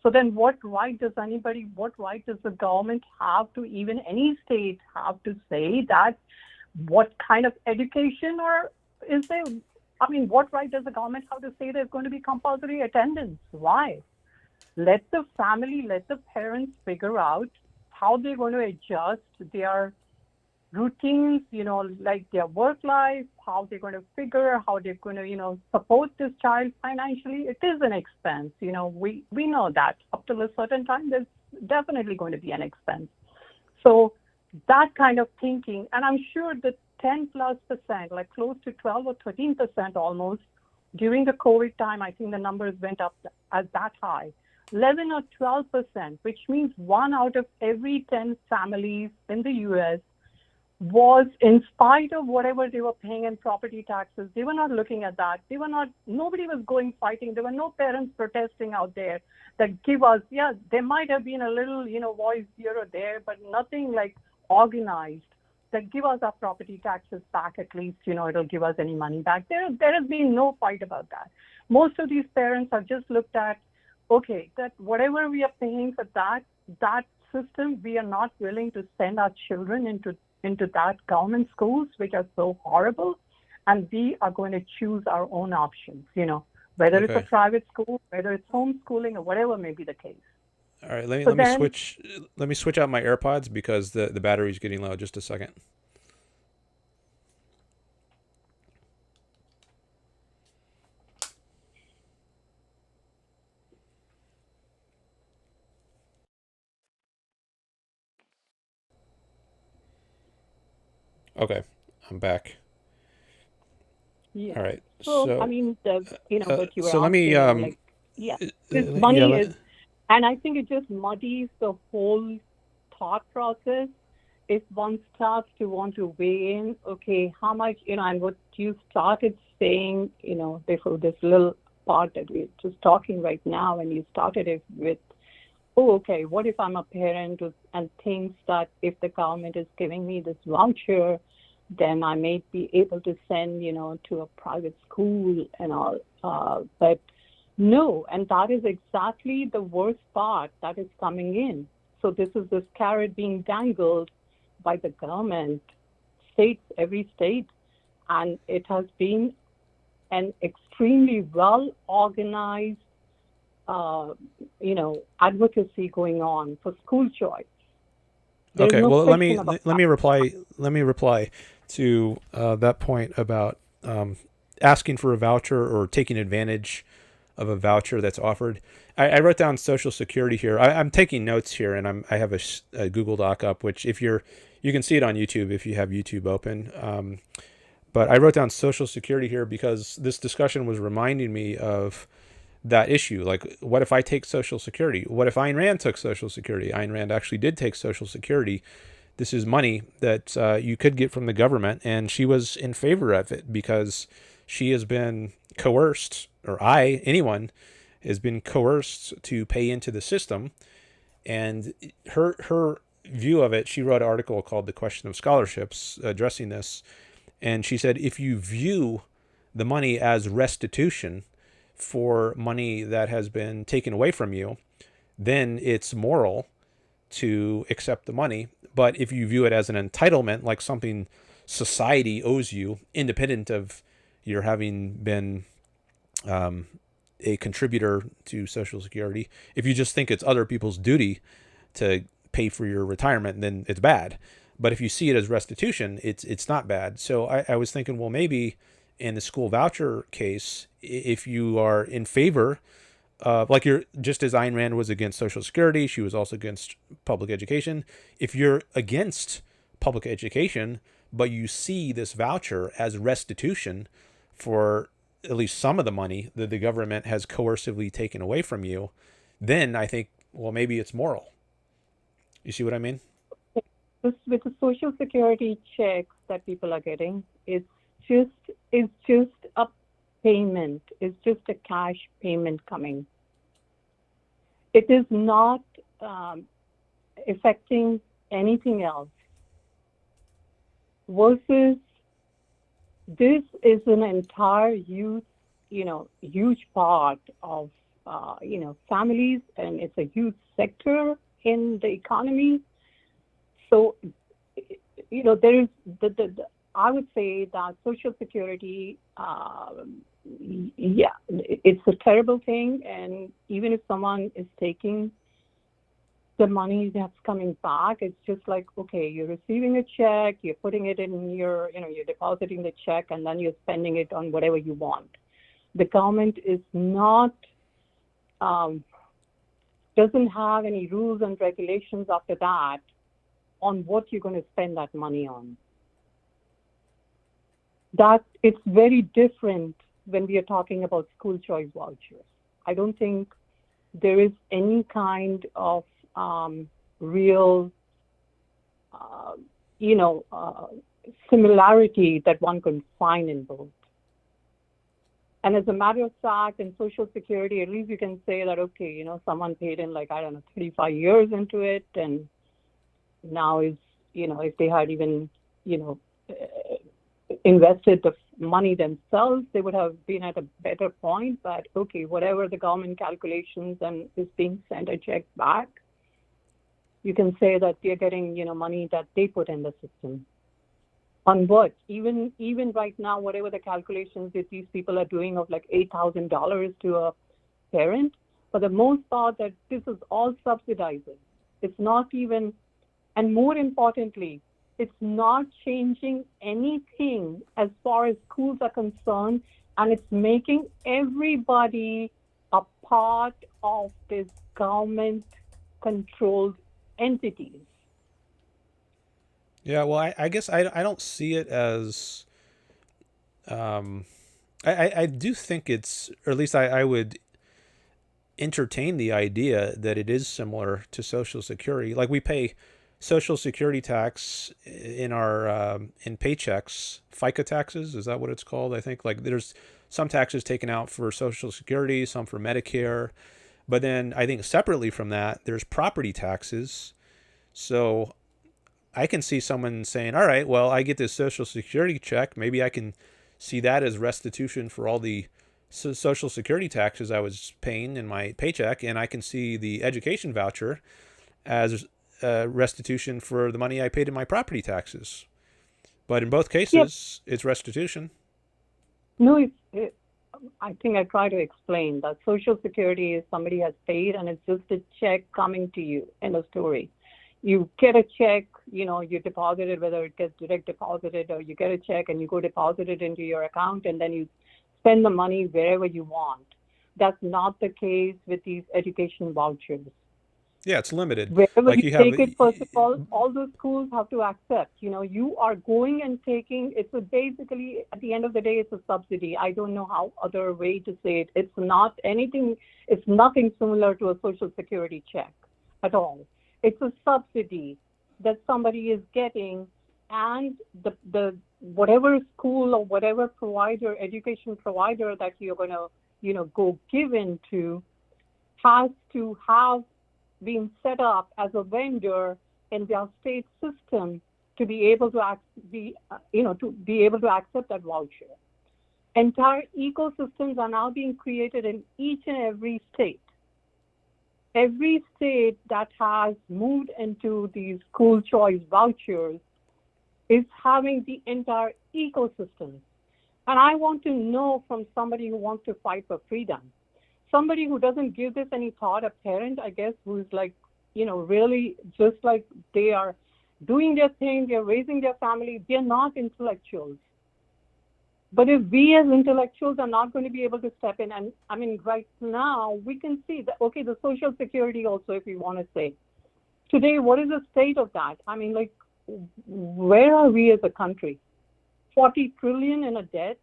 So then what right does the government have to, even any state have to say that what kind of education, or is there, what right does the government have to say there's going to be compulsory attendance? Why? Let the parents figure out how they're going to adjust their routines, like their work life, how they're going to figure, how they're going to, support this child financially. It is an expense. We know that up till a certain time, there's definitely going to be an expense. So that kind of thinking, and I'm sure that 10+%, like close to 12 or 13% almost, during the COVID time, I think the numbers went up as that high. 11 or 12%, which means 1 out of every 10 families in the U.S. was, in spite of whatever they were paying in property taxes, they were not looking at that. Nobody was going fighting. There were no parents protesting out there that give us, there might have been a little, voice here or there, but nothing like organized that give us our property taxes back, at least, it'll give us any money back. There has been no fight about that. Most of these parents have just looked at, okay, that whatever we are paying for that system, we are not willing to send our children into that government schools, which are so horrible, and we are going to choose our own options, whether it's a private school, whether it's homeschooling, or whatever may be the case. All right, let me switch out my AirPods because the battery's getting low. Just a second. Okay, I'm back. Yeah. All right. So what you were so let me this money is, and I think it just muddies the whole thought process. If one starts to want to weigh in, okay, how much, and what you started saying, before this little part that we're just talking right now, and you started it with, okay, what if I'm a parent and thinks that if the government is giving me this voucher, then I may be able to send, to a private school and all. But no, and that is exactly the worst part that is coming in. So this is this carrot being dangled by the government, states, every state, and it has been an extremely well-organized advocacy going on for school choice. Okay, well, let me reply to that point about asking for a voucher or taking advantage of a voucher that's offered. I wrote down Social Security here. I'm taking notes here, and I have a Google Doc up, which if you can see it on YouTube if you have YouTube open. But I wrote down Social Security here because this discussion was reminding me of that issue. Like, what if I take Social Security? What if Ayn Rand took Social Security? Ayn Rand actually did take Social Security. This is money that you could get from the government, and she was in favor of it because she has been coerced, or anyone has been coerced to pay into the system. And her view of it, she wrote an article called The Question of Scholarships addressing this. And she said, if you view the money as restitution for money that has been taken away from you, then it's moral to accept the money. But if you view it as an entitlement, like something society owes you, independent of your having been a contributor to Social Security, if you just think it's other people's duty to pay for your retirement, then it's bad. But if you see it as restitution, it's not bad. So I was thinking, well, maybe in the school voucher case, if you are in favor of, like, you're just as Ayn Rand was against Social Security, she was also against public education. If you're against public education, but you see this voucher as restitution for at least some of the money that the government has coercively taken away from you, then I think, well, maybe it's moral. You see what I mean? With the Social Security checks that people are getting, it's just a payment. It's just a cash payment coming. It is not affecting anything else. Versus, this is an entire huge part of families, and it's a huge sector in the economy. So, there is I would say that Social Security, it's a terrible thing. And even if someone is taking the money that's coming back, it's just like, okay, you're receiving a check, you're putting it in you're depositing the check, and then you're spending it on whatever you want. The government is not, doesn't have any rules and regulations after that on what you're going to spend that money on. That it's very different when we are talking about school choice vouchers. I don't think there is any kind of real, similarity that one can find in both. And as a matter of fact, in Social Security, at least you can say that, okay, someone paid in 35 years into it, and now is, if they had even, invested the money themselves, they would have been at a better point. But okay, whatever the government calculations and is being sent a check back, you can say that they're getting, money that they put in the system. On what? Even right now, whatever the calculations that these people are doing of like $8,000 to a parent, for the most part, that this is all subsidizing. It's not even, and more importantly, it's not changing anything as far as schools are concerned, and it's making everybody a part of this government-controlled entities. Yeah, well, I guess I don't see it as, I do think it's, or at least I would entertain the idea that it is similar to Social Security. Like, we pay Social Security tax in our in paychecks, FICA taxes, is that what it's called? I think, like, there's some taxes taken out for Social Security, some for Medicare, but then I think separately from that, there's property taxes. So I can see someone saying, all right, well, I get this Social Security check, maybe I can see that as restitution for all the Social Security taxes I was paying in my paycheck, and I can see the education voucher as restitution for the money I paid in my property taxes. But in both cases, It's restitution. No, I think I try to explain that Social Security is somebody has paid, and it's just a check coming to you in a story. You get a check, you deposit it, whether it gets direct deposited or you get a check and you go deposit it into your account, and then you spend the money wherever you want. That's not the case with these education vouchers. Yeah, it's limited. Wherever Like you you have, take it, first of all those schools have to accept, you are going and taking, basically, at the end of the day, it's a subsidy. I don't know how other way to say it. It's nothing similar to a social security check at all. It's a subsidy that somebody is getting, and the whatever school or whatever education provider that you're going to, go give into has to have being set up as a vendor in their state system to be able to be able to accept that voucher. Entire ecosystems are now being created in each and every state. Every state that has moved into these school choice vouchers is having the entire ecosystem. And I want to know from somebody who wants to fight for freedom, somebody who doesn't give this any thought, a parent, I guess, who's like, really just like they are doing their thing, they're raising their family, they're not intellectuals. But if we as intellectuals are not going to be able to step in, and I mean, right now, we can see that, okay, the Social Security also, if you want to say. Today, what is the state of that? I mean, like, where are we as a country? 40 trillion in a debt?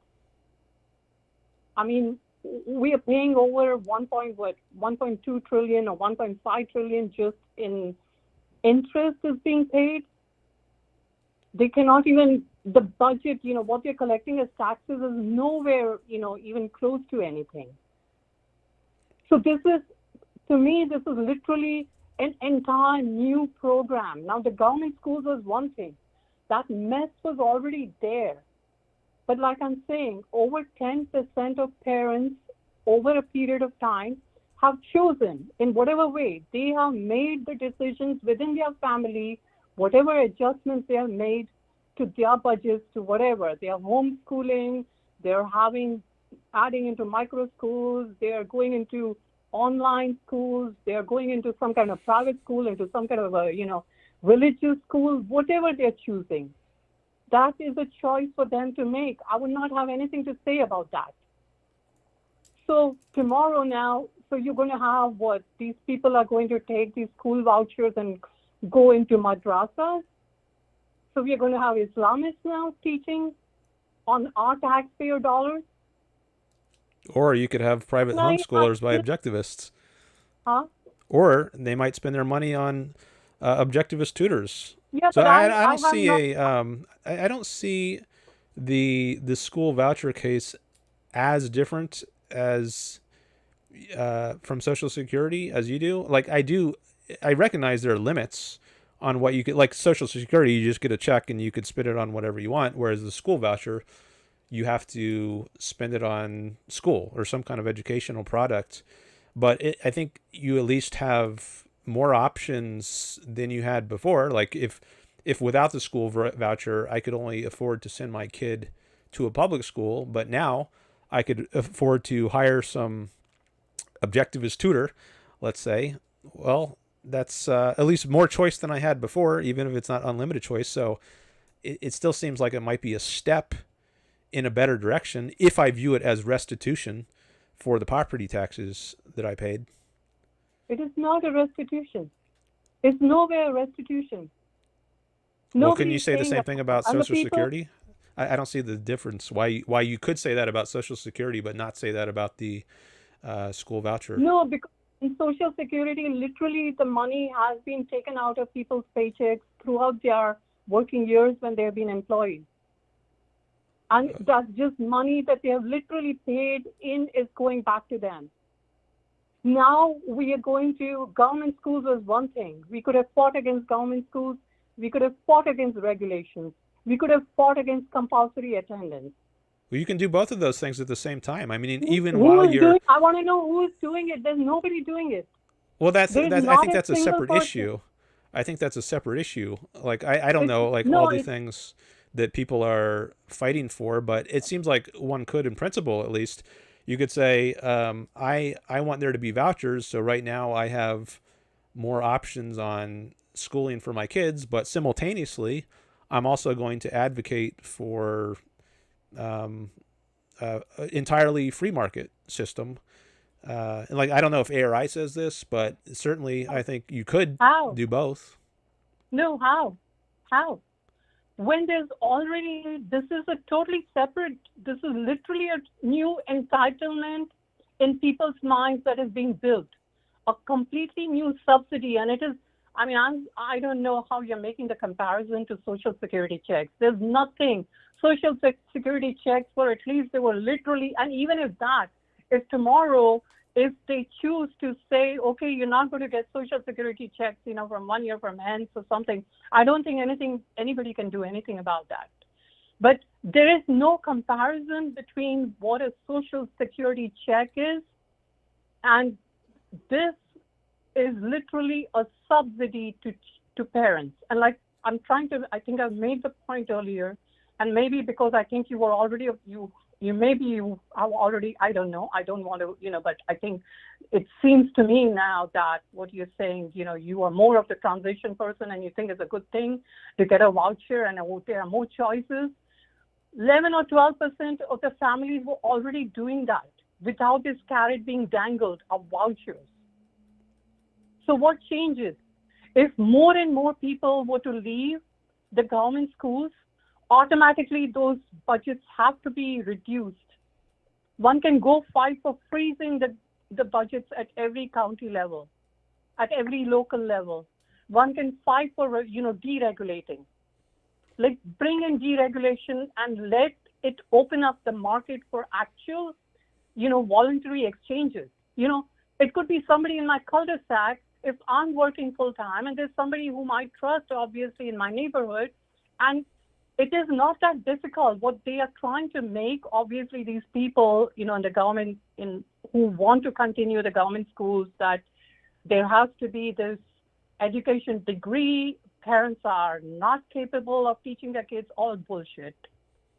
I mean, we are paying over 1.2 trillion or 1.5 trillion just in interest is being paid. They cannot even, the budget, what they're collecting as taxes is nowhere, even close to anything. So to me, this is literally an entire new program. Now, the government schools was one thing. That mess was already there. But like I'm saying, over 10% of parents over a period of time have chosen, in whatever way, they have made the decisions within their family, whatever adjustments they have made to their budgets, to whatever. They are homeschooling, they're adding into micro schools, they're going into online schools, they're going into some kind of private school, into some kind of a, religious school, whatever they're choosing. That is a choice for them to make. I would not have anything to say about that. So tomorrow now, so you're going to have what? These people are going to take these school vouchers and go into madrasas. So we are going to have Islamists now teaching on our taxpayer dollars. or you could have private homeschoolers by objectivists. Huh? Or they might spend their money on objectivist tutors. Yeah, so but I don't see the school voucher case as different as from Social Security as you do. Like I recognize there are limits on what you could, like Social Security, you just get a check and you could spend it on whatever you want. Whereas the school voucher, you have to spend it on school or some kind of educational product. But I think you at least have more options than you had before. Like if without the school voucher, I could only afford to send my kid to a public school, but now I could afford to hire some objectivist tutor, let's say. Well, that's at least more choice than I had before, even if it's not unlimited choice. So it still seems like it might be a step in a better direction if I view it as restitution for the property taxes that I paid. It is not a restitution. It's nowhere a restitution. Well, can you say the same thing about Social Security? I don't see the difference. Why you could say that about Social Security, but not say that about the school voucher? No, because in Social Security, literally the money has been taken out of people's paychecks throughout their working years when they have been employed. And that's just money that they have literally paid in is going back to them. Now we are going to, government schools was one thing. We could have fought against government schools. We could have fought against regulations. We could have fought against compulsory attendance. Well, you can do both of those things at the same time. I mean, I want to know who is doing it. There's nobody doing it. Well, I think that's a separate issue. I think that's a separate issue. Like, I don't know, like all the things that people are fighting for, but it seems like one could, in principle, at least, you could say, I want there to be vouchers. So right now I have more options on schooling for my kids, but simultaneously, I'm also going to advocate for entirely free market system And like, I don't know if ARI says this, but certainly I think you could How? do both. No, how? How? When there's already, this is a totally separate, this is literally a new entitlement in people's minds that is being built, a completely new subsidy. And it is, I mean, I don't know how you're making the comparison to social security checks. There's nothing. Social security checks were, at least they were literally, and even if that, if tomorrow, if they choose to say, okay, you're not going to get social security checks, from 1 year from hence or something, I don't think anybody can do anything about that. But there is no comparison between what a social security check is, and this is literally a subsidy to parents. And like, I think I've made the point earlier, and maybe because I think you were already, you are already, I don't know, I don't want to, but I think it seems to me now that what you're saying, you are more of the transition person and you think it's a good thing to get a voucher and there are more choices. 11 or 12% of the families were already doing that without this carrot being dangled of vouchers. So what changes? If more and more people were to leave the government schools, automatically those budgets have to be reduced. One can go fight for freezing the budgets at every county level, at every local level. One can fight for, deregulating. Like, bring in deregulation and let it open up the market for actual, voluntary exchanges. It could be somebody in my cul-de-sac, if I'm working full time, and there's somebody whom I trust, obviously, in my neighborhood, and it is not that difficult. What they are trying to make, obviously, these people, in the government, who want to continue the government schools, that there has to be this education degree. Parents are not capable of teaching their kids, all bullshit.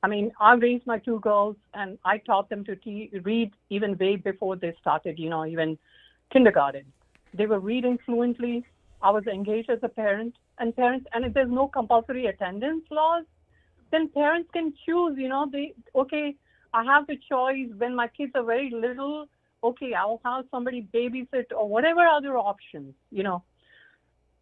I mean, I raised my 2 girls, and I taught them to read even way before they started, even kindergarten. They were reading fluently. I was engaged as a parent, and if there's no compulsory attendance laws, then parents can choose, I have the choice when my kids are very little, okay, I'll have somebody babysit or whatever other options,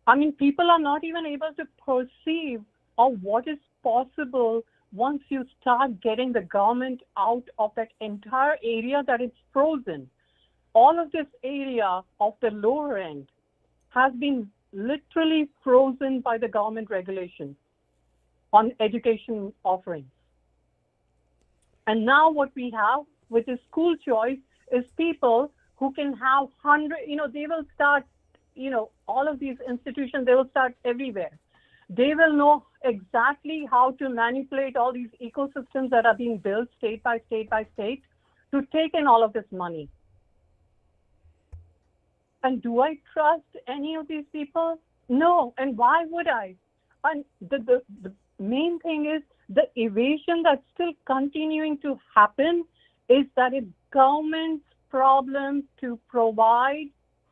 I mean, people are not even able to perceive of what is possible once you start getting the government out of that entire area that is frozen. All of this area of the lower end has been literally frozen by the government regulations on education offerings. And now what we have with the school choice is people who can have they will start, all of these institutions, they will start everywhere. They will know exactly how to manipulate all these ecosystems that are being built state by state by state to take in all of this money. And do I trust any of these people? No. And why would I? And the main thing is the evasion that's still continuing to happen is that it's government's problem to provide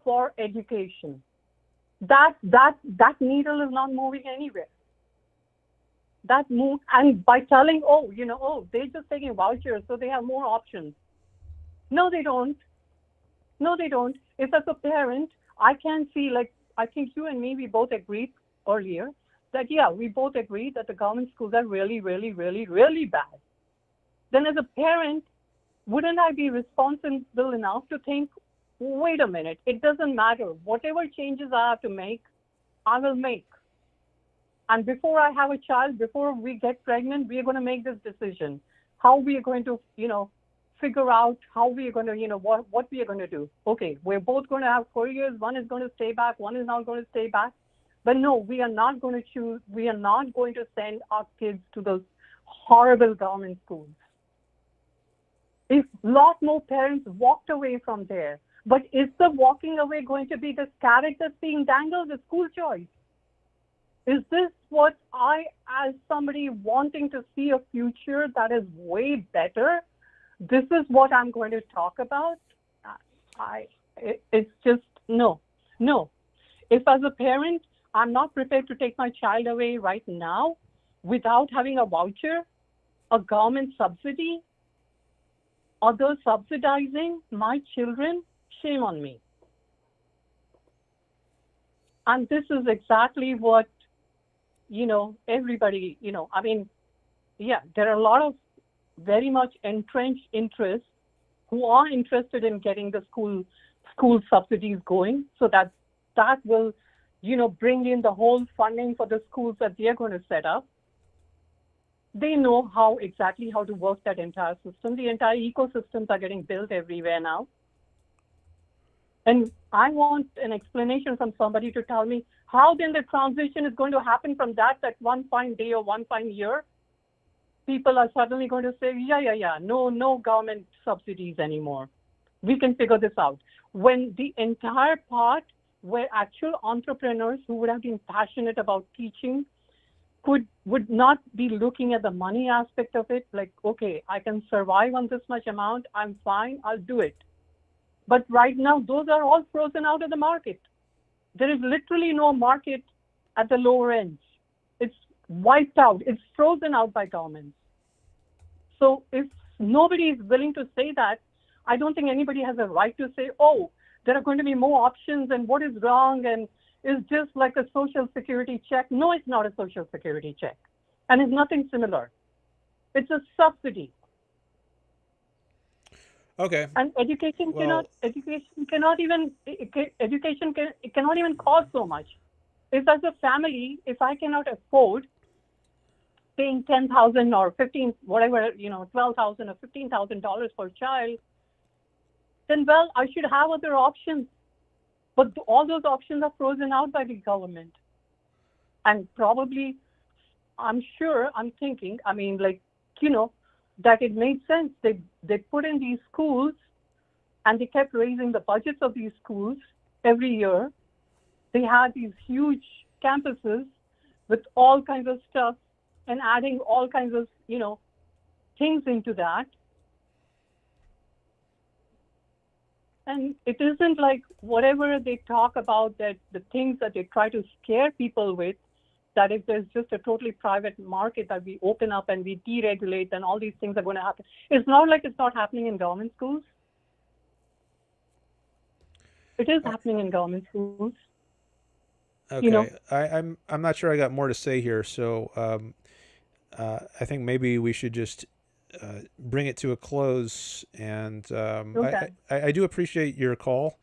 for education. That needle is not moving anywhere. And by telling, they're just taking vouchers, so they have more options. No, they don't. If as a parent, I can see, like, I think you and me, we both agreed earlier that, we both agree that the government schools are really, really, really, really bad. Then as a parent, wouldn't I be responsible enough to think, wait a minute, it doesn't matter. Whatever changes I have to make, I will make. And before I have a child, before we get pregnant, we are going to make this decision. How we are going to, figure out how we are going to, what we are going to do. Okay, we're both going to have careers. One is going to stay back. One is not going to stay back. But no, we are not going to choose. We are not going to send our kids to those horrible government schools. If a lot more parents walked away from there, but is the walking away going to be the carrot that's being dangled, the school choice? Is this what I, as somebody wanting to see a future that is way better, this is what I'm going to talk about? It's just, no. If as a parent, I'm not prepared to take my child away right now without having a voucher, a government subsidy, others subsidizing my children, Shame on me. And this is exactly what, everybody, there are a lot of very much entrenched interests who are interested in getting the school subsidies going, so that will, bring in the whole funding for the schools that they're going to set up. They know exactly how to work that entire system. The entire ecosystems are getting built everywhere now. And I want an explanation from somebody to tell me how then the transition is going to happen from that one fine day or one fine year. People are suddenly going to say, no government subsidies anymore. We can figure this out. When the entire part where actual entrepreneurs who would have been passionate about teaching would not be looking at the money aspect of it, like, okay, I can survive on this much amount, I'm fine, I'll do it. But right now, those are all frozen out of the market. There is literally no market at the lower end. It's wiped out. It's frozen out by governments. So if nobody is willing to say that, I don't think anybody has a right to say, oh, there are going to be more options and what is wrong and is just like a social security check. No, it's not a social security check. And it's nothing similar. It's a subsidy. Okay. And education cannot even cost so much. If as a family, if I cannot afford paying $10,000 or $15, whatever, $12,000 or $15,000 for a child, then I should have other options. But all those options are frozen out by the government. And probably, I'm thinking, that it made sense. They put in these schools and they kept raising the budgets of these schools every year. They had these huge campuses with all kinds of stuff and adding all kinds of, things into that. And it isn't like whatever they talk about, that the things that they try to scare people with, that if there's just a totally private market that we open up and we deregulate, then all these things are going to happen. It's not like it's not happening in government schools. It is happening in government schools. Okay, I'm not sure I got more to say here, so I think maybe we should just bring it to a close. And Okay. I do appreciate your call.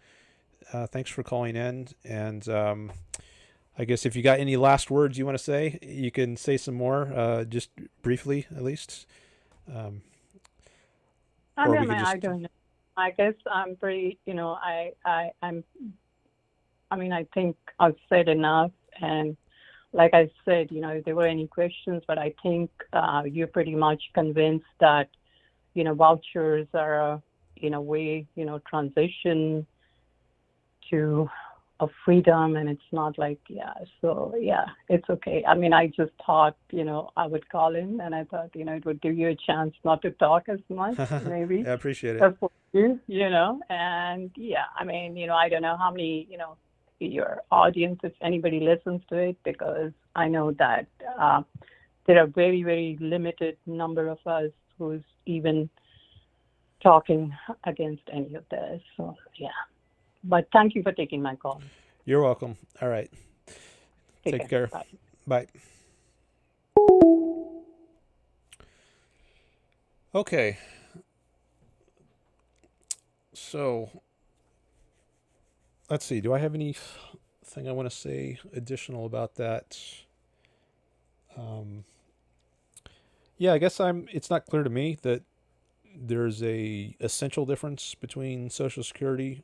Thanks for calling in. And I guess if you got any last words you want to say, you can say some more, just briefly at least. I don't know. I guess I'm pretty, I think I've said enough. And like I said, if there were any questions, but I think you're pretty much convinced that, vouchers are, in a way, transition to a freedom, and it's not like, it's okay. I just thought, I would call in, and I thought, it would give you a chance not to talk as much, maybe. I appreciate it. For you, and I don't know how many, your audience, if anybody listens to it, because I know that there are very, very limited number of us who's even talking against any of this. So, yeah. But thank you for taking my call. You're welcome. All right. Take care. Bye. Bye. Okay. So, let's see. Do I have anything I want to say additional about that? Yeah, I guess it's not clear to me that there's a essential difference between Social Security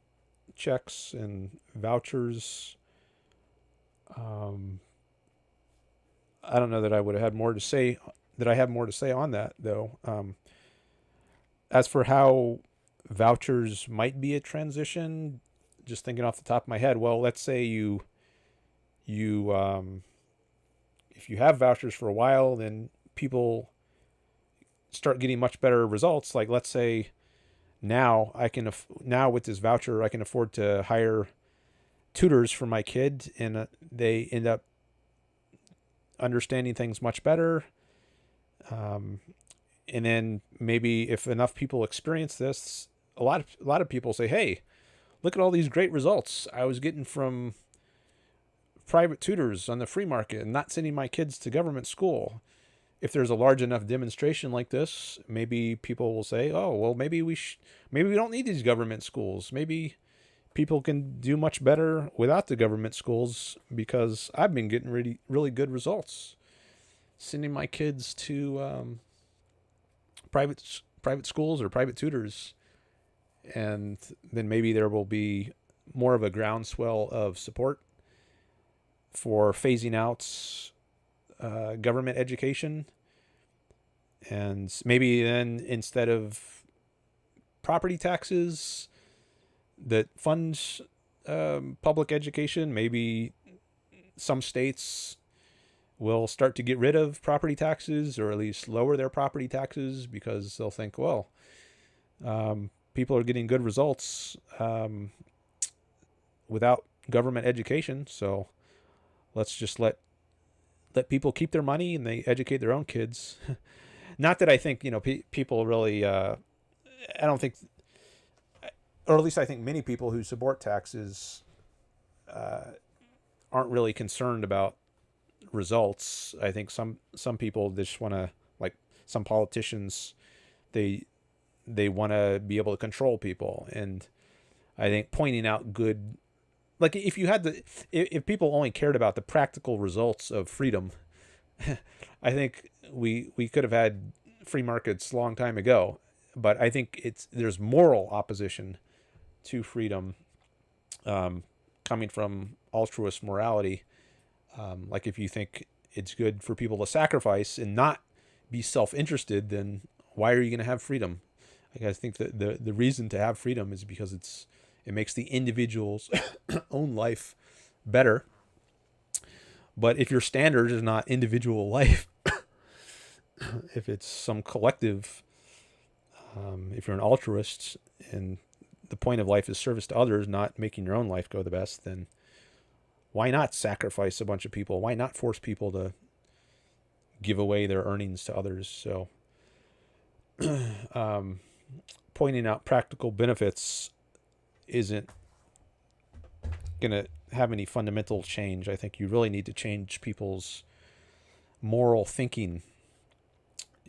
checks and vouchers. I don't know that I would have had more to say, that I have more to say on that, though. As for how vouchers might be a transition, just thinking off the top of my head, well, let's say you if you have vouchers for a while, then people start getting much better results. Like, let's say now with this voucher, I can afford to hire tutors for my kid, and they end up understanding things much better. And then maybe if enough people experience this, a lot of people say, hey, look at all these great results I was getting from private tutors on the free market and not sending my kids to government school. If there's a large enough demonstration like this, maybe people will say, oh, well, maybe we don't need these government schools. Maybe people can do much better without the government schools because I've been getting really, really good results sending my kids to private schools or private tutors. And then maybe there will be more of a groundswell of support for phasing out government education. And maybe then instead of property taxes that funds public education, maybe some states will start to get rid of property taxes or at least lower their property taxes because they'll think, well, people are getting good results without government education, so let's just let people keep their money and they educate their own kids. Not that I think, people really, I don't think, or at least I think many people who support taxes aren't really concerned about results. I think some people just want to, like some politicians, they want to be able to control people. And I think pointing out good, like if people only cared about the practical results of freedom, I think we could have had free markets a long time ago. But I think there's moral opposition to freedom coming from altruist morality. Like if you think it's good for people to sacrifice and not be self-interested, then why are you going to have freedom? I think that the reason to have freedom is because it makes the individual's own life better. But if your standard is not individual life, if it's some collective, if you're an altruist and the point of life is service to others, not making your own life go the best, then why not sacrifice a bunch of people? Why not force people to give away their earnings to others? So pointing out practical benefits isn't going to have any fundamental change. I think you really need to change people's moral thinking,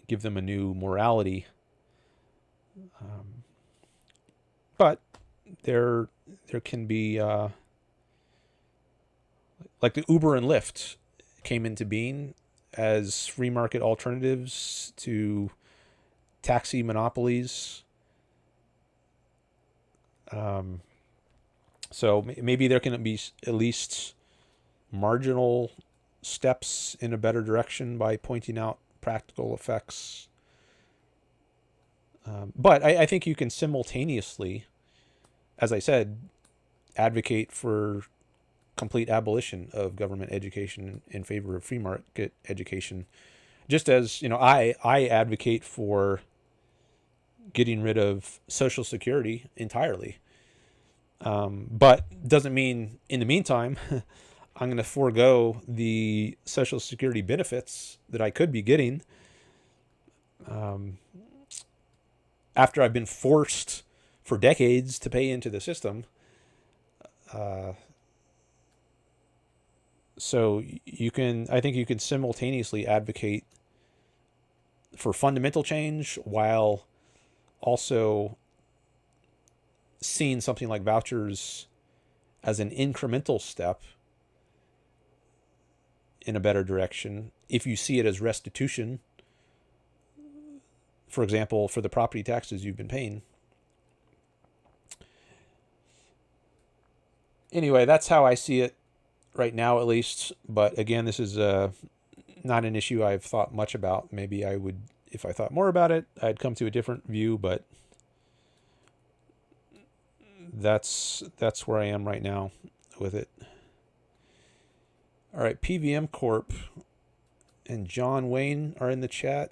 give them a new morality. But there can be, like the Uber and Lyft came into being as free market alternatives to taxi monopolies. So maybe there can be at least marginal steps in a better direction by pointing out practical effects. But I think you can simultaneously, as I said, advocate for complete abolition of government education in favor of free market education. Just as, I advocate for getting rid of Social Security entirely. But doesn't mean in the meantime, I'm going to forego the Social Security benefits that I could be getting after I've been forced for decades to pay into the system. So I think you can simultaneously advocate for fundamental change while also seeing something like vouchers as an incremental step in a better direction. If you see it as restitution, for example, for the property taxes you've been paying. Anyway, that's how I see it right now, at least. But again, this is not an issue I've thought much about. Maybe I would, if I thought more about it, I'd come to a different view, but that's where I am right now with it. All right, PVM Corp and John Wayne are in the chat.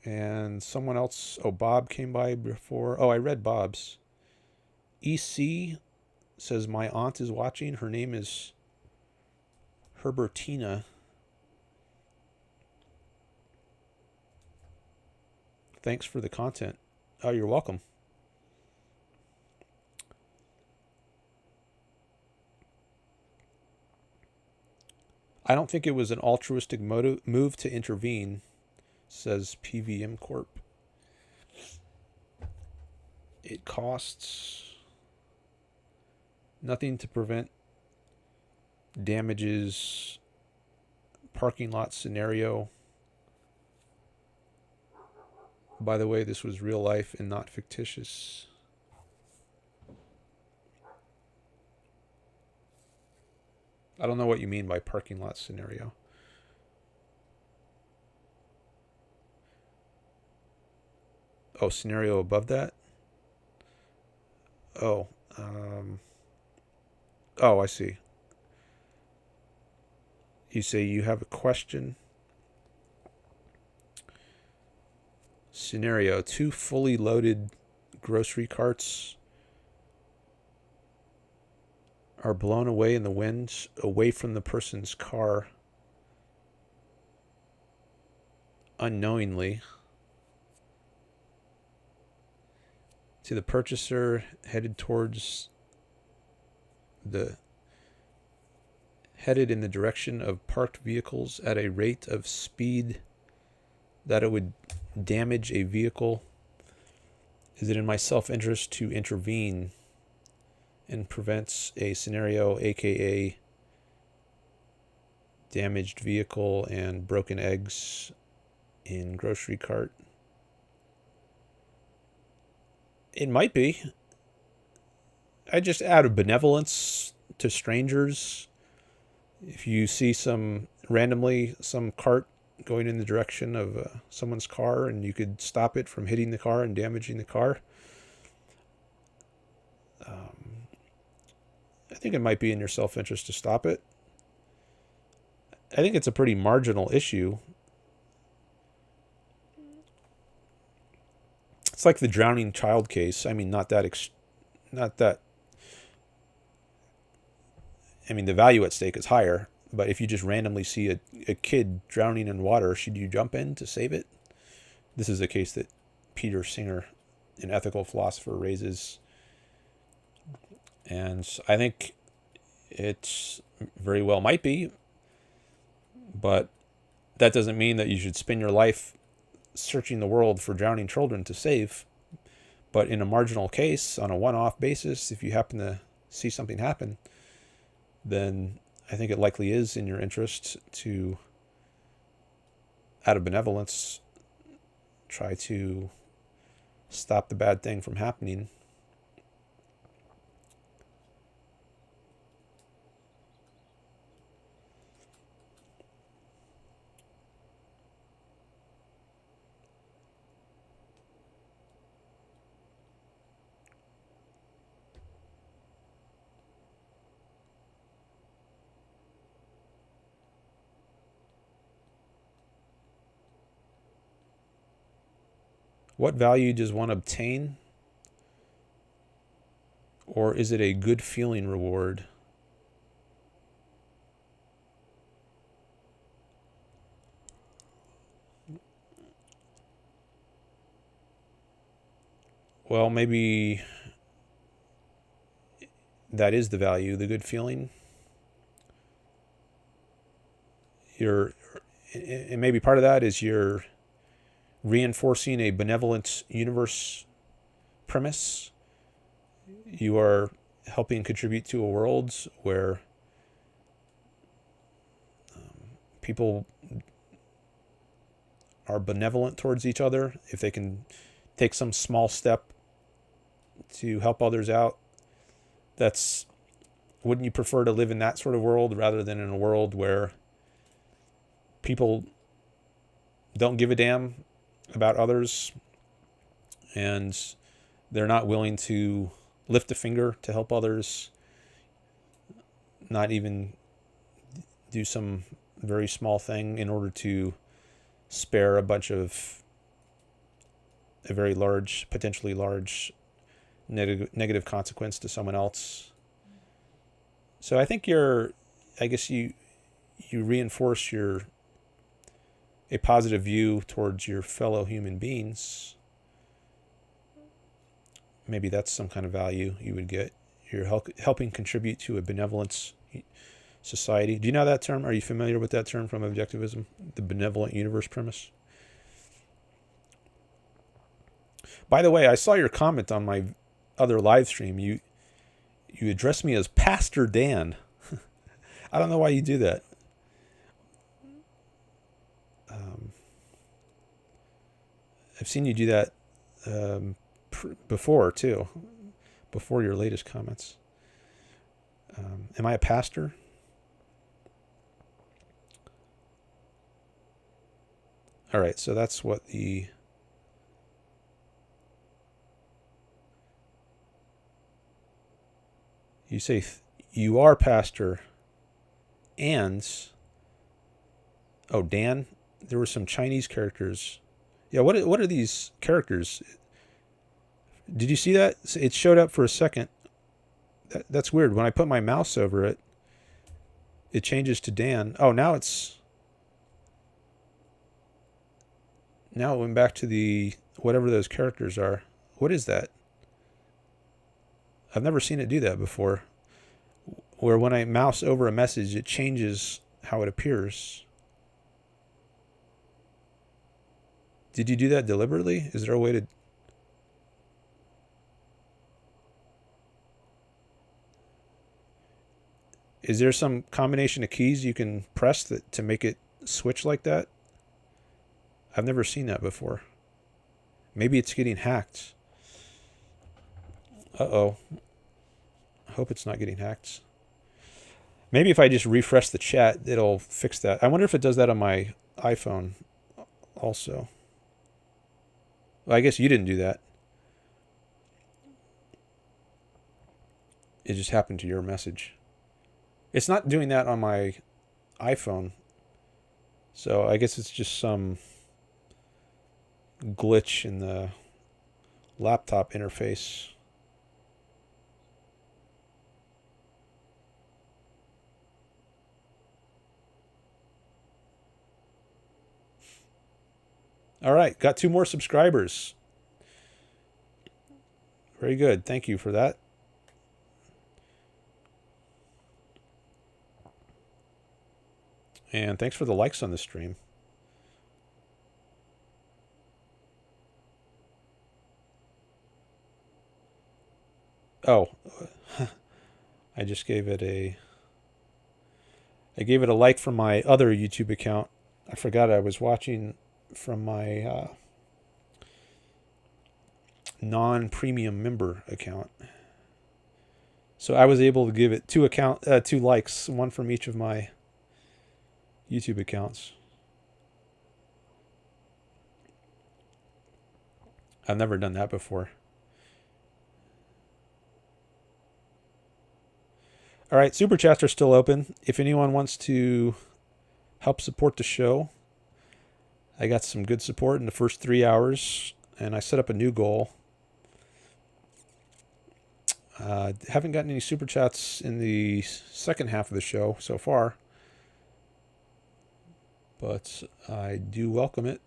And someone else, Bob came by before. I read Bob's. EC says, my aunt is watching. Her name is Herbertina. Thanks for the content. Oh, you're welcome. I don't think it was an altruistic move to intervene, says PVM Corp. It costs nothing to prevent damages. Parking lot scenario. By the way, this was real life and not fictitious. I don't know what you mean by parking lot scenario. Oh, scenario above that? Oh, I see. You say you have a question. Scenario: two fully loaded grocery carts are blown away in the wind away from the person's car unknowingly to the purchaser headed in the direction of parked vehicles at a rate of speed that it would damage a vehicle. Is it in my self-interest to intervene and prevents a scenario, aka damaged vehicle and broken eggs in grocery cart? It might be. I just, out of benevolence to strangers, if you see some cart going in the direction of someone's car and you could stop it from hitting the car and damaging the car, I think it might be in your self-interest to stop it. I think it's a pretty marginal issue. It's like the drowning child case. I mean, the value at stake is higher, but if you just randomly see a kid drowning in water, should you jump in to save it? This is a case that Peter Singer, an ethical philosopher, raises. And I think it very well might be, but that doesn't mean that you should spend your life searching the world for drowning children to save. But in a marginal case, on a one-off basis, if you happen to see something happen, then I think it likely is in your interest to, out of benevolence, try to stop the bad thing from happening. What value does one obtain? Or is it a good feeling reward? Well, maybe that is the value, the good feeling. And maybe part of that is you're reinforcing a benevolent universe premise. You are helping contribute to a world where people are benevolent towards each other. If they can take some small step to help others out, wouldn't you prefer to live in that sort of world rather than in a world where people don't give a damn about others and they're not willing to lift a finger to help others, not even do some very small thing in order to spare a very large, potentially large negative consequence to someone else? So I think you reinforce a positive view towards your fellow human beings. Maybe that's some kind of value you would get. You're helping contribute to a benevolence society. Do you know that term? Are you familiar with that term from objectivism? The benevolent universe premise? By the way, I saw your comment on my other live stream. You addressed me as Pastor Dan. I don't know why you do that. I've seen you do that before, too. Before your latest comments. Am I a pastor? All right, so that's what the... You say you are pastor and... Oh, Dan? There were some Chinese characters. Yeah, what are these characters? Did you see that? It showed up for a second. That's weird. When I put my mouse over it, it changes to Dan. Oh, now it went back to the whatever those characters are. What is that? I've never seen it do that before. Where when I mouse over a message, it changes how it appears. Did you do that deliberately? Is there a way to... Is there some combination of keys you can press to make it switch like that? I've never seen that before. Maybe it's getting hacked. Uh-oh. I hope it's not getting hacked. Maybe if I just refresh the chat, it'll fix that. I wonder if it does that on my iPhone also. Well, I guess you didn't do that. It just happened to your message. It's not doing that on my iPhone. So I guess it's just some glitch in the laptop interface. All right, got 2 more subscribers. Very good. Thank you for that. And thanks for the likes on the stream. Oh, I just gave it a... I gave it a like from my other YouTube account. I forgot I was watching from my non-premium member account. So I was able to give it 2 likes, one from each of my YouTube accounts. I've never done that before. All right, Super Chats are still open. If anyone wants to help support the show, I got some good support in the first 3 hours, and I set up a new goal. Haven't gotten any Super Chats in the second half of the show so far, but I do welcome it.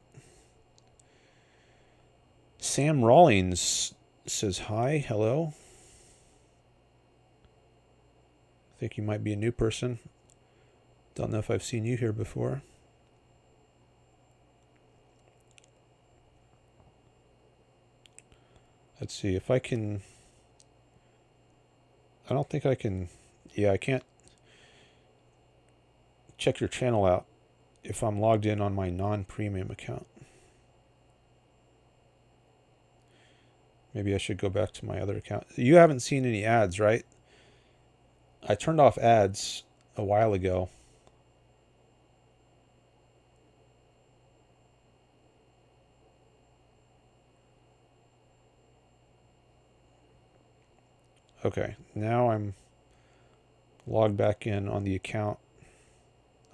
Sam Rawlings says hi, hello. I think you might be a new person. Don't know if I've seen you here before. Let's see if I can... I don't think I can... Yeah, I can't check your channel out if I'm logged in on my non-premium account. Maybe I should go back to my other account. You haven't seen any ads, right? I turned off ads a while ago. Okay, now I'm logged back in on the account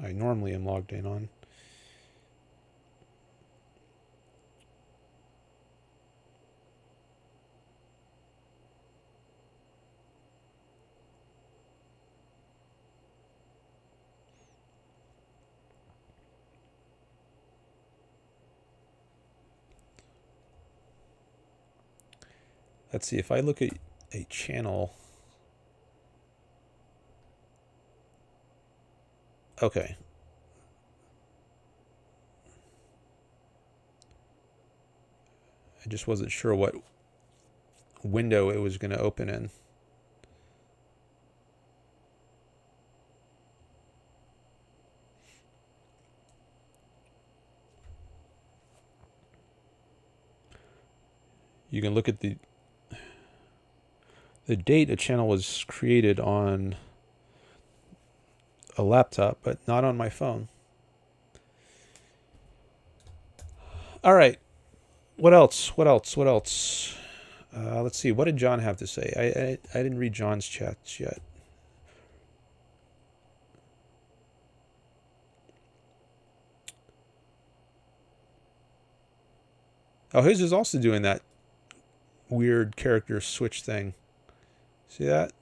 I normally am logged in on. Let's see, if I look at a channel, Okay. I just wasn't sure what window it was going to open in. You can look at the date a channel was created on a laptop, but not on my phone. All right. What else? Let's see. What did John have to say? I didn't read John's chats yet. Oh, his is also doing that weird character switch thing. See that?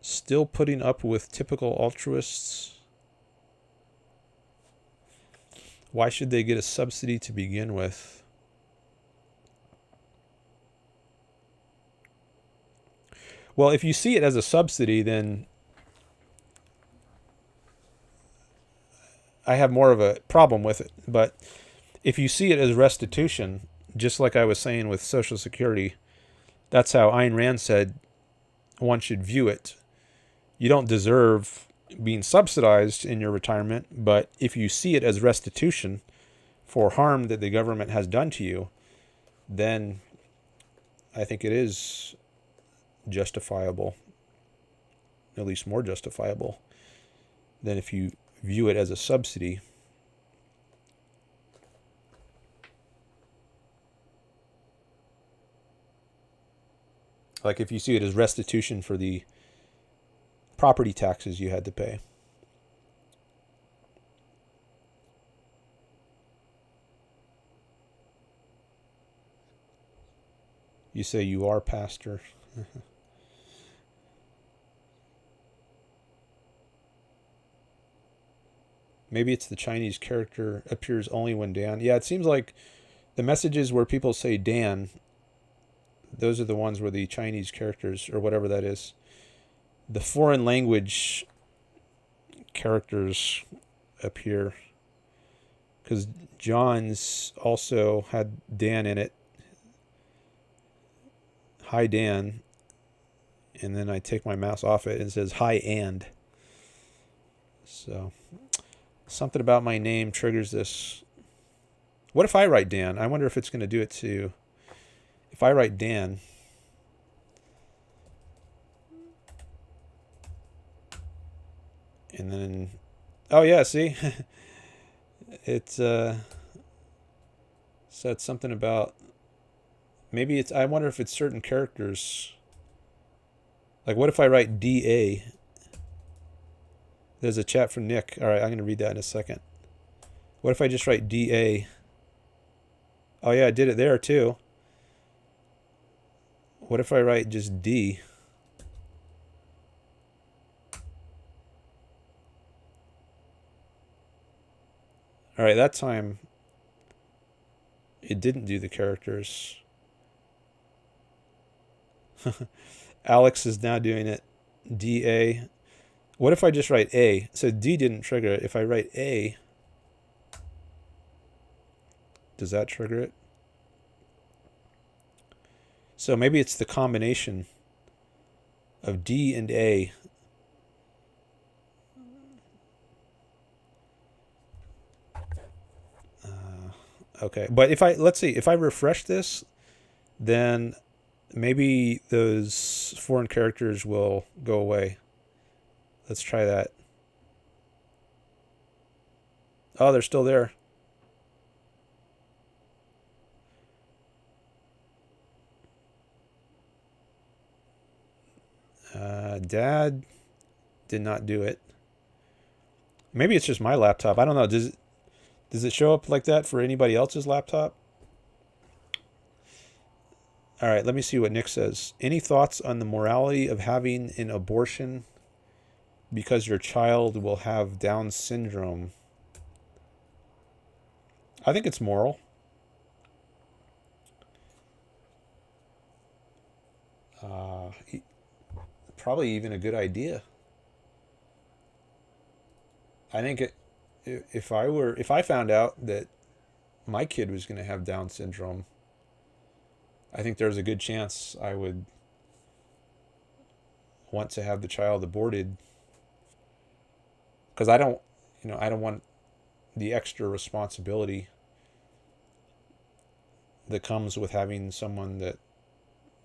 Still putting up with typical altruists. Why should they get a subsidy to begin with? Well, if you see it as a subsidy, then I have more of a problem with it. But if you see it as restitution, just like I was saying with Social Security, that's how Ayn Rand said one should view it. You don't deserve being subsidized in your retirement, but if you see it as restitution for harm that the government has done to you, then I think it is justifiable, at least more justifiable than if you view it as a subsidy. Like if you see it as restitution for the property taxes you had to pay. You say you are pastor. Maybe it's the Chinese character appears only when Dan. Yeah, it seems like the messages where people say Dan, those are the ones where the Chinese characters, or whatever that is, the foreign language characters appear. Because John's also had Dan in it. Hi, Dan. And then I take my mouse off it and it says hi and. So something about my name triggers this. What if I write Dan? I wonder if it's going to do it too. If I write Dan, and then, oh yeah, see, it said something about, maybe it's, I wonder if it's certain characters. Like what if I write DA? There's a chat from Nick. All right, I'm going to read that in a second. What if I just write DA? Oh yeah, I did it there too. What if I write just D? All right, that time it didn't do the characters. Alex is now doing it. DA. What if I just write A? So D didn't trigger it. If I write A, does that trigger it? So maybe it's the combination of D and A. Okay, but if I, let's see, if I refresh this, then maybe those foreign characters will go away. Let's try that. Oh, they're still there. Dad did not do it. Maybe it's just my laptop. I don't know. Does it show up like that for anybody else's laptop? All right, let me see what Nick says. Any thoughts on the morality of having an abortion because your child will have Down syndrome? I think it's moral. Probably even a good idea. I think if I found out that my kid was going to have Down syndrome, I think there's a good chance I would want to have the child aborted, because I don't want the extra responsibility that comes with having someone that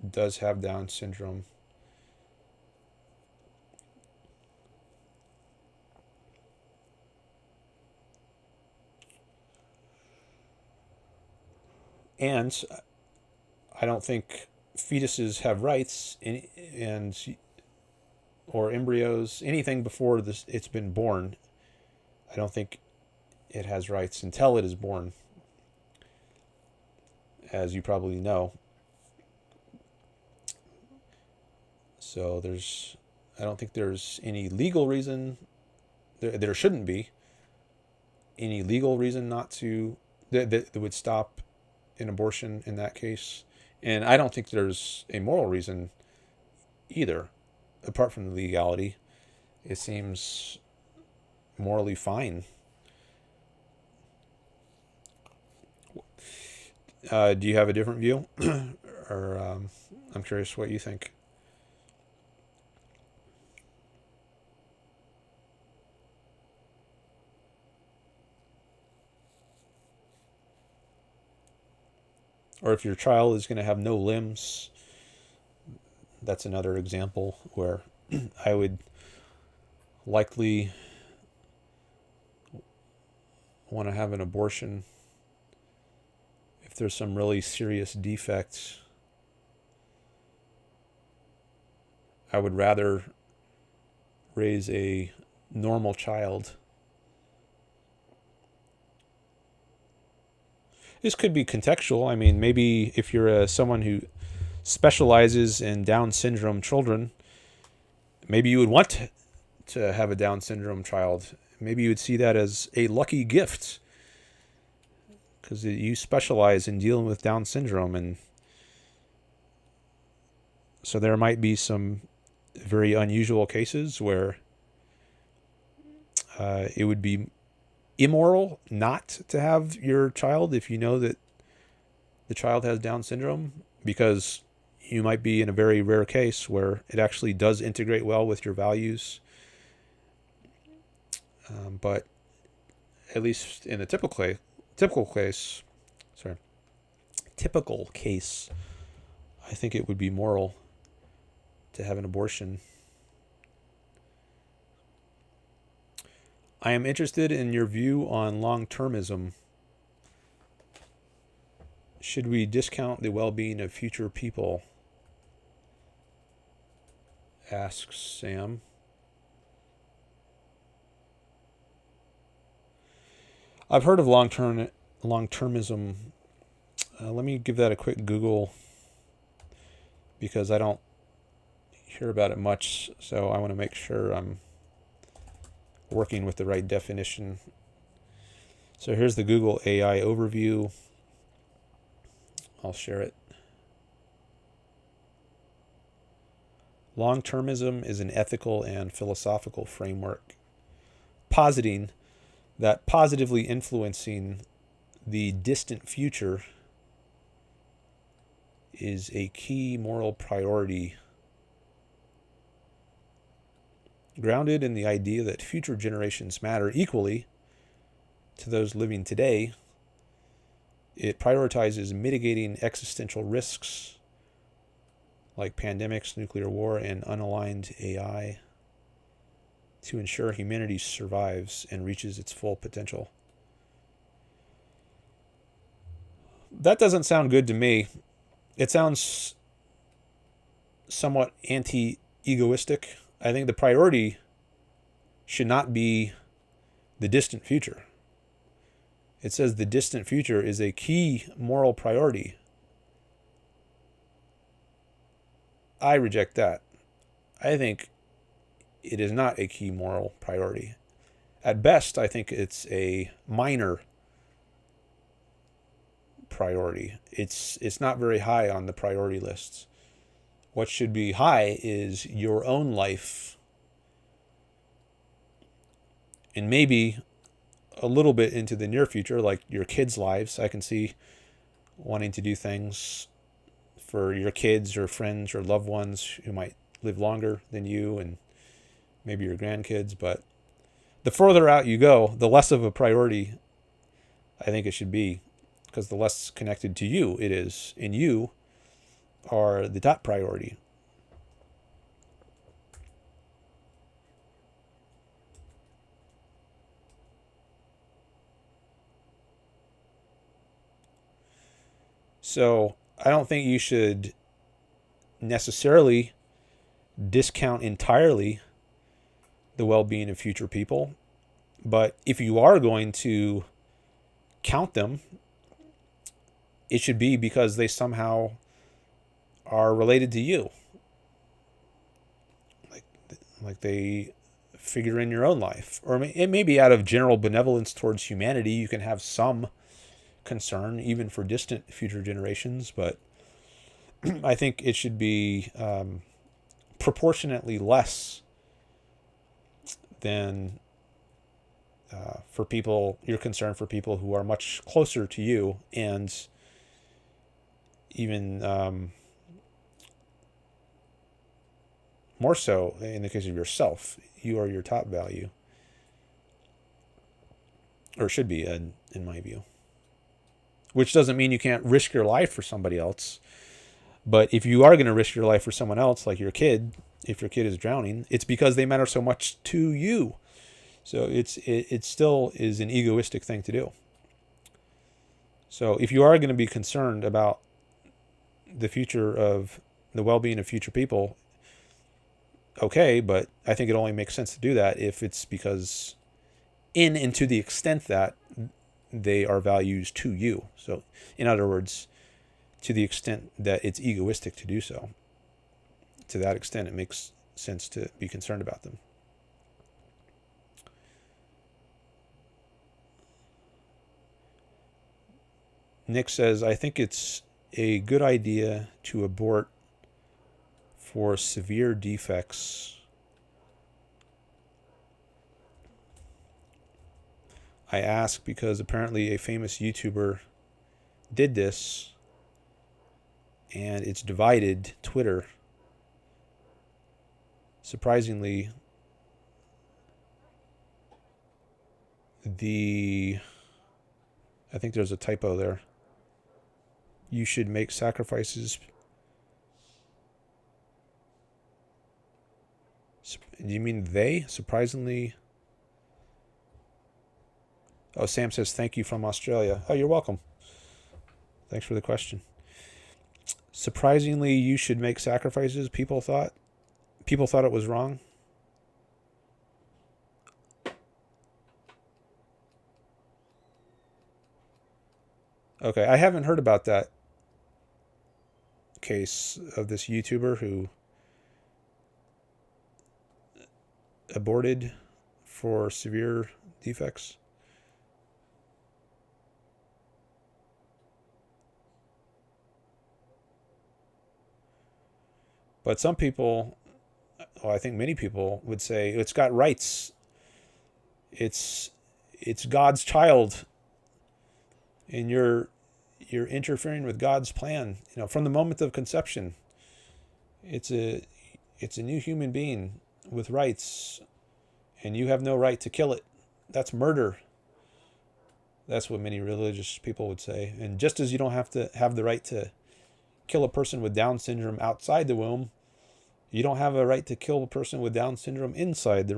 does have Down syndrome. And I don't think fetuses have rights, or embryos, anything before it's been born. I don't think it has rights until it is born, as you probably know. So I don't think there's any legal reason, there shouldn't be any legal reason not to, that would stop an abortion in that case. And I don't think there's a moral reason either, apart from the legality. It seems morally fine. Do you have a different view? Or I'm curious what you think. Or if your child is going to have no limbs, that's another example where I would likely want to have an abortion if there's some really serious defects. I would rather raise a normal child. This could be contextual. I mean, maybe if you're someone who specializes in Down syndrome children, maybe you would want to have a Down syndrome child. Maybe you would see that as a lucky gift because you specialize in dealing with Down syndrome. And so there might be some very unusual cases where it would be immoral not to have your child if you know that the child has Down syndrome, because you might be in a very rare case where it actually does integrate well with your values. But at least in the typical case, I think it would be moral to have an abortion. I am interested in your view on Longtermism. Should we discount the well-being of future people? Asks Sam. I've heard of Longtermism. Let me give that a quick Google because I don't hear about it much, so I want to make sure I'm working with the right definition. So here's the Google AI overview. I'll share it. Longtermism is an ethical and philosophical framework positing that positively influencing the distant future is a key moral priority, grounded in the idea that future generations matter equally to those living today. It prioritizes mitigating existential risks like pandemics, nuclear war, and unaligned AI to ensure humanity survives and reaches its full potential. That doesn't sound good to me. It sounds somewhat anti-egoistic. I think the priority should not be the distant future. It says the distant future is a key moral priority. I reject that. I think it is not a key moral priority. At best, I think it's a minor priority. It's not very high on the priority lists. What should be high is your own life, and maybe a little bit into the near future, like your kids' lives. I can see wanting to do things for your kids or friends or loved ones who might live longer than you, and maybe your grandkids. But the further out you go, the less of a priority I think it should be, because the less connected to you it is, and you are the top priority. So I don't think you should necessarily discount entirely the well-being of future people. But if you are going to count them, it should be because they somehow are related to you. Like they figure in your own life. Or it may be out of general benevolence towards humanity. You can have some concern, even for distant future generations, but I think it should be proportionately less than for people, your concern for people who are much closer to you, and even more so in the case of yourself. You are your top value, or should be, in my view. Which doesn't mean you can't risk your life for somebody else. But if you are going to risk your life for someone else, like your kid, if your kid is drowning, it's because they matter so much to you. So it still is an egoistic thing to do. So if you are going to be concerned about the future of the well-being of future people, okay, but I think it only makes sense to do that if it's because and to the extent that they are values to you. So in other words, to the extent that it's egoistic to do so, to that extent it makes sense to be concerned about them. Nick says, I think it's a good idea to abort for severe defects. I ask because apparently a famous YouTuber did this, and it's divided Twitter. Surprisingly, I think there's a typo there. You should make sacrifices. Do you mean they? Surprisingly. Oh, Sam says, thank you from Australia. Oh, you're welcome. Thanks for the question. Surprisingly, you should make sacrifices, people thought it was wrong. Okay, I haven't heard about that case of this YouTuber who aborted for severe defects. But some people, well, I think many people would say it's got rights. It's God's child, and you're interfering with God's plan. You know, from the moment of conception, it's a new human being with rights, and you have no right to kill it. That's murder. That's what many religious people would say. And just as you don't have to have the right to kill a person with Down syndrome outside the womb, you don't have a right to kill a person with Down syndrome inside the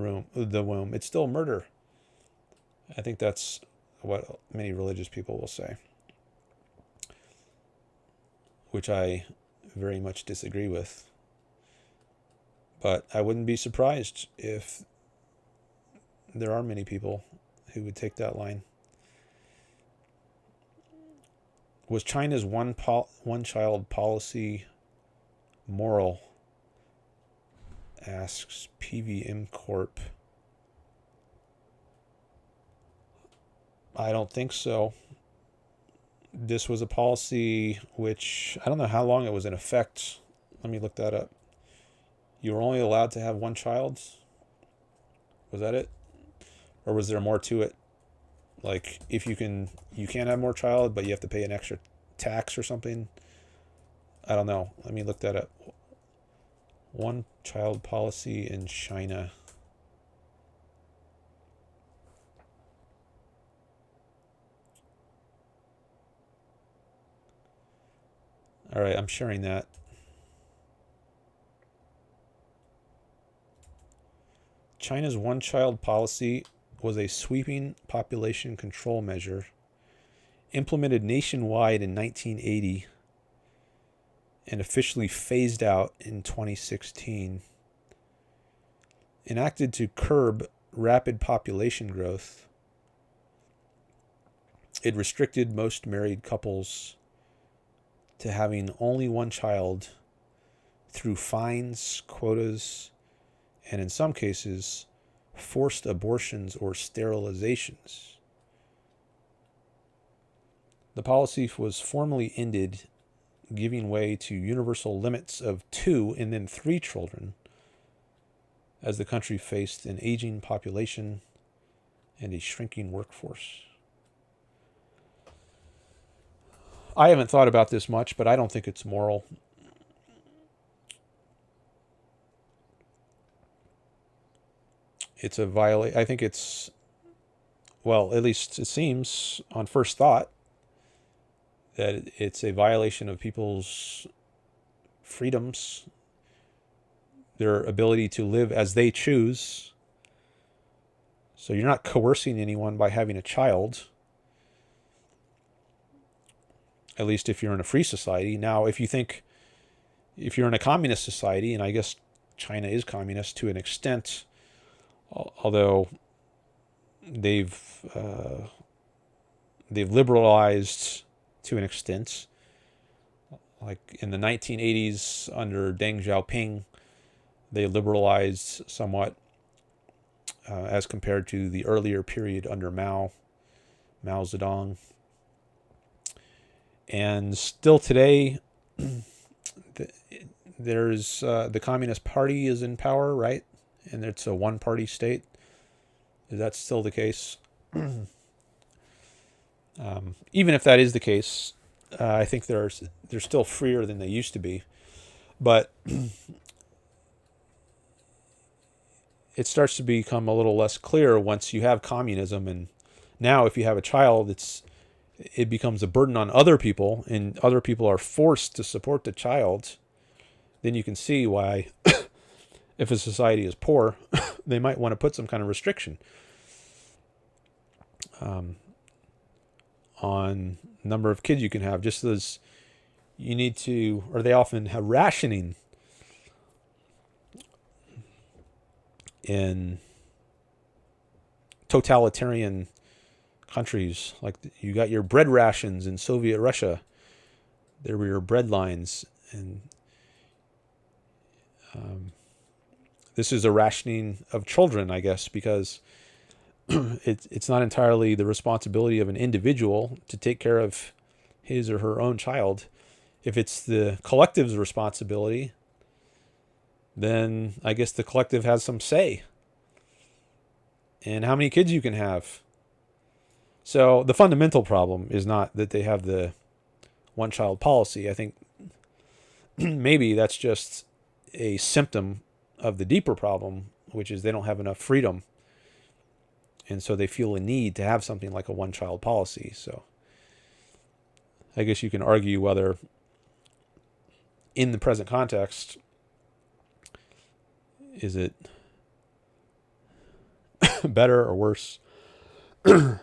womb. It's still murder. I think that's what many religious people will say, which I very much disagree with. But I wouldn't be surprised if there are many people who would take that line. Was China's one-child policy moral? Asks PVM Corp. I don't think so. This was a policy which, I don't know how long it was in effect, Let me look that up. You were only allowed to have one child? Was that it? Or was there more to it? Like, if you can't have more child, but you have to pay an extra tax or something? I don't know. Let me look that up. One child policy in China. All right, I'm sharing that. China's one-child policy was a sweeping population control measure implemented nationwide in 1980 and officially phased out in 2016. Enacted to curb rapid population growth, it restricted most married couples to having only one child through fines, quotas, and in some cases, forced abortions or sterilizations. The policy was formally ended, giving way to universal limits of 2 and then 3 children as the country faced an aging population and a shrinking workforce. I haven't thought about this much, but I don't think it's moral. It's a violate. I think it's, well, at least it seems on first thought that it's a violation of people's freedoms, their ability to live as they choose. So you're not coercing anyone by having a child, at least if you're in a free society. Now, if you're in a communist society, and I guess China is communist to an extent, although they've liberalized to an extent. Like in the 1980s under Deng Xiaoping, they liberalized somewhat as compared to the earlier period under Mao Zedong. And still today, there's the Communist Party is in power, right? And it's a one-party state. Is that still the case? Even if that is the case, I think they're still freer than they used to be. But it starts to become a little less clear once you have communism. And now if you have a child, it becomes a burden on other people, and other people are forced to support the child. Then you can see why, if a society is poor, they might want to put some kind of restriction on number of kids you can have, just as you need to, or they often have rationing in totalitarian countries. Like you got your bread rations in Soviet Russia. There were your bread lines, and this is a rationing of children, I guess, because it's not entirely the responsibility of an individual to take care of his or her own child. If it's the collective's responsibility, then I guess the collective has some say in how many kids you can have. So the fundamental problem is not that they have the one-child policy. I think maybe that's just a symptom of the deeper problem, which is they don't have enough freedom. And so they feel a need to have something like a one-child policy. So I guess you can argue whether in the present context, is it better or worse to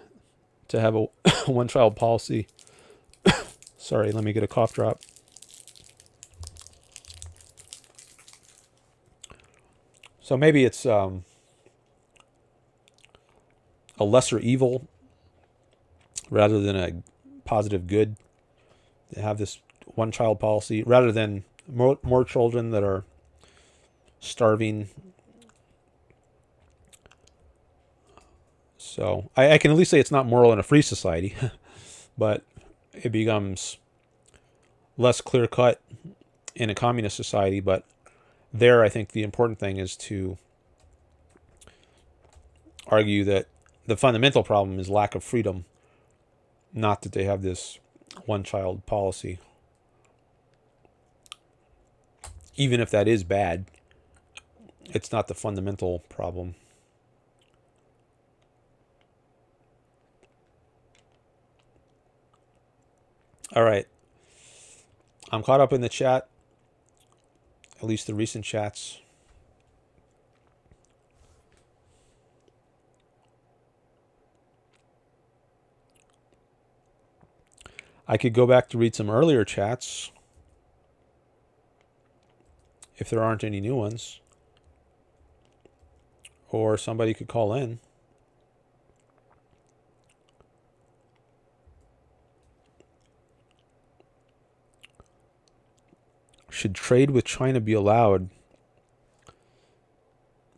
have a one-child policy? Sorry, let me get a cough drop. So maybe it's a lesser evil rather than a positive good to have this one-child policy, rather than more children that are starving. So I can at least say it's not moral in a free society, but it becomes less clear-cut in a communist society, but there I think the important thing is to argue that the fundamental problem is lack of freedom, not that they have this one-child policy. Even if that is bad, it's not the fundamental problem. All right. I'm caught up in the chat, at least the recent chats. I could go back to read some earlier chats if there aren't any new ones. Or somebody could call in. Should trade with China be allowed?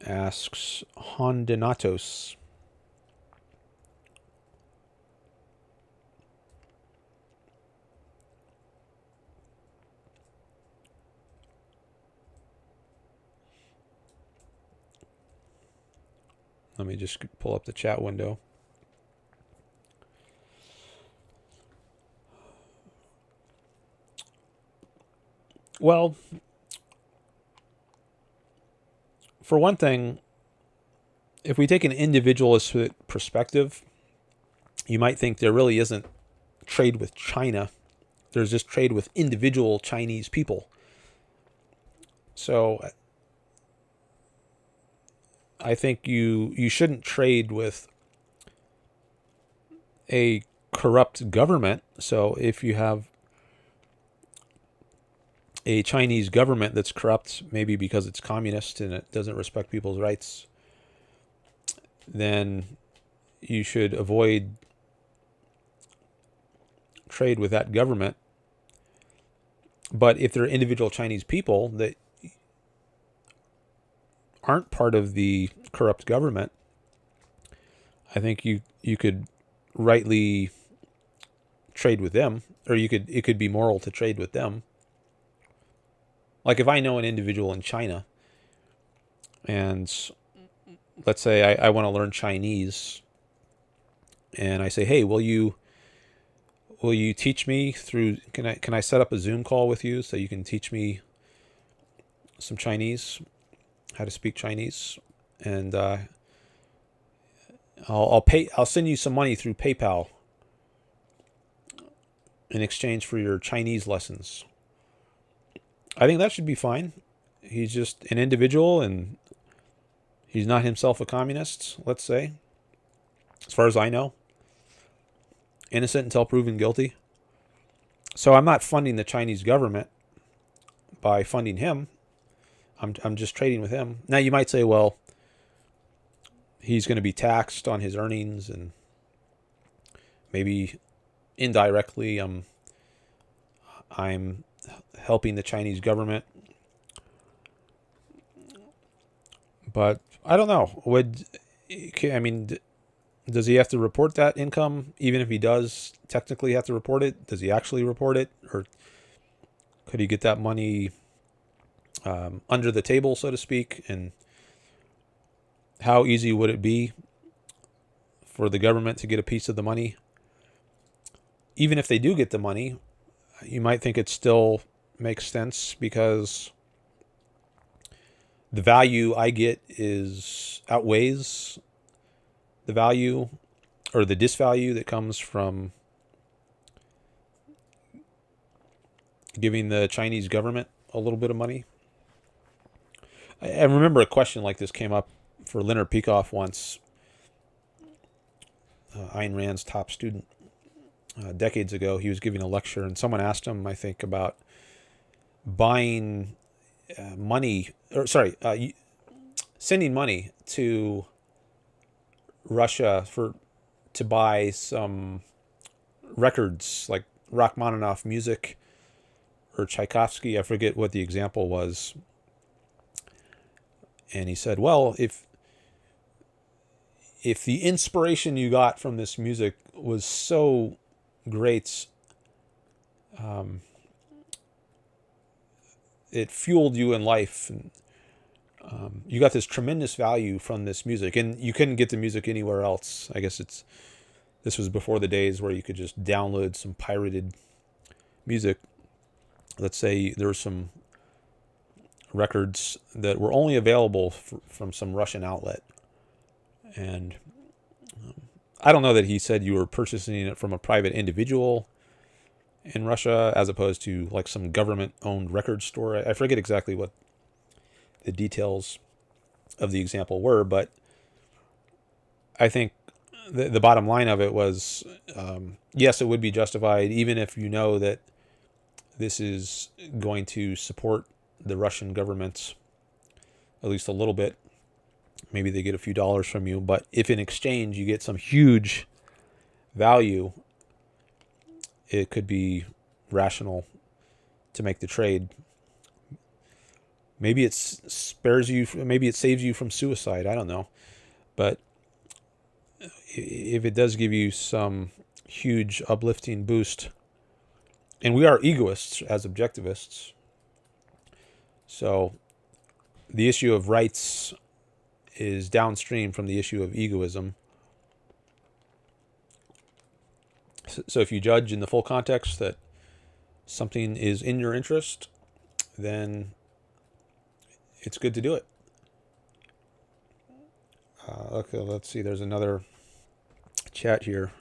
Asks Hondonatos. Let me just pull up the chat window. Well, for one thing, if we take an individualist perspective, you might think there really isn't trade with China. There's just trade with individual Chinese people. So I think you shouldn't trade with a corrupt government. So if you have a Chinese government that's corrupt, maybe because it's communist and it doesn't respect people's rights, then you should avoid trade with that government. But if there are individual Chinese people that aren't part of the corrupt government, I think you could rightly trade with them, or it could be moral to trade with them. Like if I know an individual in China, and let's say I want to learn Chinese, and I say, hey, will you teach me through? Can I set up a Zoom call with you so you can teach me some Chinese, how to speak Chinese, and I'll send you some money through PayPal in exchange for your Chinese lessons. I think that should be fine. He's just an individual and he's not himself a communist, let's say, as far as I know. Innocent until proven guilty. So I'm not funding the Chinese government by funding him. I'm just trading with him. Now you might say, well, he's going to be taxed on his earnings, and maybe indirectly I'm helping the Chinese government. But I don't know. Does he have to report that income? Even if he does technically have to report it, does he actually report it? Or could he get that money under the table, so to speak? And how easy would it be for the government to get a piece of the money? Even if they do get the money, you might think it still makes sense because the value I get outweighs the value or the disvalue that comes from giving the Chinese government a little bit of money. I remember a question like this came up for Leonard Peikoff once, Ayn Rand's top student, decades ago. He was giving a lecture and someone asked him, I think, about buying sending money to Russia to buy some records like Rachmaninoff music or Tchaikovsky. I forget what the example was. And he said, well, if the inspiration you got from this music was so great, it fueled you in life, and you got this tremendous value from this music, and you couldn't get the music anywhere else. I guess this was before the days where you could just download some pirated music. Let's say there were some records that were only available from some Russian outlet, and I don't know that he said you were purchasing it from a private individual in Russia as opposed to like some government-owned record store. I forget exactly what the details of the example were, but I think the bottom line of it was, yes, it would be justified even if you know that this is going to support the Russian government at least a little bit. Maybe they get a few dollars from you, but if in exchange you get some huge value, it could be rational to make the trade. Maybe it spares you, maybe it saves you from suicide. I don't know. But if it does give you some huge uplifting boost, and we are egoists as objectivists, so the issue of rights is downstream from the issue of egoism. So if you judge in the full context that something is in your interest, then it's good to do it. Okay, let's see. There's another chat here.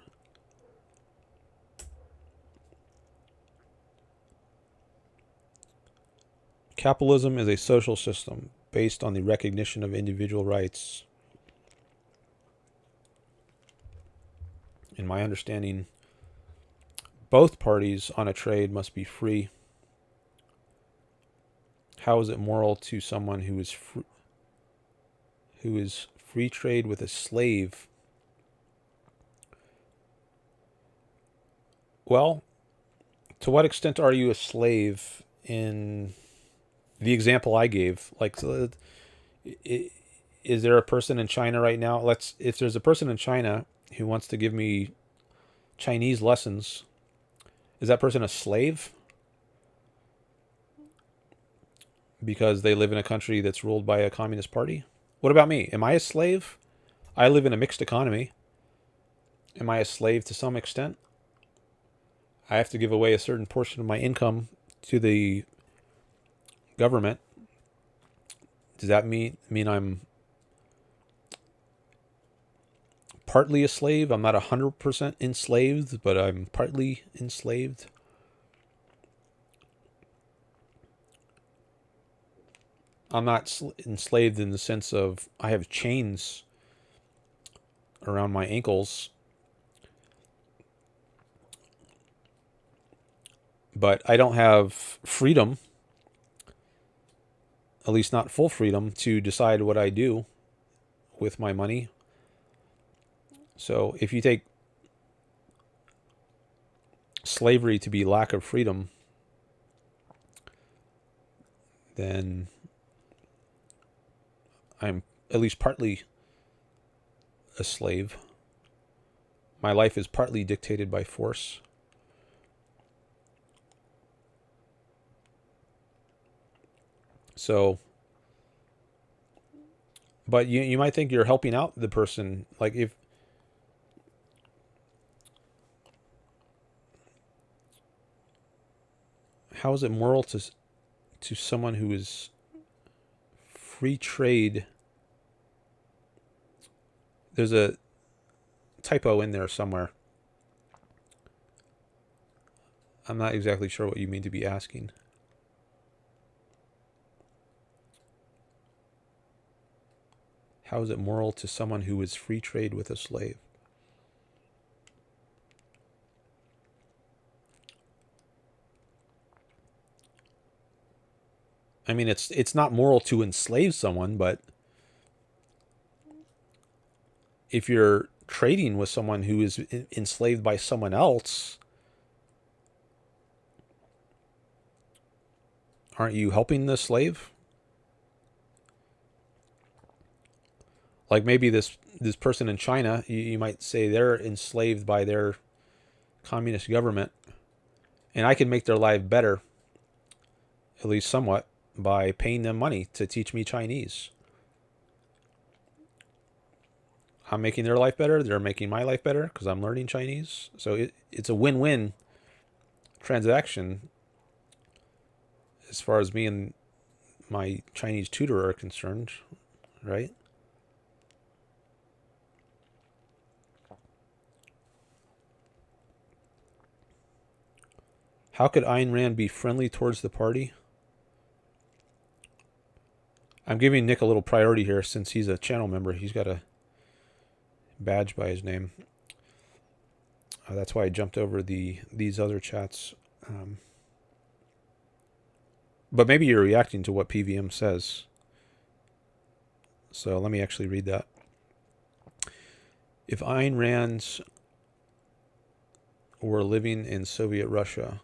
Capitalism is a social system based on the recognition of individual rights. In my understanding, both parties on a trade must be free. How is it moral to someone who is free trade with a slave? Well, to what extent are you a slave in the example I gave? Like, is there a person in China right now? If there's a person in China who wants to give me Chinese lessons, is that person a slave? Because they live in a country that's ruled by a communist party? What about me? Am I a slave? I live in a mixed economy. Am I a slave to some extent? I have to give away a certain portion of my income to the government. Does that mean I'm partly a slave? I'm not 100% enslaved, but I'm partly enslaved. I'm not enslaved in the sense of I have chains around my ankles, but I don't have freedom, at least not full freedom, to decide what I do with my money. So if you take slavery to be lack of freedom, then I'm at least partly a slave. My life is partly dictated by force. So, but you might think you're helping out the person. Like how is it moral to someone who is free trade? There's a typo in there somewhere. I'm not exactly sure what you mean to be asking. How is it moral to someone who is free trade with a slave? I mean, it's not moral to enslave someone, but if you're trading with someone who is enslaved by someone else, aren't you helping the slave? Like maybe this person in China, you might say they're enslaved by their communist government, and I can make their life better, at least somewhat, by paying them money to teach me Chinese. I'm making their life better. They're making my life better because I'm learning Chinese. So it's a win-win transaction as far as me and my Chinese tutor are concerned, right? How could Ayn Rand be friendly towards the party? I'm giving Nick a little priority here since he's a channel member. He's got a badge by his name. That's why I jumped over these other chats. But maybe you're reacting to what PVM says. So let me actually read that. If Ayn Rand were living in Soviet Russia,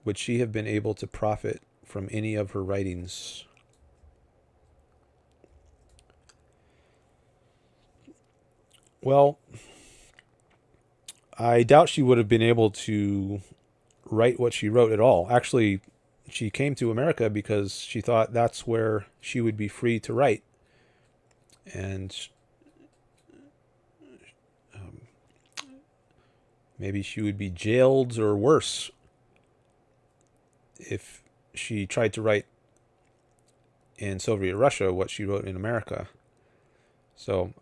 would she have been able to profit from any of her writings? Well, I doubt she would have been able to write what she wrote at all. Actually, she came to America because she thought that's where she would be free to write. And maybe she would be jailed or worse if she tried to write in Soviet Russia what she wrote in America. So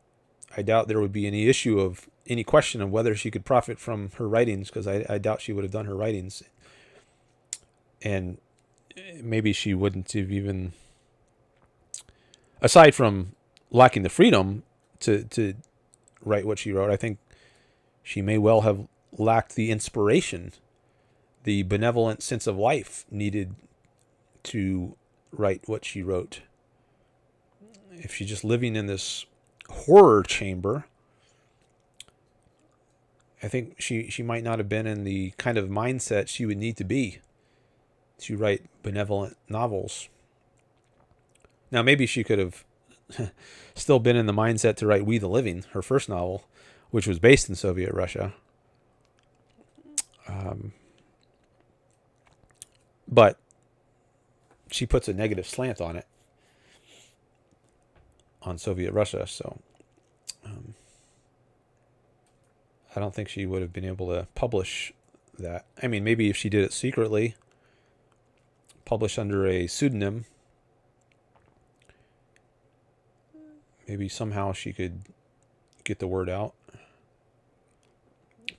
I doubt there would be any question of whether she could profit from her writings, because I doubt she would have done her writings. And maybe she wouldn't have even, aside from lacking the freedom to write what she wrote, I think she may well have lacked the inspiration, the benevolent sense of life needed to write what she wrote. If she's just living in this horror chamber, I think she might not have been in the kind of mindset she would need to be to write benevolent novels. Now, maybe she could have still been in the mindset to write We the Living, her first novel, which was based in Soviet Russia. But she puts a negative slant on it, on Soviet Russia, so I don't think she would have been able to publish that. I mean, maybe if she did it secretly, publish under a pseudonym, maybe somehow she could get the word out,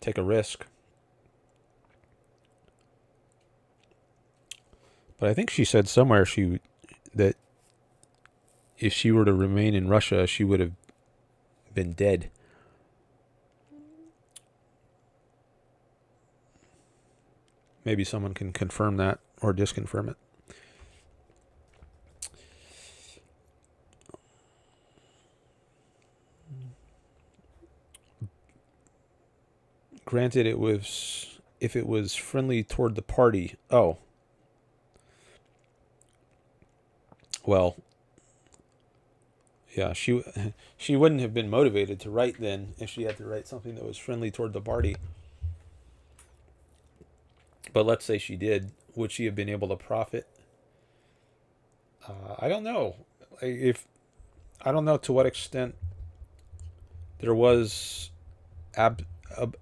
take a risk. But I think she said somewhere that if she were to remain in Russia, she would have been dead. Maybe someone can confirm that or disconfirm it. Granted, if it was friendly toward the party. Oh. Well, yeah, she wouldn't have been motivated to write then if she had to write something that was friendly toward the party. But let's say she did. Would she have been able to profit? I don't know. I don't know to what extent there was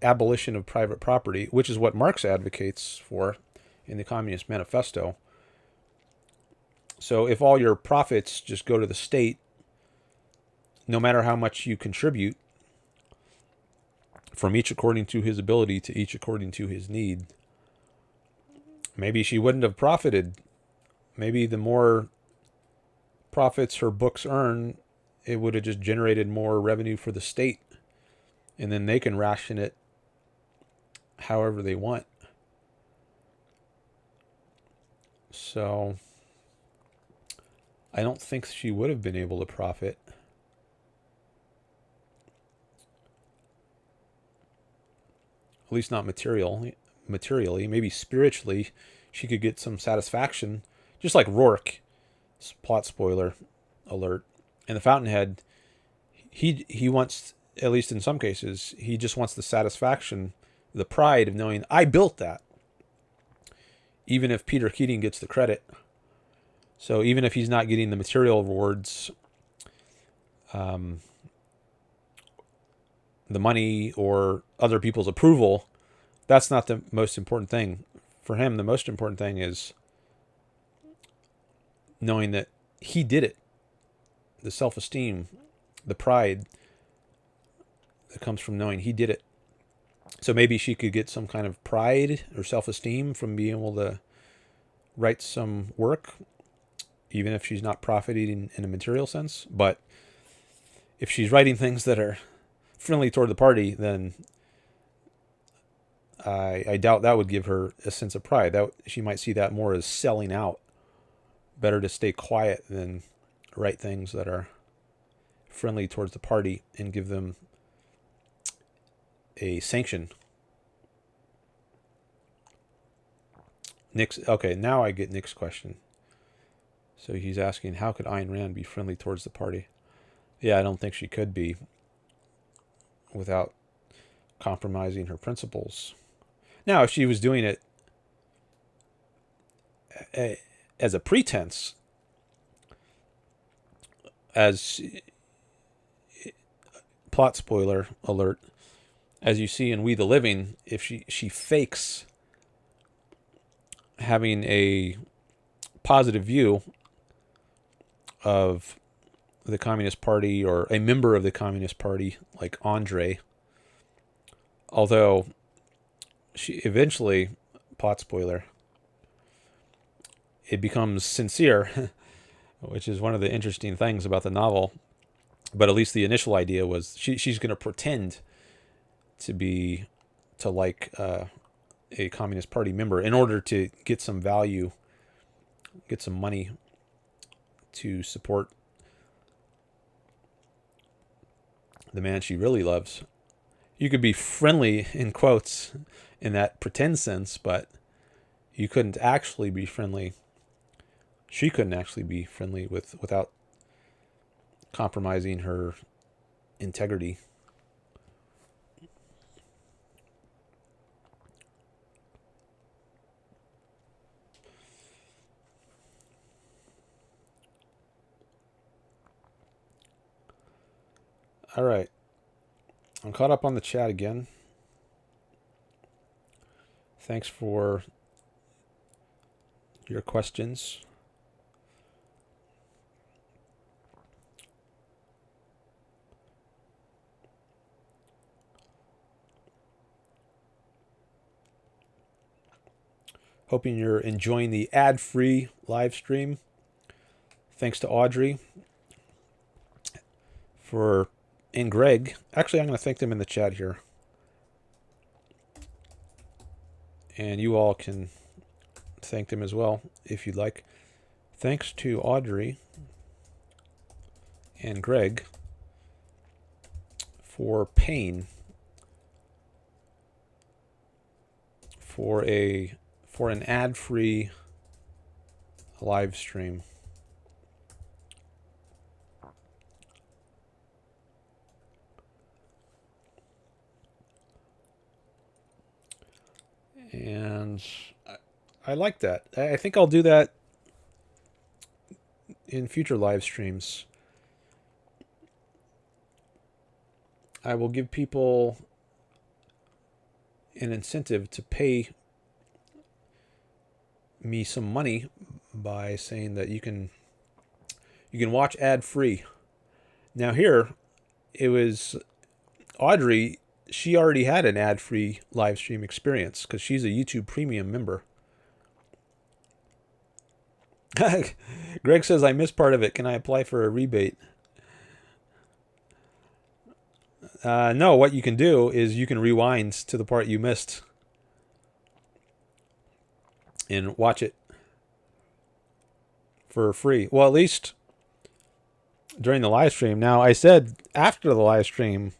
abolition of private property, which is what Marx advocates for in the Communist Manifesto. So if all your profits just go to the state, no matter how much you contribute, from each according to his ability to each according to his need, maybe she wouldn't have profited. Maybe the more profits her books earn, it would have just generated more revenue for the state. And then they can ration it however they want. So I don't think she would have been able to profit. At least not materially. Maybe spiritually, she could get some satisfaction. Just like Rourke, plot spoiler alert. In The Fountainhead, he wants, at least in some cases, he just wants the satisfaction, the pride of knowing, I built that. Even if Peter Keating gets the credit. So even if he's not getting the material rewards, the money or other people's approval, that's not the most important thing. For him, the most important thing is knowing that he did it. The self-esteem, the pride that comes from knowing he did it. So maybe she could get some kind of pride or self-esteem from being able to write some work, even if she's not profiting in a material sense. But if she's writing things that are friendly toward the party, then I doubt that would give her a sense of pride. That she might see that more as selling out. Better to stay quiet than write things that are friendly towards the party and give them a sanction. Nick's, okay, now I get Nick's question. So he's asking, how could Ayn Rand be friendly towards the party? Yeah, I don't think she could be without compromising her principles. Now, if she was doing it as a pretense, as plot spoiler alert, as you see in We the Living, if she fakes having a positive view of the Communist Party or a member of the Communist Party like Audrey, although she eventually, plot spoiler, it becomes sincere, which is one of the interesting things about the novel. But at least the initial idea was she's going to pretend to like a Communist Party member in order to get some value, get some money to support the man she really loves. You could be friendly, in quotes, in that pretend sense, but you couldn't actually be friendly. She couldn't actually be friendly without compromising her integrity. All right. I'm caught up on the chat again. Thanks for your questions. Hoping you're enjoying the ad-free live stream. Thanks to Audrey and Greg. Actually, I'm going to thank them in the chat here. And you all can thank them as well if you'd like. Thanks to Audrey and Greg for paying for an ad-free live stream. And I like that. I think I'll do that in future live streams. I will give people an incentive to pay me some money by saying that you can watch ad-free. Now here, it was Audrey. She already had an ad-free live stream experience because she's a YouTube Premium member. Greg says, I missed part of it. Can I apply for a rebate? No, what you can do is you can rewind to the part you missed and watch it for free. Well, at least during the live stream. Now, I said after the live stream,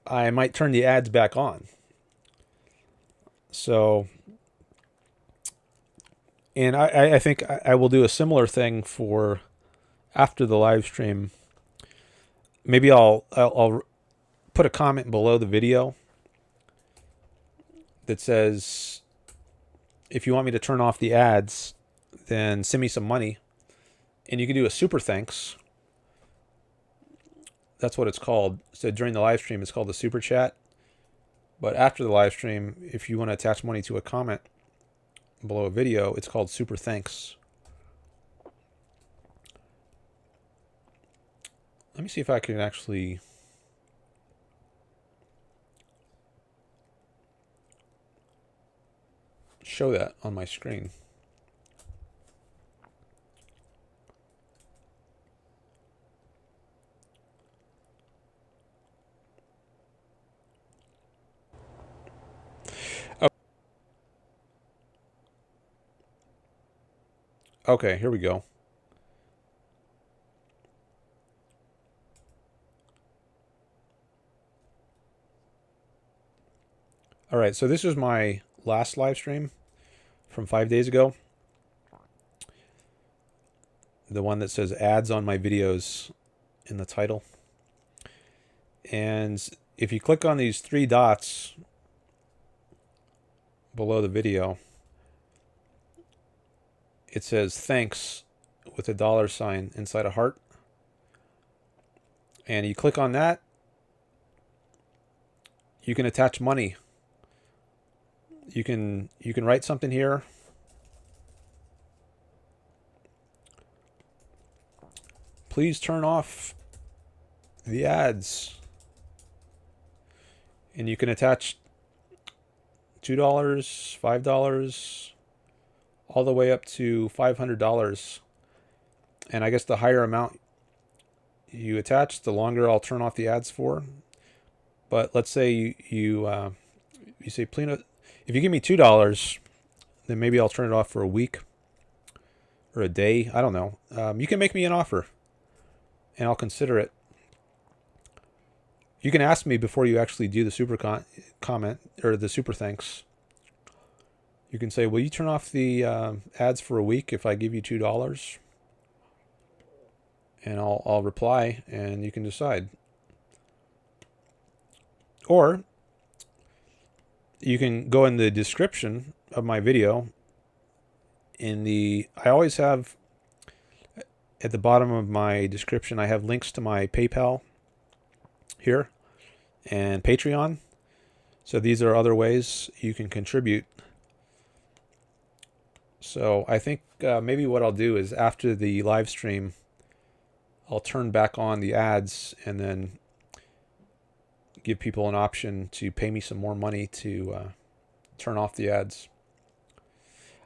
I might turn the ads back on. So, and I think I will do a similar thing for after the live stream. Maybe I'll put a comment below the video that says, if you want me to turn off the ads, then send me some money. And you can do a super thanks. That's what it's called. So during the live stream, it's called the super chat. But after the live stream, if you want to attach money to a comment below a video, it's called super thanks. Let me see if I can actually show that on my screen. Okay, here we go. All right, so this is my last live stream from 5 days ago. The one that says ads on my videos in the title. And if you click on these three dots below the video, it says thanks with a $sign inside a heart. And you click on that, you can attach money. You can write something here. Please turn off the ads. And you can attach $2, $5, all the way up to $500. And I guess the higher amount you attach, the longer I'll turn off the ads for. But let's say you say, please, if you give me $2, then maybe I'll turn it off for a week or a day. I don't know. You can make me an offer, and I'll consider it. You can ask me before you actually do the super comment or the super thanks. You can say, will you turn off the ads for a week if I give you $2? And I'll reply, and you can decide. Or you can go in the description of my video. I always have at the bottom of my description, I have links to my PayPal here and Patreon. So these are other ways you can contribute. So I think maybe what I'll do is after the live stream, I'll turn back on the ads and then give people an option to pay me some more money to turn off the ads.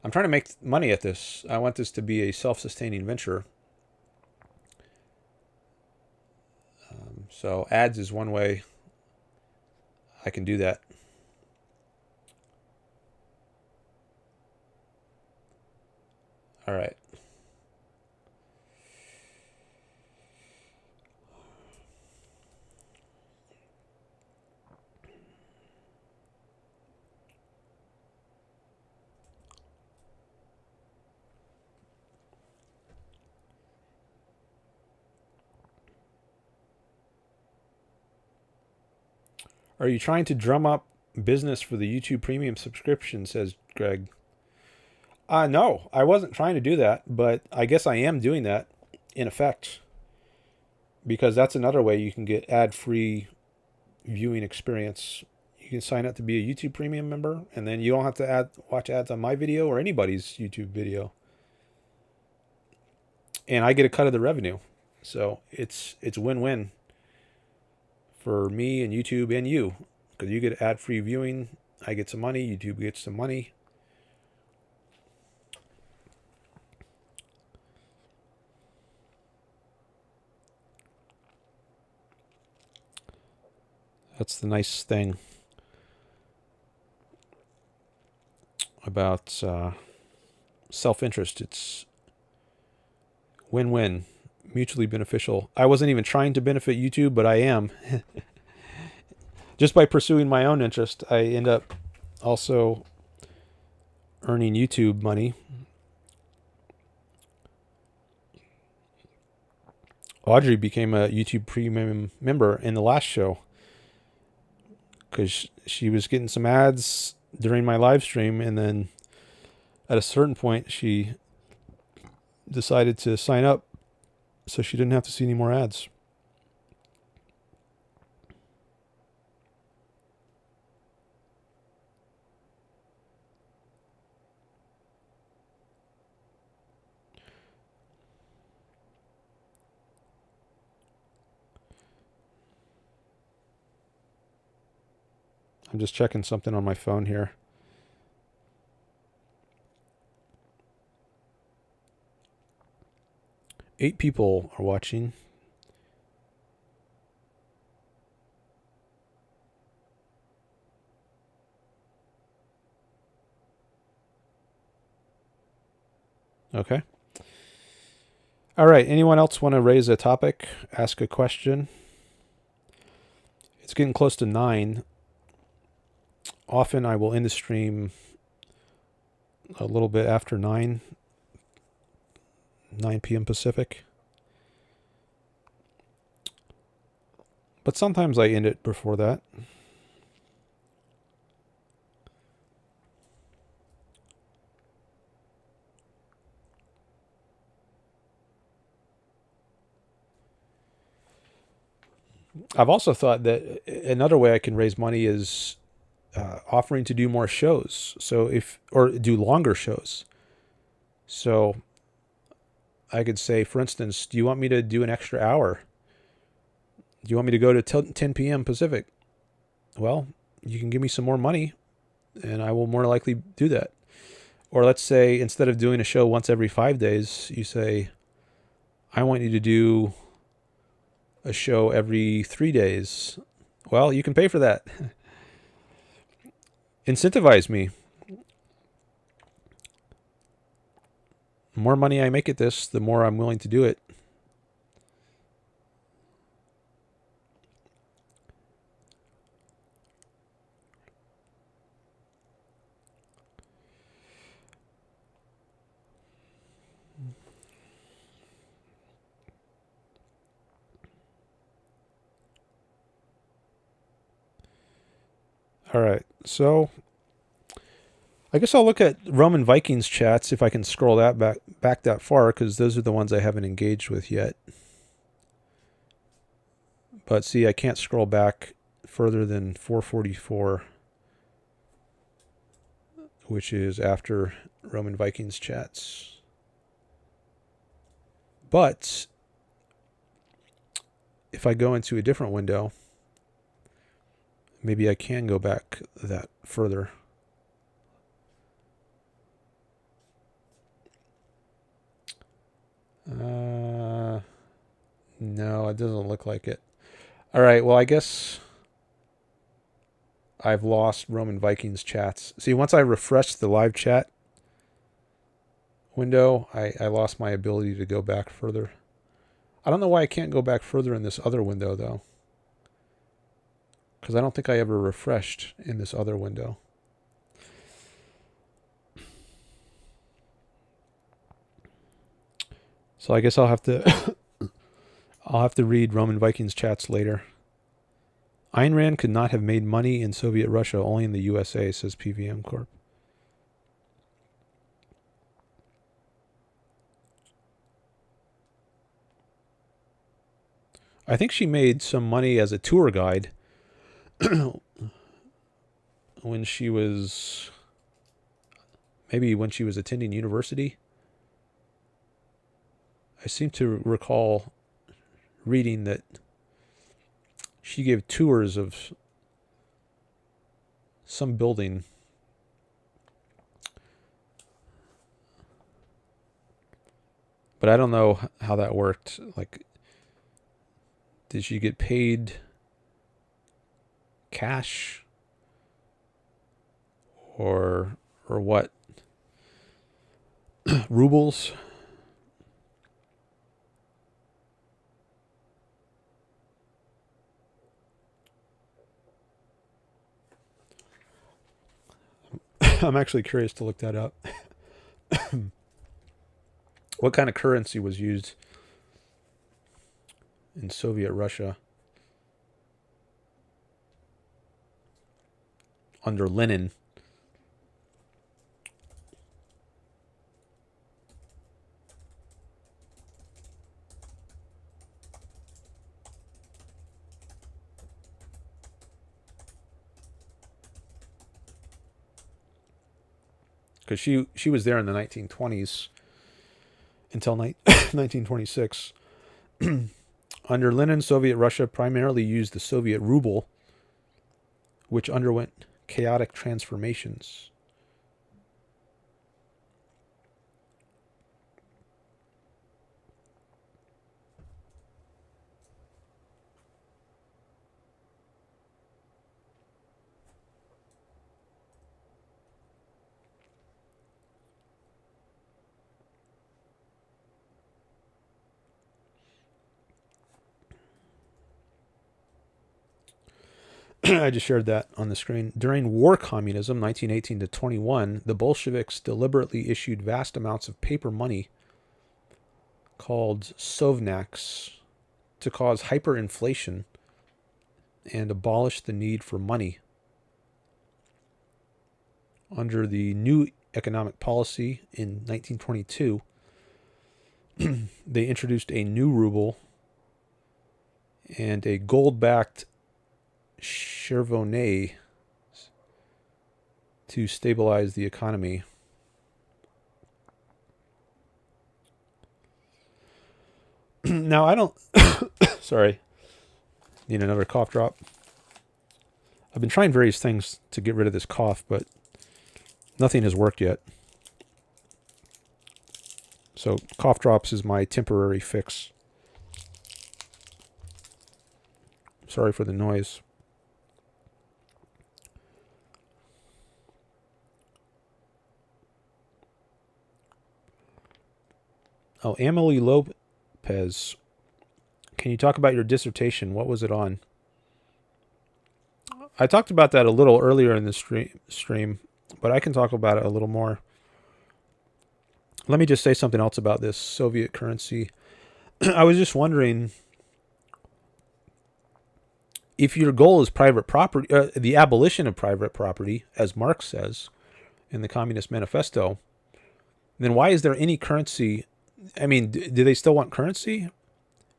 I'm trying to make money at this. I want this to be a self-sustaining venture. So ads is one way I can do that. All right. Are you trying to drum up business for the YouTube Premium subscription, says Greg. No, I wasn't trying to do that, but I guess I am doing that in effect. Because that's another way you can get ad-free viewing experience. You can sign up to be a YouTube Premium member, and then you don't have to watch ads on my video or anybody's YouTube video. And I get a cut of the revenue. So it's win-win for me and YouTube and you. Because you get ad-free viewing, I get some money, YouTube gets some money. That's the nice thing about self-interest. It's win-win, mutually beneficial. I wasn't even trying to benefit YouTube, but I am. Just by pursuing my own interest, I end up also earning YouTube money. Audrey became a YouTube Premium member in the last show because she was getting some ads during my live stream, and then at a certain point she decided to sign up so she didn't have to see any more ads. I'm just checking something on my phone here. Eight people are watching. Okay. All right. Anyone else want to raise a topic, ask a question? It's getting close to 9. Often I will end the stream a little bit after 9 p.m. Pacific. But sometimes I end it before that. I've also thought that another way I can raise money is offering to do more shows. Or do longer shows. So I could say, for instance, do you want me to do an extra hour? Do you want me to go to 10 p.m. Pacific? Well, you can give me some more money and I will more likely do that. Or let's say instead of doing a show once every 5 days, you say, I want you to do a show every 3 days. Well, you can pay for that. Incentivize me. The more money I make at this, the more I'm willing to do it. All right, so I guess I'll look at Roman Vikings chats if I can scroll that back that far, because those are the ones I haven't engaged with yet. But see, I can't scroll back further than 444, which is after Roman Vikings chats. But if I go into a different window, maybe I can go back that further. No, it doesn't look like it. All right, well, I guess I've lost Roman Vikings chats. See, once I refreshed the live chat window, I lost my ability to go back further. I don't know why I can't go back further in this other window, though. Because I don't think I ever refreshed in this other window. So I guess I'll have to I'll have to read Roman Vikings chats later. Ayn Rand could not have made money in Soviet Russia, only in the USA, says PVM Corp. I think she made some money as a tour guide when she was attending university. I seem to recall reading that she gave tours of some building. But I don't know how that worked. Like, did she get paid cash or what? Rubles? I'm actually curious to look that up. What kind of currency was used in Soviet Russia under Lenin? because she was there in the 1920s until 1926. Under Lenin, Soviet Russia primarily used the Soviet ruble, which underwent chaotic transformations. I just shared that on the screen. During war communism, 1918 to 21, the Bolsheviks deliberately issued vast amounts of paper money called sovnaks to cause hyperinflation and abolish the need for money. Under the new economic policy in 1922, they introduced a new ruble and a gold-backed chervonnay to stabilize the economy. Now, I don't... Sorry. Need another cough drop. I've been trying various things to get rid of this cough, but nothing has worked yet. So, cough drops is my temporary fix. Sorry for the noise. Oh, Emily Lopez. Can you talk about your dissertation? What was it on? I talked about that a little earlier in the stream, but I can talk about it a little more. Let me just say something else about this Soviet currency. I was just wondering if your goal is private property, the abolition of private property, as Marx says in the Communist Manifesto, then why is there any currency? I mean, do they still want currency?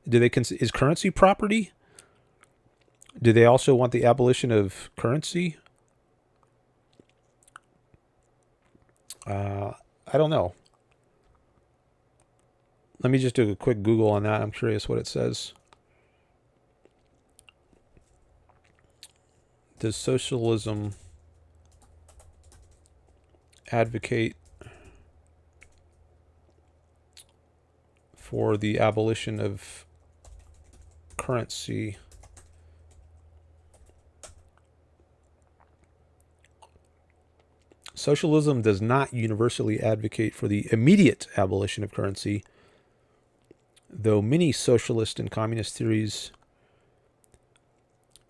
Is currency property? Do they also want the abolition of currency? I don't know. Let me just do a quick Google on that. I'm curious what it says. Does socialism advocate for the abolition of currency? Socialism does not universally advocate for the immediate abolition of currency, though many socialist and communist theories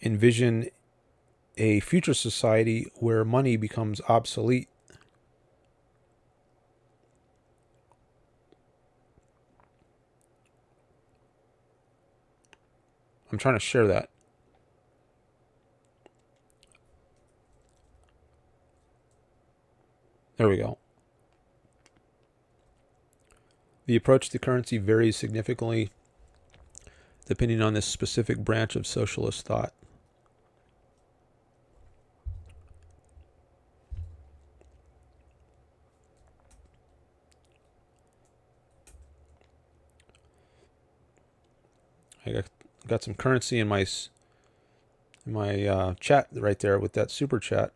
envision a future society where money becomes obsolete. I'm trying to share that. There we go. The approach to currency varies significantly depending on this specific branch of socialist thought. I got some currency in my chat right there with that super chat.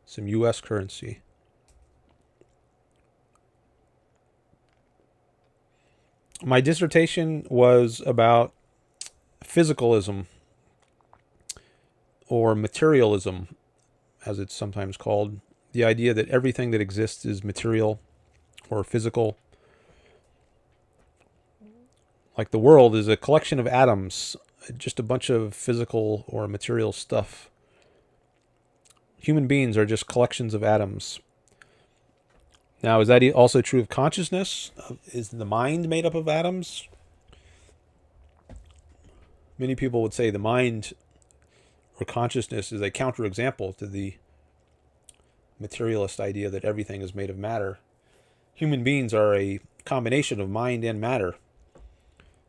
Some U.S. currency. My dissertation was about physicalism, or materialism, as it's sometimes called. The idea that everything that exists is material or physical. Like the world is a collection of atoms, just a bunch of physical or material stuff. Human beings are just collections of atoms. Now, is that also true of consciousness? Is the mind made up of atoms? Many people would say the mind or consciousness is a counterexample to the materialist idea that everything is made of matter. Human beings are a combination of mind and matter.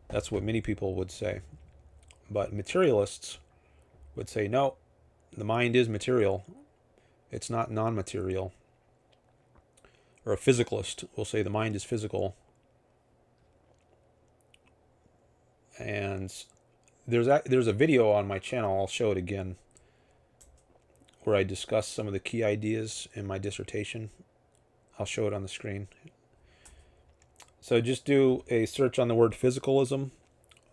That's what many people would say. But materialists would say, no, the mind is material. It's not non-material. Or a physicalist will say the mind is physical. And there's a video on my channel, I'll show it again, where I discuss some of the key ideas in my dissertation. I'll show it on the screen. So just do a search on the word physicalism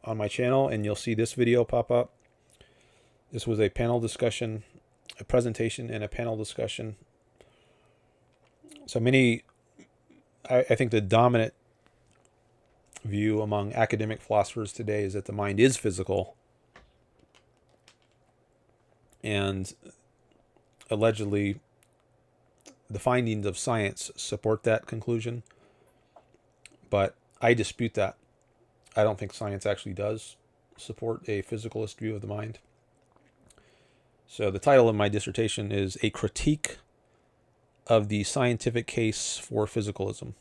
on my channel and you'll see this video pop up. This was a panel discussion, a presentation and a panel discussion. So I think the dominant view among academic philosophers today is that the mind is physical. And allegedly, the findings of science support that conclusion. But I dispute that. I don't think science actually does support a physicalist view of the mind. So the title of my dissertation is A Critique of the Scientific Case for Physicalism.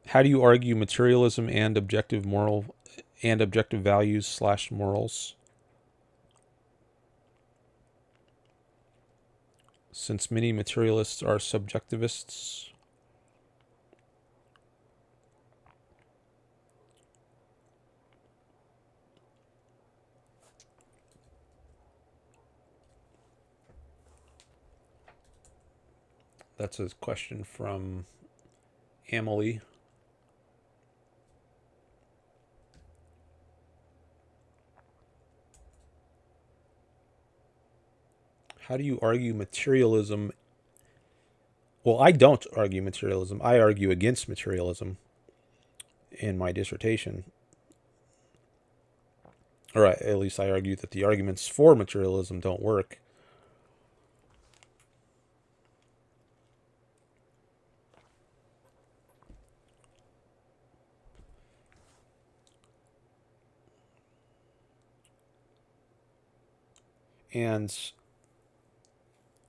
How do you argue materialism and objective values / morals? Since many materialists are subjectivists. That's a question from Emily. How do you argue materialism? Well, I don't argue materialism. I argue against materialism in my dissertation. Or at least I argue that the arguments for materialism don't work. And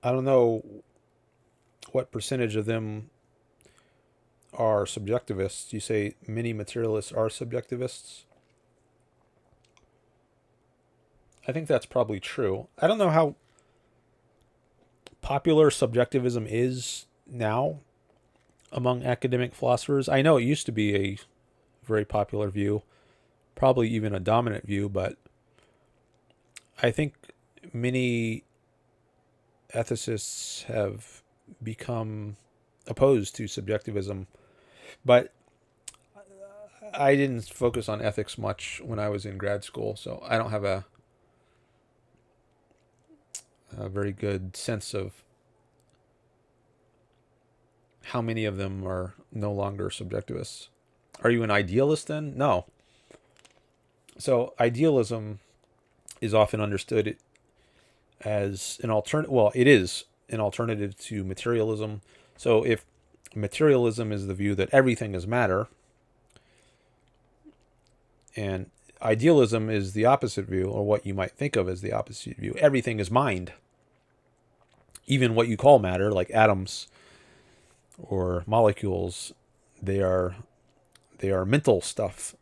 I don't know what percentage of them are subjectivists. You say many materialists are subjectivists. I think that's probably true. I don't know how popular subjectivism is now among academic philosophers. I know it used to be a very popular view, probably even a dominant view, but I think many ethicists have become opposed to subjectivism. But I didn't focus on ethics much when I was in grad school, so I don't have a very good sense of how many of them are no longer subjectivists. Are you an idealist then? No. So idealism is often understood as an alternative. Well, it is an alternative to materialism. So if materialism is the view that everything is matter, and idealism is the opposite view, or what you might think of as the opposite view, everything is mind. Even what you call matter, like atoms or molecules, they are mental stuff.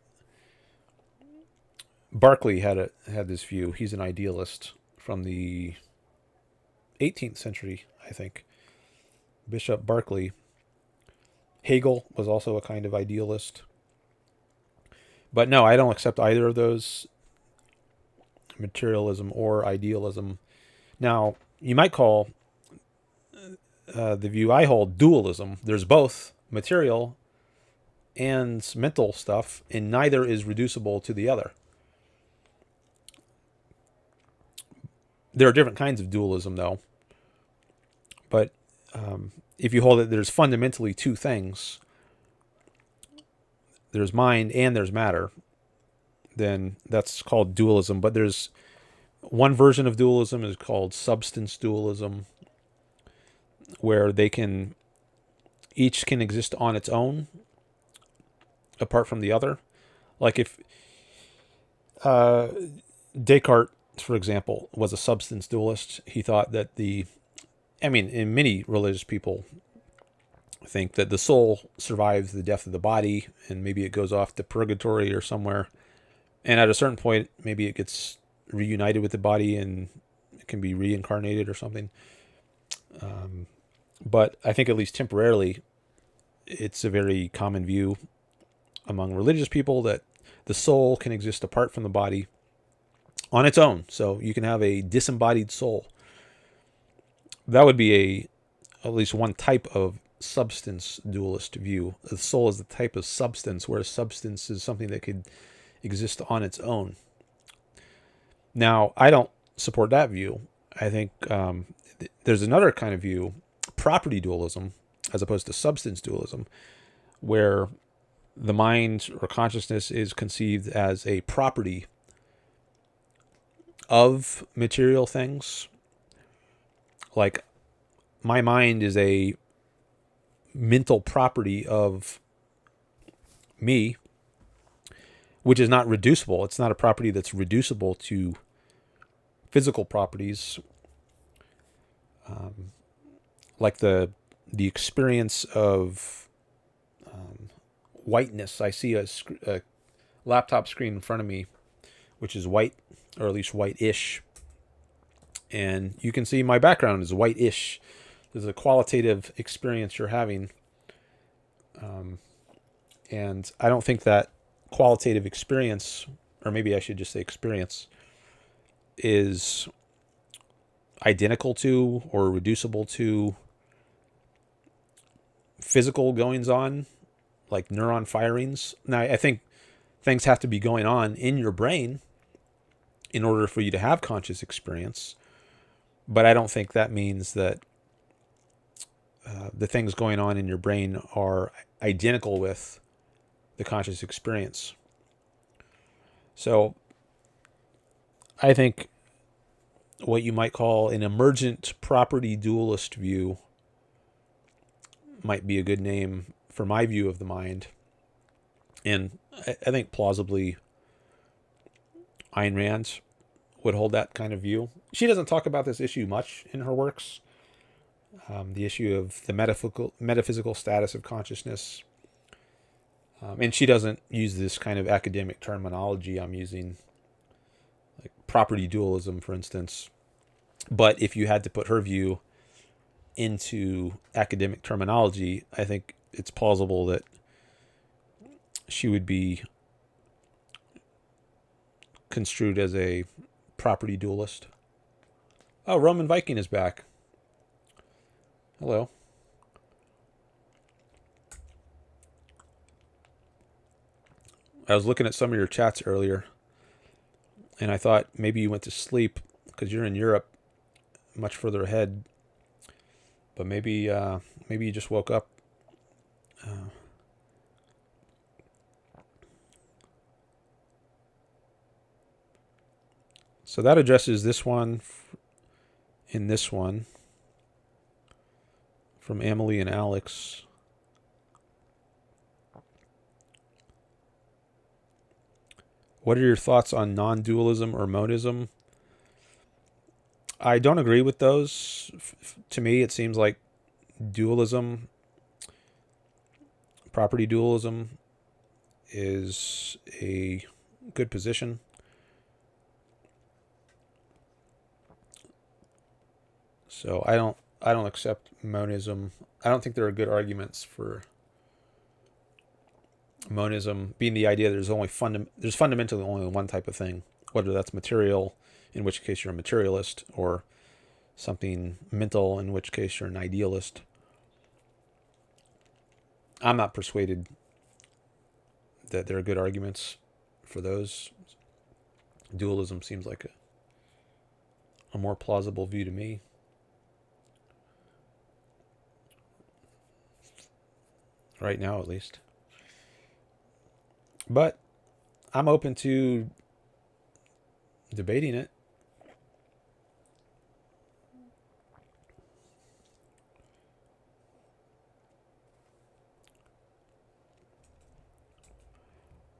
Berkeley had this view. He's an idealist from the 18th century, I think. Bishop Berkeley. Hegel was also a kind of idealist. But no, I don't accept either of those, materialism or idealism. Now, you might call the view I hold dualism. There's both material and mental stuff, and neither is reducible to the other. There are different kinds of dualism, though. But if you hold that there's fundamentally two things, there's mind and there's matter, then that's called dualism. But there's one version of dualism is called substance dualism, where each can exist on its own, apart from the other. Like if Descartes, for example, was a substance dualist, he thought that in many religious people think that the soul survives the death of the body, and maybe it goes off to purgatory or somewhere. And at a certain point, maybe it gets reunited with the body and it can be reincarnated or something. But I think at least temporarily, it's a very common view among religious people that the soul can exist apart from the body on its own. So you can have a disembodied soul. That would be at least one type of substance dualist view. The soul is the type of substance, whereas substance is something that could exist on its own. Now, I don't support that view. I think there's another kind of view, property dualism, as opposed to substance dualism, where the mind or consciousness is conceived as a property of material things. Like, my mind is a mental property of me, which is not reducible. It's not a property that's reducible to physical properties, like the experience of whiteness. I see a laptop screen in front of me, which is white, or at least white-ish, and you can see my background is white-ish. There's a qualitative experience you're having, and I don't think that qualitative experience, or maybe I should just say experience, is identical to or reducible to physical goings on, like neuron firings. Now, I think things have to be going on in your brain in order for you to have conscious experience, but I don't think that means that the things going on in your brain are identical with the conscious experience. So I think what you might call an emergent property dualist view might be a good name for my view of the mind. And I think plausibly Ayn Rand would hold that kind of view. She doesn't talk about this issue much in her works. The issue of the metaphysical status of consciousness. And she doesn't use this kind of academic terminology I'm using, like property dualism, for instance. But if you had to put her view into academic terminology, I think it's plausible that she would be construed as a property dualist. Oh, Roman Viking is back. Hello. I was looking at some of your chats earlier, and I thought maybe you went to sleep because you're in Europe, much further ahead. But maybe you just woke up. So that addresses this one and this one from Emily and Alex. What are your thoughts on non-dualism or monism? I don't agree with those. To me, it seems like dualism, property dualism, is a good position. So I don't accept monism. I don't think there are good arguments for monism being the idea that there's fundamentally only one type of thing, whether that's material, in which case you're a materialist, or something mental, in which case you're an idealist. I'm not persuaded that there are good arguments for those. Dualism seems like a more plausible view to me. Right now, at least. But I'm open to debating it.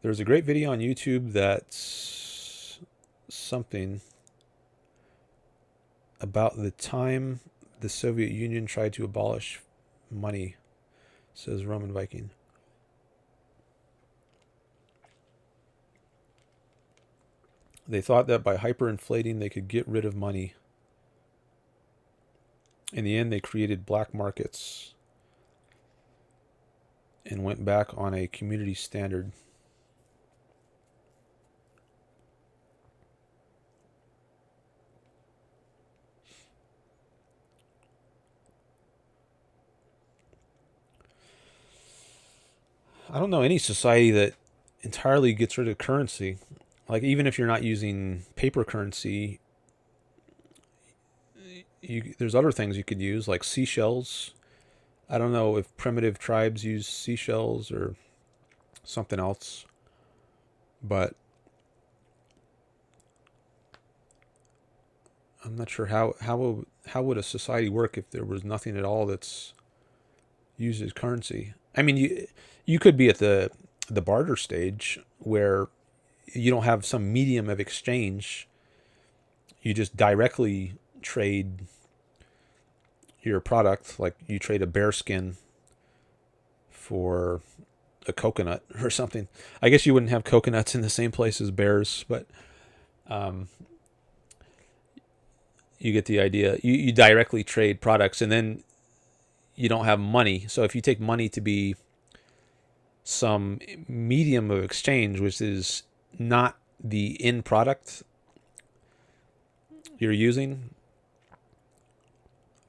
There's a great video on YouTube that's something about the time the Soviet Union tried to abolish money. says Roman Viking. They thought that by hyperinflating they could get rid of money. In the end, they created black markets and went back on a community standard. I don't know any society that entirely gets rid of currency. Like, even if you're not using paper currency, there's other things you could use, like seashells. I don't know if primitive tribes use seashells or something else, but I'm not sure how would a society work if there was nothing at all that's used as currency. I mean, you could be at the barter stage where you don't have some medium of exchange. You just directly trade your product, like you trade a bear skin for a coconut or something. I guess you wouldn't have coconuts in the same place as bears, but you get the idea. You directly trade products, and then you don't have money. So if you take money to be some medium of exchange, which is not the end product you're using,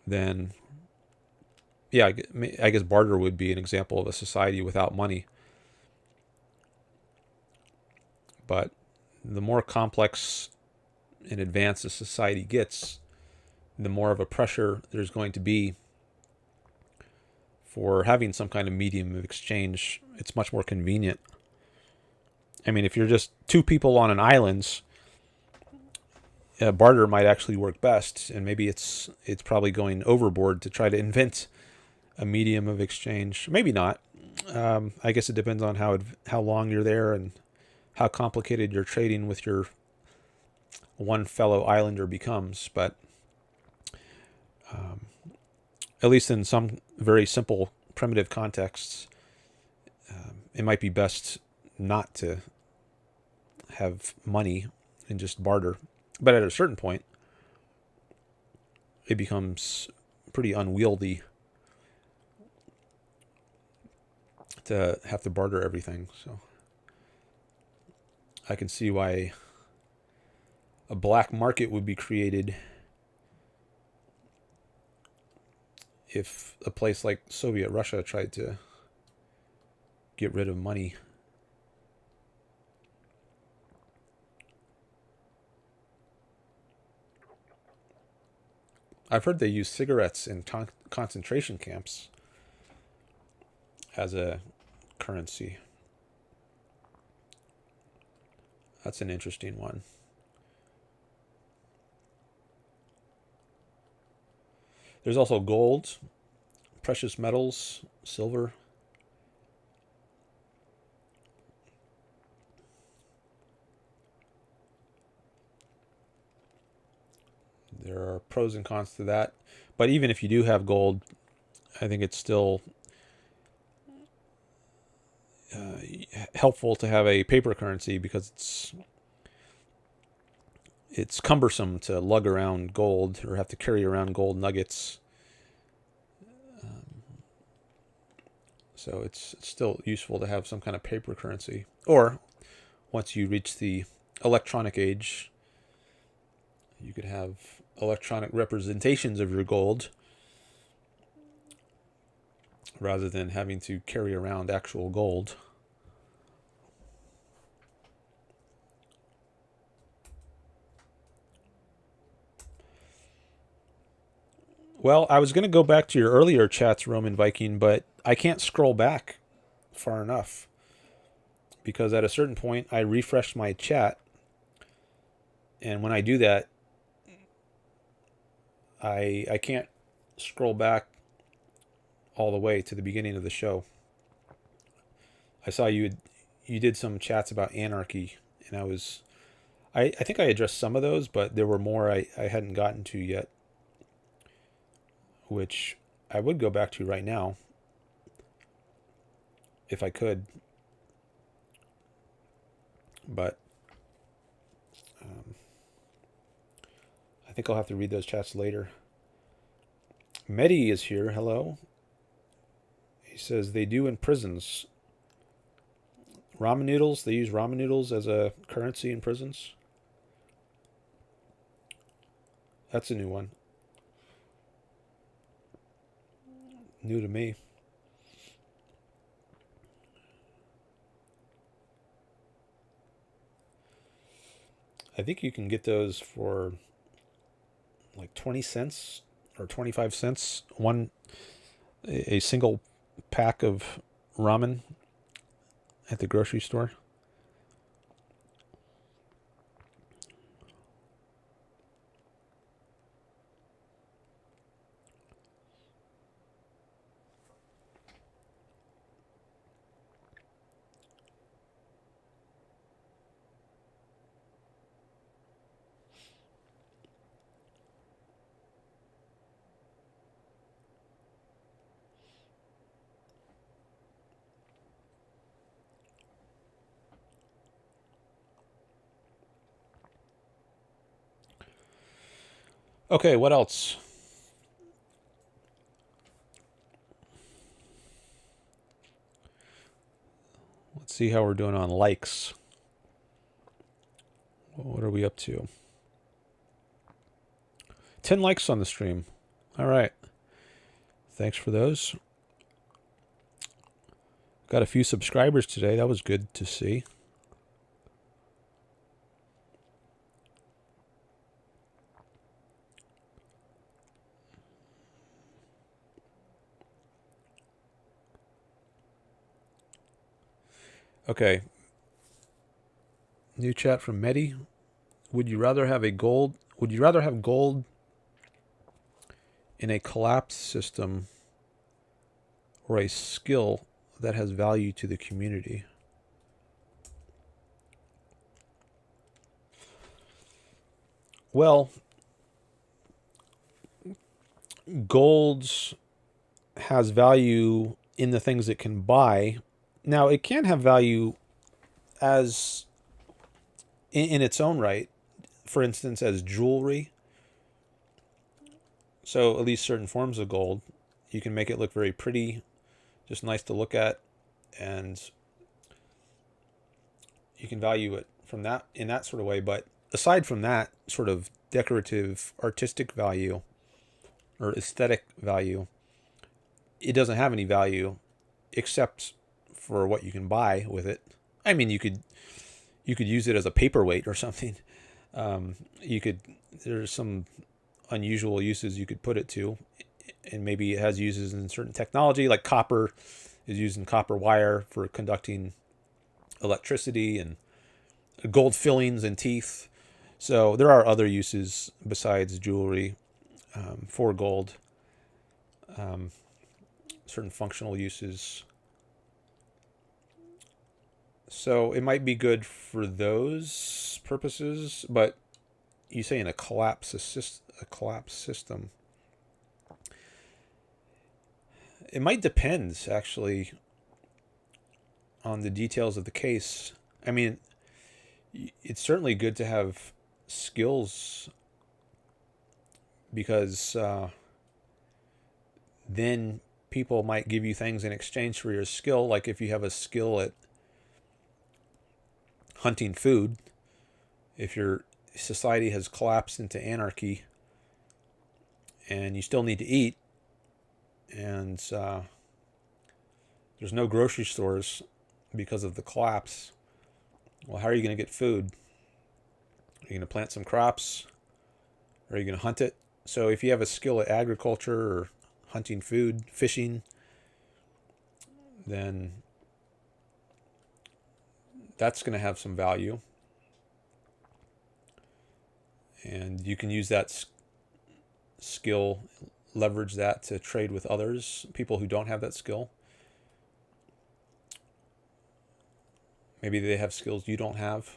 then yeah, I guess barter would be an example of a society without money. But the more complex and advanced a society gets, the more of a pressure there's going to be for having some kind of medium of exchange. It's much more convenient. I mean, if you're just two people on an island, barter might actually work best, and maybe it's probably going overboard to try to invent a medium of exchange. Maybe not. I guess it depends on how long you're there and how complicated your trading with your one fellow islander becomes. But at least in some very simple, primitive contexts, it might be best not to have money and just barter. But at a certain point, it becomes pretty unwieldy to have to barter everything. So I can see why a black market would be created if a place like Soviet Russia tried to get rid of money. I've heard they use cigarettes in concentration camps as a currency. That's an interesting one. There's also gold, precious metals, silver. There are pros and cons to that. But even if you do have gold, I think it's still helpful to have a paper currency because it's cumbersome to lug around gold or have to carry around gold nuggets. So it's still useful to have some kind of paper currency. Or once you reach the electronic age, you could have electronic representations of your gold rather than having to carry around actual gold. Well, I was going to go back to your earlier chats, Roman Viking, but I can't scroll back far enough because at a certain point I refreshed my chat, and when I do that, I can't scroll back all the way to the beginning of the show. I saw you did some chats about anarchy, and I think I addressed some of those, but there were more I hadn't gotten to yet, which I would go back to right now. if I could. But I think I'll have to read those chats later. Mehdi is here. Hello. He says they do in prisons. Ramen noodles. They use ramen noodles as a currency in prisons. That's a new one. New to me. I think you can get those for like 20 cents or 25 cents. A single pack of ramen at the grocery store. Okay, what else? Let's see how we're doing on likes. What are we up to? 10 likes on the stream. All right. Thanks for those. Got a few subscribers today. That was good to see. Okay. New chat from Mehdi. Would you rather have gold in a collapse system or a skill that has value to the community? Well, gold has value in the things it can buy. Now, it can have value as in its own right, for instance, as jewelry. So at least certain forms of gold, you can make it look very pretty, just nice to look at, and you can value it from that in that sort of way. But aside from that sort of decorative, artistic value or aesthetic value, it doesn't have any value except for what you can buy with it. I mean, you could use it as a paperweight or something. There's some unusual uses you could put it to, and maybe it has uses in certain technology, like copper is used in copper wire for conducting electricity, and gold fillings in teeth. So there are other uses besides jewelry for gold. Certain functional uses. So it might be good for those purposes, but you say in a collapse system, it might depend actually on the details of the case. I mean, it's certainly good to have skills because then people might give you things in exchange for your skill. Like if you have a skill at hunting food, if your society has collapsed into anarchy and you still need to eat, and there's no grocery stores because of the collapse, well, how are you going to get food? Are you going to plant some crops? Are you going to hunt it? So if you have a skill at agriculture or hunting food, fishing, then that's going to have some value. And you can use that skill, leverage that to trade with others, people who don't have that skill. Maybe they have skills you don't have.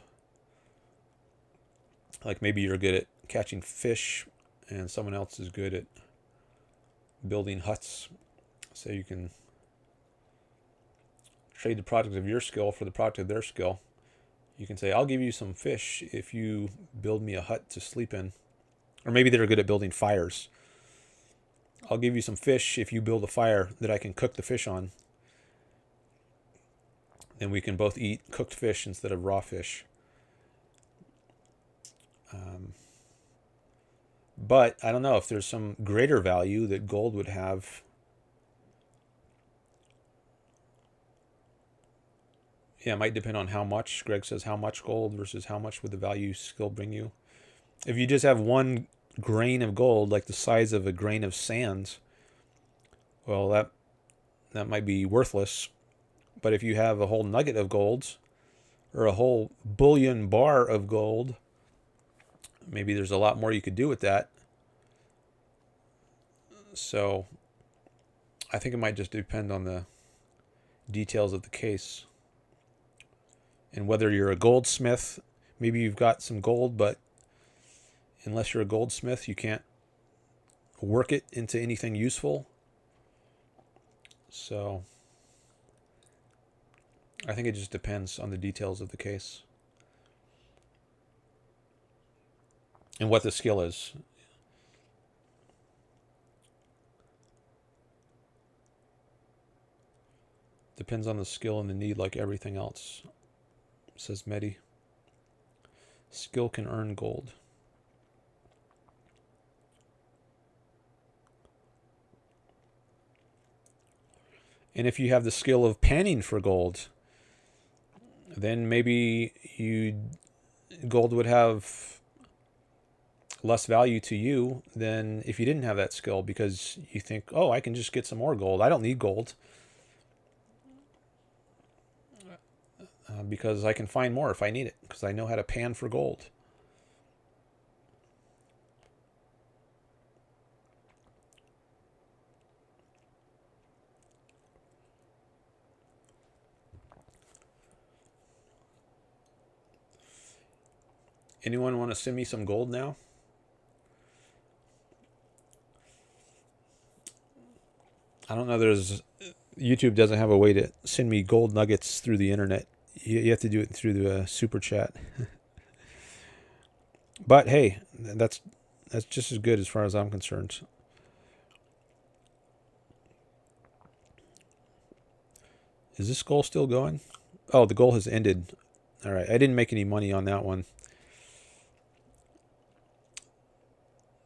Like maybe you're good at catching fish and someone else is good at building huts. So you can trade the product of your skill for the product of their skill. You can say, I'll give you some fish if you build me a hut to sleep in. Or maybe they're good at building fires. I'll give you some fish if you build a fire that I can cook the fish on. Then we can both eat cooked fish instead of raw fish. But I don't know if there's some greater value that gold would have. Yeah, it might depend on how much. Greg says how much gold versus how much would the value skill bring you. If you just have one grain of gold, like the size of a grain of sand, well, that might be worthless. But if you have a whole nugget of gold or a whole bullion bar of gold, maybe there's a lot more you could do with that. So I think it might just depend on the details of the case. And whether you're a goldsmith, maybe you've got some gold, but unless you're a goldsmith, you can't work it into anything useful. So I think it just depends on the details of the case and what the skill is. Depends on the skill and the need, like everything else, says Mehdi. Skill can earn gold. And if you have the skill of panning for gold, then maybe gold would have less value to you than if you didn't have that skill, because you think, oh, I can just get some more gold. I don't need gold. Because I can find more if I need it, because I know how to pan for gold. Anyone want to send me some gold now? I don't know. YouTube doesn't have a way to send me gold nuggets through the internet. You have to do it through the super chat. But hey, that's just as good as far as I'm concerned. Is this goal still going? Oh, the goal has ended. All right, I didn't make any money on that one.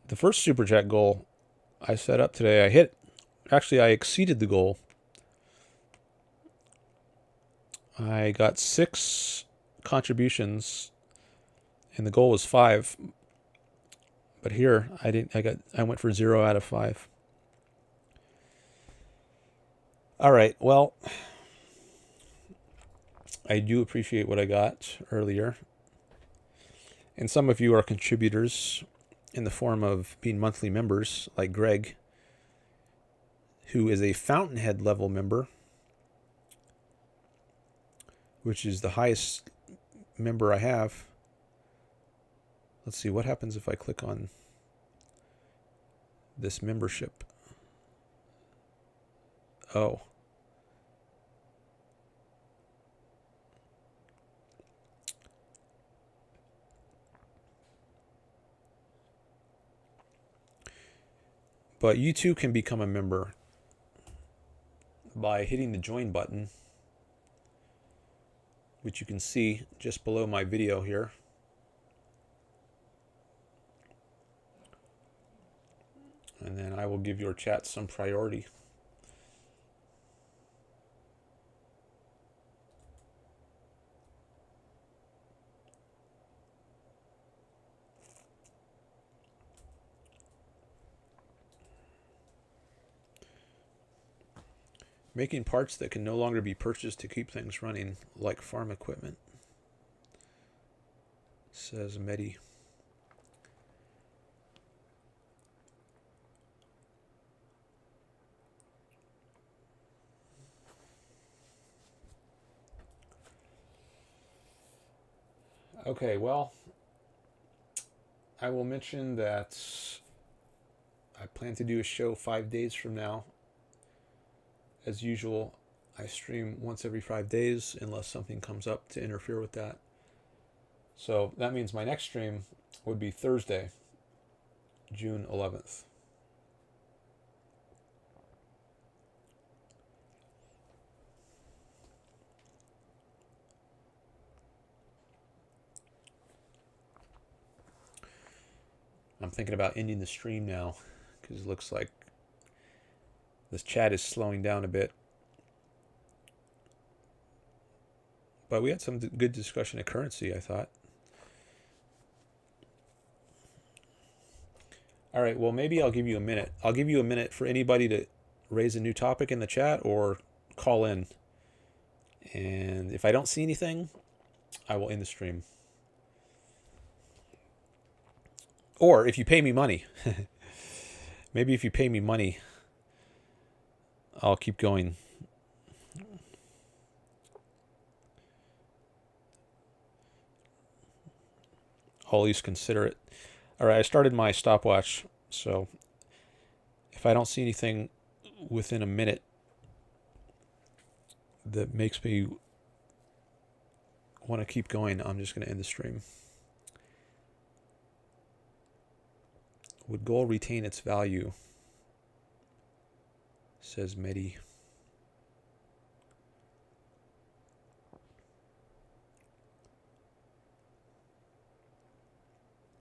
The first super chat goal I set up today, I exceeded the goal. I got 6 contributions, and the goal was 5. But here I went for 0 out of 5. All right, well, I do appreciate what I got earlier. And some of you are contributors in the form of being monthly members, like Greg, who is a Fountainhead level member, which is the highest member I have. Let's see, what happens if I click on this membership? Oh. But you too can become a member by hitting the join button, which you can see just below my video here. And then I will give your chat some priority. Making parts that can no longer be purchased to keep things running, like farm equipment, says Mehdi. Okay, well, I will mention that I plan to do a show 5 days from now. As usual, I stream once every 5 days unless something comes up to interfere with that. So that means my next stream would be Thursday, June 11th. I'm thinking about ending the stream now because it looks like this chat is slowing down a bit. But we had some good discussion of currency, I thought. All right, well, maybe I'll give you a minute. I'll give you a minute for anybody to raise a new topic in the chat or call in. And if I don't see anything, I will end the stream. Or if you pay me money, maybe if you pay me money, I'll keep going. I'll at least consider it. All right, I started my stopwatch, so if I don't see anything within a minute that makes me want to keep going, I'm just going to end the stream. Would gold retain its value? Says Mehdi.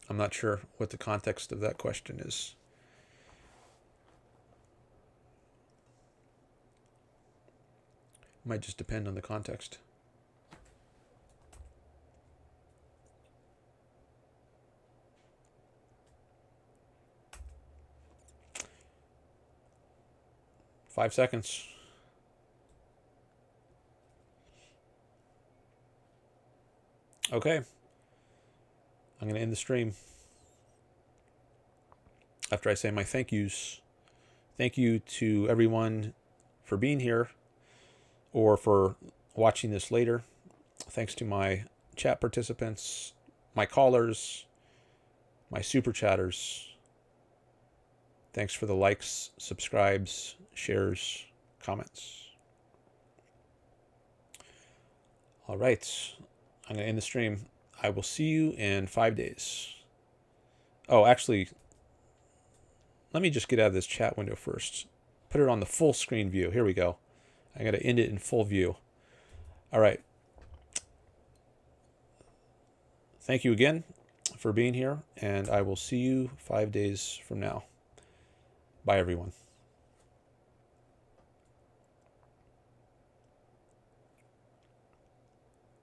I'm not sure what the context of that question is. Might just depend on the context. Five seconds. Okay. I'm going to end the stream after I say my thank yous. Thank you to everyone for being here or for watching this later. Thanks to my chat participants, my callers, my super chatters. Thanks for the likes, subscribes, shares, comments. All right. I'm going to end the stream. I will see you in 5 days. Oh, actually, let me just get out of this chat window first. Put it on the full screen view. Here we go. I got to end it in full view. All right. Thank you again for being here, and I will see you 5 days from now. Bye, everyone.